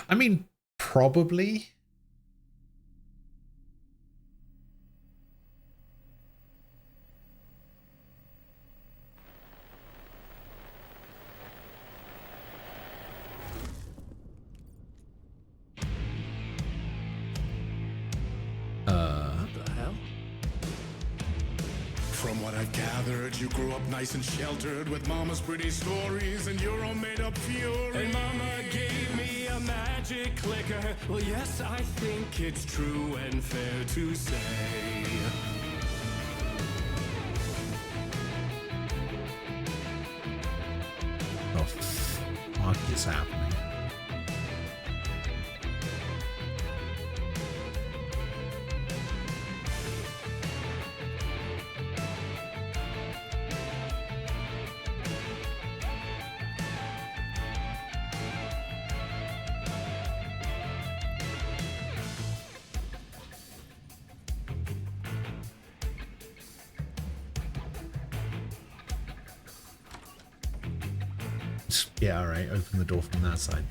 I mean, probably. What the hell? From what I've gathered, you grew up nice and sheltered with mama's pretty stories and your own made-up fury. And mama gave me a magic clicker. Well, yes, I think it's true and fair to say. What the fuck is happening? Yeah, alright, open the door from that side.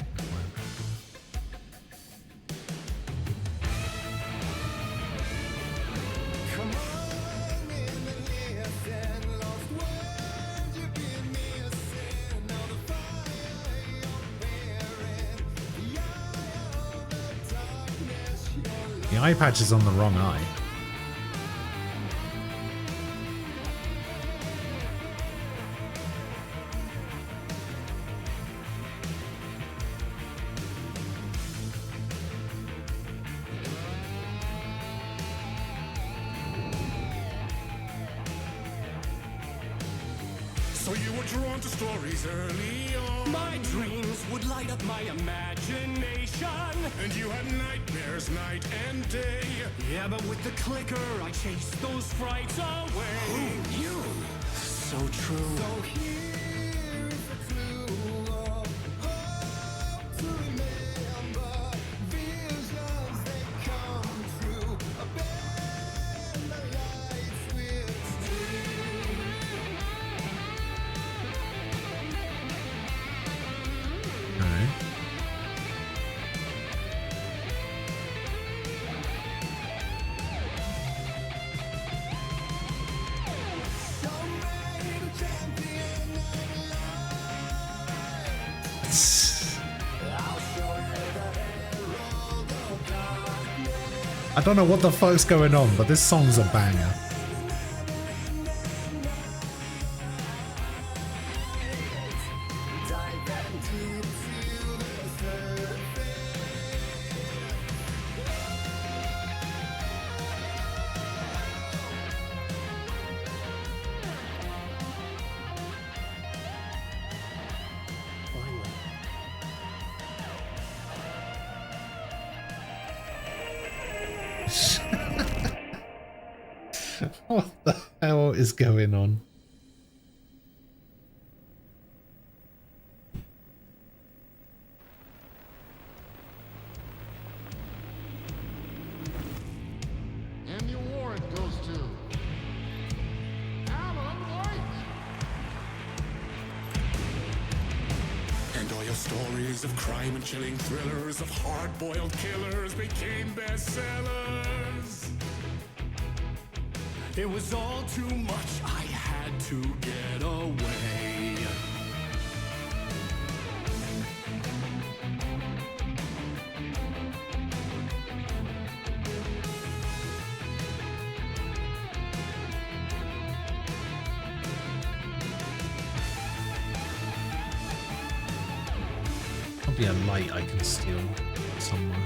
The eye patch is on the wrong eye. So you were drawn to stories early on. My dreams would light up my imagination. And you had nightmares night and day. Yeah, but with the clicker, I chased those frights away. Who knew? So true. So here is a clue of hope to remember. Visions, they come true. Bend the lights with steel. Alright. I don't know what the fuck's going on, but this song's a banger. What the hell is going on? And the award goes to Alan White. And all your stories of crime and chilling thrillers of hard-boiled killers became bestsellers. It was all too much, I had to get away. Probably a light I can steal somewhere.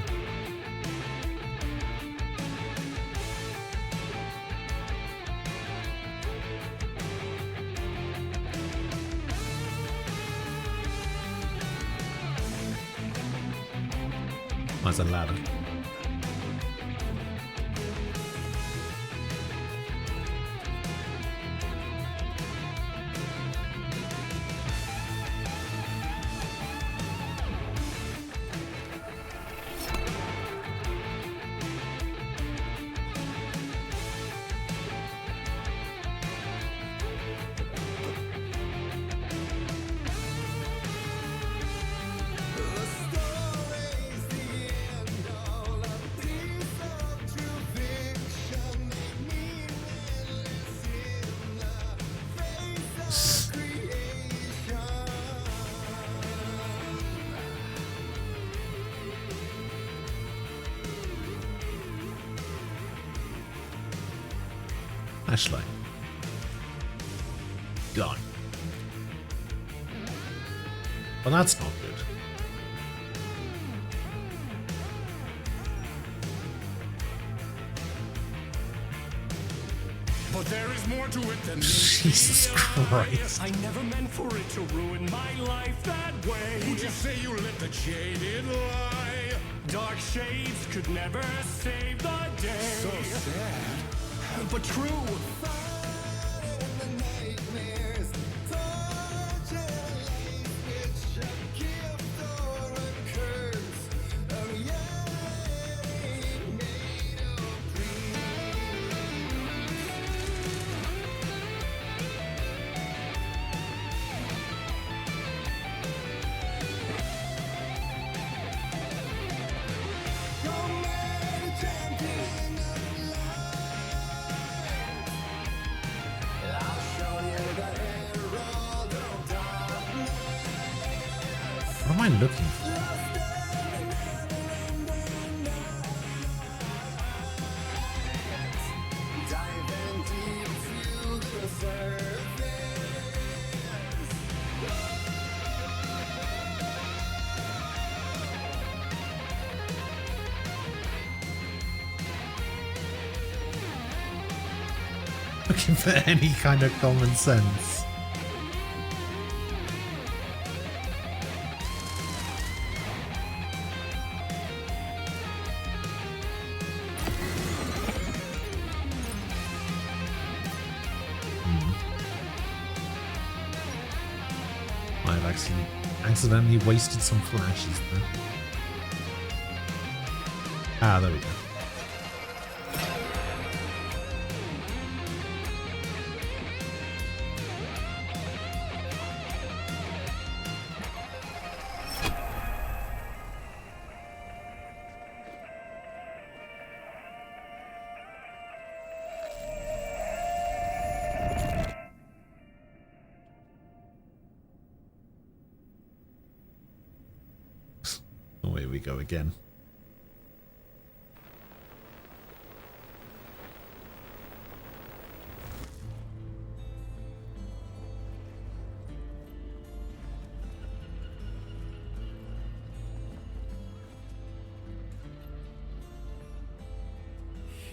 There's a ladder. Flashlight. Gone. Well, that's not good. But there is more to it than Jesus Christ. I never meant for it to ruin my life that way. Would you say you lit the jaded lie? Dark shades could never save the day. So sad, but true. I looking for? Looking for any kind of common sense. I've actually accidentally wasted some flashes there. Ah, there we go. Away we go again.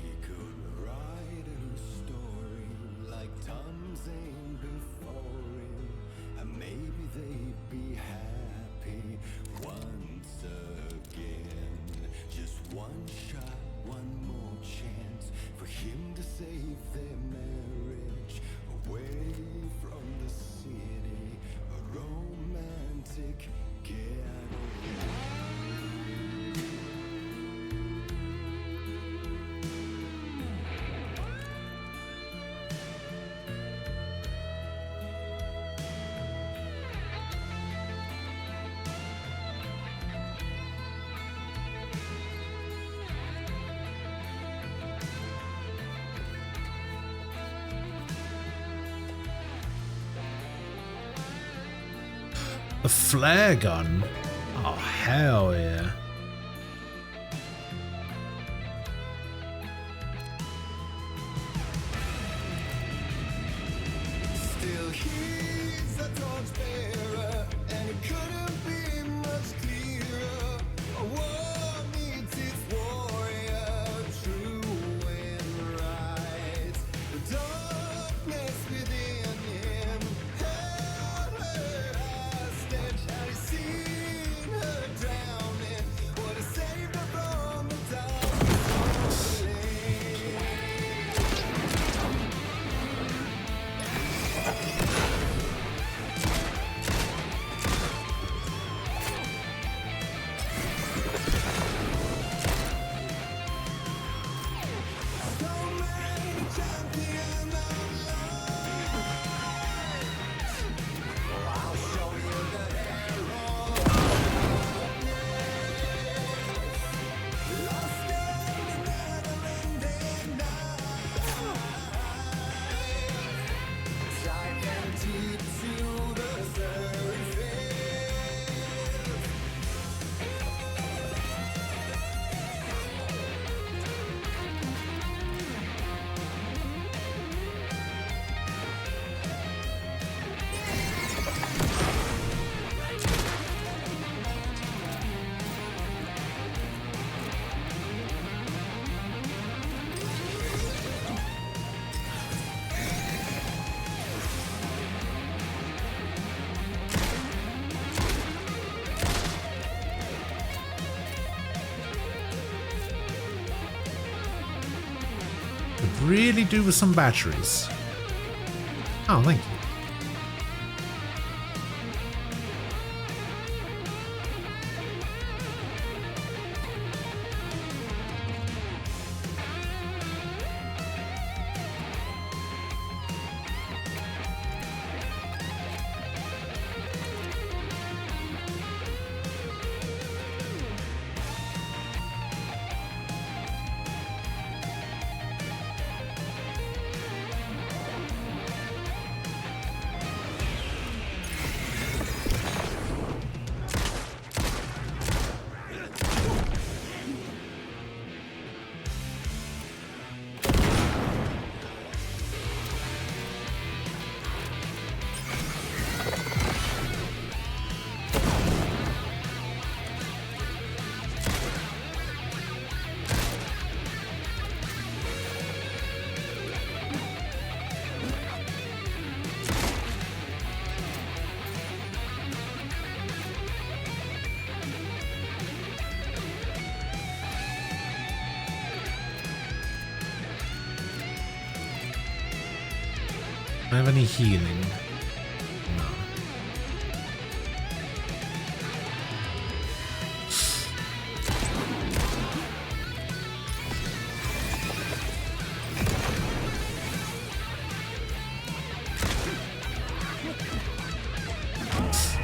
He could write a story like Tom Zane before him, and maybe they'd be happy once again. Just one shot, one more chance for him to save their marriage away from the city, a romantic getaway. A flare gun? Oh, hell yeah. Still he's a torchbearer, and it couldn't be much clearer. A war needs its warrior, true and right. The darkness within him held her hostage, and he's seen her drowning. What has saved her from the darkness of the lake. Could really do with some batteries. Oh, thank you. I have any healing? No.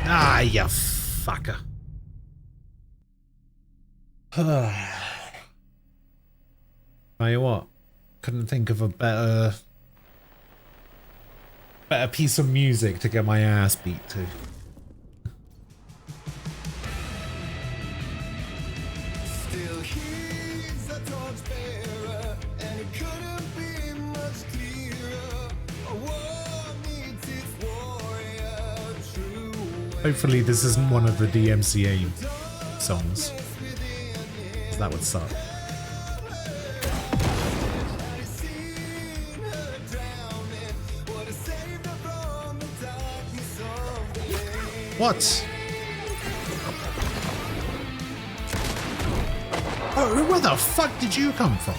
Ah, you fucker. Tell you what, couldn't think of a better piece of music to get my ass beat to. Still he's a torchbearer, and it couldn't be much clearer. A war meets its warrior, true. Hopefully this isn't one of the DMCA songs. That would suck. What? Oh, where the fuck did you come from?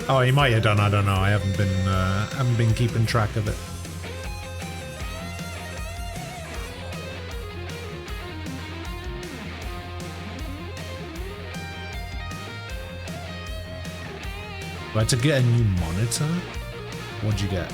Oh, he might have done. I don't know. I haven't been keeping track of it. Do I have to get a new monitor? What'd you get?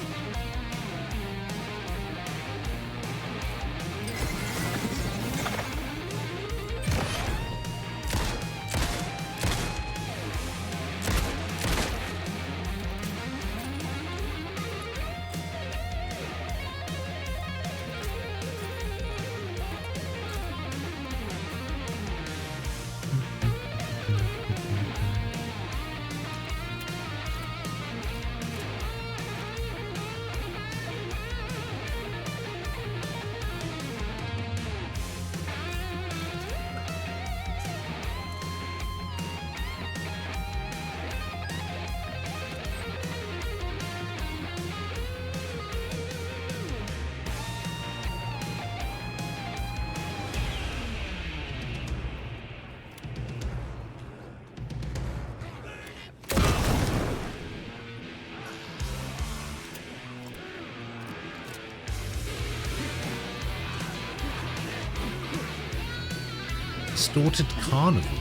Distorted Carnival.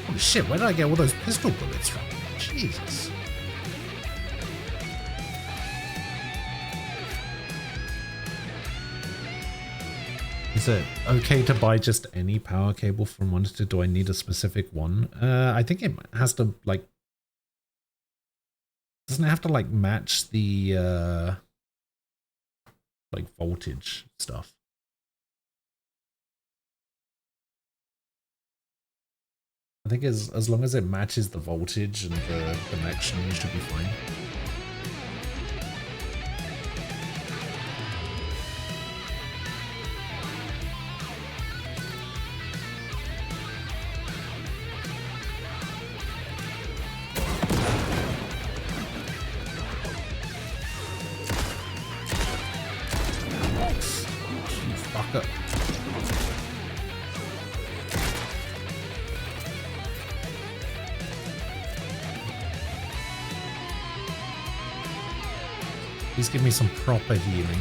Holy shit, where did I get all those pistol bullets from? Jesus. Is it okay to buy just any power cable from Monitor? Do I need a specific one? I think it has to, like... Doesn't it have to, like, match the, like, voltage stuff? I think as long as it matches the voltage and the connection, you should be fine. Please give me some proper healing.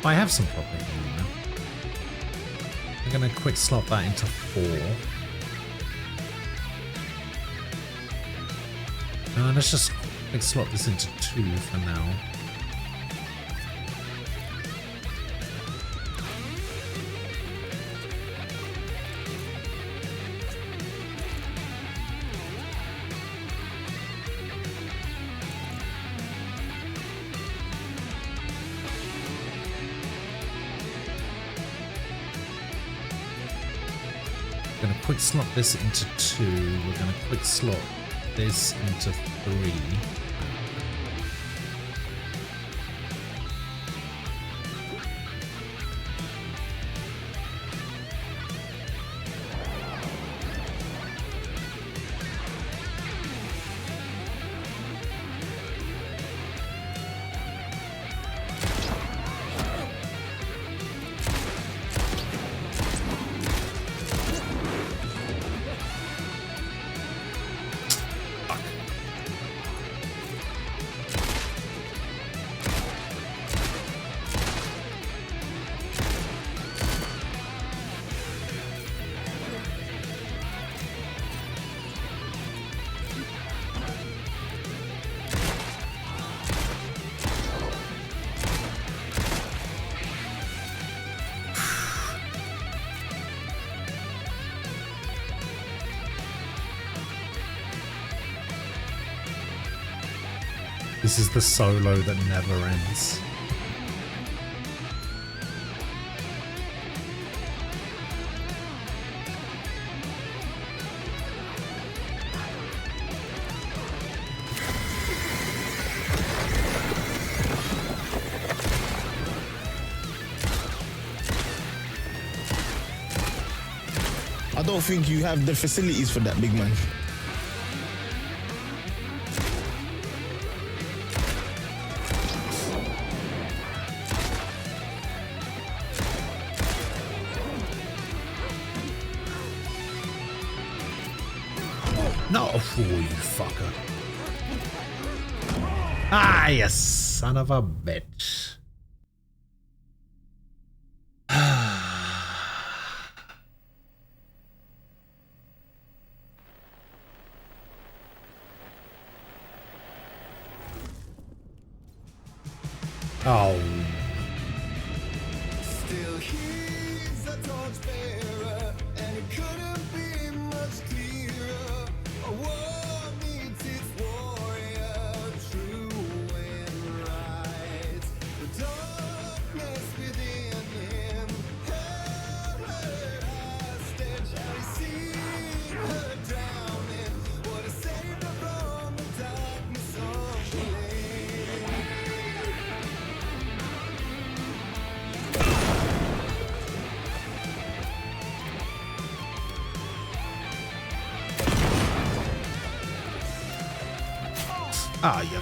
I have some proper healing now. I'm gonna quick slot that into 4. Let's just quick slot this into 2 for now. going to quick slot this into 2. We're going to quick slot this into 3. This is the solo that never ends. I don't think you have the facilities for that, big man. No, oh, you fucker. Ah, you son of a bitch. Oh. Still he's a torchbearer, and it couldn't be much clearer. A war needs its warrior, true and right. The darkness within him held her hostage. How he seen her drowning, what a saved her from the darkness of the lake. Ah, yeah.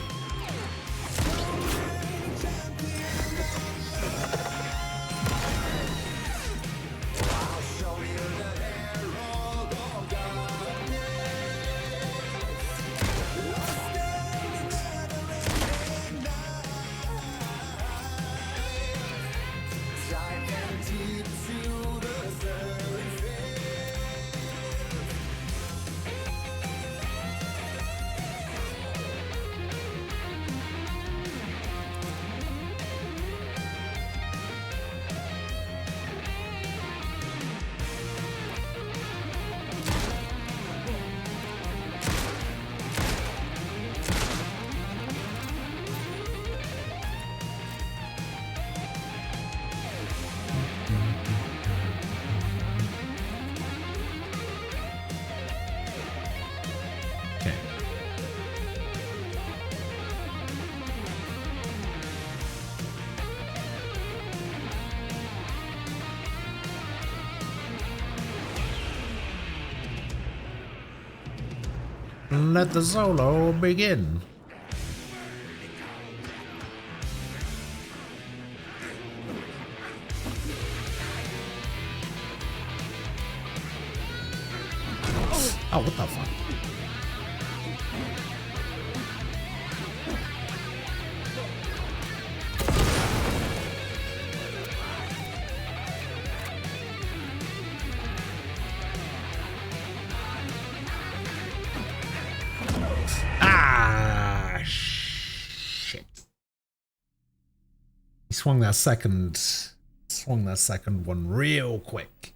Let the solo begin. Oh, what the fuck? Ah, shit. He swung that second one real quick.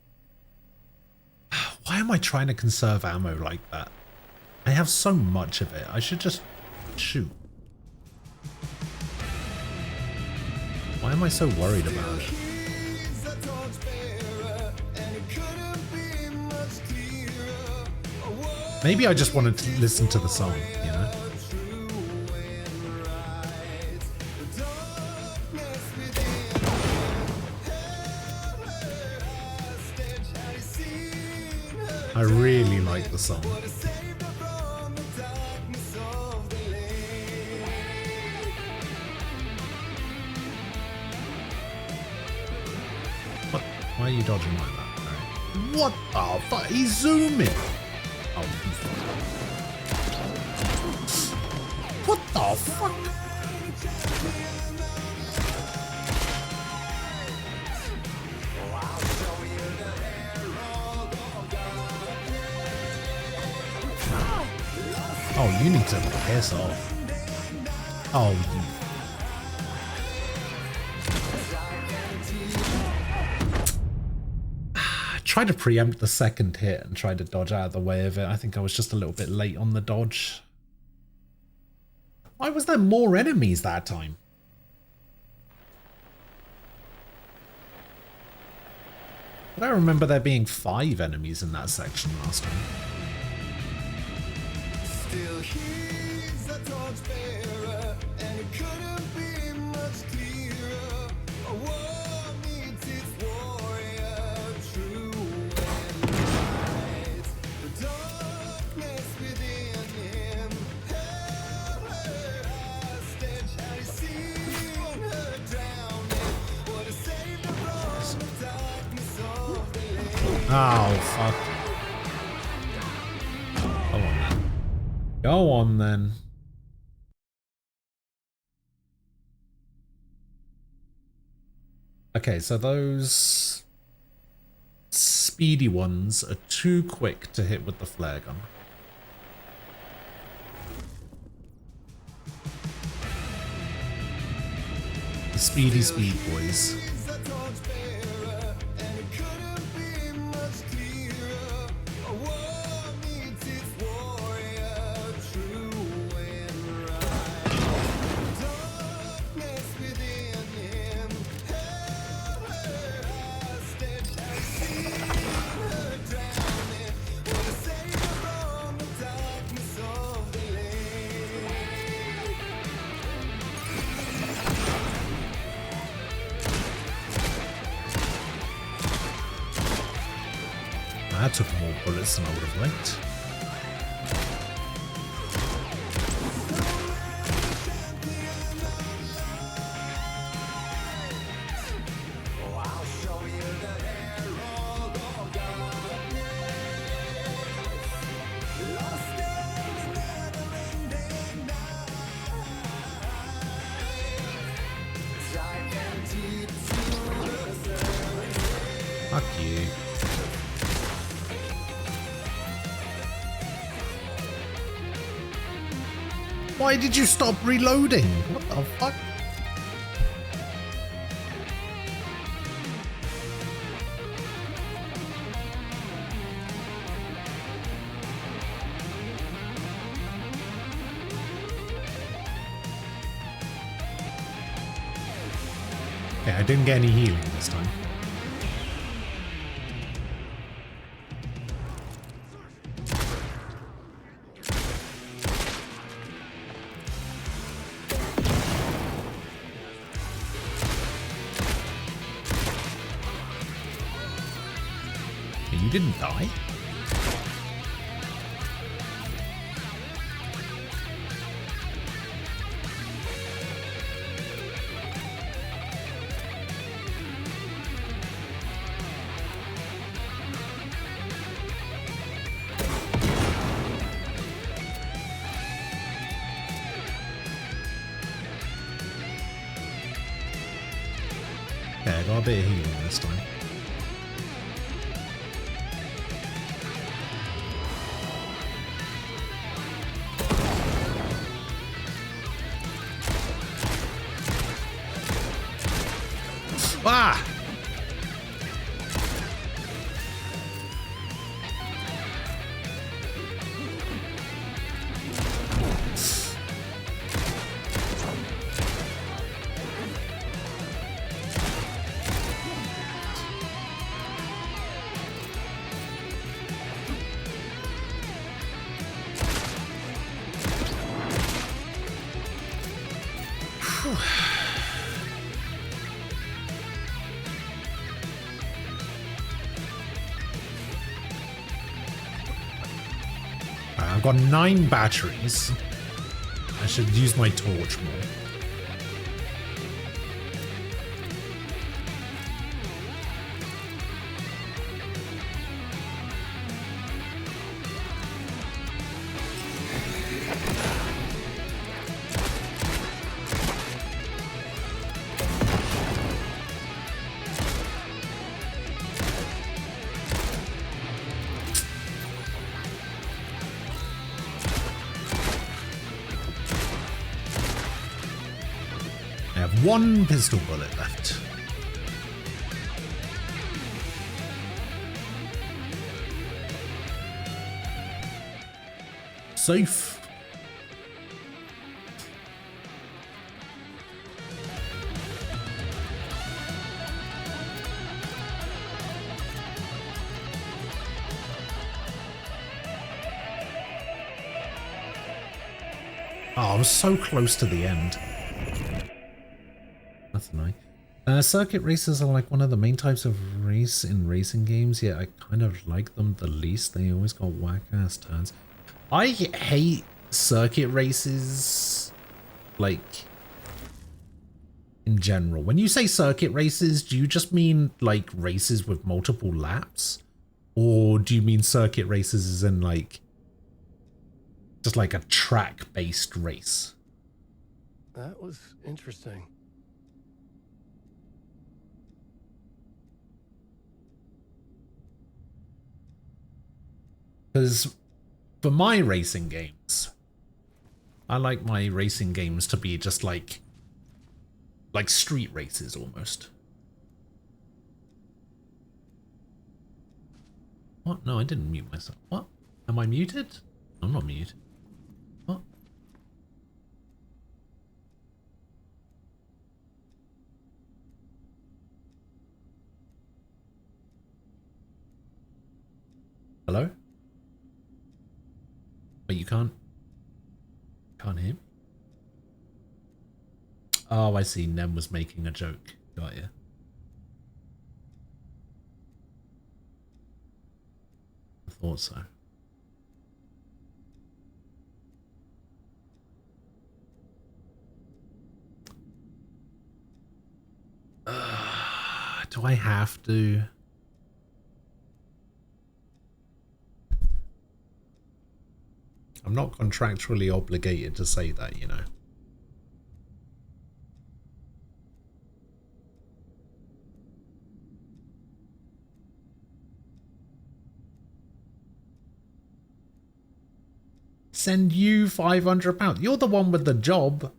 Why am I trying to conserve ammo like that? I have so much of it. I should just shoot. Why am I so worried about it? He's a torchbearer, and it couldn't be much clearer. Maybe I just wanted to listen to the song, you know? I really like the song. What? Why are you dodging like that? Right. What the fuck? He's zooming! Oh, what the fuck? Oh, you need to piss off. Oh, you. I tried to preempt the second hit and tried to dodge out of the way of it. I think I was just a little bit late on the dodge. Why was there more enemies that time? But I remember there being 5 enemies in that section last time. Still he's a torchbearer, and it couldn't be much clearer. A war needs its warrior, true and right. The darkness within him held her hostage. Had he seen her drowning? Would have saved her from the darkness of the lake. Oh, fuck. Come on, then. Go on, then. Okay, so those speedy ones are too quick to hit with the flare gun. The speedy speed boys. That took more bullets than I would have liked. Fuck you. Why did you stop reloading? What the fuck? Okay, I didn't get any healing this time. You didn't die? Okay, I got a bit of healing this time. Ah! I've got 9 batteries. I should use my torch more. I have 1 pistol bullet left. Safe. Oh, I was so close to the end. That's nice. Circuit races are like one of the main types of race in racing games, yet I kind of like them the least. They always got whack-ass turns. I hate circuit races, like, in general. When you say circuit races, do you just mean, like, races with multiple laps? Or do you mean circuit races as in, like, just like a track-based race? That was interesting. Because for my racing games, I like my racing games to be just like street races almost. What? No, I didn't mute myself. What? Am I muted? I'm not muted. What? Hello? But you can't hear me? Oh, I see. Nem was making a joke. Got ya. I thought so. Do I have to? I'm not contractually obligated to say that, you know. Send you £500. You're the one with the job.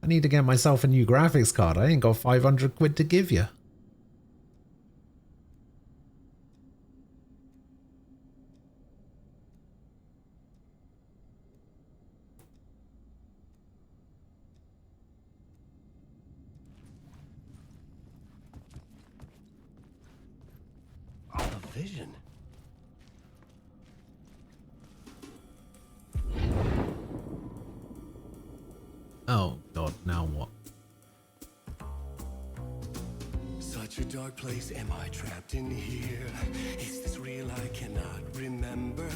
I need to get myself a new graphics card. I ain't got 500 quid to give you. A vision. Oh god, now what? Such a dark place, am I trapped in here? Is this real? I cannot remember.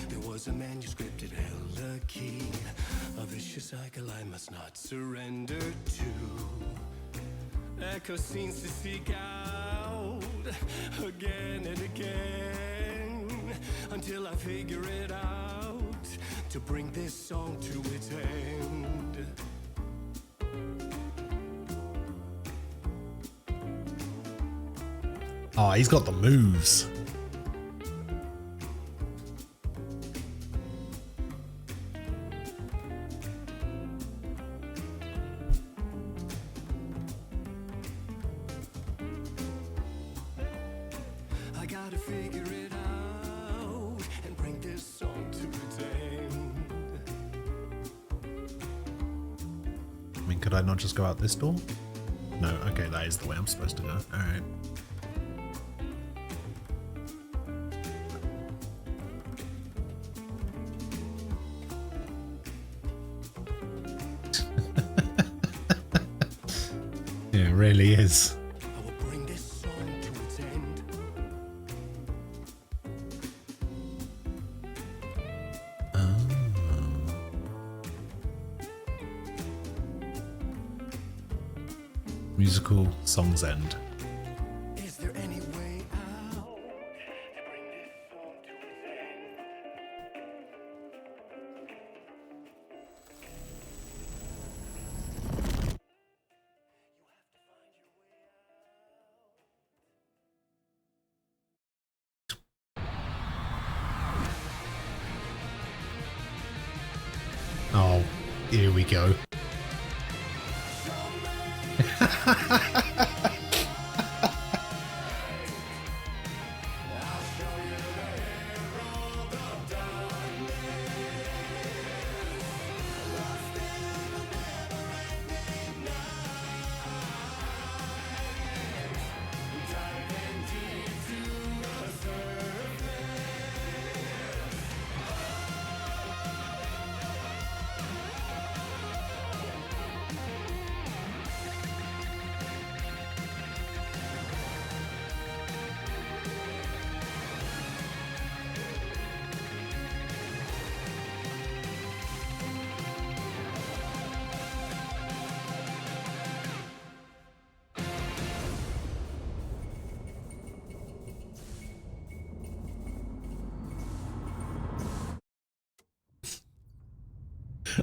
There was a manuscript, it held a key. A vicious cycle I must not surrender to. Echo scenes to seek out again and again until I figure it out to bring this song to its end. Oh, he's got the moves. I gotta figure it out and bring this song to its end. I mean, could I not just go out this door? No, okay, that is the way I'm supposed to go. Alright. Yeah, it really is. I will bring this song to its end. Musical Song's End. Is there any way out? Oh, here we go.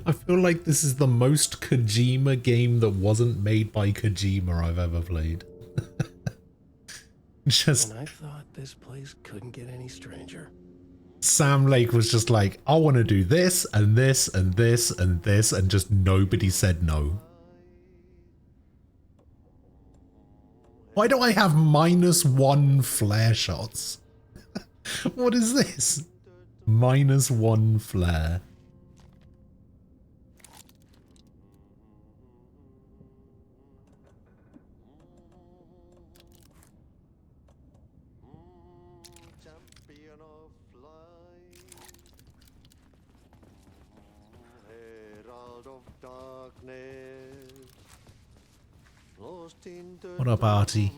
I feel like this is the most Kojima game that wasn't made by Kojima I've ever played. Just And I thought this place couldn't get any stranger. Sam Lake was just like, I want to do this and this and this and this, and just nobody said no. Why do I have -1 flare shots? What is this? -1 flare. What up, Artie?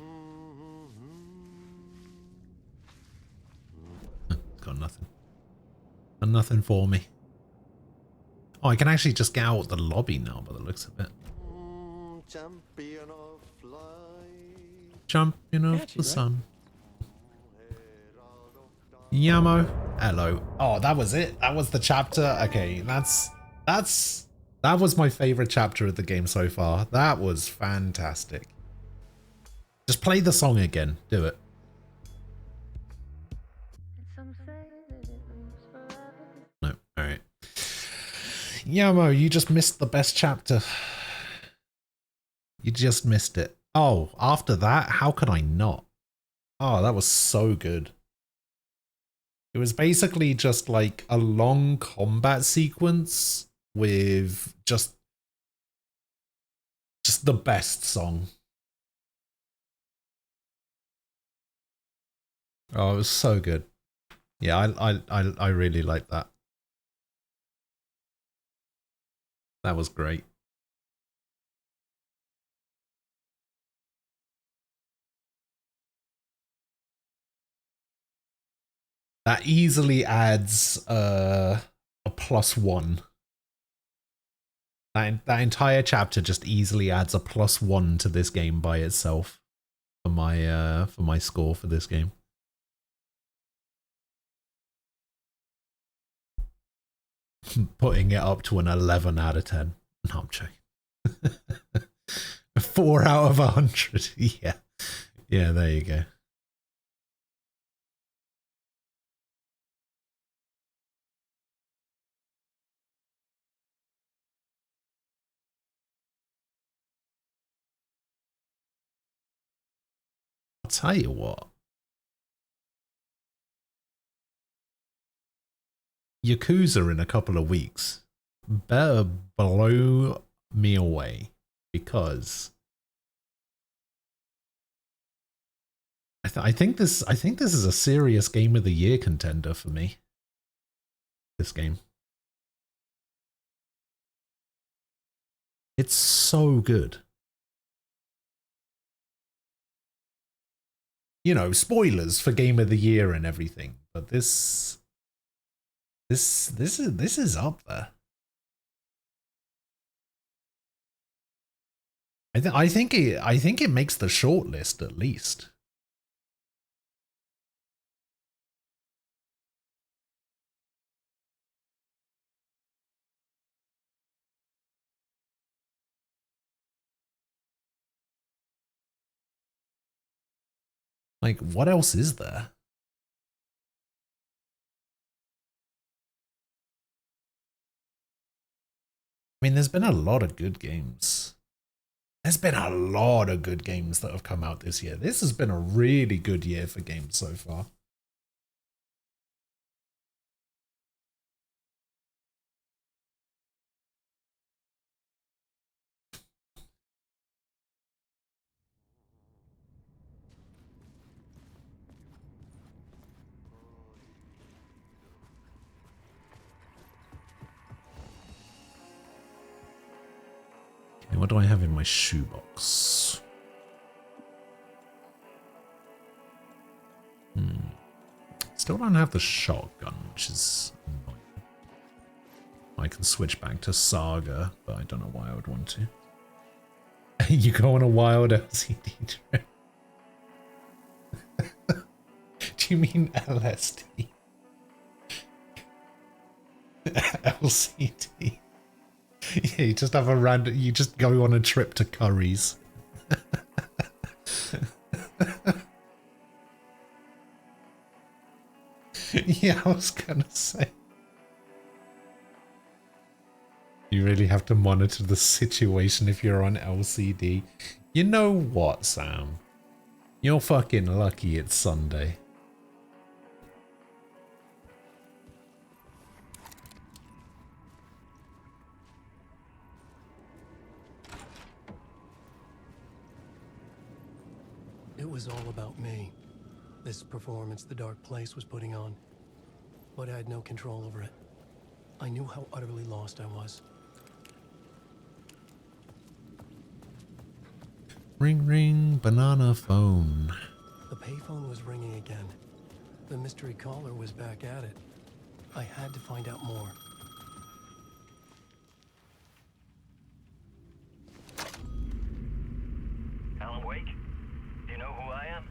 Got nothing. Got nothing for me. Oh, I can actually just get out the lobby now by the looks of it. Champion of the sun. Yamo. Hello. Oh, that was it? That was the chapter? Okay, that was my favorite chapter of the game so far. That was fantastic. Just play the song again. Do it. No. Alright. Yamo, you just missed the best chapter. You just missed it. Oh, after that? How could I not? Oh, that was so good. It was basically just like a long combat sequence with just the best song. Oh, it was so good. Yeah, I really liked that. That was great. That easily adds a +1. That entire chapter just easily adds a +1 to this game by itself for my score for this game. Putting it up to an 11 out of 10. No, I'm joking. 4 out of 100. Yeah. Yeah, there you go. I'll tell you what. Yakuza in a couple of weeks better blow me away, because I think this is a serious Game of the Year contender for me. This game. It's so good. you know, spoilers for Game of the Year and everything, but this is up there. I think it makes the shortlist at least. Like, what else is there? I mean, there's been a lot of good games. There's been a lot of good games that have come out this year. This has been a really good year for games so far. Okay, what do I have in my shoebox? Still don't have the shotgun, which is annoying. I can switch back to Saga, but I don't know why I would want to. You go on a wild LCD trip. Do you mean LSD? LCD. Yeah, you just have a random. You just go on a trip to Curry's. Yeah, I was gonna say. You really have to monitor the situation if you're on LCD. You know what, Sam? You're fucking lucky it's Sunday. It was all about me. This performance the Dark Place was putting on. But I had no control over it. I knew how utterly lost I was. Ring ring, banana phone. The payphone was ringing again. The mystery caller was back at it. I had to find out more. Alan Wake? Do you know who I am?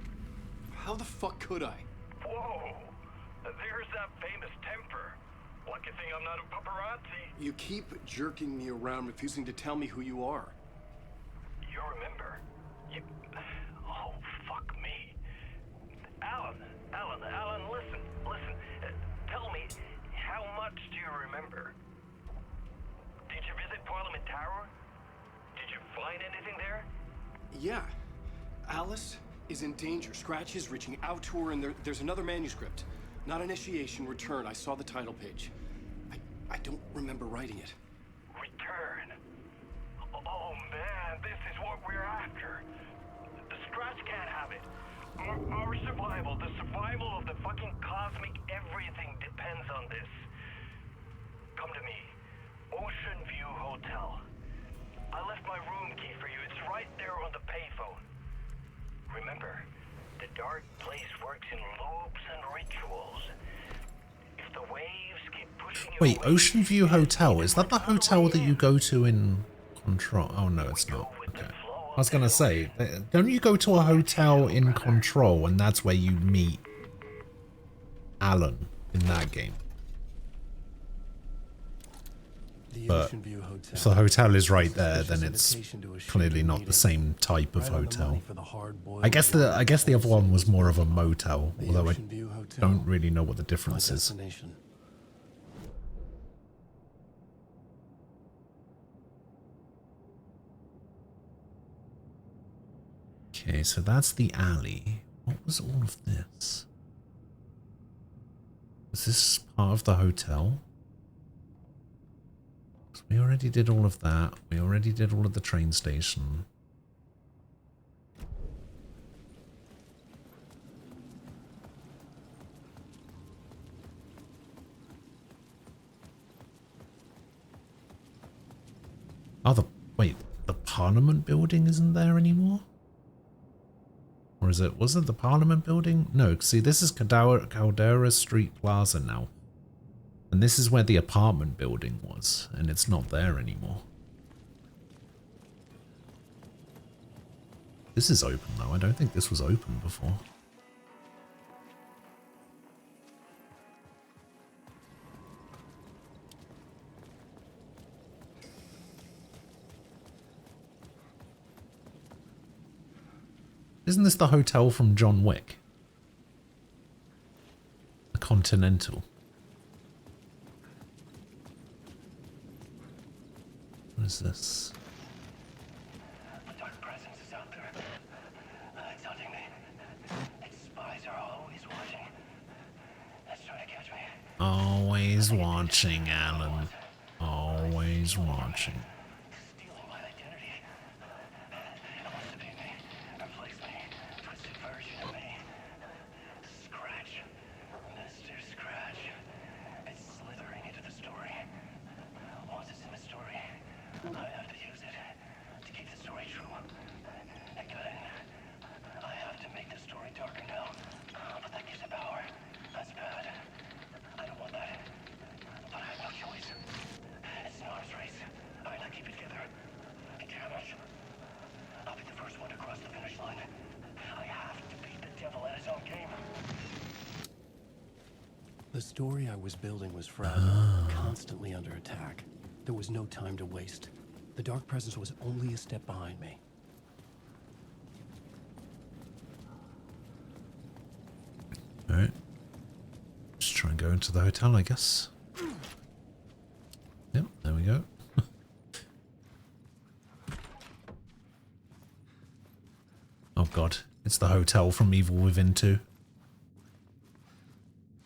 How the fuck could I? Whoa! There's that famous temper. Lucky thing I'm not a paparazzi. You keep jerking me around, refusing to tell me who you are. You remember? Oh, fuck me. Alan, listen. Tell me, how much do you remember? Did you visit Parliament Tower? Did you find anything there? Yeah. Alice is in danger. Scratch is reaching out to her, and there's another manuscript. Not initiation, return. I saw the title page. I don't remember writing it. Return? Oh man, this is what we're after. The Scratch can't have it. Our survival, the survival of the fucking cosmic everything depends on this. Come to me. Ocean View Hotel. I left my room key for you. It's right there on the payphone. Remember, the Dark Place works in loops and rituals. If the waves keep pushing you Wait, away, Ocean View Hotel, is that the hotel that you go to in Control? Oh no, it's not. Okay. I was gonna say, don't you go to a hotel in Control and that's where you meet Alan in that game? But if the hotel is right there, then it's clearly not the same type of hotel. I guess the other one was more of a motel, although I don't really know what the difference is. Okay, so that's the alley. What was all of this? Was this part of the hotel? We already did all of that. We already did all of the train station. Oh, wait, the Parliament building isn't there anymore? Or is it? Was it the Parliament building? No, see, this is Caldera Street Plaza now. And this is where the apartment building was, and it's not there anymore. This is open though. I don't think this was open before. Isn't this the hotel from John Wick? The Continental. What is this? A dark presence is out there. It's hunting me. Its spies are always watching. It's trying to catch me. Always watching, Alan. Always watching. Stealing my identity. It wants to be me. Replace me. Twisted version of me. Scratch. Mr. Scratch. It's slithering into the story. Once it's in the story, I have to use it to keep the story true. It got in. I have to make the story darker now. But that gives it power. That's bad. I don't want that. But I have no choice. It's an arms race. I gotta keep it together. Damn it. I'll be the first one to cross the finish line. I have to beat the devil at his own game. The story I was building was fragile, constantly under attack. There was no time to waste. The Dark Presence was only a step behind me. Alright. Just try and go into the hotel, I guess. Yep, there we go. Oh god, it's the hotel from Evil Within 2.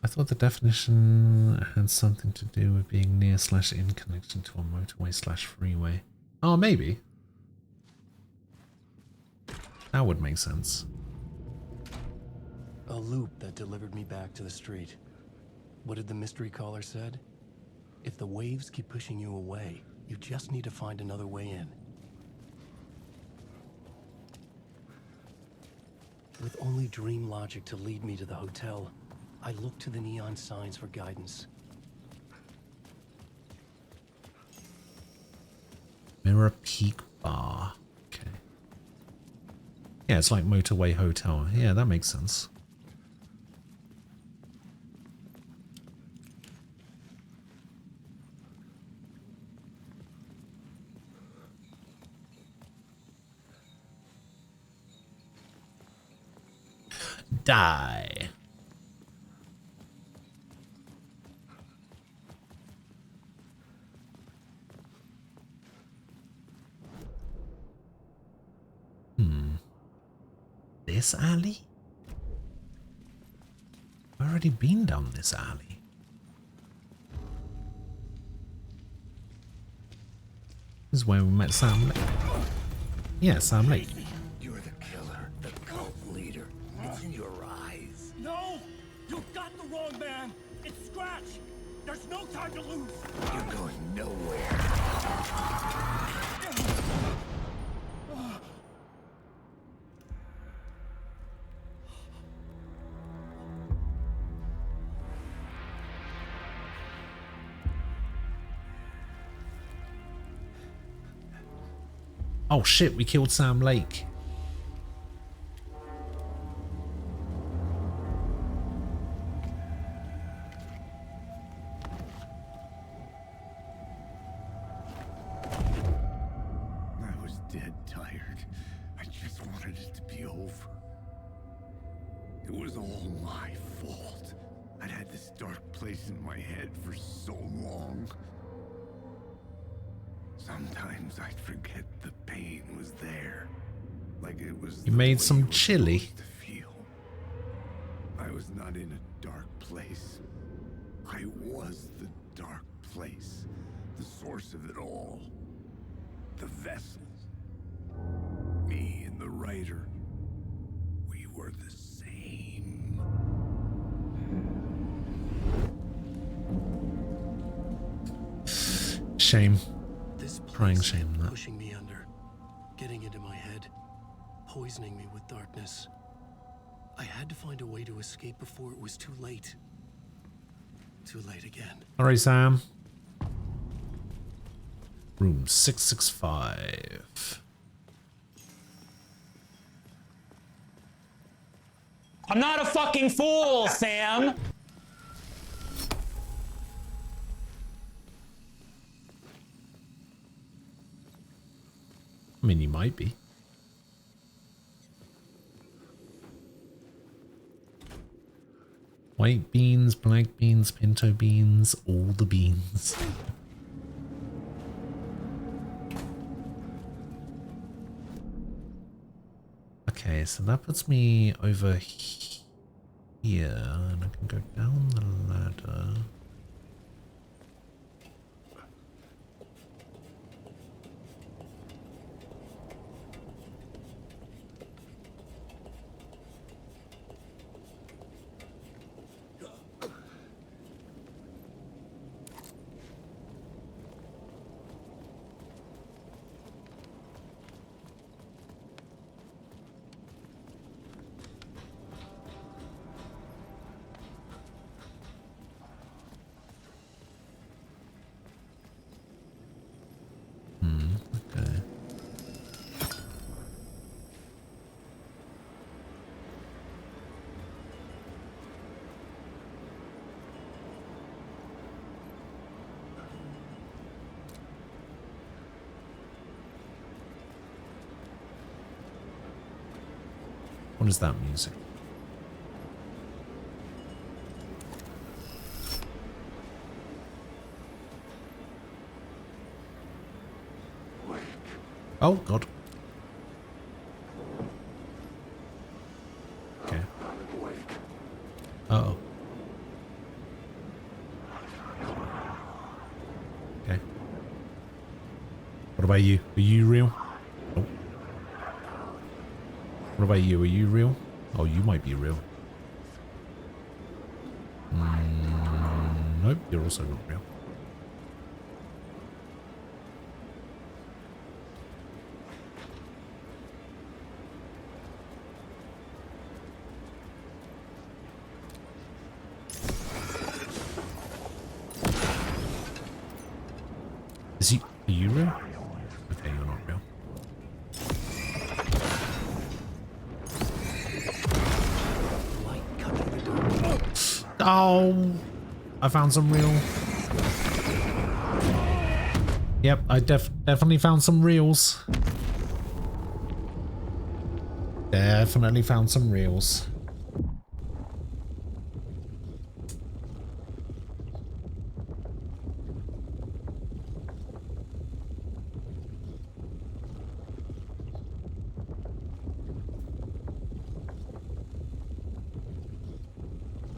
I thought the definition had something to do with being near/in connection to a motorway/freeway. Oh, maybe. That would make sense. A loop that delivered me back to the street. What did the mystery caller said? If the waves keep pushing you away, you just need to find another way in. With only dream logic to lead me to the hotel, I looked to the neon signs for guidance. Mirror Peak Bar. Okay. Yeah, it's like Motorway Hotel. Yeah, that makes sense. Die. This alley? I've already been down this alley. This is where we met Sam Lake. Yeah, Sam Lake. You're the killer, the cult leader. It's in your eyes. No! You got the wrong man! It's Scratch! There's no time to lose! You're going nowhere. Oh shit, we killed Sam Lake. I was dead tired. I just wanted it to be over. It was all my fault. I'd had this dark place in my head for so long. Sometimes I'd forget the pain was there. Like it was. You made some chili. I was not in a dark place. I was the dark place. The source of it all. The vessel. Me and the writer. We were the same. Shame. This Crying shame. pushing me under, getting into my head, poisoning me with darkness. I had to find a way to escape before it was too late. Too late again. Alright, Sam. Room 665. I'm not a fucking fool, Sam! I mean, you might be. White beans, black beans, pinto beans, all the beans. Okay, so that puts me over here, and I can go down the ladder. Okay. What is that music? Oh, God. Okay. Uh-oh. Okay. What about you? Are you real? Oh. What about you? Are you real? Oh, you might be real. Nope, you're also not real. Are you real? Okay, you're not real. Oh, I found some real. Yep, I definitely found some reels. Definitely found some reels.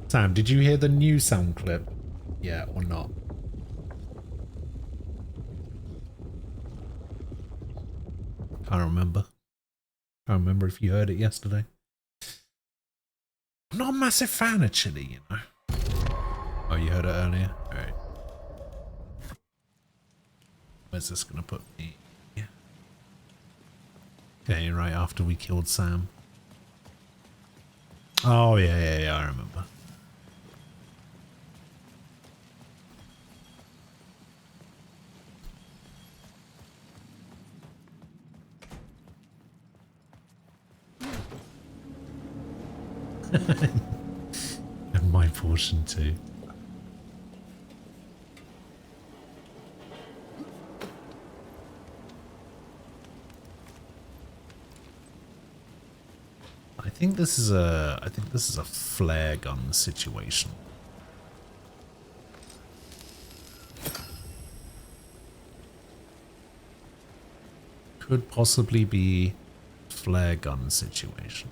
Sam, did you hear the new sound clip? Yeah, or not? Can't remember. Can't remember if you heard it yesterday. I'm not a massive fan of Chili, you know. Oh, you heard it earlier? Alright. Where's this gonna put me? Yeah. Okay, right after we killed Sam. Oh, yeah, I remember. And my portion too. I think this is a flare gun situation. Could possibly be flare gun situation.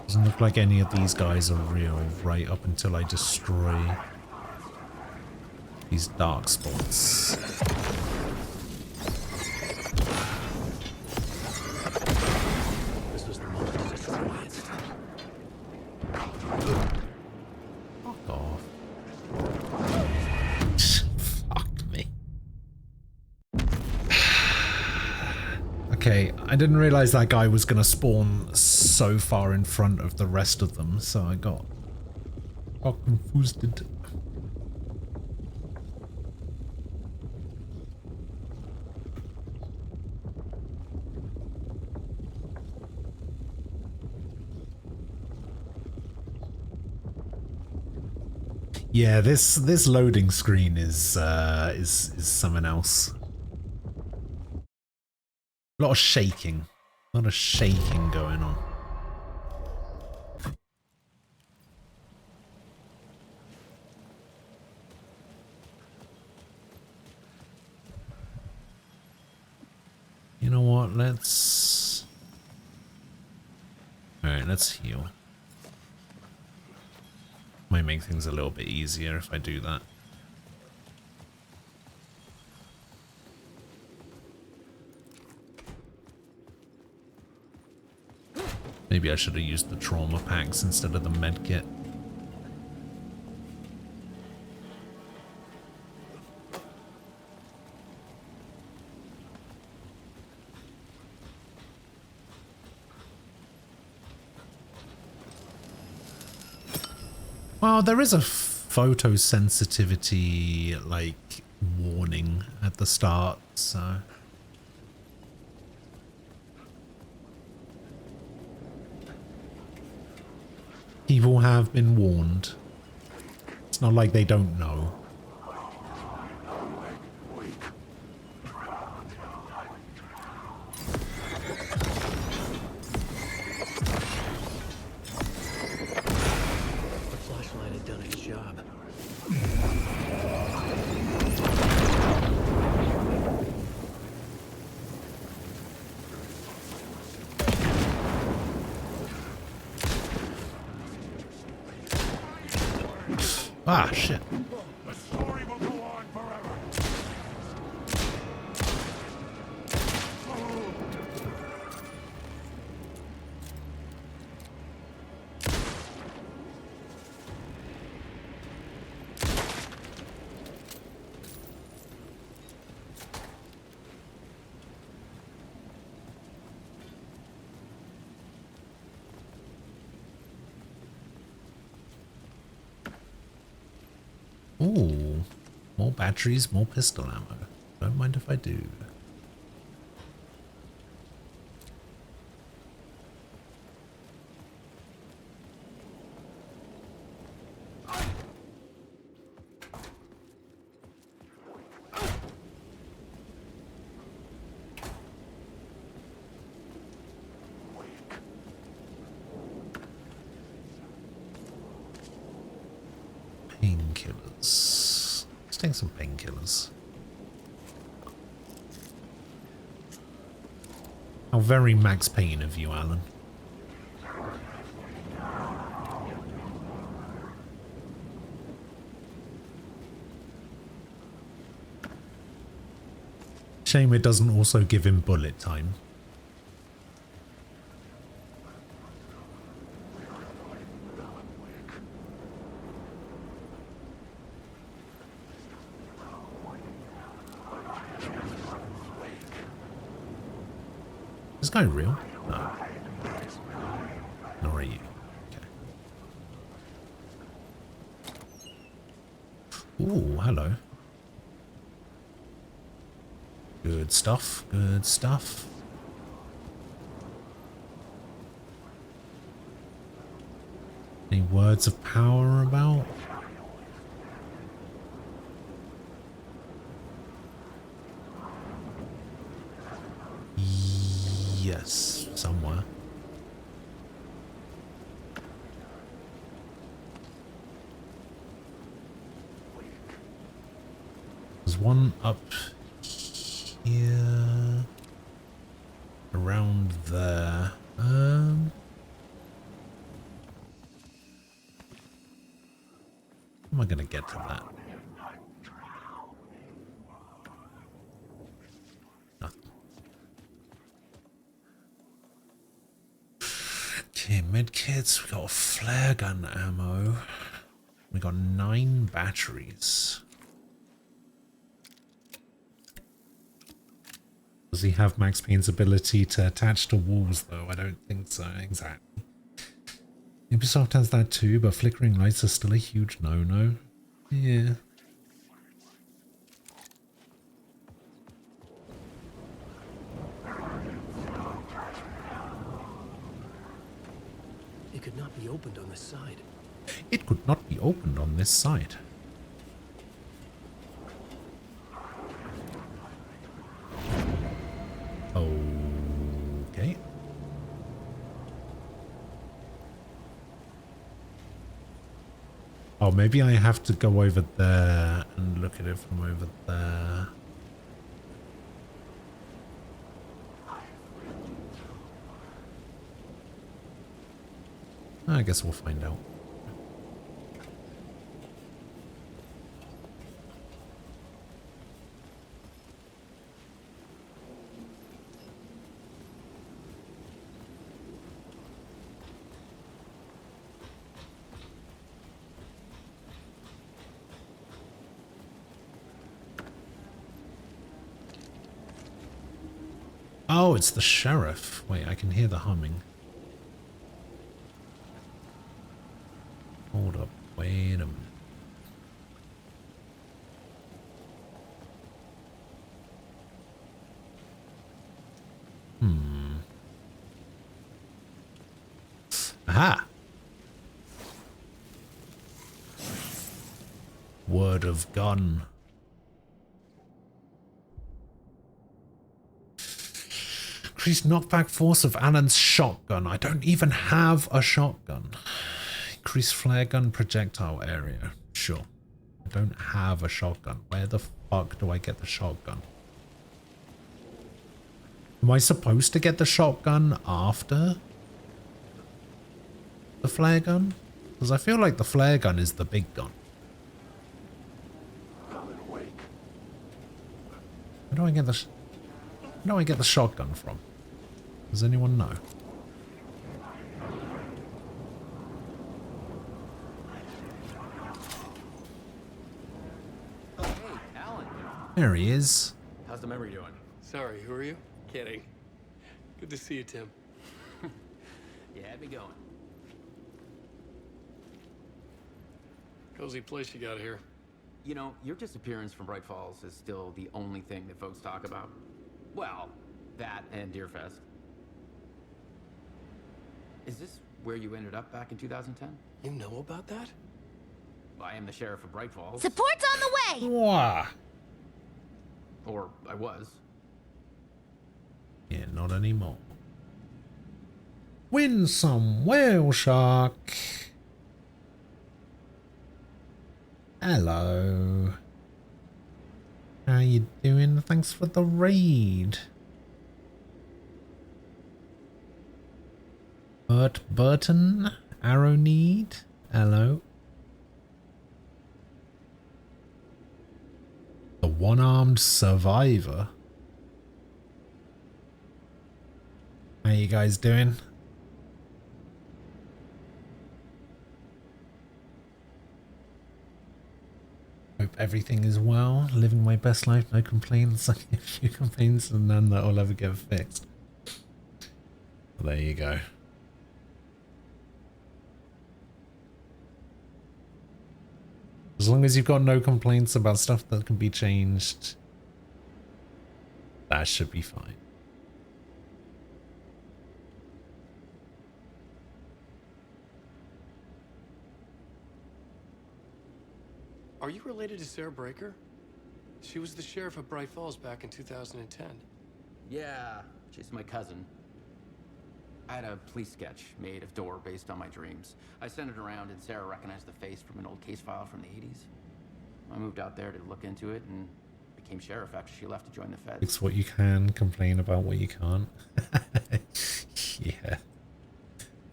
Doesn't look like any of these guys are real right up until I destroy these dark spots. This was the moment to destroy it. Fuck off. Okay, I didn't realize that guy was gonna spawn so far in front of the rest of them, so I got confused. Yeah, this loading screen is something else. A lot of shaking going on. You know what? Let's. All right, let's heal. Might make things a little bit easier if I do that. Maybe I should have used the trauma packs instead of the med kit. Well, there is a photosensitivity, like, warning at the start, so... People have been warned. It's not like they don't know. Ah, shit. The story will go on forever. Ooh, more batteries, more pistol ammo. Don't mind if I do. Painkillers. Let's take some painkillers. How very Max Payne of you, Alan. Shame it doesn't also give him bullet time. Is this guy real? No. Nor are you. Okay. Ooh, hello. Good stuff, good stuff. Any words of power about? Yes, somewhere. There's one up here, around there. How am I gonna get to that? Okay, medkits, we got flare gun ammo. We got 9 batteries. Does he have Max Payne's ability to attach to walls, though? I don't think so, exactly. Ubisoft has that too, but flickering lights are still a huge no-no. Yeah. It could not be opened on this side. It could not be opened on this side. Okay. Oh, maybe I have to go over there and look at it from over there. I guess we'll find out. Oh, it's the sheriff. Wait, I can hear the humming. Hold up, wait a minute. Aha! Word of gun. Increased knockback force of Alan's shotgun. I don't even have a shotgun. Increased flare gun projectile area. Sure. I don't have a shotgun. Where the fuck do I get the shotgun? Am I supposed to get the shotgun after the flare gun? Because I feel like the flare gun is the big gun. Where do I get the shotgun from? Does anyone know? Oh, hey, Alan. There he is. How's the memory doing? Sorry, who are you? Kidding. Good to see you, Tim. You had me going. Cozy place you got here. You know, your disappearance from Bright Falls is still the only thing that folks talk about. Well, that and Deerfest. Is this where you ended up back in 2010? You know about that? I am the sheriff of Bright Falls. Support's on the way! Wah. Or I was. Yeah, not anymore. Win some whale shark. Hello. How you doing? Thanks for the raid. Bert Burton, Arrowneed. Hello. The one-armed survivor. How you guys doing? Hope everything is well. Living my best life, no complaints. A few complaints and none that will ever get fixed. Well, there you go. As long as you've got no complaints about stuff that can be changed, that should be fine. Are you related to Sarah Breaker? She was the sheriff of Bright Falls back in 2010. Yeah, she's my cousin. I had a police sketch made of Door based on my dreams. I sent it around and Sarah recognized the face from an old case file from the 80s. I moved out there to look into it and became sheriff after she left to join the feds. It's what you can, complain about what you can't. Yeah.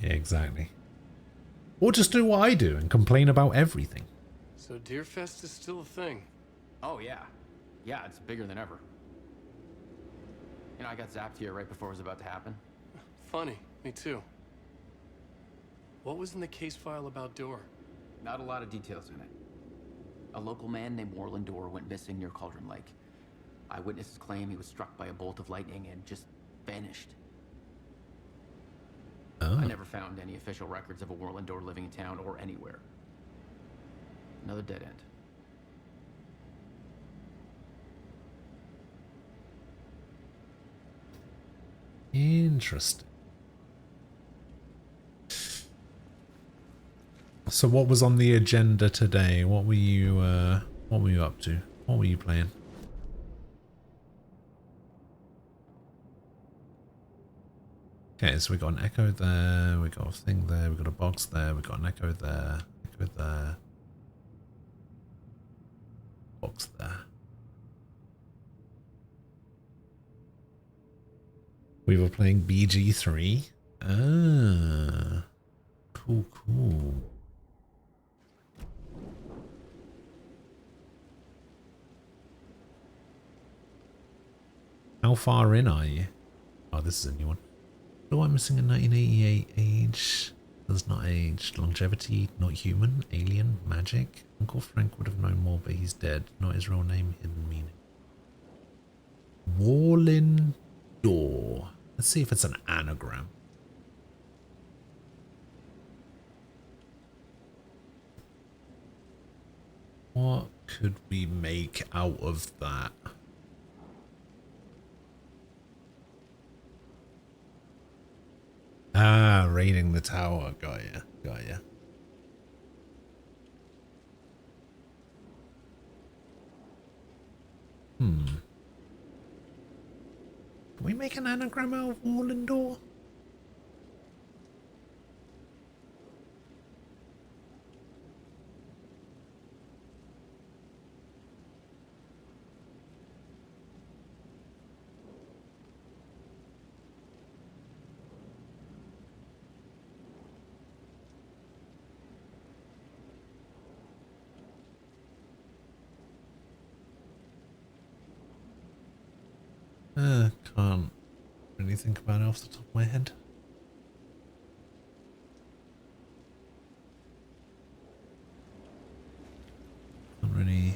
Yeah, exactly. Or just do what I do and complain about everything. So Deerfest is still a thing? Oh, yeah. Yeah, it's bigger than ever. You know, I got zapped here right before it was about to happen. Funny, me too. What was in the case file about Door? Not a lot of details in it. A local man named Warland Door went missing near Cauldron Lake. Eyewitnesses claim he was struck by a bolt of lightning and just vanished. Oh. I never found any official records of a Warlindor living in town or anywhere. Another dead end. Interesting. So what was on the agenda today? What were you up to? What were you playing? Okay, so we got an echo there, we got a thing there, we got a box there, we got an echo there, box there. We were playing BG3. Ah, cool, cool. How far in are you? Oh, this is a new one. What am I missing in 1988? Age does not age. Longevity, not human. Alien, magic. Uncle Frank would have known more, but he's dead. Not his real name, hidden meaning. Warlindor. Let's see if it's an anagram. What could we make out of that? Ah, raiding the tower. Got ya. Got ya. Can we make an anagram out of Warlindor? Can't really think about it off the top of my head. Can't really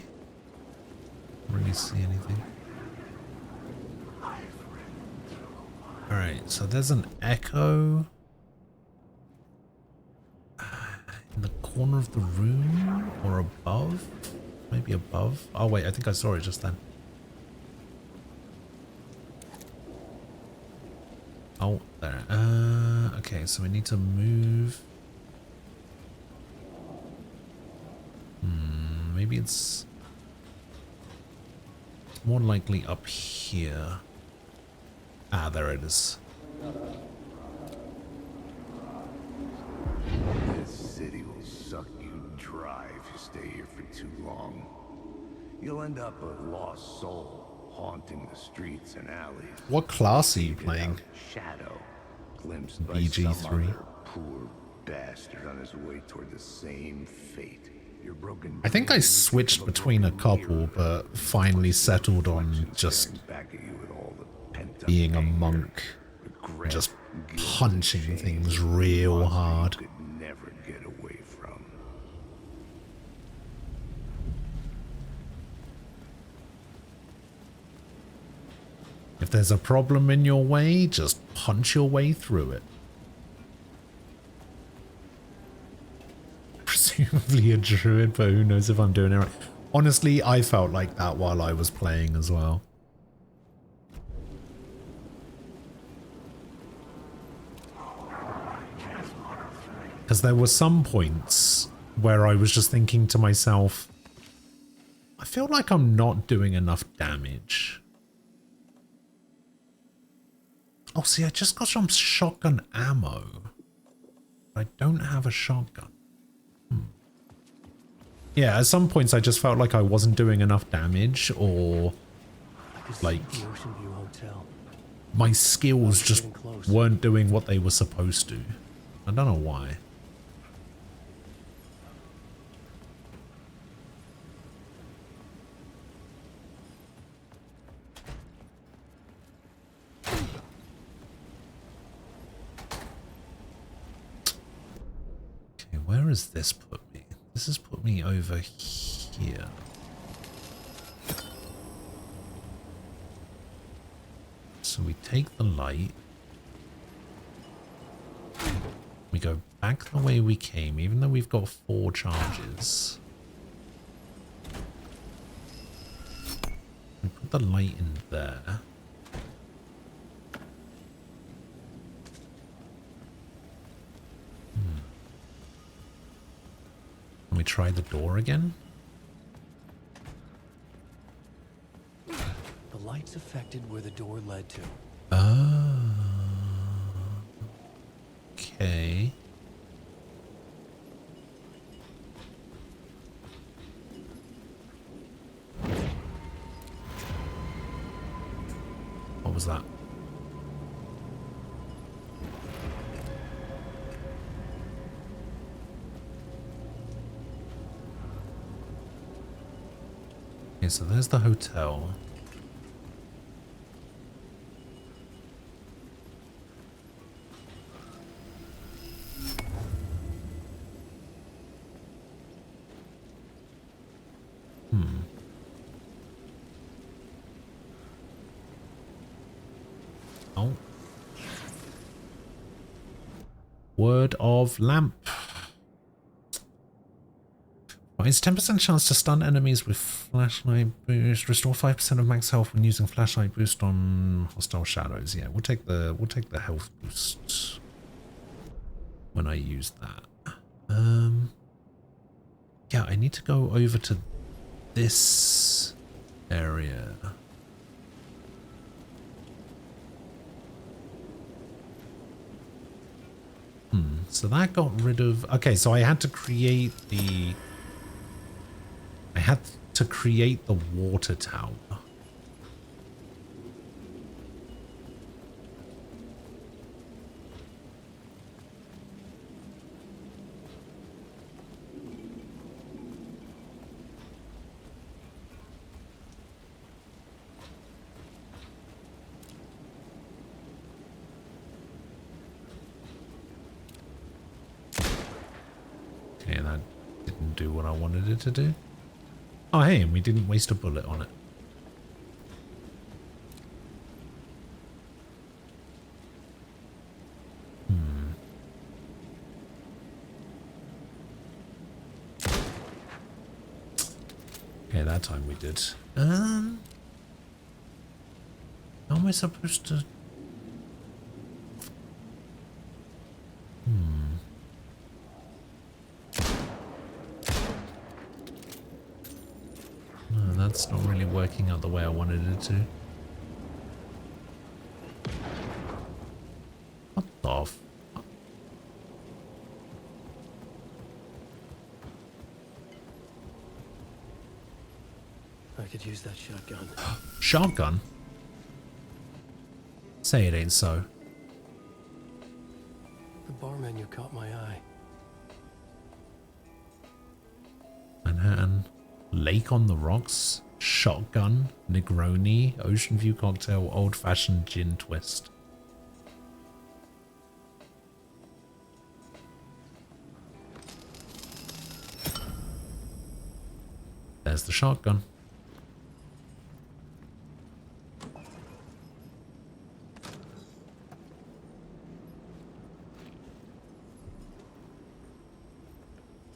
see anything. Alright, so there's an echo in the corner of the room or above? Maybe above? Oh wait, I think I saw it just then. Oh, there. Okay, so we need to move. Maybe it's more likely up here. Ah, there it is. This city will suck you dry if you stay here for too long. You'll end up a lost soul, haunting the streets and alleys. What class are you playing? Shadow, glimpsed by BG3. some other poor bastard on his way toward the same fate. Your broken I think I switched between a couple, but finally settled on just being a monk, just punching things real hard. Never get away from. If there's a problem in your way, just punch your way through it. Presumably a druid, but who knows if I'm doing it right. Honestly, I felt like that while I was playing as well. Because there were some points where I was just thinking to myself, I feel like I'm not doing enough damage. Oh, see, I just got some shotgun ammo. I don't have a shotgun. Yeah, at some points I just felt like I wasn't doing enough damage, or like my skills just weren't doing what they were supposed to. I don't know why. Okay, where has this put me? This has put me over here. So we take the light. We go back the way we came, even though we've got 4 charges. We put the light in there. Can we try the door again? The light's affected where the door led to. Okay. What was that? Okay, so there's the hotel. Oh. Word of lamp. It's 10% chance to stun enemies with flashlight boost. Restore 5% of max health when using flashlight boost on hostile shadows. Yeah, we'll take the health boost when I use that. Yeah, I need to go over to this area. So that got rid of... Okay, so I had to create the... I had to create the water tower. Okay, that didn't do what I wanted it to do. Oh, hey, and we didn't waste a bullet on it. Okay, that time we did. How am I supposed to... No, that's not really working out the way I wanted it to. What the f... I could use that shotgun. Shotgun? Say it ain't so. The bar menu caught my eye. Manhattan. Lake on the Rocks. Shotgun. Negroni. Ocean View Cocktail. Old-fashioned gin twist. There's the shotgun.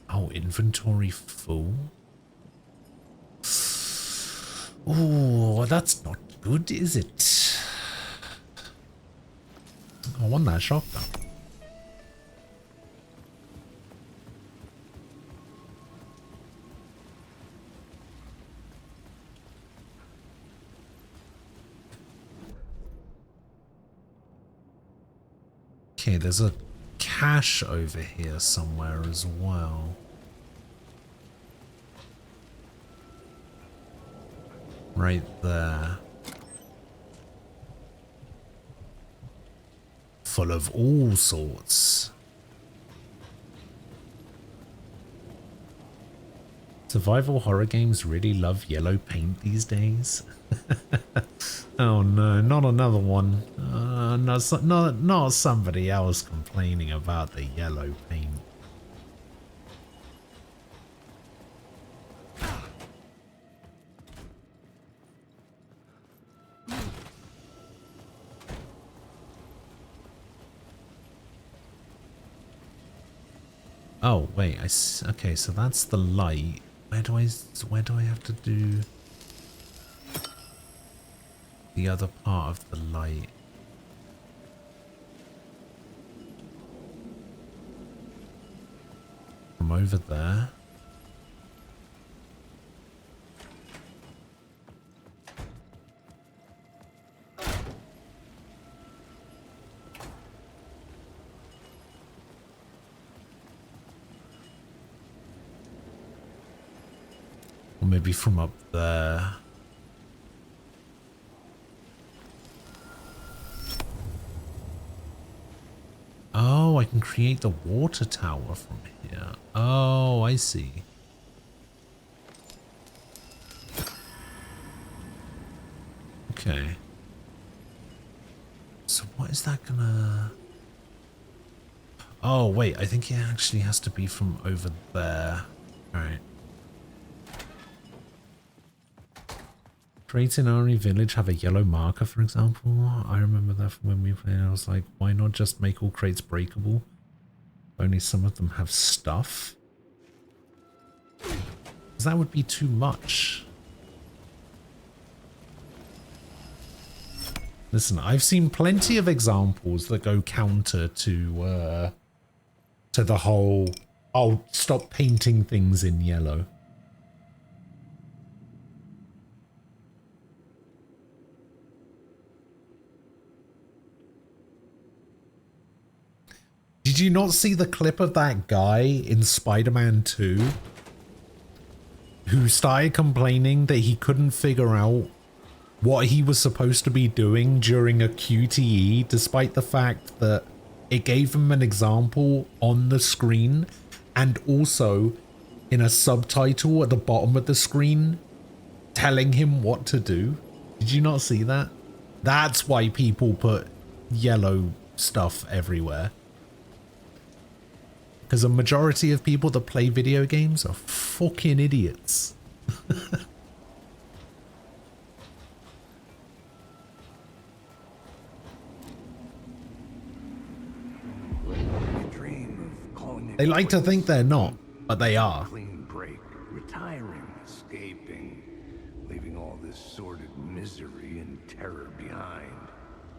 Oh, inventory full? Oh, that's not good, is it? I want that shotgun. Okay, there's a cache over here somewhere as well. Right there. Full of all sorts. Survival horror games really love yellow paint these days. Oh no, not another one. Not somebody else complaining about the yellow paint. Oh, wait. Okay, so that's the light. Where do I have to do the other part of the light? From over there. Or maybe from up there. Oh, I can create the water tower from here. Oh, I see. Okay. So what is that gonna... Oh, wait, I think it actually has to be from over there. Alright. Crates in Ari Village have a yellow marker, for example. I remember that from when we played. I was like, why not just make all crates breakable? Only some of them have stuff. Because that would be too much. Listen, I've seen plenty of examples that go counter to the whole, oh, stop painting things in yellow. Did you not see the clip of that guy in Spider-Man 2 who started complaining that he couldn't figure out what he was supposed to be doing during a QTE, despite the fact that it gave him an example on the screen and also in a subtitle at the bottom of the screen telling him what to do? Did you not see that? That's why people put yellow stuff everywhere. Because a majority of people that play video games are fucking idiots. They like to think they're not, but they are. Clean break, retiring, escaping, leaving all this sordid misery and terror behind.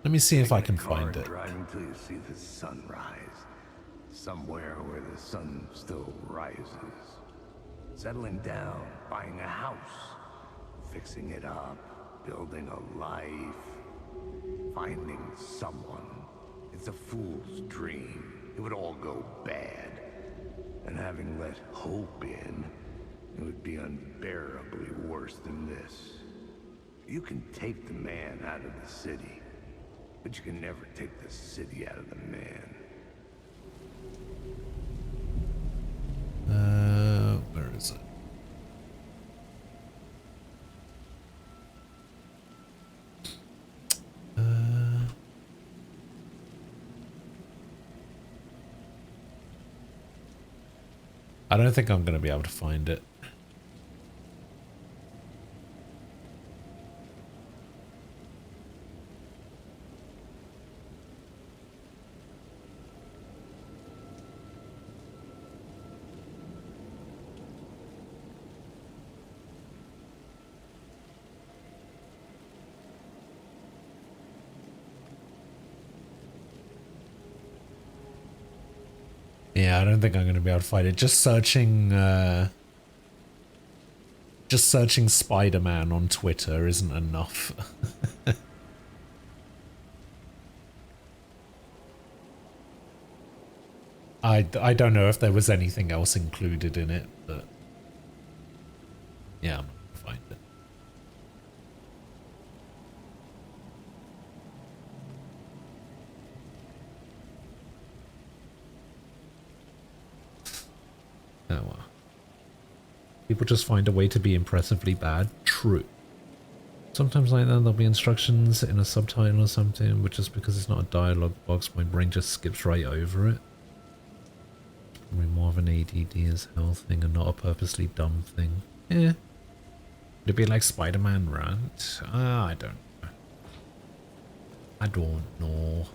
Let me see if I can find it. Driving till you see the sunrise. Somewhere where the sun still rises. Settling down, buying a house, fixing it up, building a life, finding someone. It's a fool's dream. It would all go bad. And having let hope in, it would be unbearably worse than this. You can take the man out of the city, but you can never take the city out of the man. Where is it? I don't think I'm going to be able to find it. Yeah, I don't think I'm going to be able to find it. Just searching Spider-Man on Twitter isn't enough. I don't know if there was anything else included in it, but yeah, I'm not going to find it. Oh well. People just find a way to be impressively bad. True. Sometimes like that there'll be instructions in a subtitle or something, but just because it's not a dialogue box, my brain just skips right over it. Probably more of an ADD as hell thing and not a purposely dumb thing. Yeah. Would it be like Spider-Man rant? I don't know. I don't know.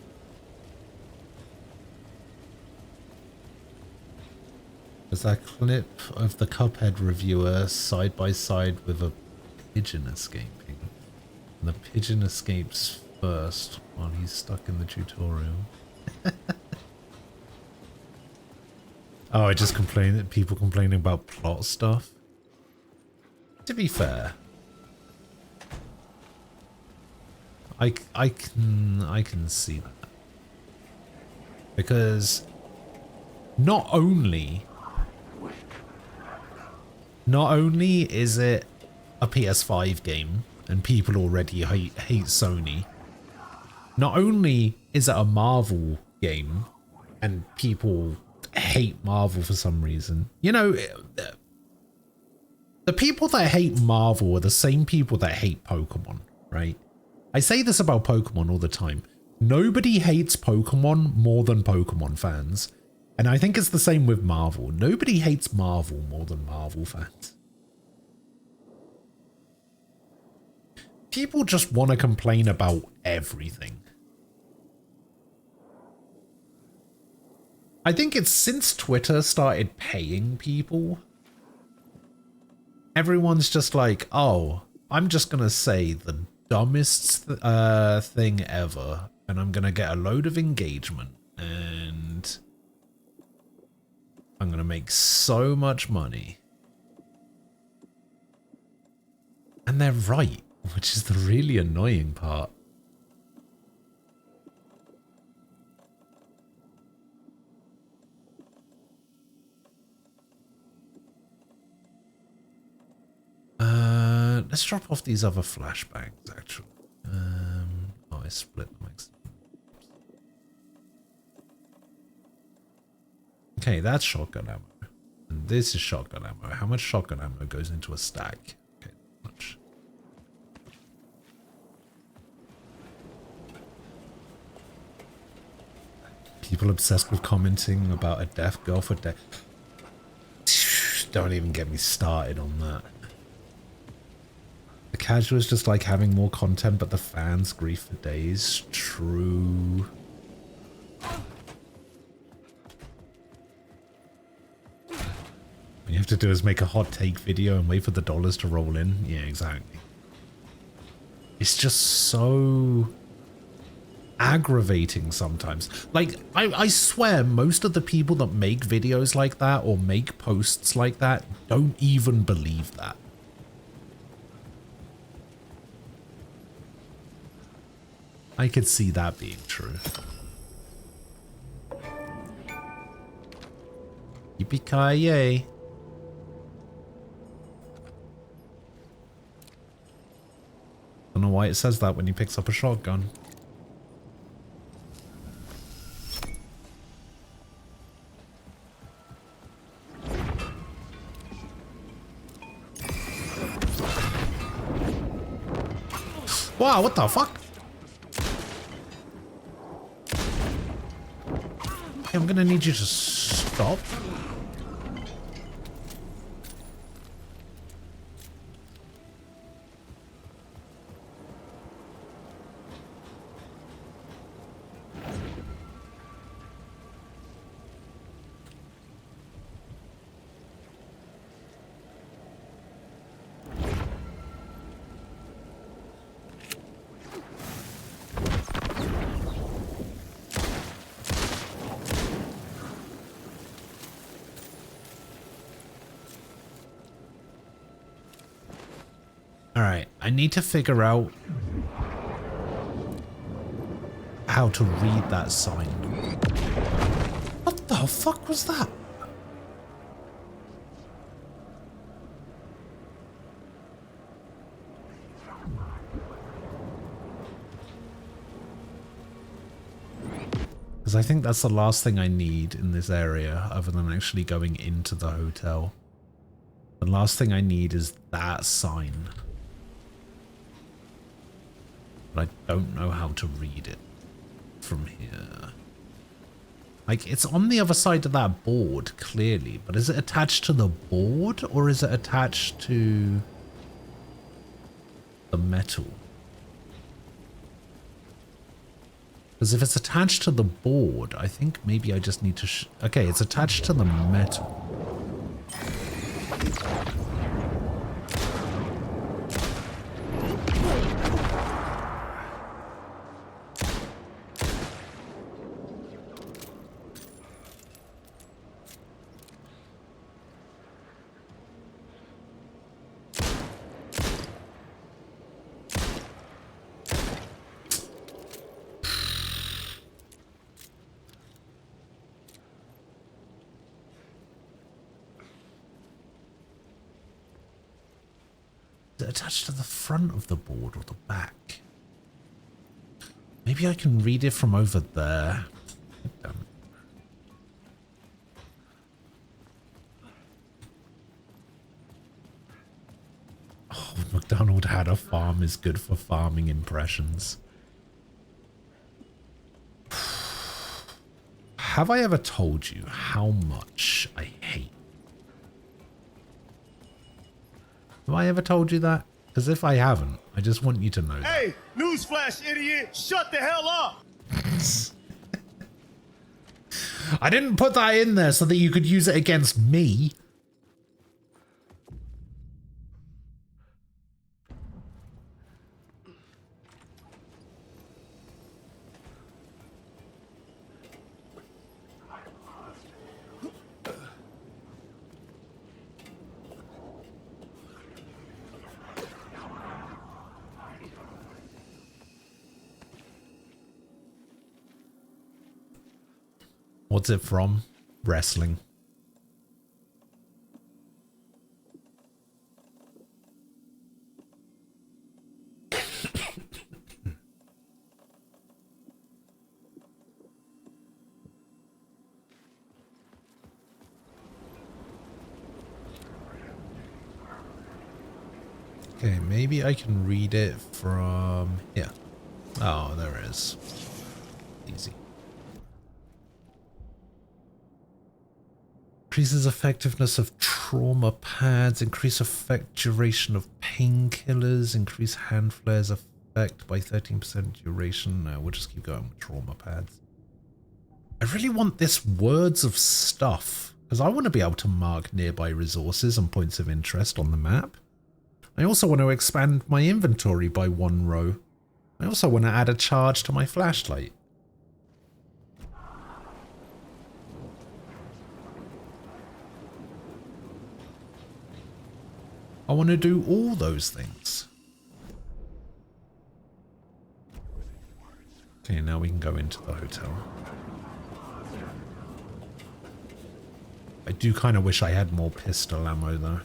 There's that clip of the Cuphead reviewer side by side with a pigeon escaping. And the pigeon escapes first while he's stuck in the tutorial. Oh, I just complain that people complaining about plot stuff. To be fair, I can see that, because not only is it a PS5 game and people already hate Sony, not only is it a Marvel game and people hate Marvel for some reason. You know, the people that hate Marvel are the same people that hate Pokemon, right? I say this about Pokemon all the time. Nobody hates Pokemon more than Pokemon fans. And I think it's the same with Marvel. Nobody hates Marvel more than Marvel fans. People just want to complain about everything. I think it's since Twitter started paying people, everyone's just like, oh, I'm just going to say the dumbest thing ever, and I'm going to get a load of engagement, and I'm going to make so much money. And they're right, which is the really annoying part. Let's drop off these other flashbangs, actually. Oh, I split them. Okay, that's shotgun ammo. And this is shotgun ammo. How much shotgun ammo goes into a stack? Okay, much. People obsessed with commenting about a deaf girl for death. Don't even get me started on that. The casuals just like having more content, but the fans grief for days. True. What you have to do is make a hot take video and wait for the dollars to roll in. Yeah, exactly. It's just so aggravating sometimes. Like, I swear most of the people that make videos like that or make posts like that don't even believe that. I could see that being true. Yippee-ki-yay. Don't know why it says that when he picks up a shotgun. Wow, what the fuck? I'm gonna need you to stop. Alright, I need to figure out how to read that sign. What the fuck was that? Because I think that's the last thing I need in this area other than actually going into the hotel. The last thing I need is that sign. But I don't know how to read it from here. Like, it's on the other side of that board, clearly, but is it attached to the board or is it attached to the metal? Because if it's attached to the board, I think maybe I just need to... Okay, it's attached to the metal. Is it attached to the front of the board or the back? Maybe I can read it from over there. Oh, McDonald had a farm is good for farming impressions. Have I ever told you how much I hate? Have I ever told you that? Because if I haven't, I just want you to know that. Hey, newsflash, idiot! Shut the hell up! I didn't put that in there so that you could use it against me. What's it from? Wrestling. Okay, maybe I can read it from here. Oh, there it is. Easy. Increases effectiveness of trauma pads, increase effect duration of painkillers, increase hand flares effect by 13% duration. No, we'll just keep going with trauma pads. I really want this words of stuff, because I want to be able to mark nearby resources and points of interest on the map. I also want to expand my inventory by 1 row. I also want to add a charge to my flashlight. I want to do all those things. Okay, now we can go into the hotel. I do kind of wish I had more pistol ammo though.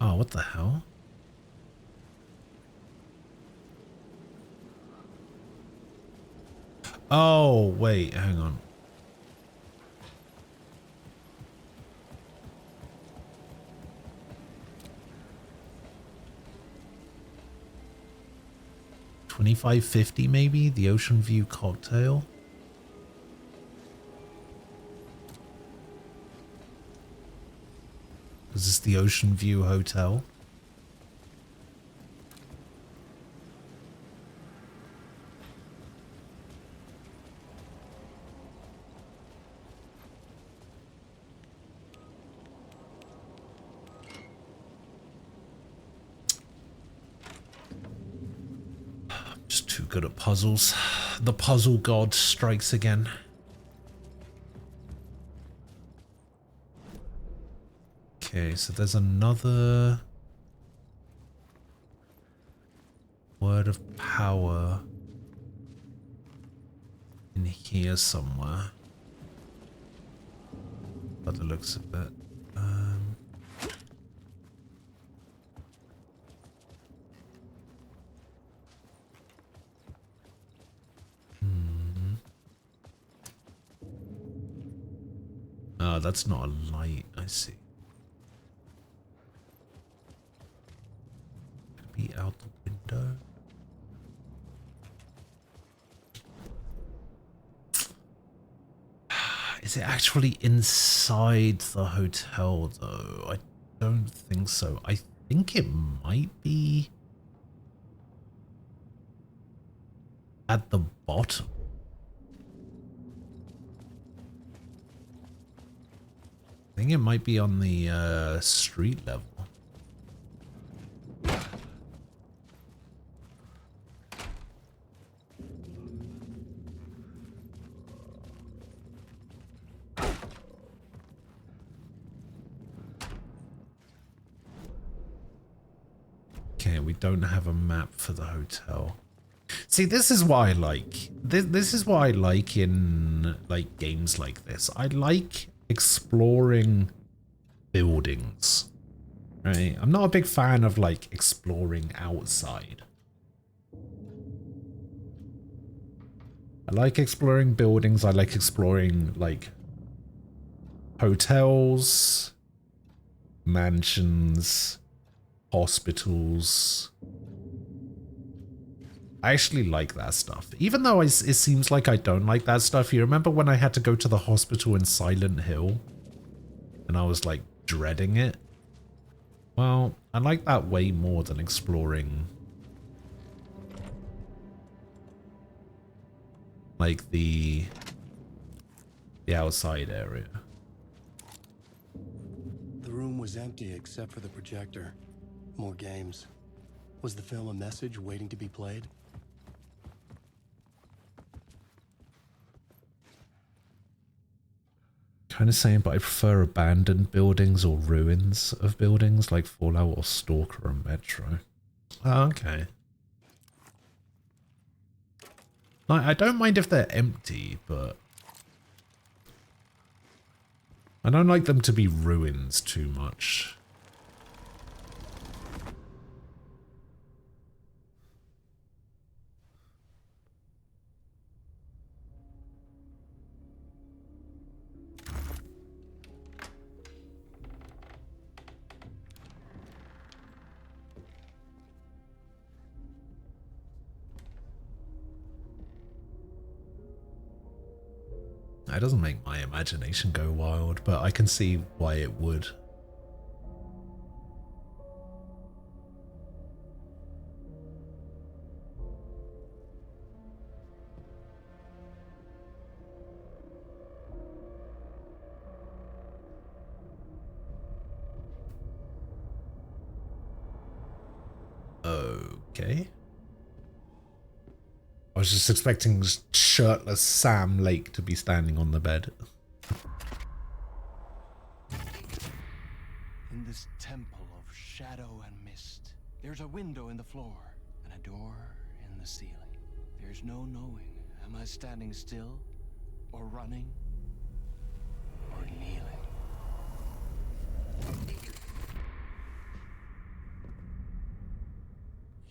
Oh, what the hell? Oh, wait, hang on. $25.50 maybe? The Ocean View cocktail? Is this the Ocean View Hotel? I'm just too good at puzzles. The puzzle god strikes again. Okay, so there's another word of power in here somewhere. By the looks of it. Oh, that's not a light. I see. Could be out the window. Is it actually inside the hotel, though? I don't think so. I think it might be at the bottom. I think it might be on the street level. Okay, we don't have a map for the hotel. See, this is why I like this is why I like in like games like this. I like exploring buildings. Right? I'm not a big fan of like exploring outside. I like exploring buildings. I like exploring like hotels, mansions, hospitals. I actually like that stuff. Even though it seems like I don't like that stuff. You remember when I had to go to the hospital in Silent Hill? And I was like dreading it? Well, I like that way more than exploring like the outside area. The room was empty except for the projector. More games. Was the film a message waiting to be played? Kind of saying, but I prefer abandoned buildings or ruins of buildings like Fallout or Stalker or Metro. Oh, okay. Like, I don't mind if they're empty, but I don't like them to be ruins too much. It doesn't make my imagination go wild, but I can see why it would. Okay. I was just expecting shirtless Sam Lake to be standing on the bed. In this temple of shadow and mist, there's a window in the floor and a door in the ceiling. There's no knowing, am I standing still, or running, or kneeling?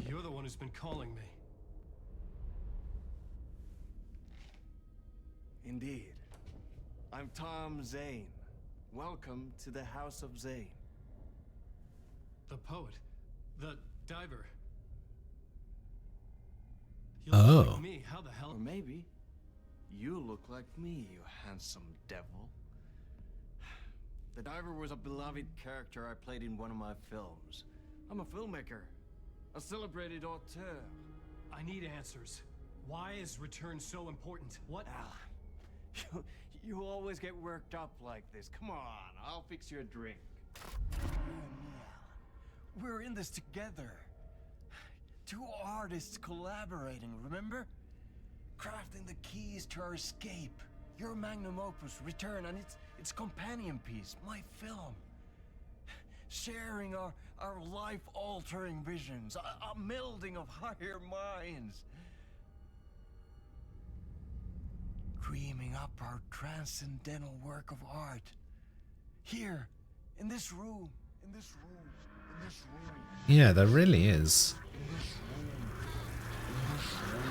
You're the one who's been calling me. Indeed. I'm Tom Zane. Welcome to the House of Zane. The poet. The diver. You Oh. look like me. How the hell? Or maybe you look like me, you handsome devil. The diver was a beloved character I played in one of my films. I'm a filmmaker, a celebrated auteur. I need answers. Why is Return so important? What? You always get worked up like this. Come on, I'll fix you a drink. We're in this together. Two artists collaborating, remember? Crafting the keys to our escape. Your magnum opus, Return, and its companion piece, my film. Sharing our life-altering visions, a melding of higher minds. Dreaming up our transcendental work of art. Here, in this room, in this room, in this room. Yeah, there really is. In this room, in this room.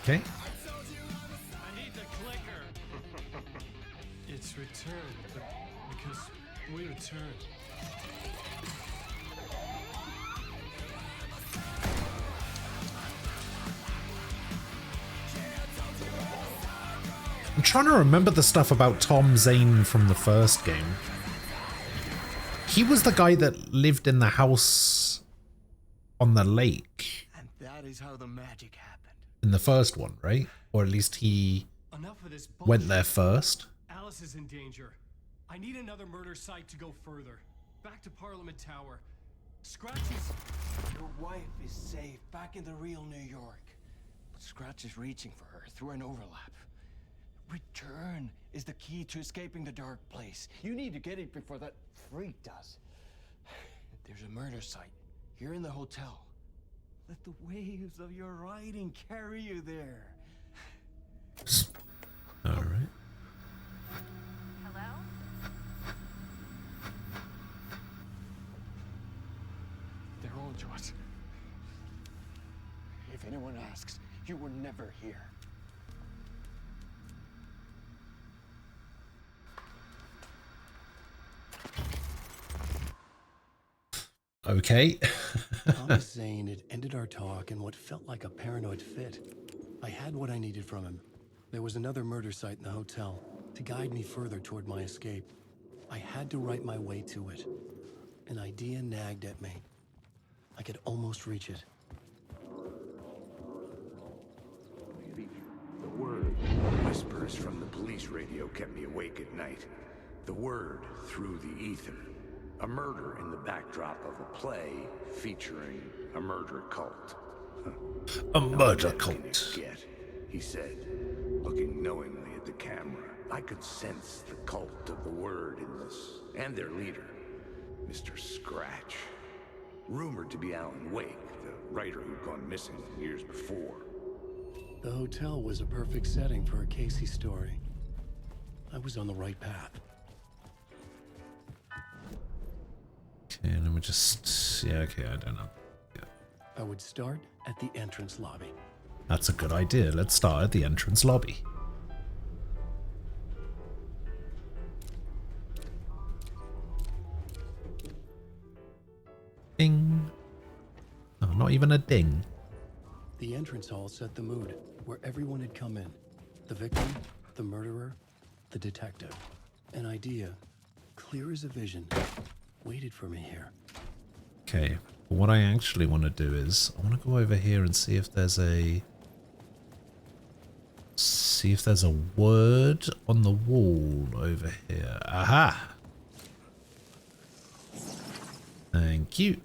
Okay. I need the clicker. It's returned, because we returned. I'm trying to remember the stuff about Tom Zane from the first game. He was the guy that lived in the house on the lake. And that is how the magic happened. In the first one, right? Or at least he went there first. Alice is in danger. I need another murder site to go further. Back to Parliament Tower. Scratch is... Your wife is safe, back in the real New York. But Scratch is reaching for her through an overlap. Return is the key to escaping the dark place. You need to get it before that freak does. There's a murder site here in the hotel. Let the waves of your writing carry you there. All right. Hello? They're all to us. If anyone asks, you were never here. Okay. Thomas Zane had ended our talk in what felt like a paranoid fit. I had what I needed from him. There was another murder site in the hotel to guide me further toward my escape. I had to write my way to it. An idea nagged at me. I could almost reach it. The word, whispers from the police radio kept me awake at night. The word through the ether. A murder in the backdrop of a play featuring a murder cult. A murder cult. He said, looking knowingly at the camera. I could sense the cult of the word in this, and their leader, Mr. Scratch. Rumored to be Alan Wake, the writer who'd gone missing years before. The hotel was a perfect setting for a Casey story. I was on the right path. Okay, let me just... Yeah, okay, I don't know. Yeah. I would start at the entrance lobby. That's a good idea. Let's start at the entrance lobby. Ding. Oh, not even a ding. The entrance hall set the mood, where everyone had come in. The victim, the murderer, the detective. An idea, clear as a vision, waited for me here. Okay, what I actually want to do is, I want to go over here and see if there's a... See if there's a word on the wall over here. Aha! Thank you.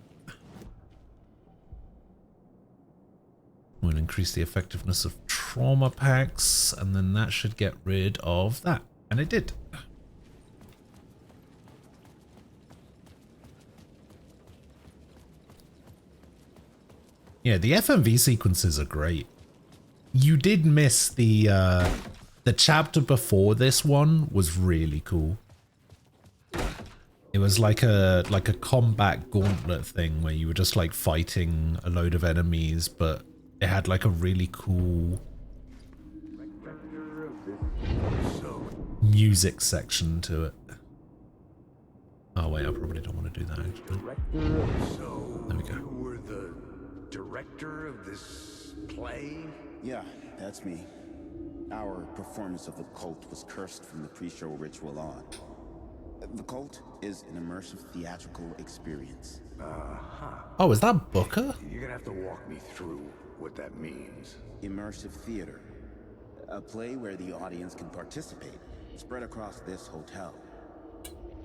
We'll increase the effectiveness of trauma packs, and then that should get rid of that. And it did. Yeah, the FMV sequences are great. You did miss the chapter before this one was really cool. It was like a combat gauntlet thing where you were just like fighting a load of enemies, but it had like a really cool music section to it. Oh wait, I probably don't want to do that actually. So, there we go. You were the director of this play? Yeah, that's me. Our performance of the cult was cursed from the pre-show ritual on. The cult is an immersive theatrical experience. Oh, is that Booker? You're gonna have to walk me through what that means. Immersive theater. A play where the audience can participate, spread across this hotel.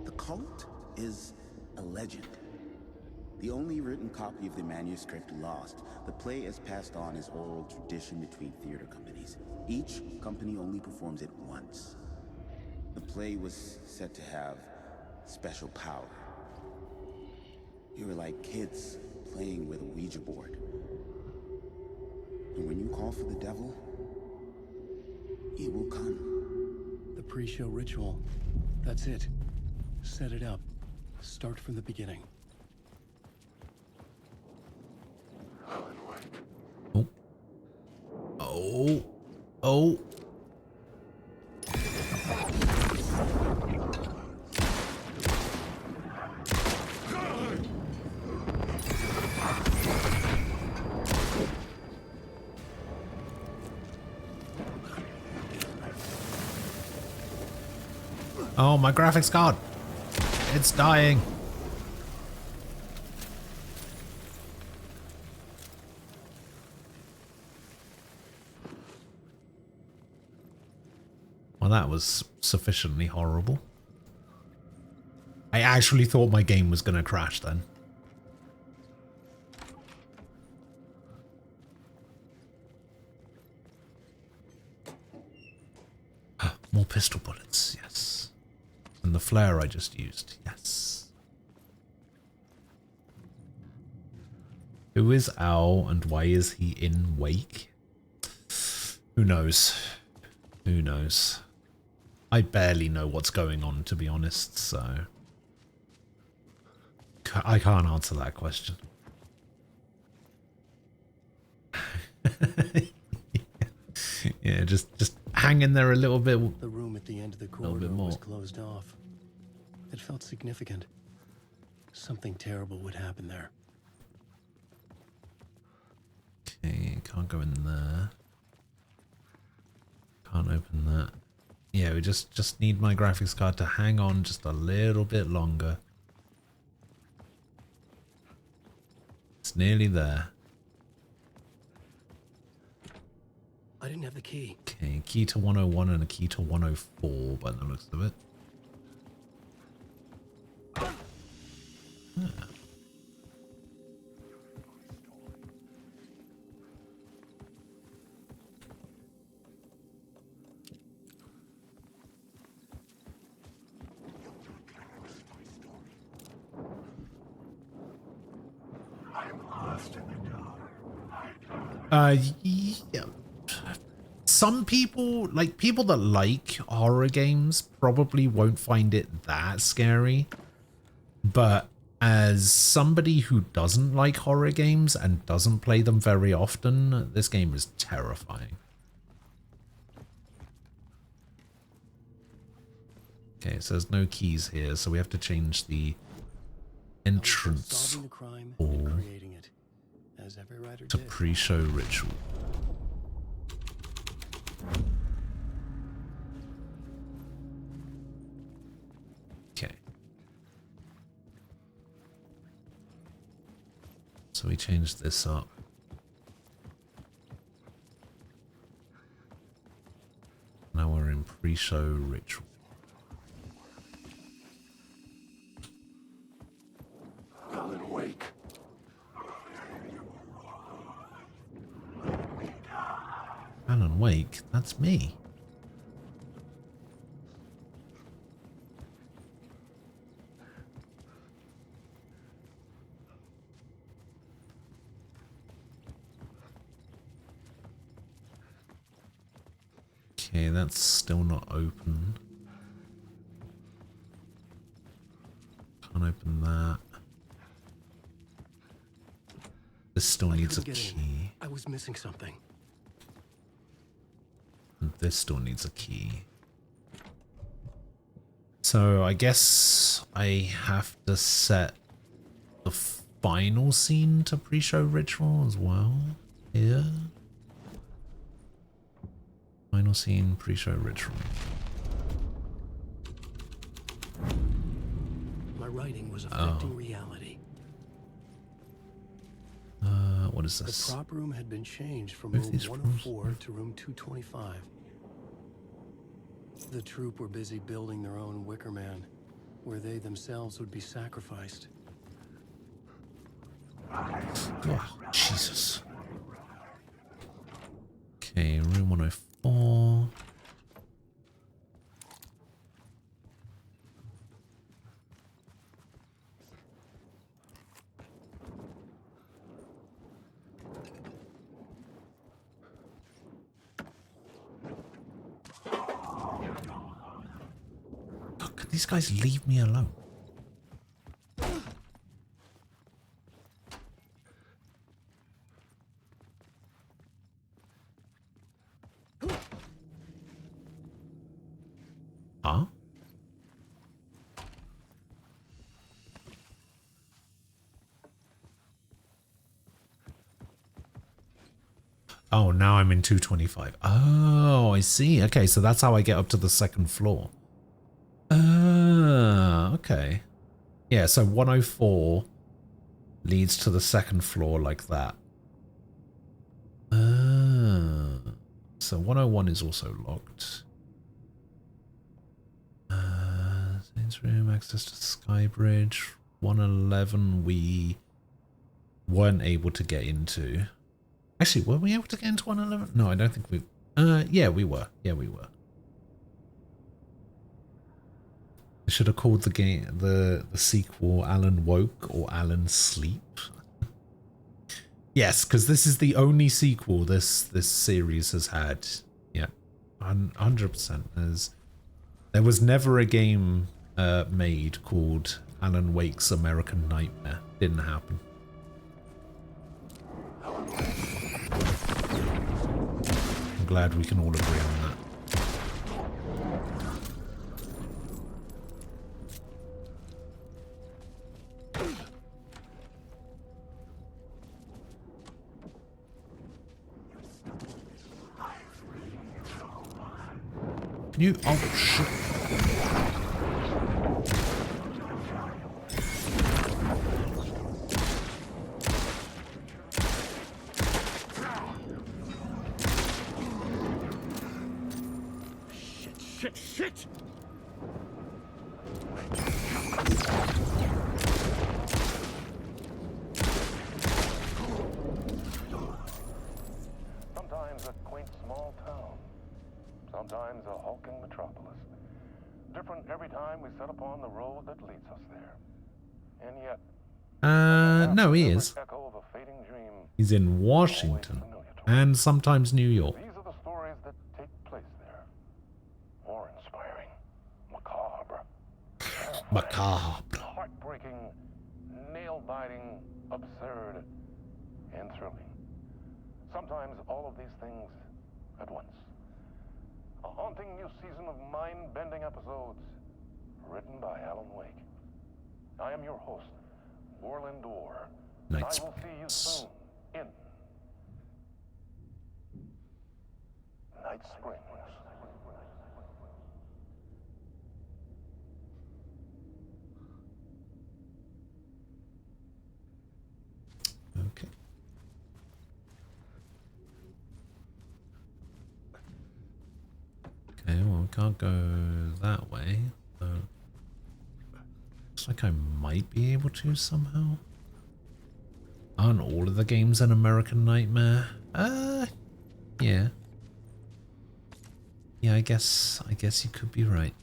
The cult is a legend. The only written copy of the manuscript lost, the play is passed on as oral tradition between theater companies. Each company only performs it once. The play was said to have special power. You were like kids playing with a Ouija board. And when you call for the devil, he will come. The pre-show ritual. That's it. Set it up. Start from the beginning. Oh. Oh. Oh, my graphics card. It's dying. Well, that was sufficiently horrible. I actually thought my game was going to crash then. More pistol bullets, yes. And the flare I just used, yes. Who is Al and why is he in Wake? Who knows? Who knows? I barely know what's going on, to be honest, so I can't answer that question. Yeah, just hang in there a little bit. The room at the end of the corridor was closed off. It felt significant. Something terrible would happen there. Okay, can't go in there. Can't open that. Yeah, we just need my graphics card to hang on just a little bit longer. It's nearly there. I didn't have the key. Okay, key to 101 and a key to 104 by the looks of it. Ah. Yeah. Some people, like people that like horror games, probably won't find it that scary. But as somebody who doesn't like horror games and doesn't play them very often, this game is terrifying. Okay, it says no keys here, so we have to change the entrance hall to pre-show ritual. Okay. So we changed this up. Now we're in pre-show ritual. Alan Wake. Alan Wake, that's me. Okay, that's still not open. Can't open that. This still needs a key. I was missing something. And this still needs a key. So I guess I have to set the final scene to pre-show ritual as well. Here. Final scene, pre-show ritual. My writing was affecting reality. What is this? The prop room had been changed from Both room these 104 to room 225. The troop were busy building their own Wicker Man, where they themselves would be sacrificed. Oh, Jesus. Okay, room 104. God, could these guys leave me alone? Huh? Oh, now I'm in 225. Oh, I see. Okay, so that's how I get up to the second floor. Okay. Yeah, so 104 leads to the second floor like that. So 101 is also locked. Saints room, access to Skybridge. 111 we weren't able to get into. Actually, were we able to get into 111? No, I don't think we... yeah, we were. Yeah, we were. I should have called the game, the sequel Alan Woke or Alan Sleep. Yes, because this is the only sequel this series has had. Yeah, 100%. There was never a game made called Alan Wake's American Nightmare. Didn't happen. I'm glad we can all agree on that. Can you... Oh, shit. Shit! Sometimes a quaint small town. Sometimes a hulking metropolis. Different every time we set upon the road that leads us there. And yet... No, he is. He's in Washington. And sometimes New York. These are the stories that take place there. Awe-inspiring. Macabre. Macabre. Heartbreaking. Nail-biting. Absurd. And thrilling. Sometimes all of these things at once. A haunting new season of mind-bending episodes written by Alan Wake. I am your host, Warland Orr. Night I will Springs. see you soon in Night Springs. Okay. Okay, well, we can't go that way. Looks like I might be able to somehow. Aren't all of the games an American Nightmare? Yeah. Yeah, I guess you could be right.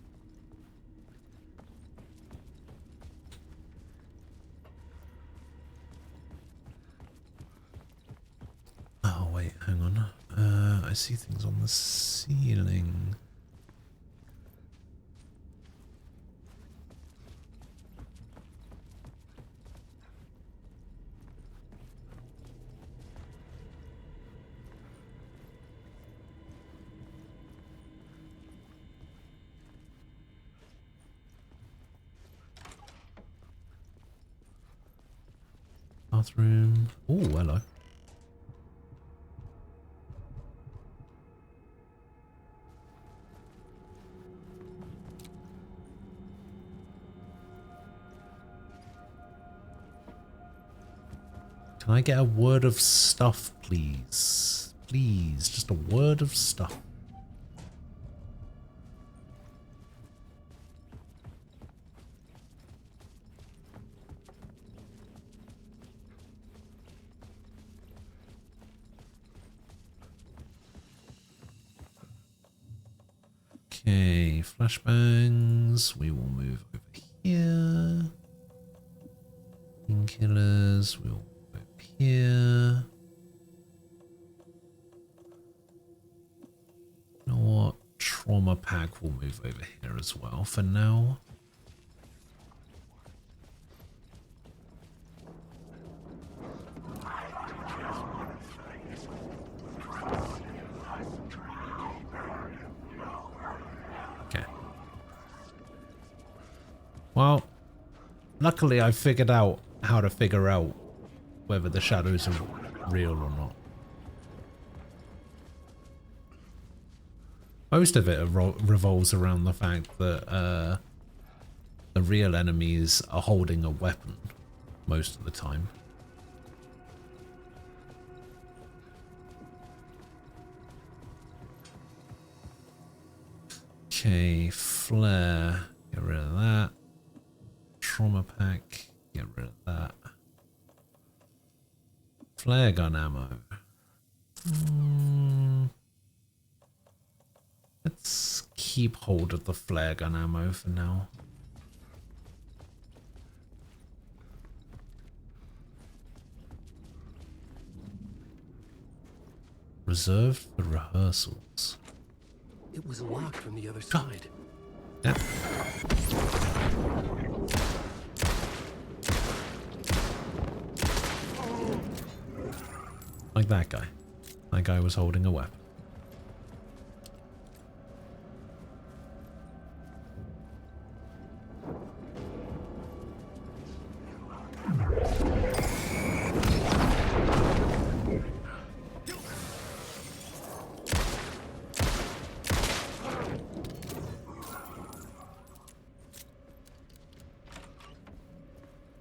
Oh, wait, hang on. I see things on the ceiling. Bathroom. Oh, hello. Can I get a word of stuff, please? Please, just a word of stuff. Okay, flashbangs. We will move over here. Painkillers. We'll move over here. You know what? Trauma pack will move over here as well for now. Well, luckily I figured out how to figure out whether the shadows are real or not. Most of it revolves around the fact that the real enemies are holding a weapon most of the time. Okay, flare, get rid of that. Trauma pack, get rid of that. Flare gun ammo. Let's keep hold of the flare gun ammo for now. Reserved for rehearsals. It was locked from the other side. Yeah. Like that guy. That guy was holding a weapon.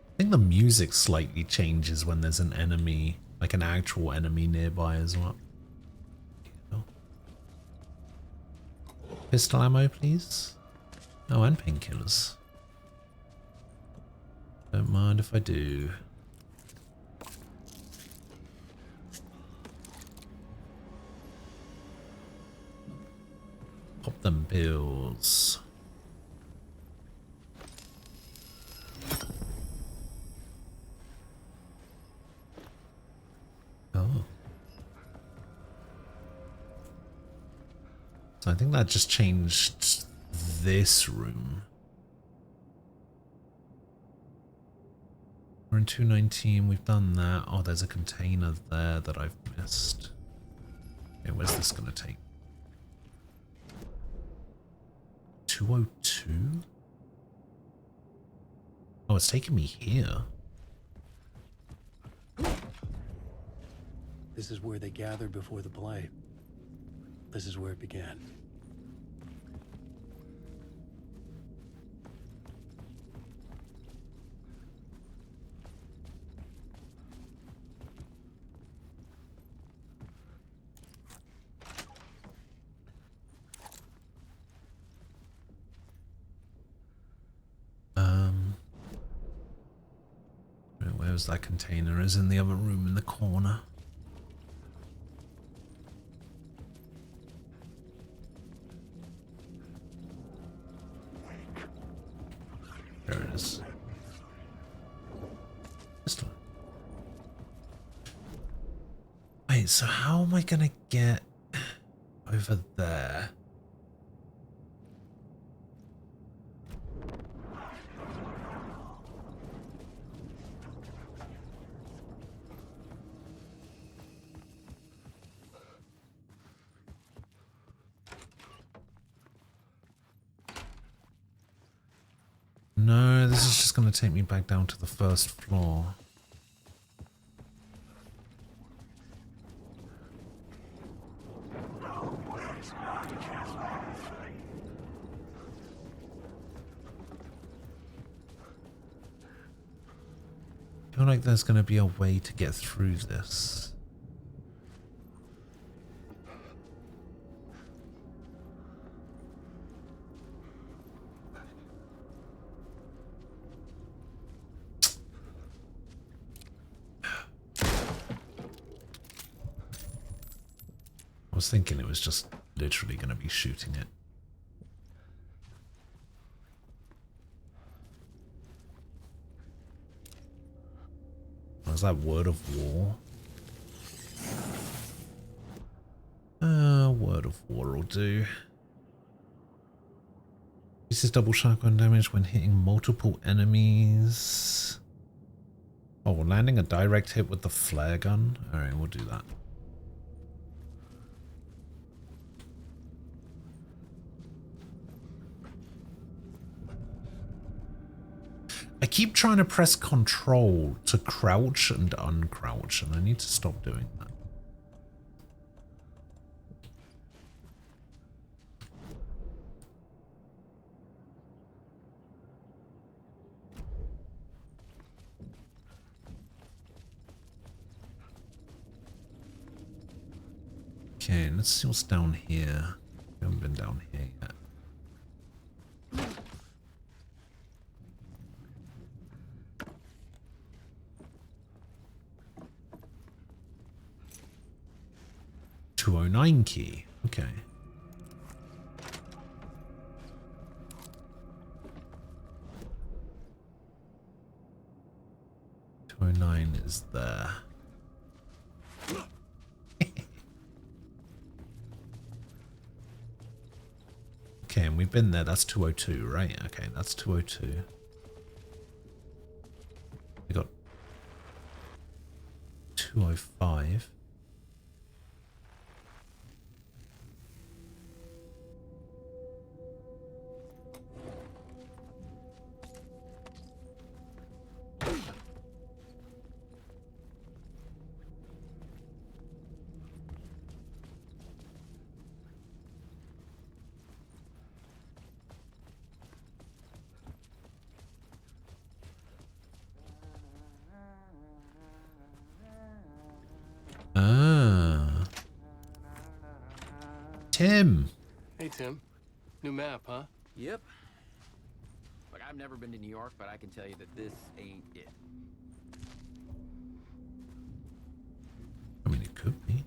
I think the music slightly changes when there's an enemy, like an actual enemy nearby as well. Pistol ammo, please. Oh, and painkillers. Don't mind if I do. Pop them pills. Oh. So I think that just changed this room. We're in 219, we've done that. Oh, there's a container there that I've missed. Okay, where's this gonna take? 202? Oh, it's taking me here. This is where they gathered before the play. This is where it began. Where's that container? Is in the other room in the corner. There it is. Pistol. Wait, so how am I gonna get over there? No, this is just going to take me back down to the first floor. I feel like there's going to be a way to get through this. I was thinking it was just literally going to be shooting it. Was that word of war? Word of war will do. This is double shotgun damage when hitting multiple enemies. Oh, landing a direct hit with the flare gun? Alright, we'll do that. I keep trying to press control to crouch and uncrouch, and I need to stop doing that. Okay, let's see what's down here. We haven't been down here yet. .209 key. Okay. .209 is there. Okay, and we've been there. That's 202, right? Okay, that's 202. We got 205. Ah. Tim. Hey, Tim. New map, huh? Yep. Look, I've never been to New York, but I can tell you that this ain't it. I mean, it could be.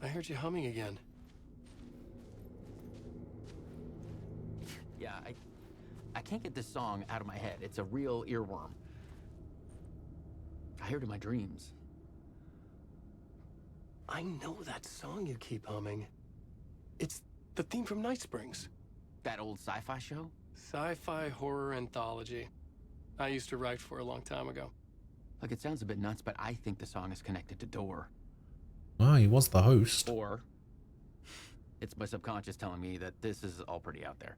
I heard you humming again. Yeah, I can't get this song out of my head. It's a real earworm. I hear it in my dreams. I know that song you keep humming. It's the theme from Night Springs. That old sci-fi show? Sci-fi horror anthology. I used to write for a long time ago. Look, it sounds a bit nuts, but I think the song is connected to Door. Oh, he was the host. Or it's my subconscious telling me that this is all pretty out there.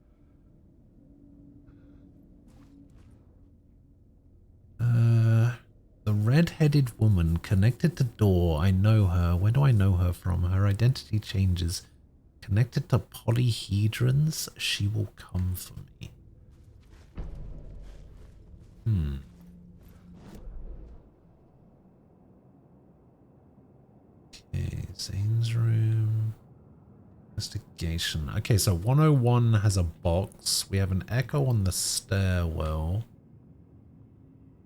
The red-headed woman connected to Door. I know her. Where do I know her from? Her identity changes. Connected to polyhedrons. She will come for me. Okay, Zane's room. Investigation. Okay, so 101 has a box. We have an echo on the stairwell.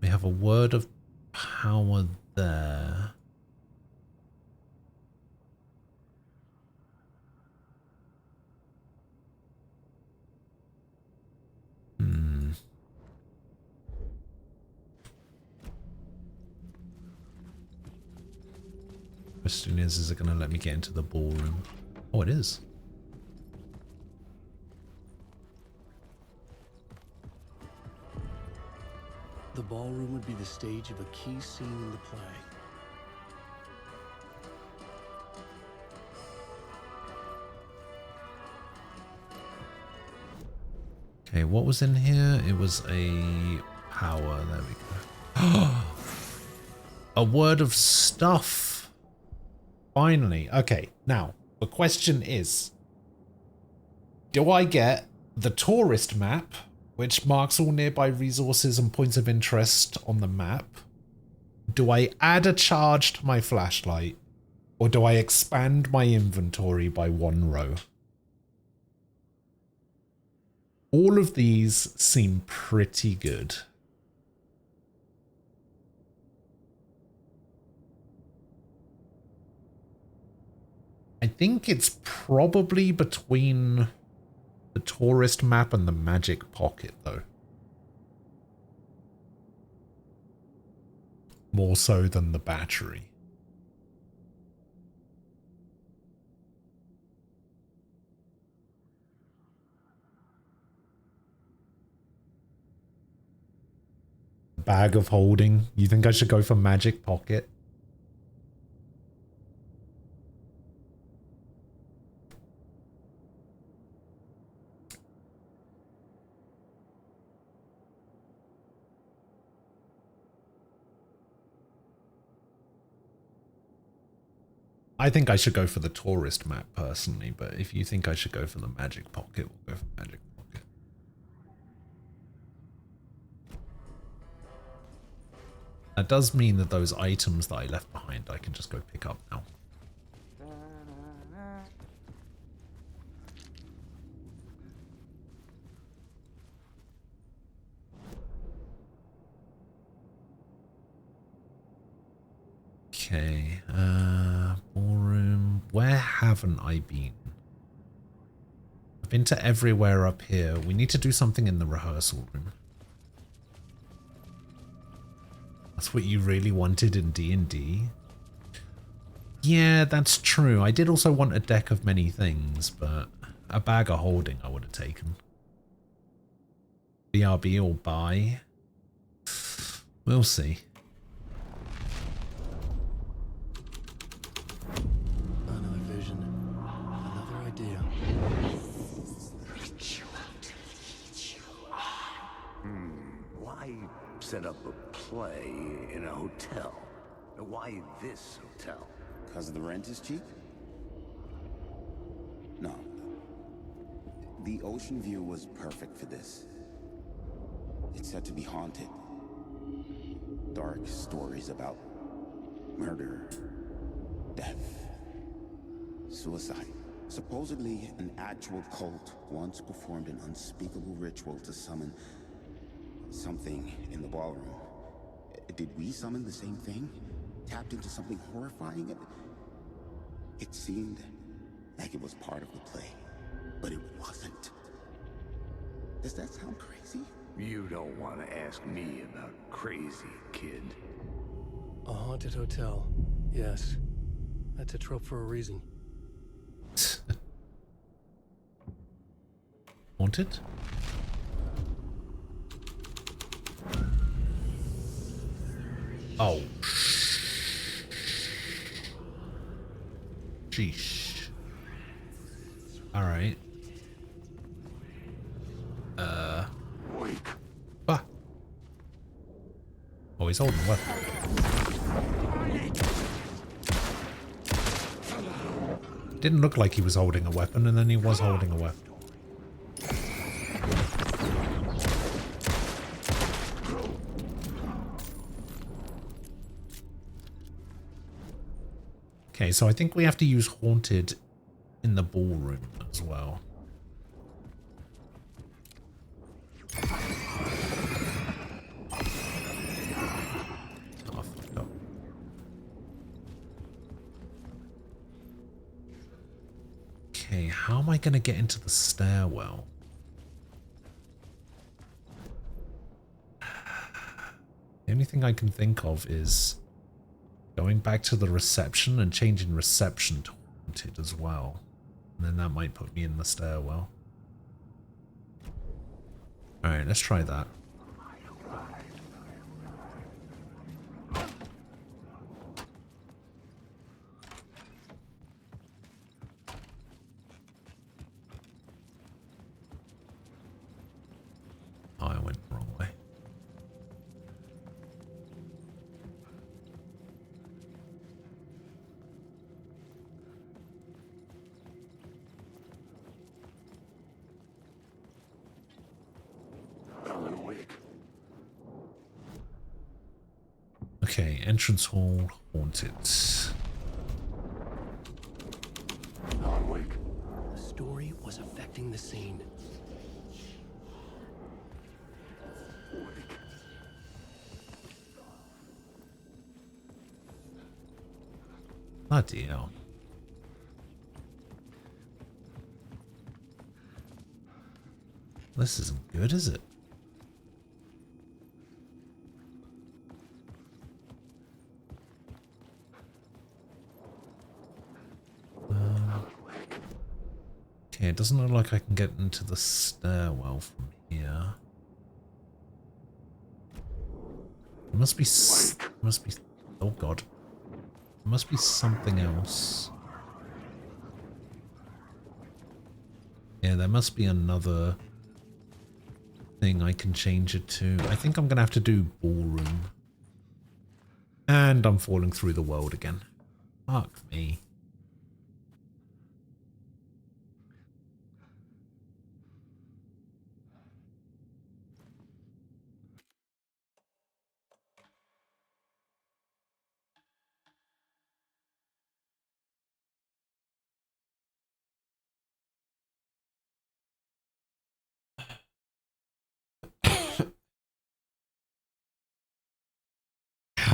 We have a word of power there. Question is it going to let me get into the ballroom? Oh, it is. The ballroom would be the stage of a key scene in the play. Okay, what was in here? It was a power. There we go. A word of stuff. Finally. Okay, now, the question is, do I get the tourist map, which marks all nearby resources and points of interest on the map? Do I add a charge to my flashlight? Or do I expand my inventory by 1 row? All of these seem pretty good. I think it's probably between the tourist map and the magic pocket, though. More so than the battery. Bag of holding. You think I should go for magic pocket? I think I should go for the tourist map personally, but if you think I should go for the magic pocket, we'll go for magic pocket. That does mean that those items that I left behind, I can just go pick up now. Okay, ballroom. Where haven't I been? I've been to everywhere up here. We need to do something in the rehearsal room. That's what you really wanted in D&D? Yeah, that's true. I did also want a deck of many things, but a bag of holding I would have taken. BRB or buy? We'll see. Another vision. Another idea. Why set up a play in a hotel? Why this hotel? Because the rent is cheap? No. The ocean view was perfect for this. It's said to be haunted. Dark stories about murder, death, suicide. Supposedly, an actual cult once performed an unspeakable ritual to summon something in the ballroom. Did we summon the same thing? Tapped into something horrifying? It seemed like it was part of the play, but it wasn't. Does that sound crazy? You don't want to ask me about crazy, kid. A haunted hotel. Yes. That's a trope for a reason. Haunted? Oh. Sheesh. Alright. Ah. Oh, he's holding a weapon. Didn't look like he was holding a weapon, and then he was holding a weapon. Okay, so I think we have to use Haunted in the ballroom as well. Oh, fuck up. Okay, how am I going to get into the stairwell? The only thing I can think of is going back to the reception and changing reception to Haunted as well. And then that might put me in the stairwell. Alright, let's try that. Oh, I went the wrong way. Okay, entrance hall, Haunted. The story was affecting the scene. Bloody hell. This isn't good, is it? Okay, it doesn't look like I can get into the stairwell from here. There must be oh god. There must be something else. Yeah, there must be another thing I can change it to. I think I'm gonna have to do ballroom. And I'm falling through the world again. Fuck me.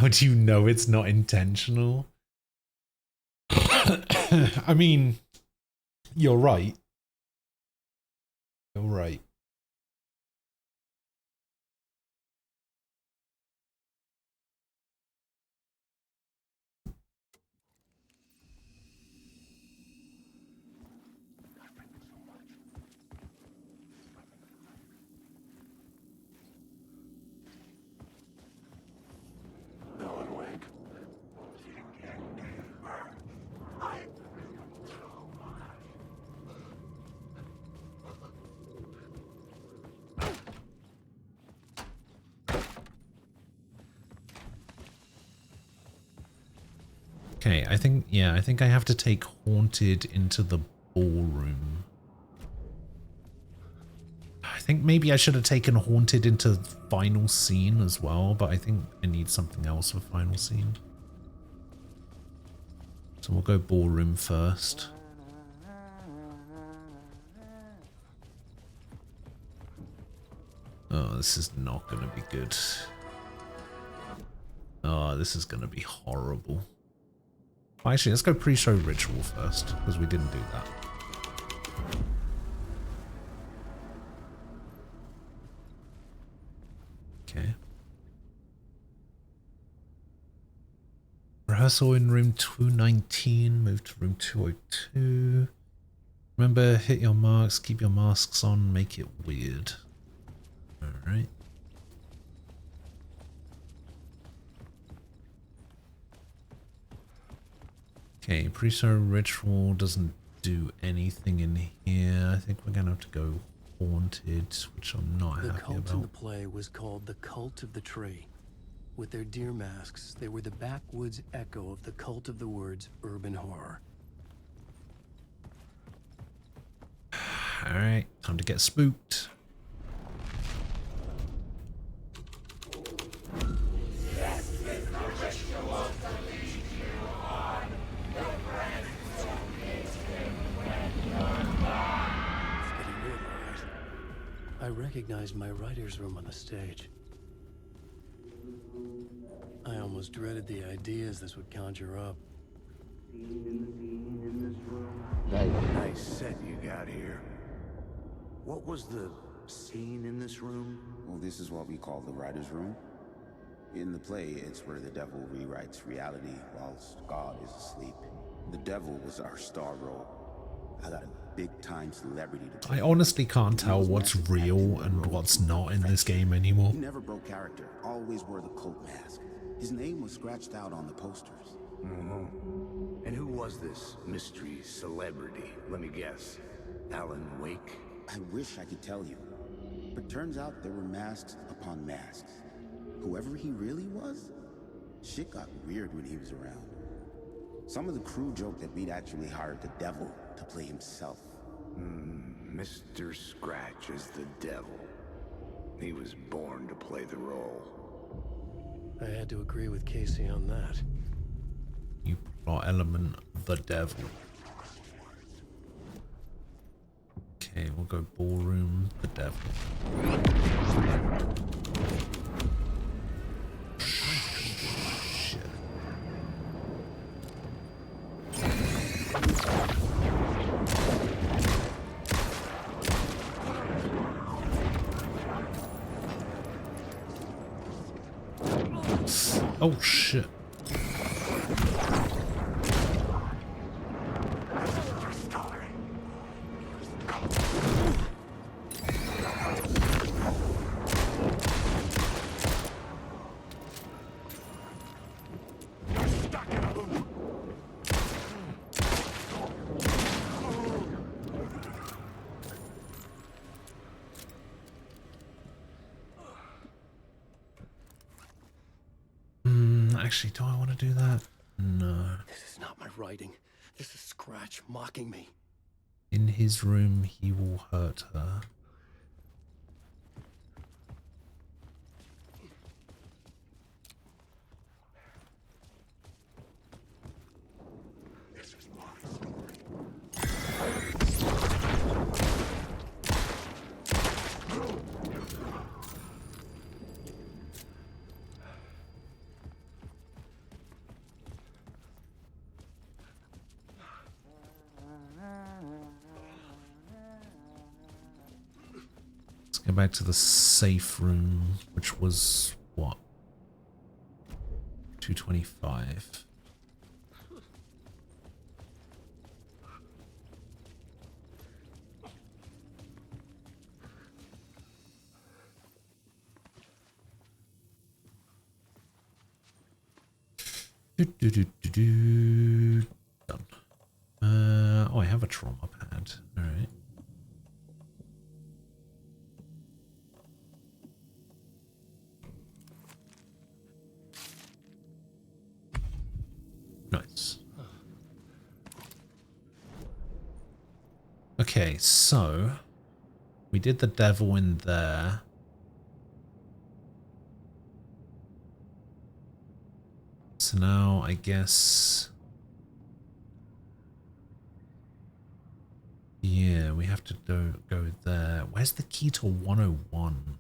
How do you know it's not intentional? I mean, you're right. You're right. Alan Wake. Okay, I think I have to take Haunted into the ballroom. I think maybe I should have taken Haunted into final scene as well, but I think I need something else for final scene. So we'll go ballroom first. Oh, this is not going to be good. Oh, this is going to be horrible. Actually, let's go pre-show ritual first, because we didn't do that. Okay. Rehearsal in room 219, move to room 202. Remember, hit your marks, keep your masks on, make it weird. Alright. Okay, pre-show ritual doesn't do anything in here. I think we're gonna have to go Haunted, which I'm not happy The cult about. in the play was called the Cult of the Tree. With their deer masks, they were the backwoods echo of the cult of the woods urban horror. Alright, time to get spooked. I recognized my writer's room on the stage. I almost dreaded the ideas this would conjure up. Nice set you got here. What was the scene in this room? Well, this is what we call the writer's room. In the play, it's where the devil rewrites reality whilst God is asleep. The devil was our star role. I got a big-time celebrity to play. I honestly can't tell what's real and what's not in this game anymore. He never broke character, always wore the cult mask. His name was scratched out on the posters. Mm-hmm. And who was this mystery celebrity? Let me guess. Alan Wake? I wish I could tell you. But turns out there were masks upon masks. Whoever he really was, shit got weird when he was around. Some of the crew joked that we'd actually hired the devil to play himself. Mr. Scratch is the devil. He was born to play the role. I had to agree with Casey on that. You plot element, the devil. Okay, we'll go ballroom, the devil. Shit. Oh shit. Actually, do I want to do that? No. This is not my writing. This is Scratch mocking me. In his room, he will hurt her. This is my story. back to the safe room, which was what? 225. Done. Oh, I have a trauma pad. All right. Nice. Okay, so we did the devil in there. So now I guess, yeah, we have to go there. Where's the key to 101?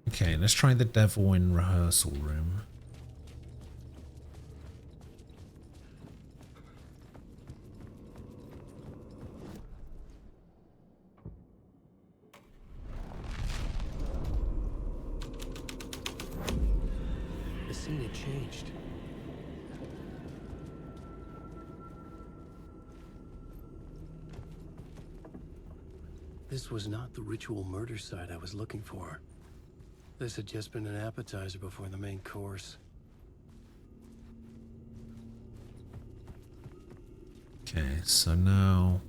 Okay, let's try the devil in rehearsal room. The scene had changed. This was not the ritual murder site I was looking for. This had just been an appetizer before the main course. Okay, so now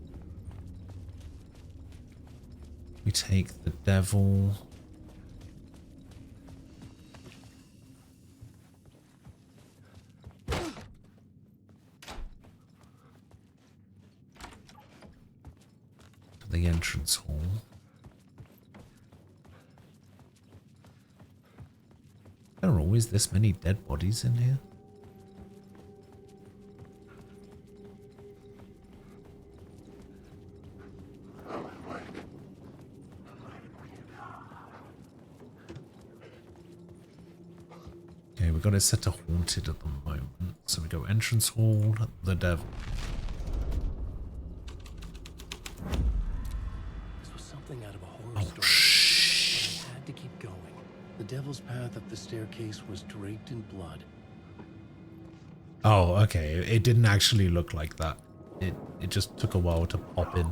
we take the devil. To the entrance hall. There are always this many dead bodies in here. Okay, we got it set to haunted at the moment. So we go entrance hall, the devil. This was something out of a horror story. But I had to keep going. The devil's path up the staircase was draped in blood. Oh, okay. It didn't actually look like that. It just took a while to pop in.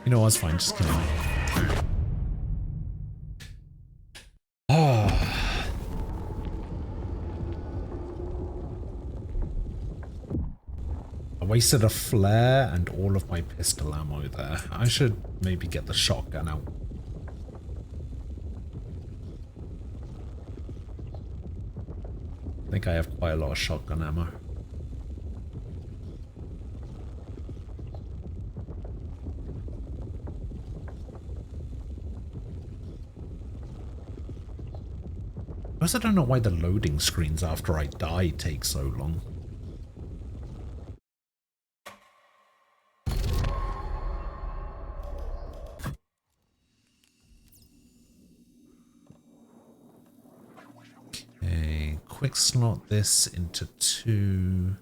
You know what's fine, just kill me. Ah. I wasted a flare and all of my pistol ammo there. I should maybe get the shotgun out. I think I have quite a lot of shotgun ammo. I also don't know why the loading screens after I die take so long. Okay, quick slot this into 2.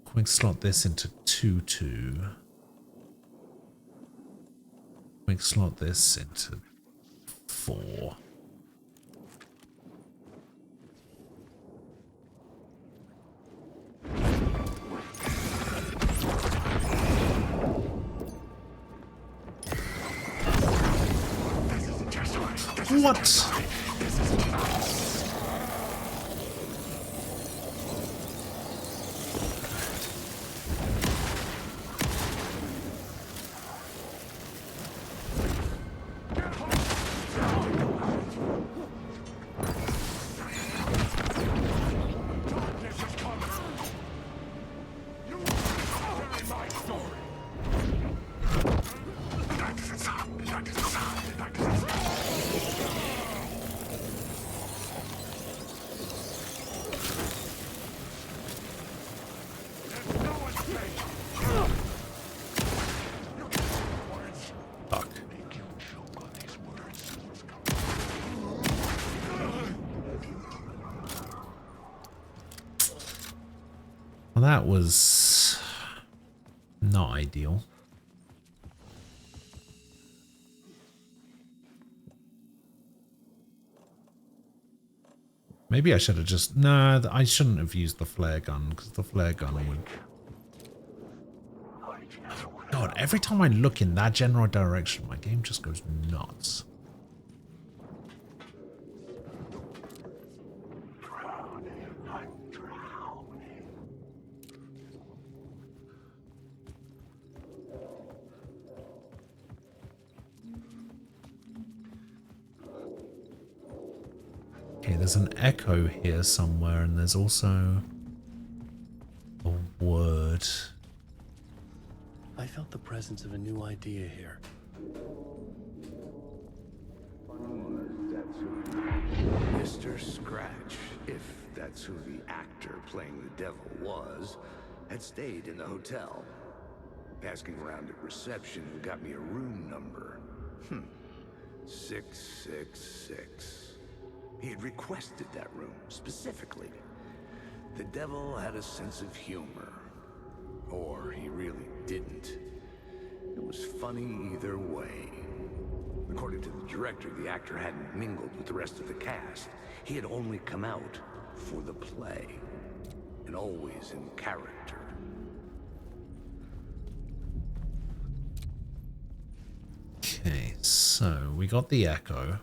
Quick slot this into 2-2. Quick slot this into 4. What? Well, that was not ideal. Maybe I should have just... Nah, I shouldn't have used the flare gun, because the flare gun would... God, every time I look in that general direction, my game just goes nuts. Okay, there's an echo here somewhere, and there's also a word. I felt the presence of a new idea here. Mr. Scratch, if that's who the actor playing the devil was, had stayed in the hotel. Asking around at reception got me a room number. 666. He had requested that room, specifically. The devil had a sense of humor. Or he really didn't. It was funny either way. According to the director, the actor hadn't mingled with the rest of the cast. He had only come out for the play. And always in character. Okay, so we got the echo.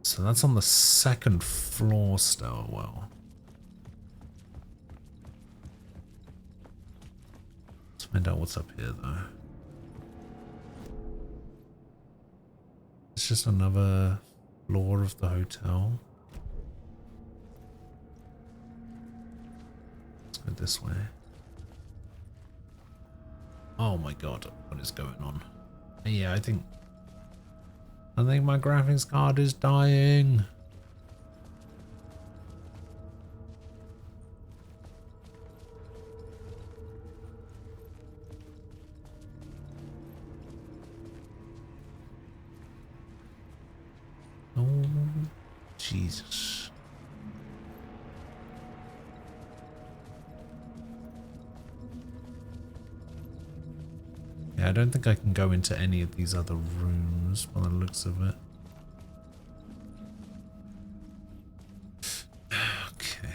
So that's on the second floor stairwell. Let's find out what's up here, though. It's just another floor of the hotel. Let's go this way. Oh my god, what is going on? Yeah, I think my graphics card is dying. Oh, Jesus. Yeah, I don't think I can go into any of these other rooms by the looks of it. Okay.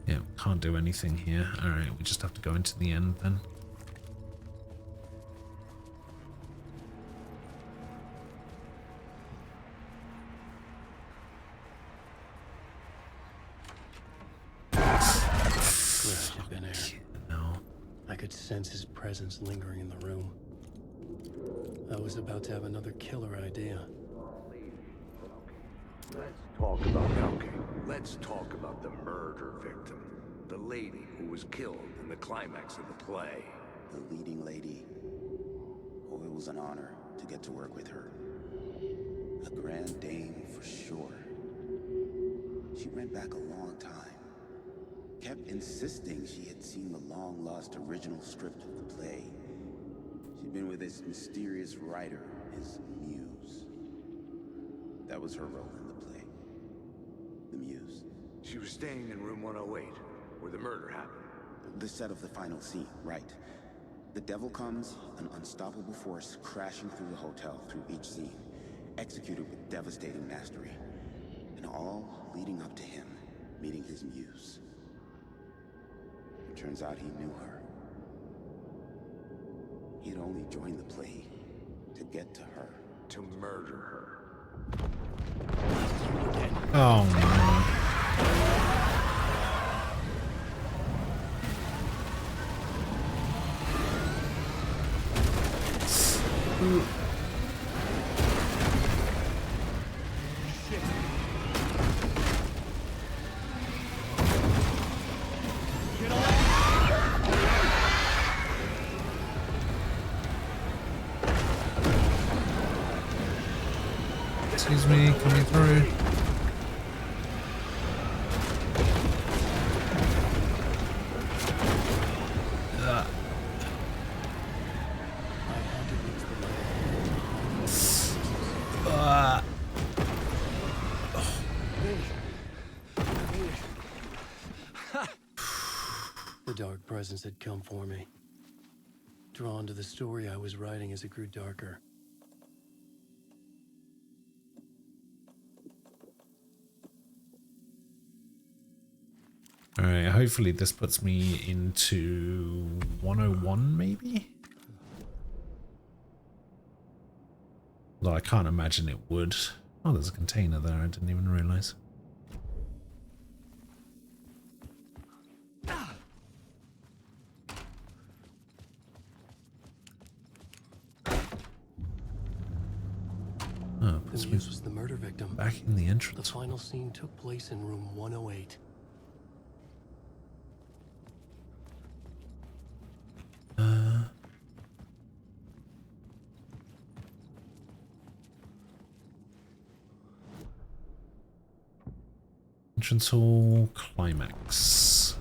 Yeah, can't do anything here. Alright, we just have to go into the end then. Sense his presence lingering in the room. I was about to have another killer idea. Let's talk about the murder victim. The lady who was killed in the climax of the play. The leading lady. Oh, it was an honor to get to work with her. A grand dame for sure. She went back a long time. Kept insisting she had seen the long-lost original script of the play. She'd been with this mysterious writer, his muse. That was her role in the play. The muse. She was staying in room 108, where the murder happened. The set of the final scene, right. The devil comes, an unstoppable force crashing through the hotel through each scene, executed with devastating mastery. And all leading up to him meeting his muse. Turns out he knew her. He'd only joined the play to get to her. To murder her. Oh no. Excuse me, coming through. The dark presence had come for me. Drawn to the story I was writing as it grew darker. Alright, hopefully this puts me into 101 maybe? Though I can't imagine it would. Oh, there's a container there, I didn't even realize. Oh, This was the murder victim. Back in the entrance. The final scene took place in room 108. Entrance hall climax.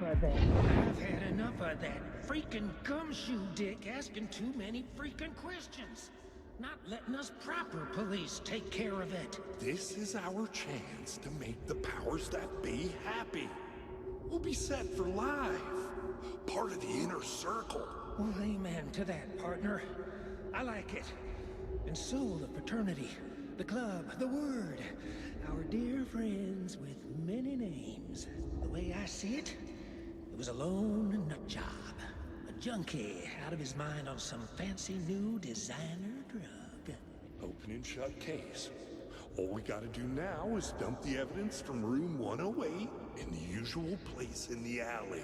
I've had enough of that freaking gumshoe dick asking too many freaking questions. Not letting us proper police take care of it. This is our chance to make the powers that be happy. We'll be set for life. Part of the inner circle. Well, amen to that, partner. I like it. And so the fraternity, the club, the word. Our dear friends with many names. The way I see it, it was a lone nut job. A junkie out of his mind on some fancy new designer drug. Open and shut case. All we gotta do now is dump the evidence from room 108 in the usual place in the alley.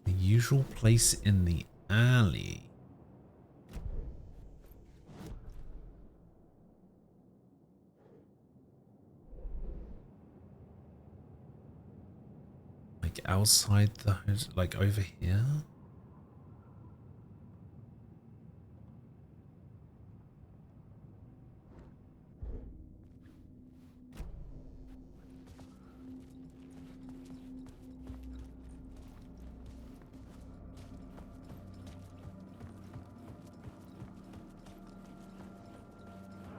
The usual place in the alley. Like outside the house, like over here?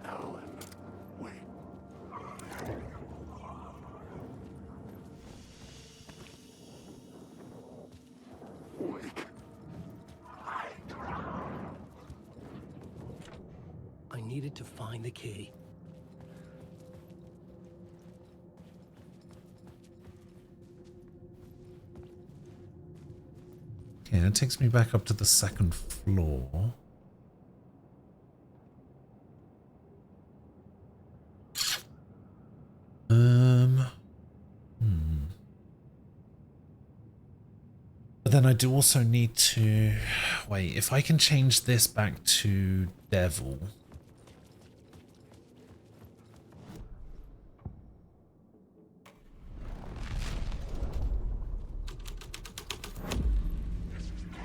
Alan, wait. I needed to find the key. Okay, that takes me back up to the second floor. But then I do also need to... Wait, if I can change this back to Devil...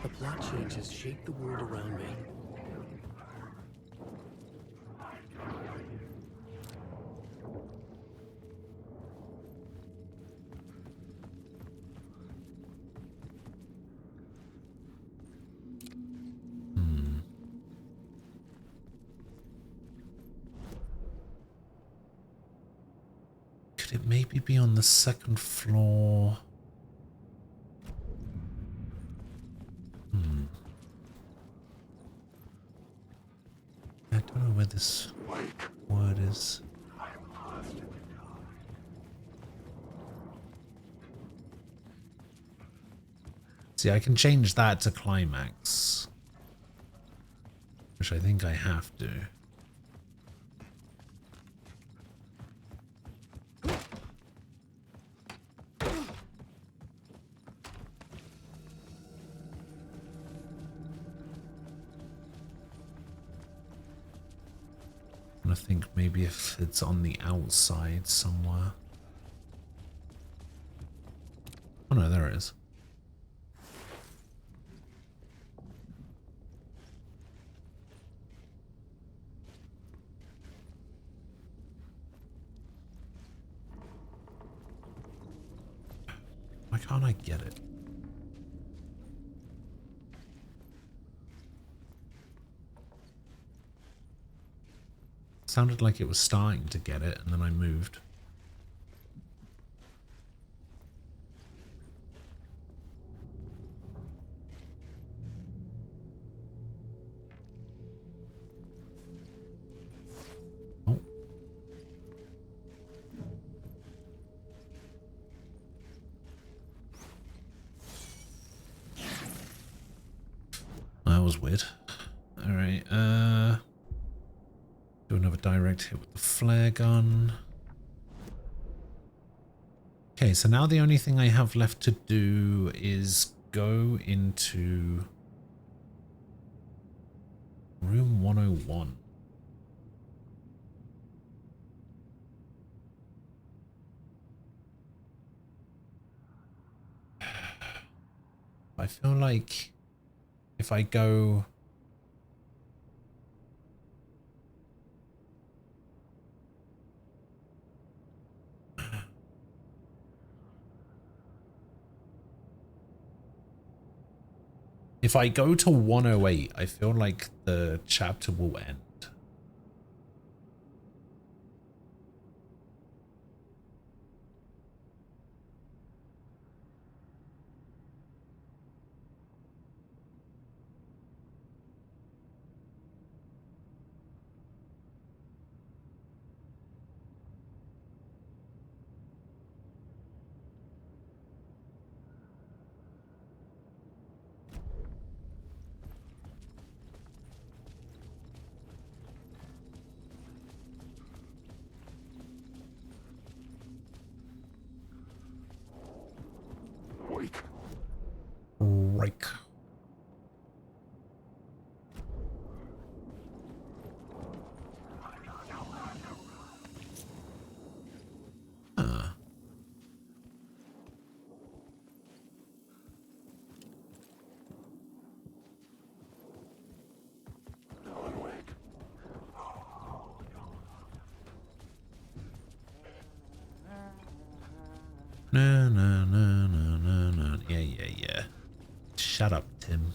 The plot changes shape the world around me. Could it maybe be on the second floor? I don't know where this word is. See, I can change that to climax, which I think I have to. I think maybe if it's on the outside somewhere. Oh no, there it is. Why can't I get it? Sounded like it was starting to get it, and then I moved. Oh. That was weird. All right, do another direct hit with the flare gun. Okay, so now the only thing I have left to do is go into room 101. I feel like if I go... If I go to 108, I feel like the chapter will end. Right. No, no, no, no, no, no. Yeah, yeah, yeah. Shut up, Tim.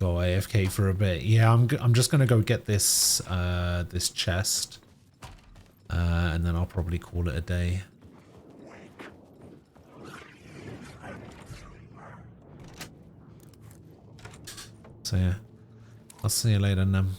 Go AFK for a bit. Yeah, I'm just gonna go get this this chest, and then I'll probably call it a day. So yeah, I'll see you later, Nem.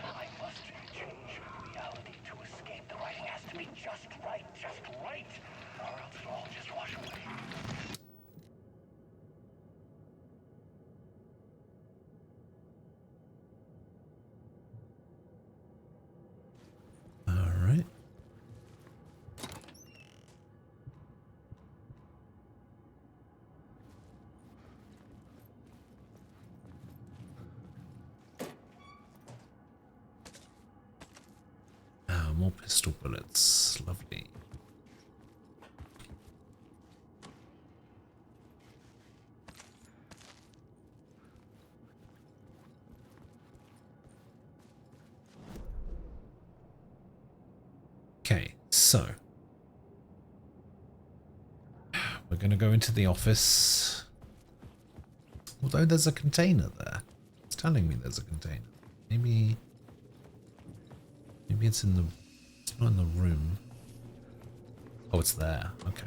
I must change reality to escape. The writing has to be just more pistol bullets. Lovely. Okay, so we're going to go into the office. Although there's a container there. It's telling me there's a container. Maybe it's in the... It's not in the room. Oh, it's there. Okay.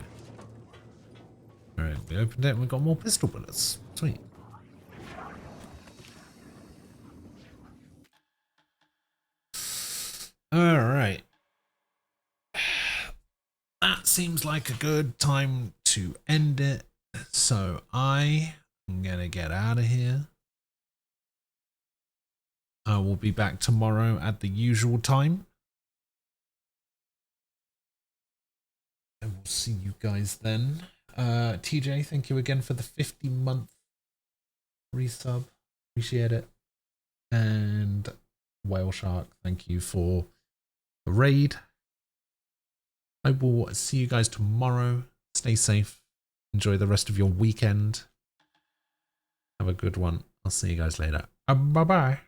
Alright, we opened it and we got more pistol bullets. Sweet. Alright. That seems like a good time to end it. So I am going to get out of here. I will be back tomorrow at the usual time. And we'll see you guys then. TJ, thank you again for the 50-month resub. Appreciate it. And Whale Shark, thank you for the raid. I will see you guys tomorrow. Stay safe. Enjoy the rest of your weekend. Have a good one. I'll see you guys later. Bye-bye.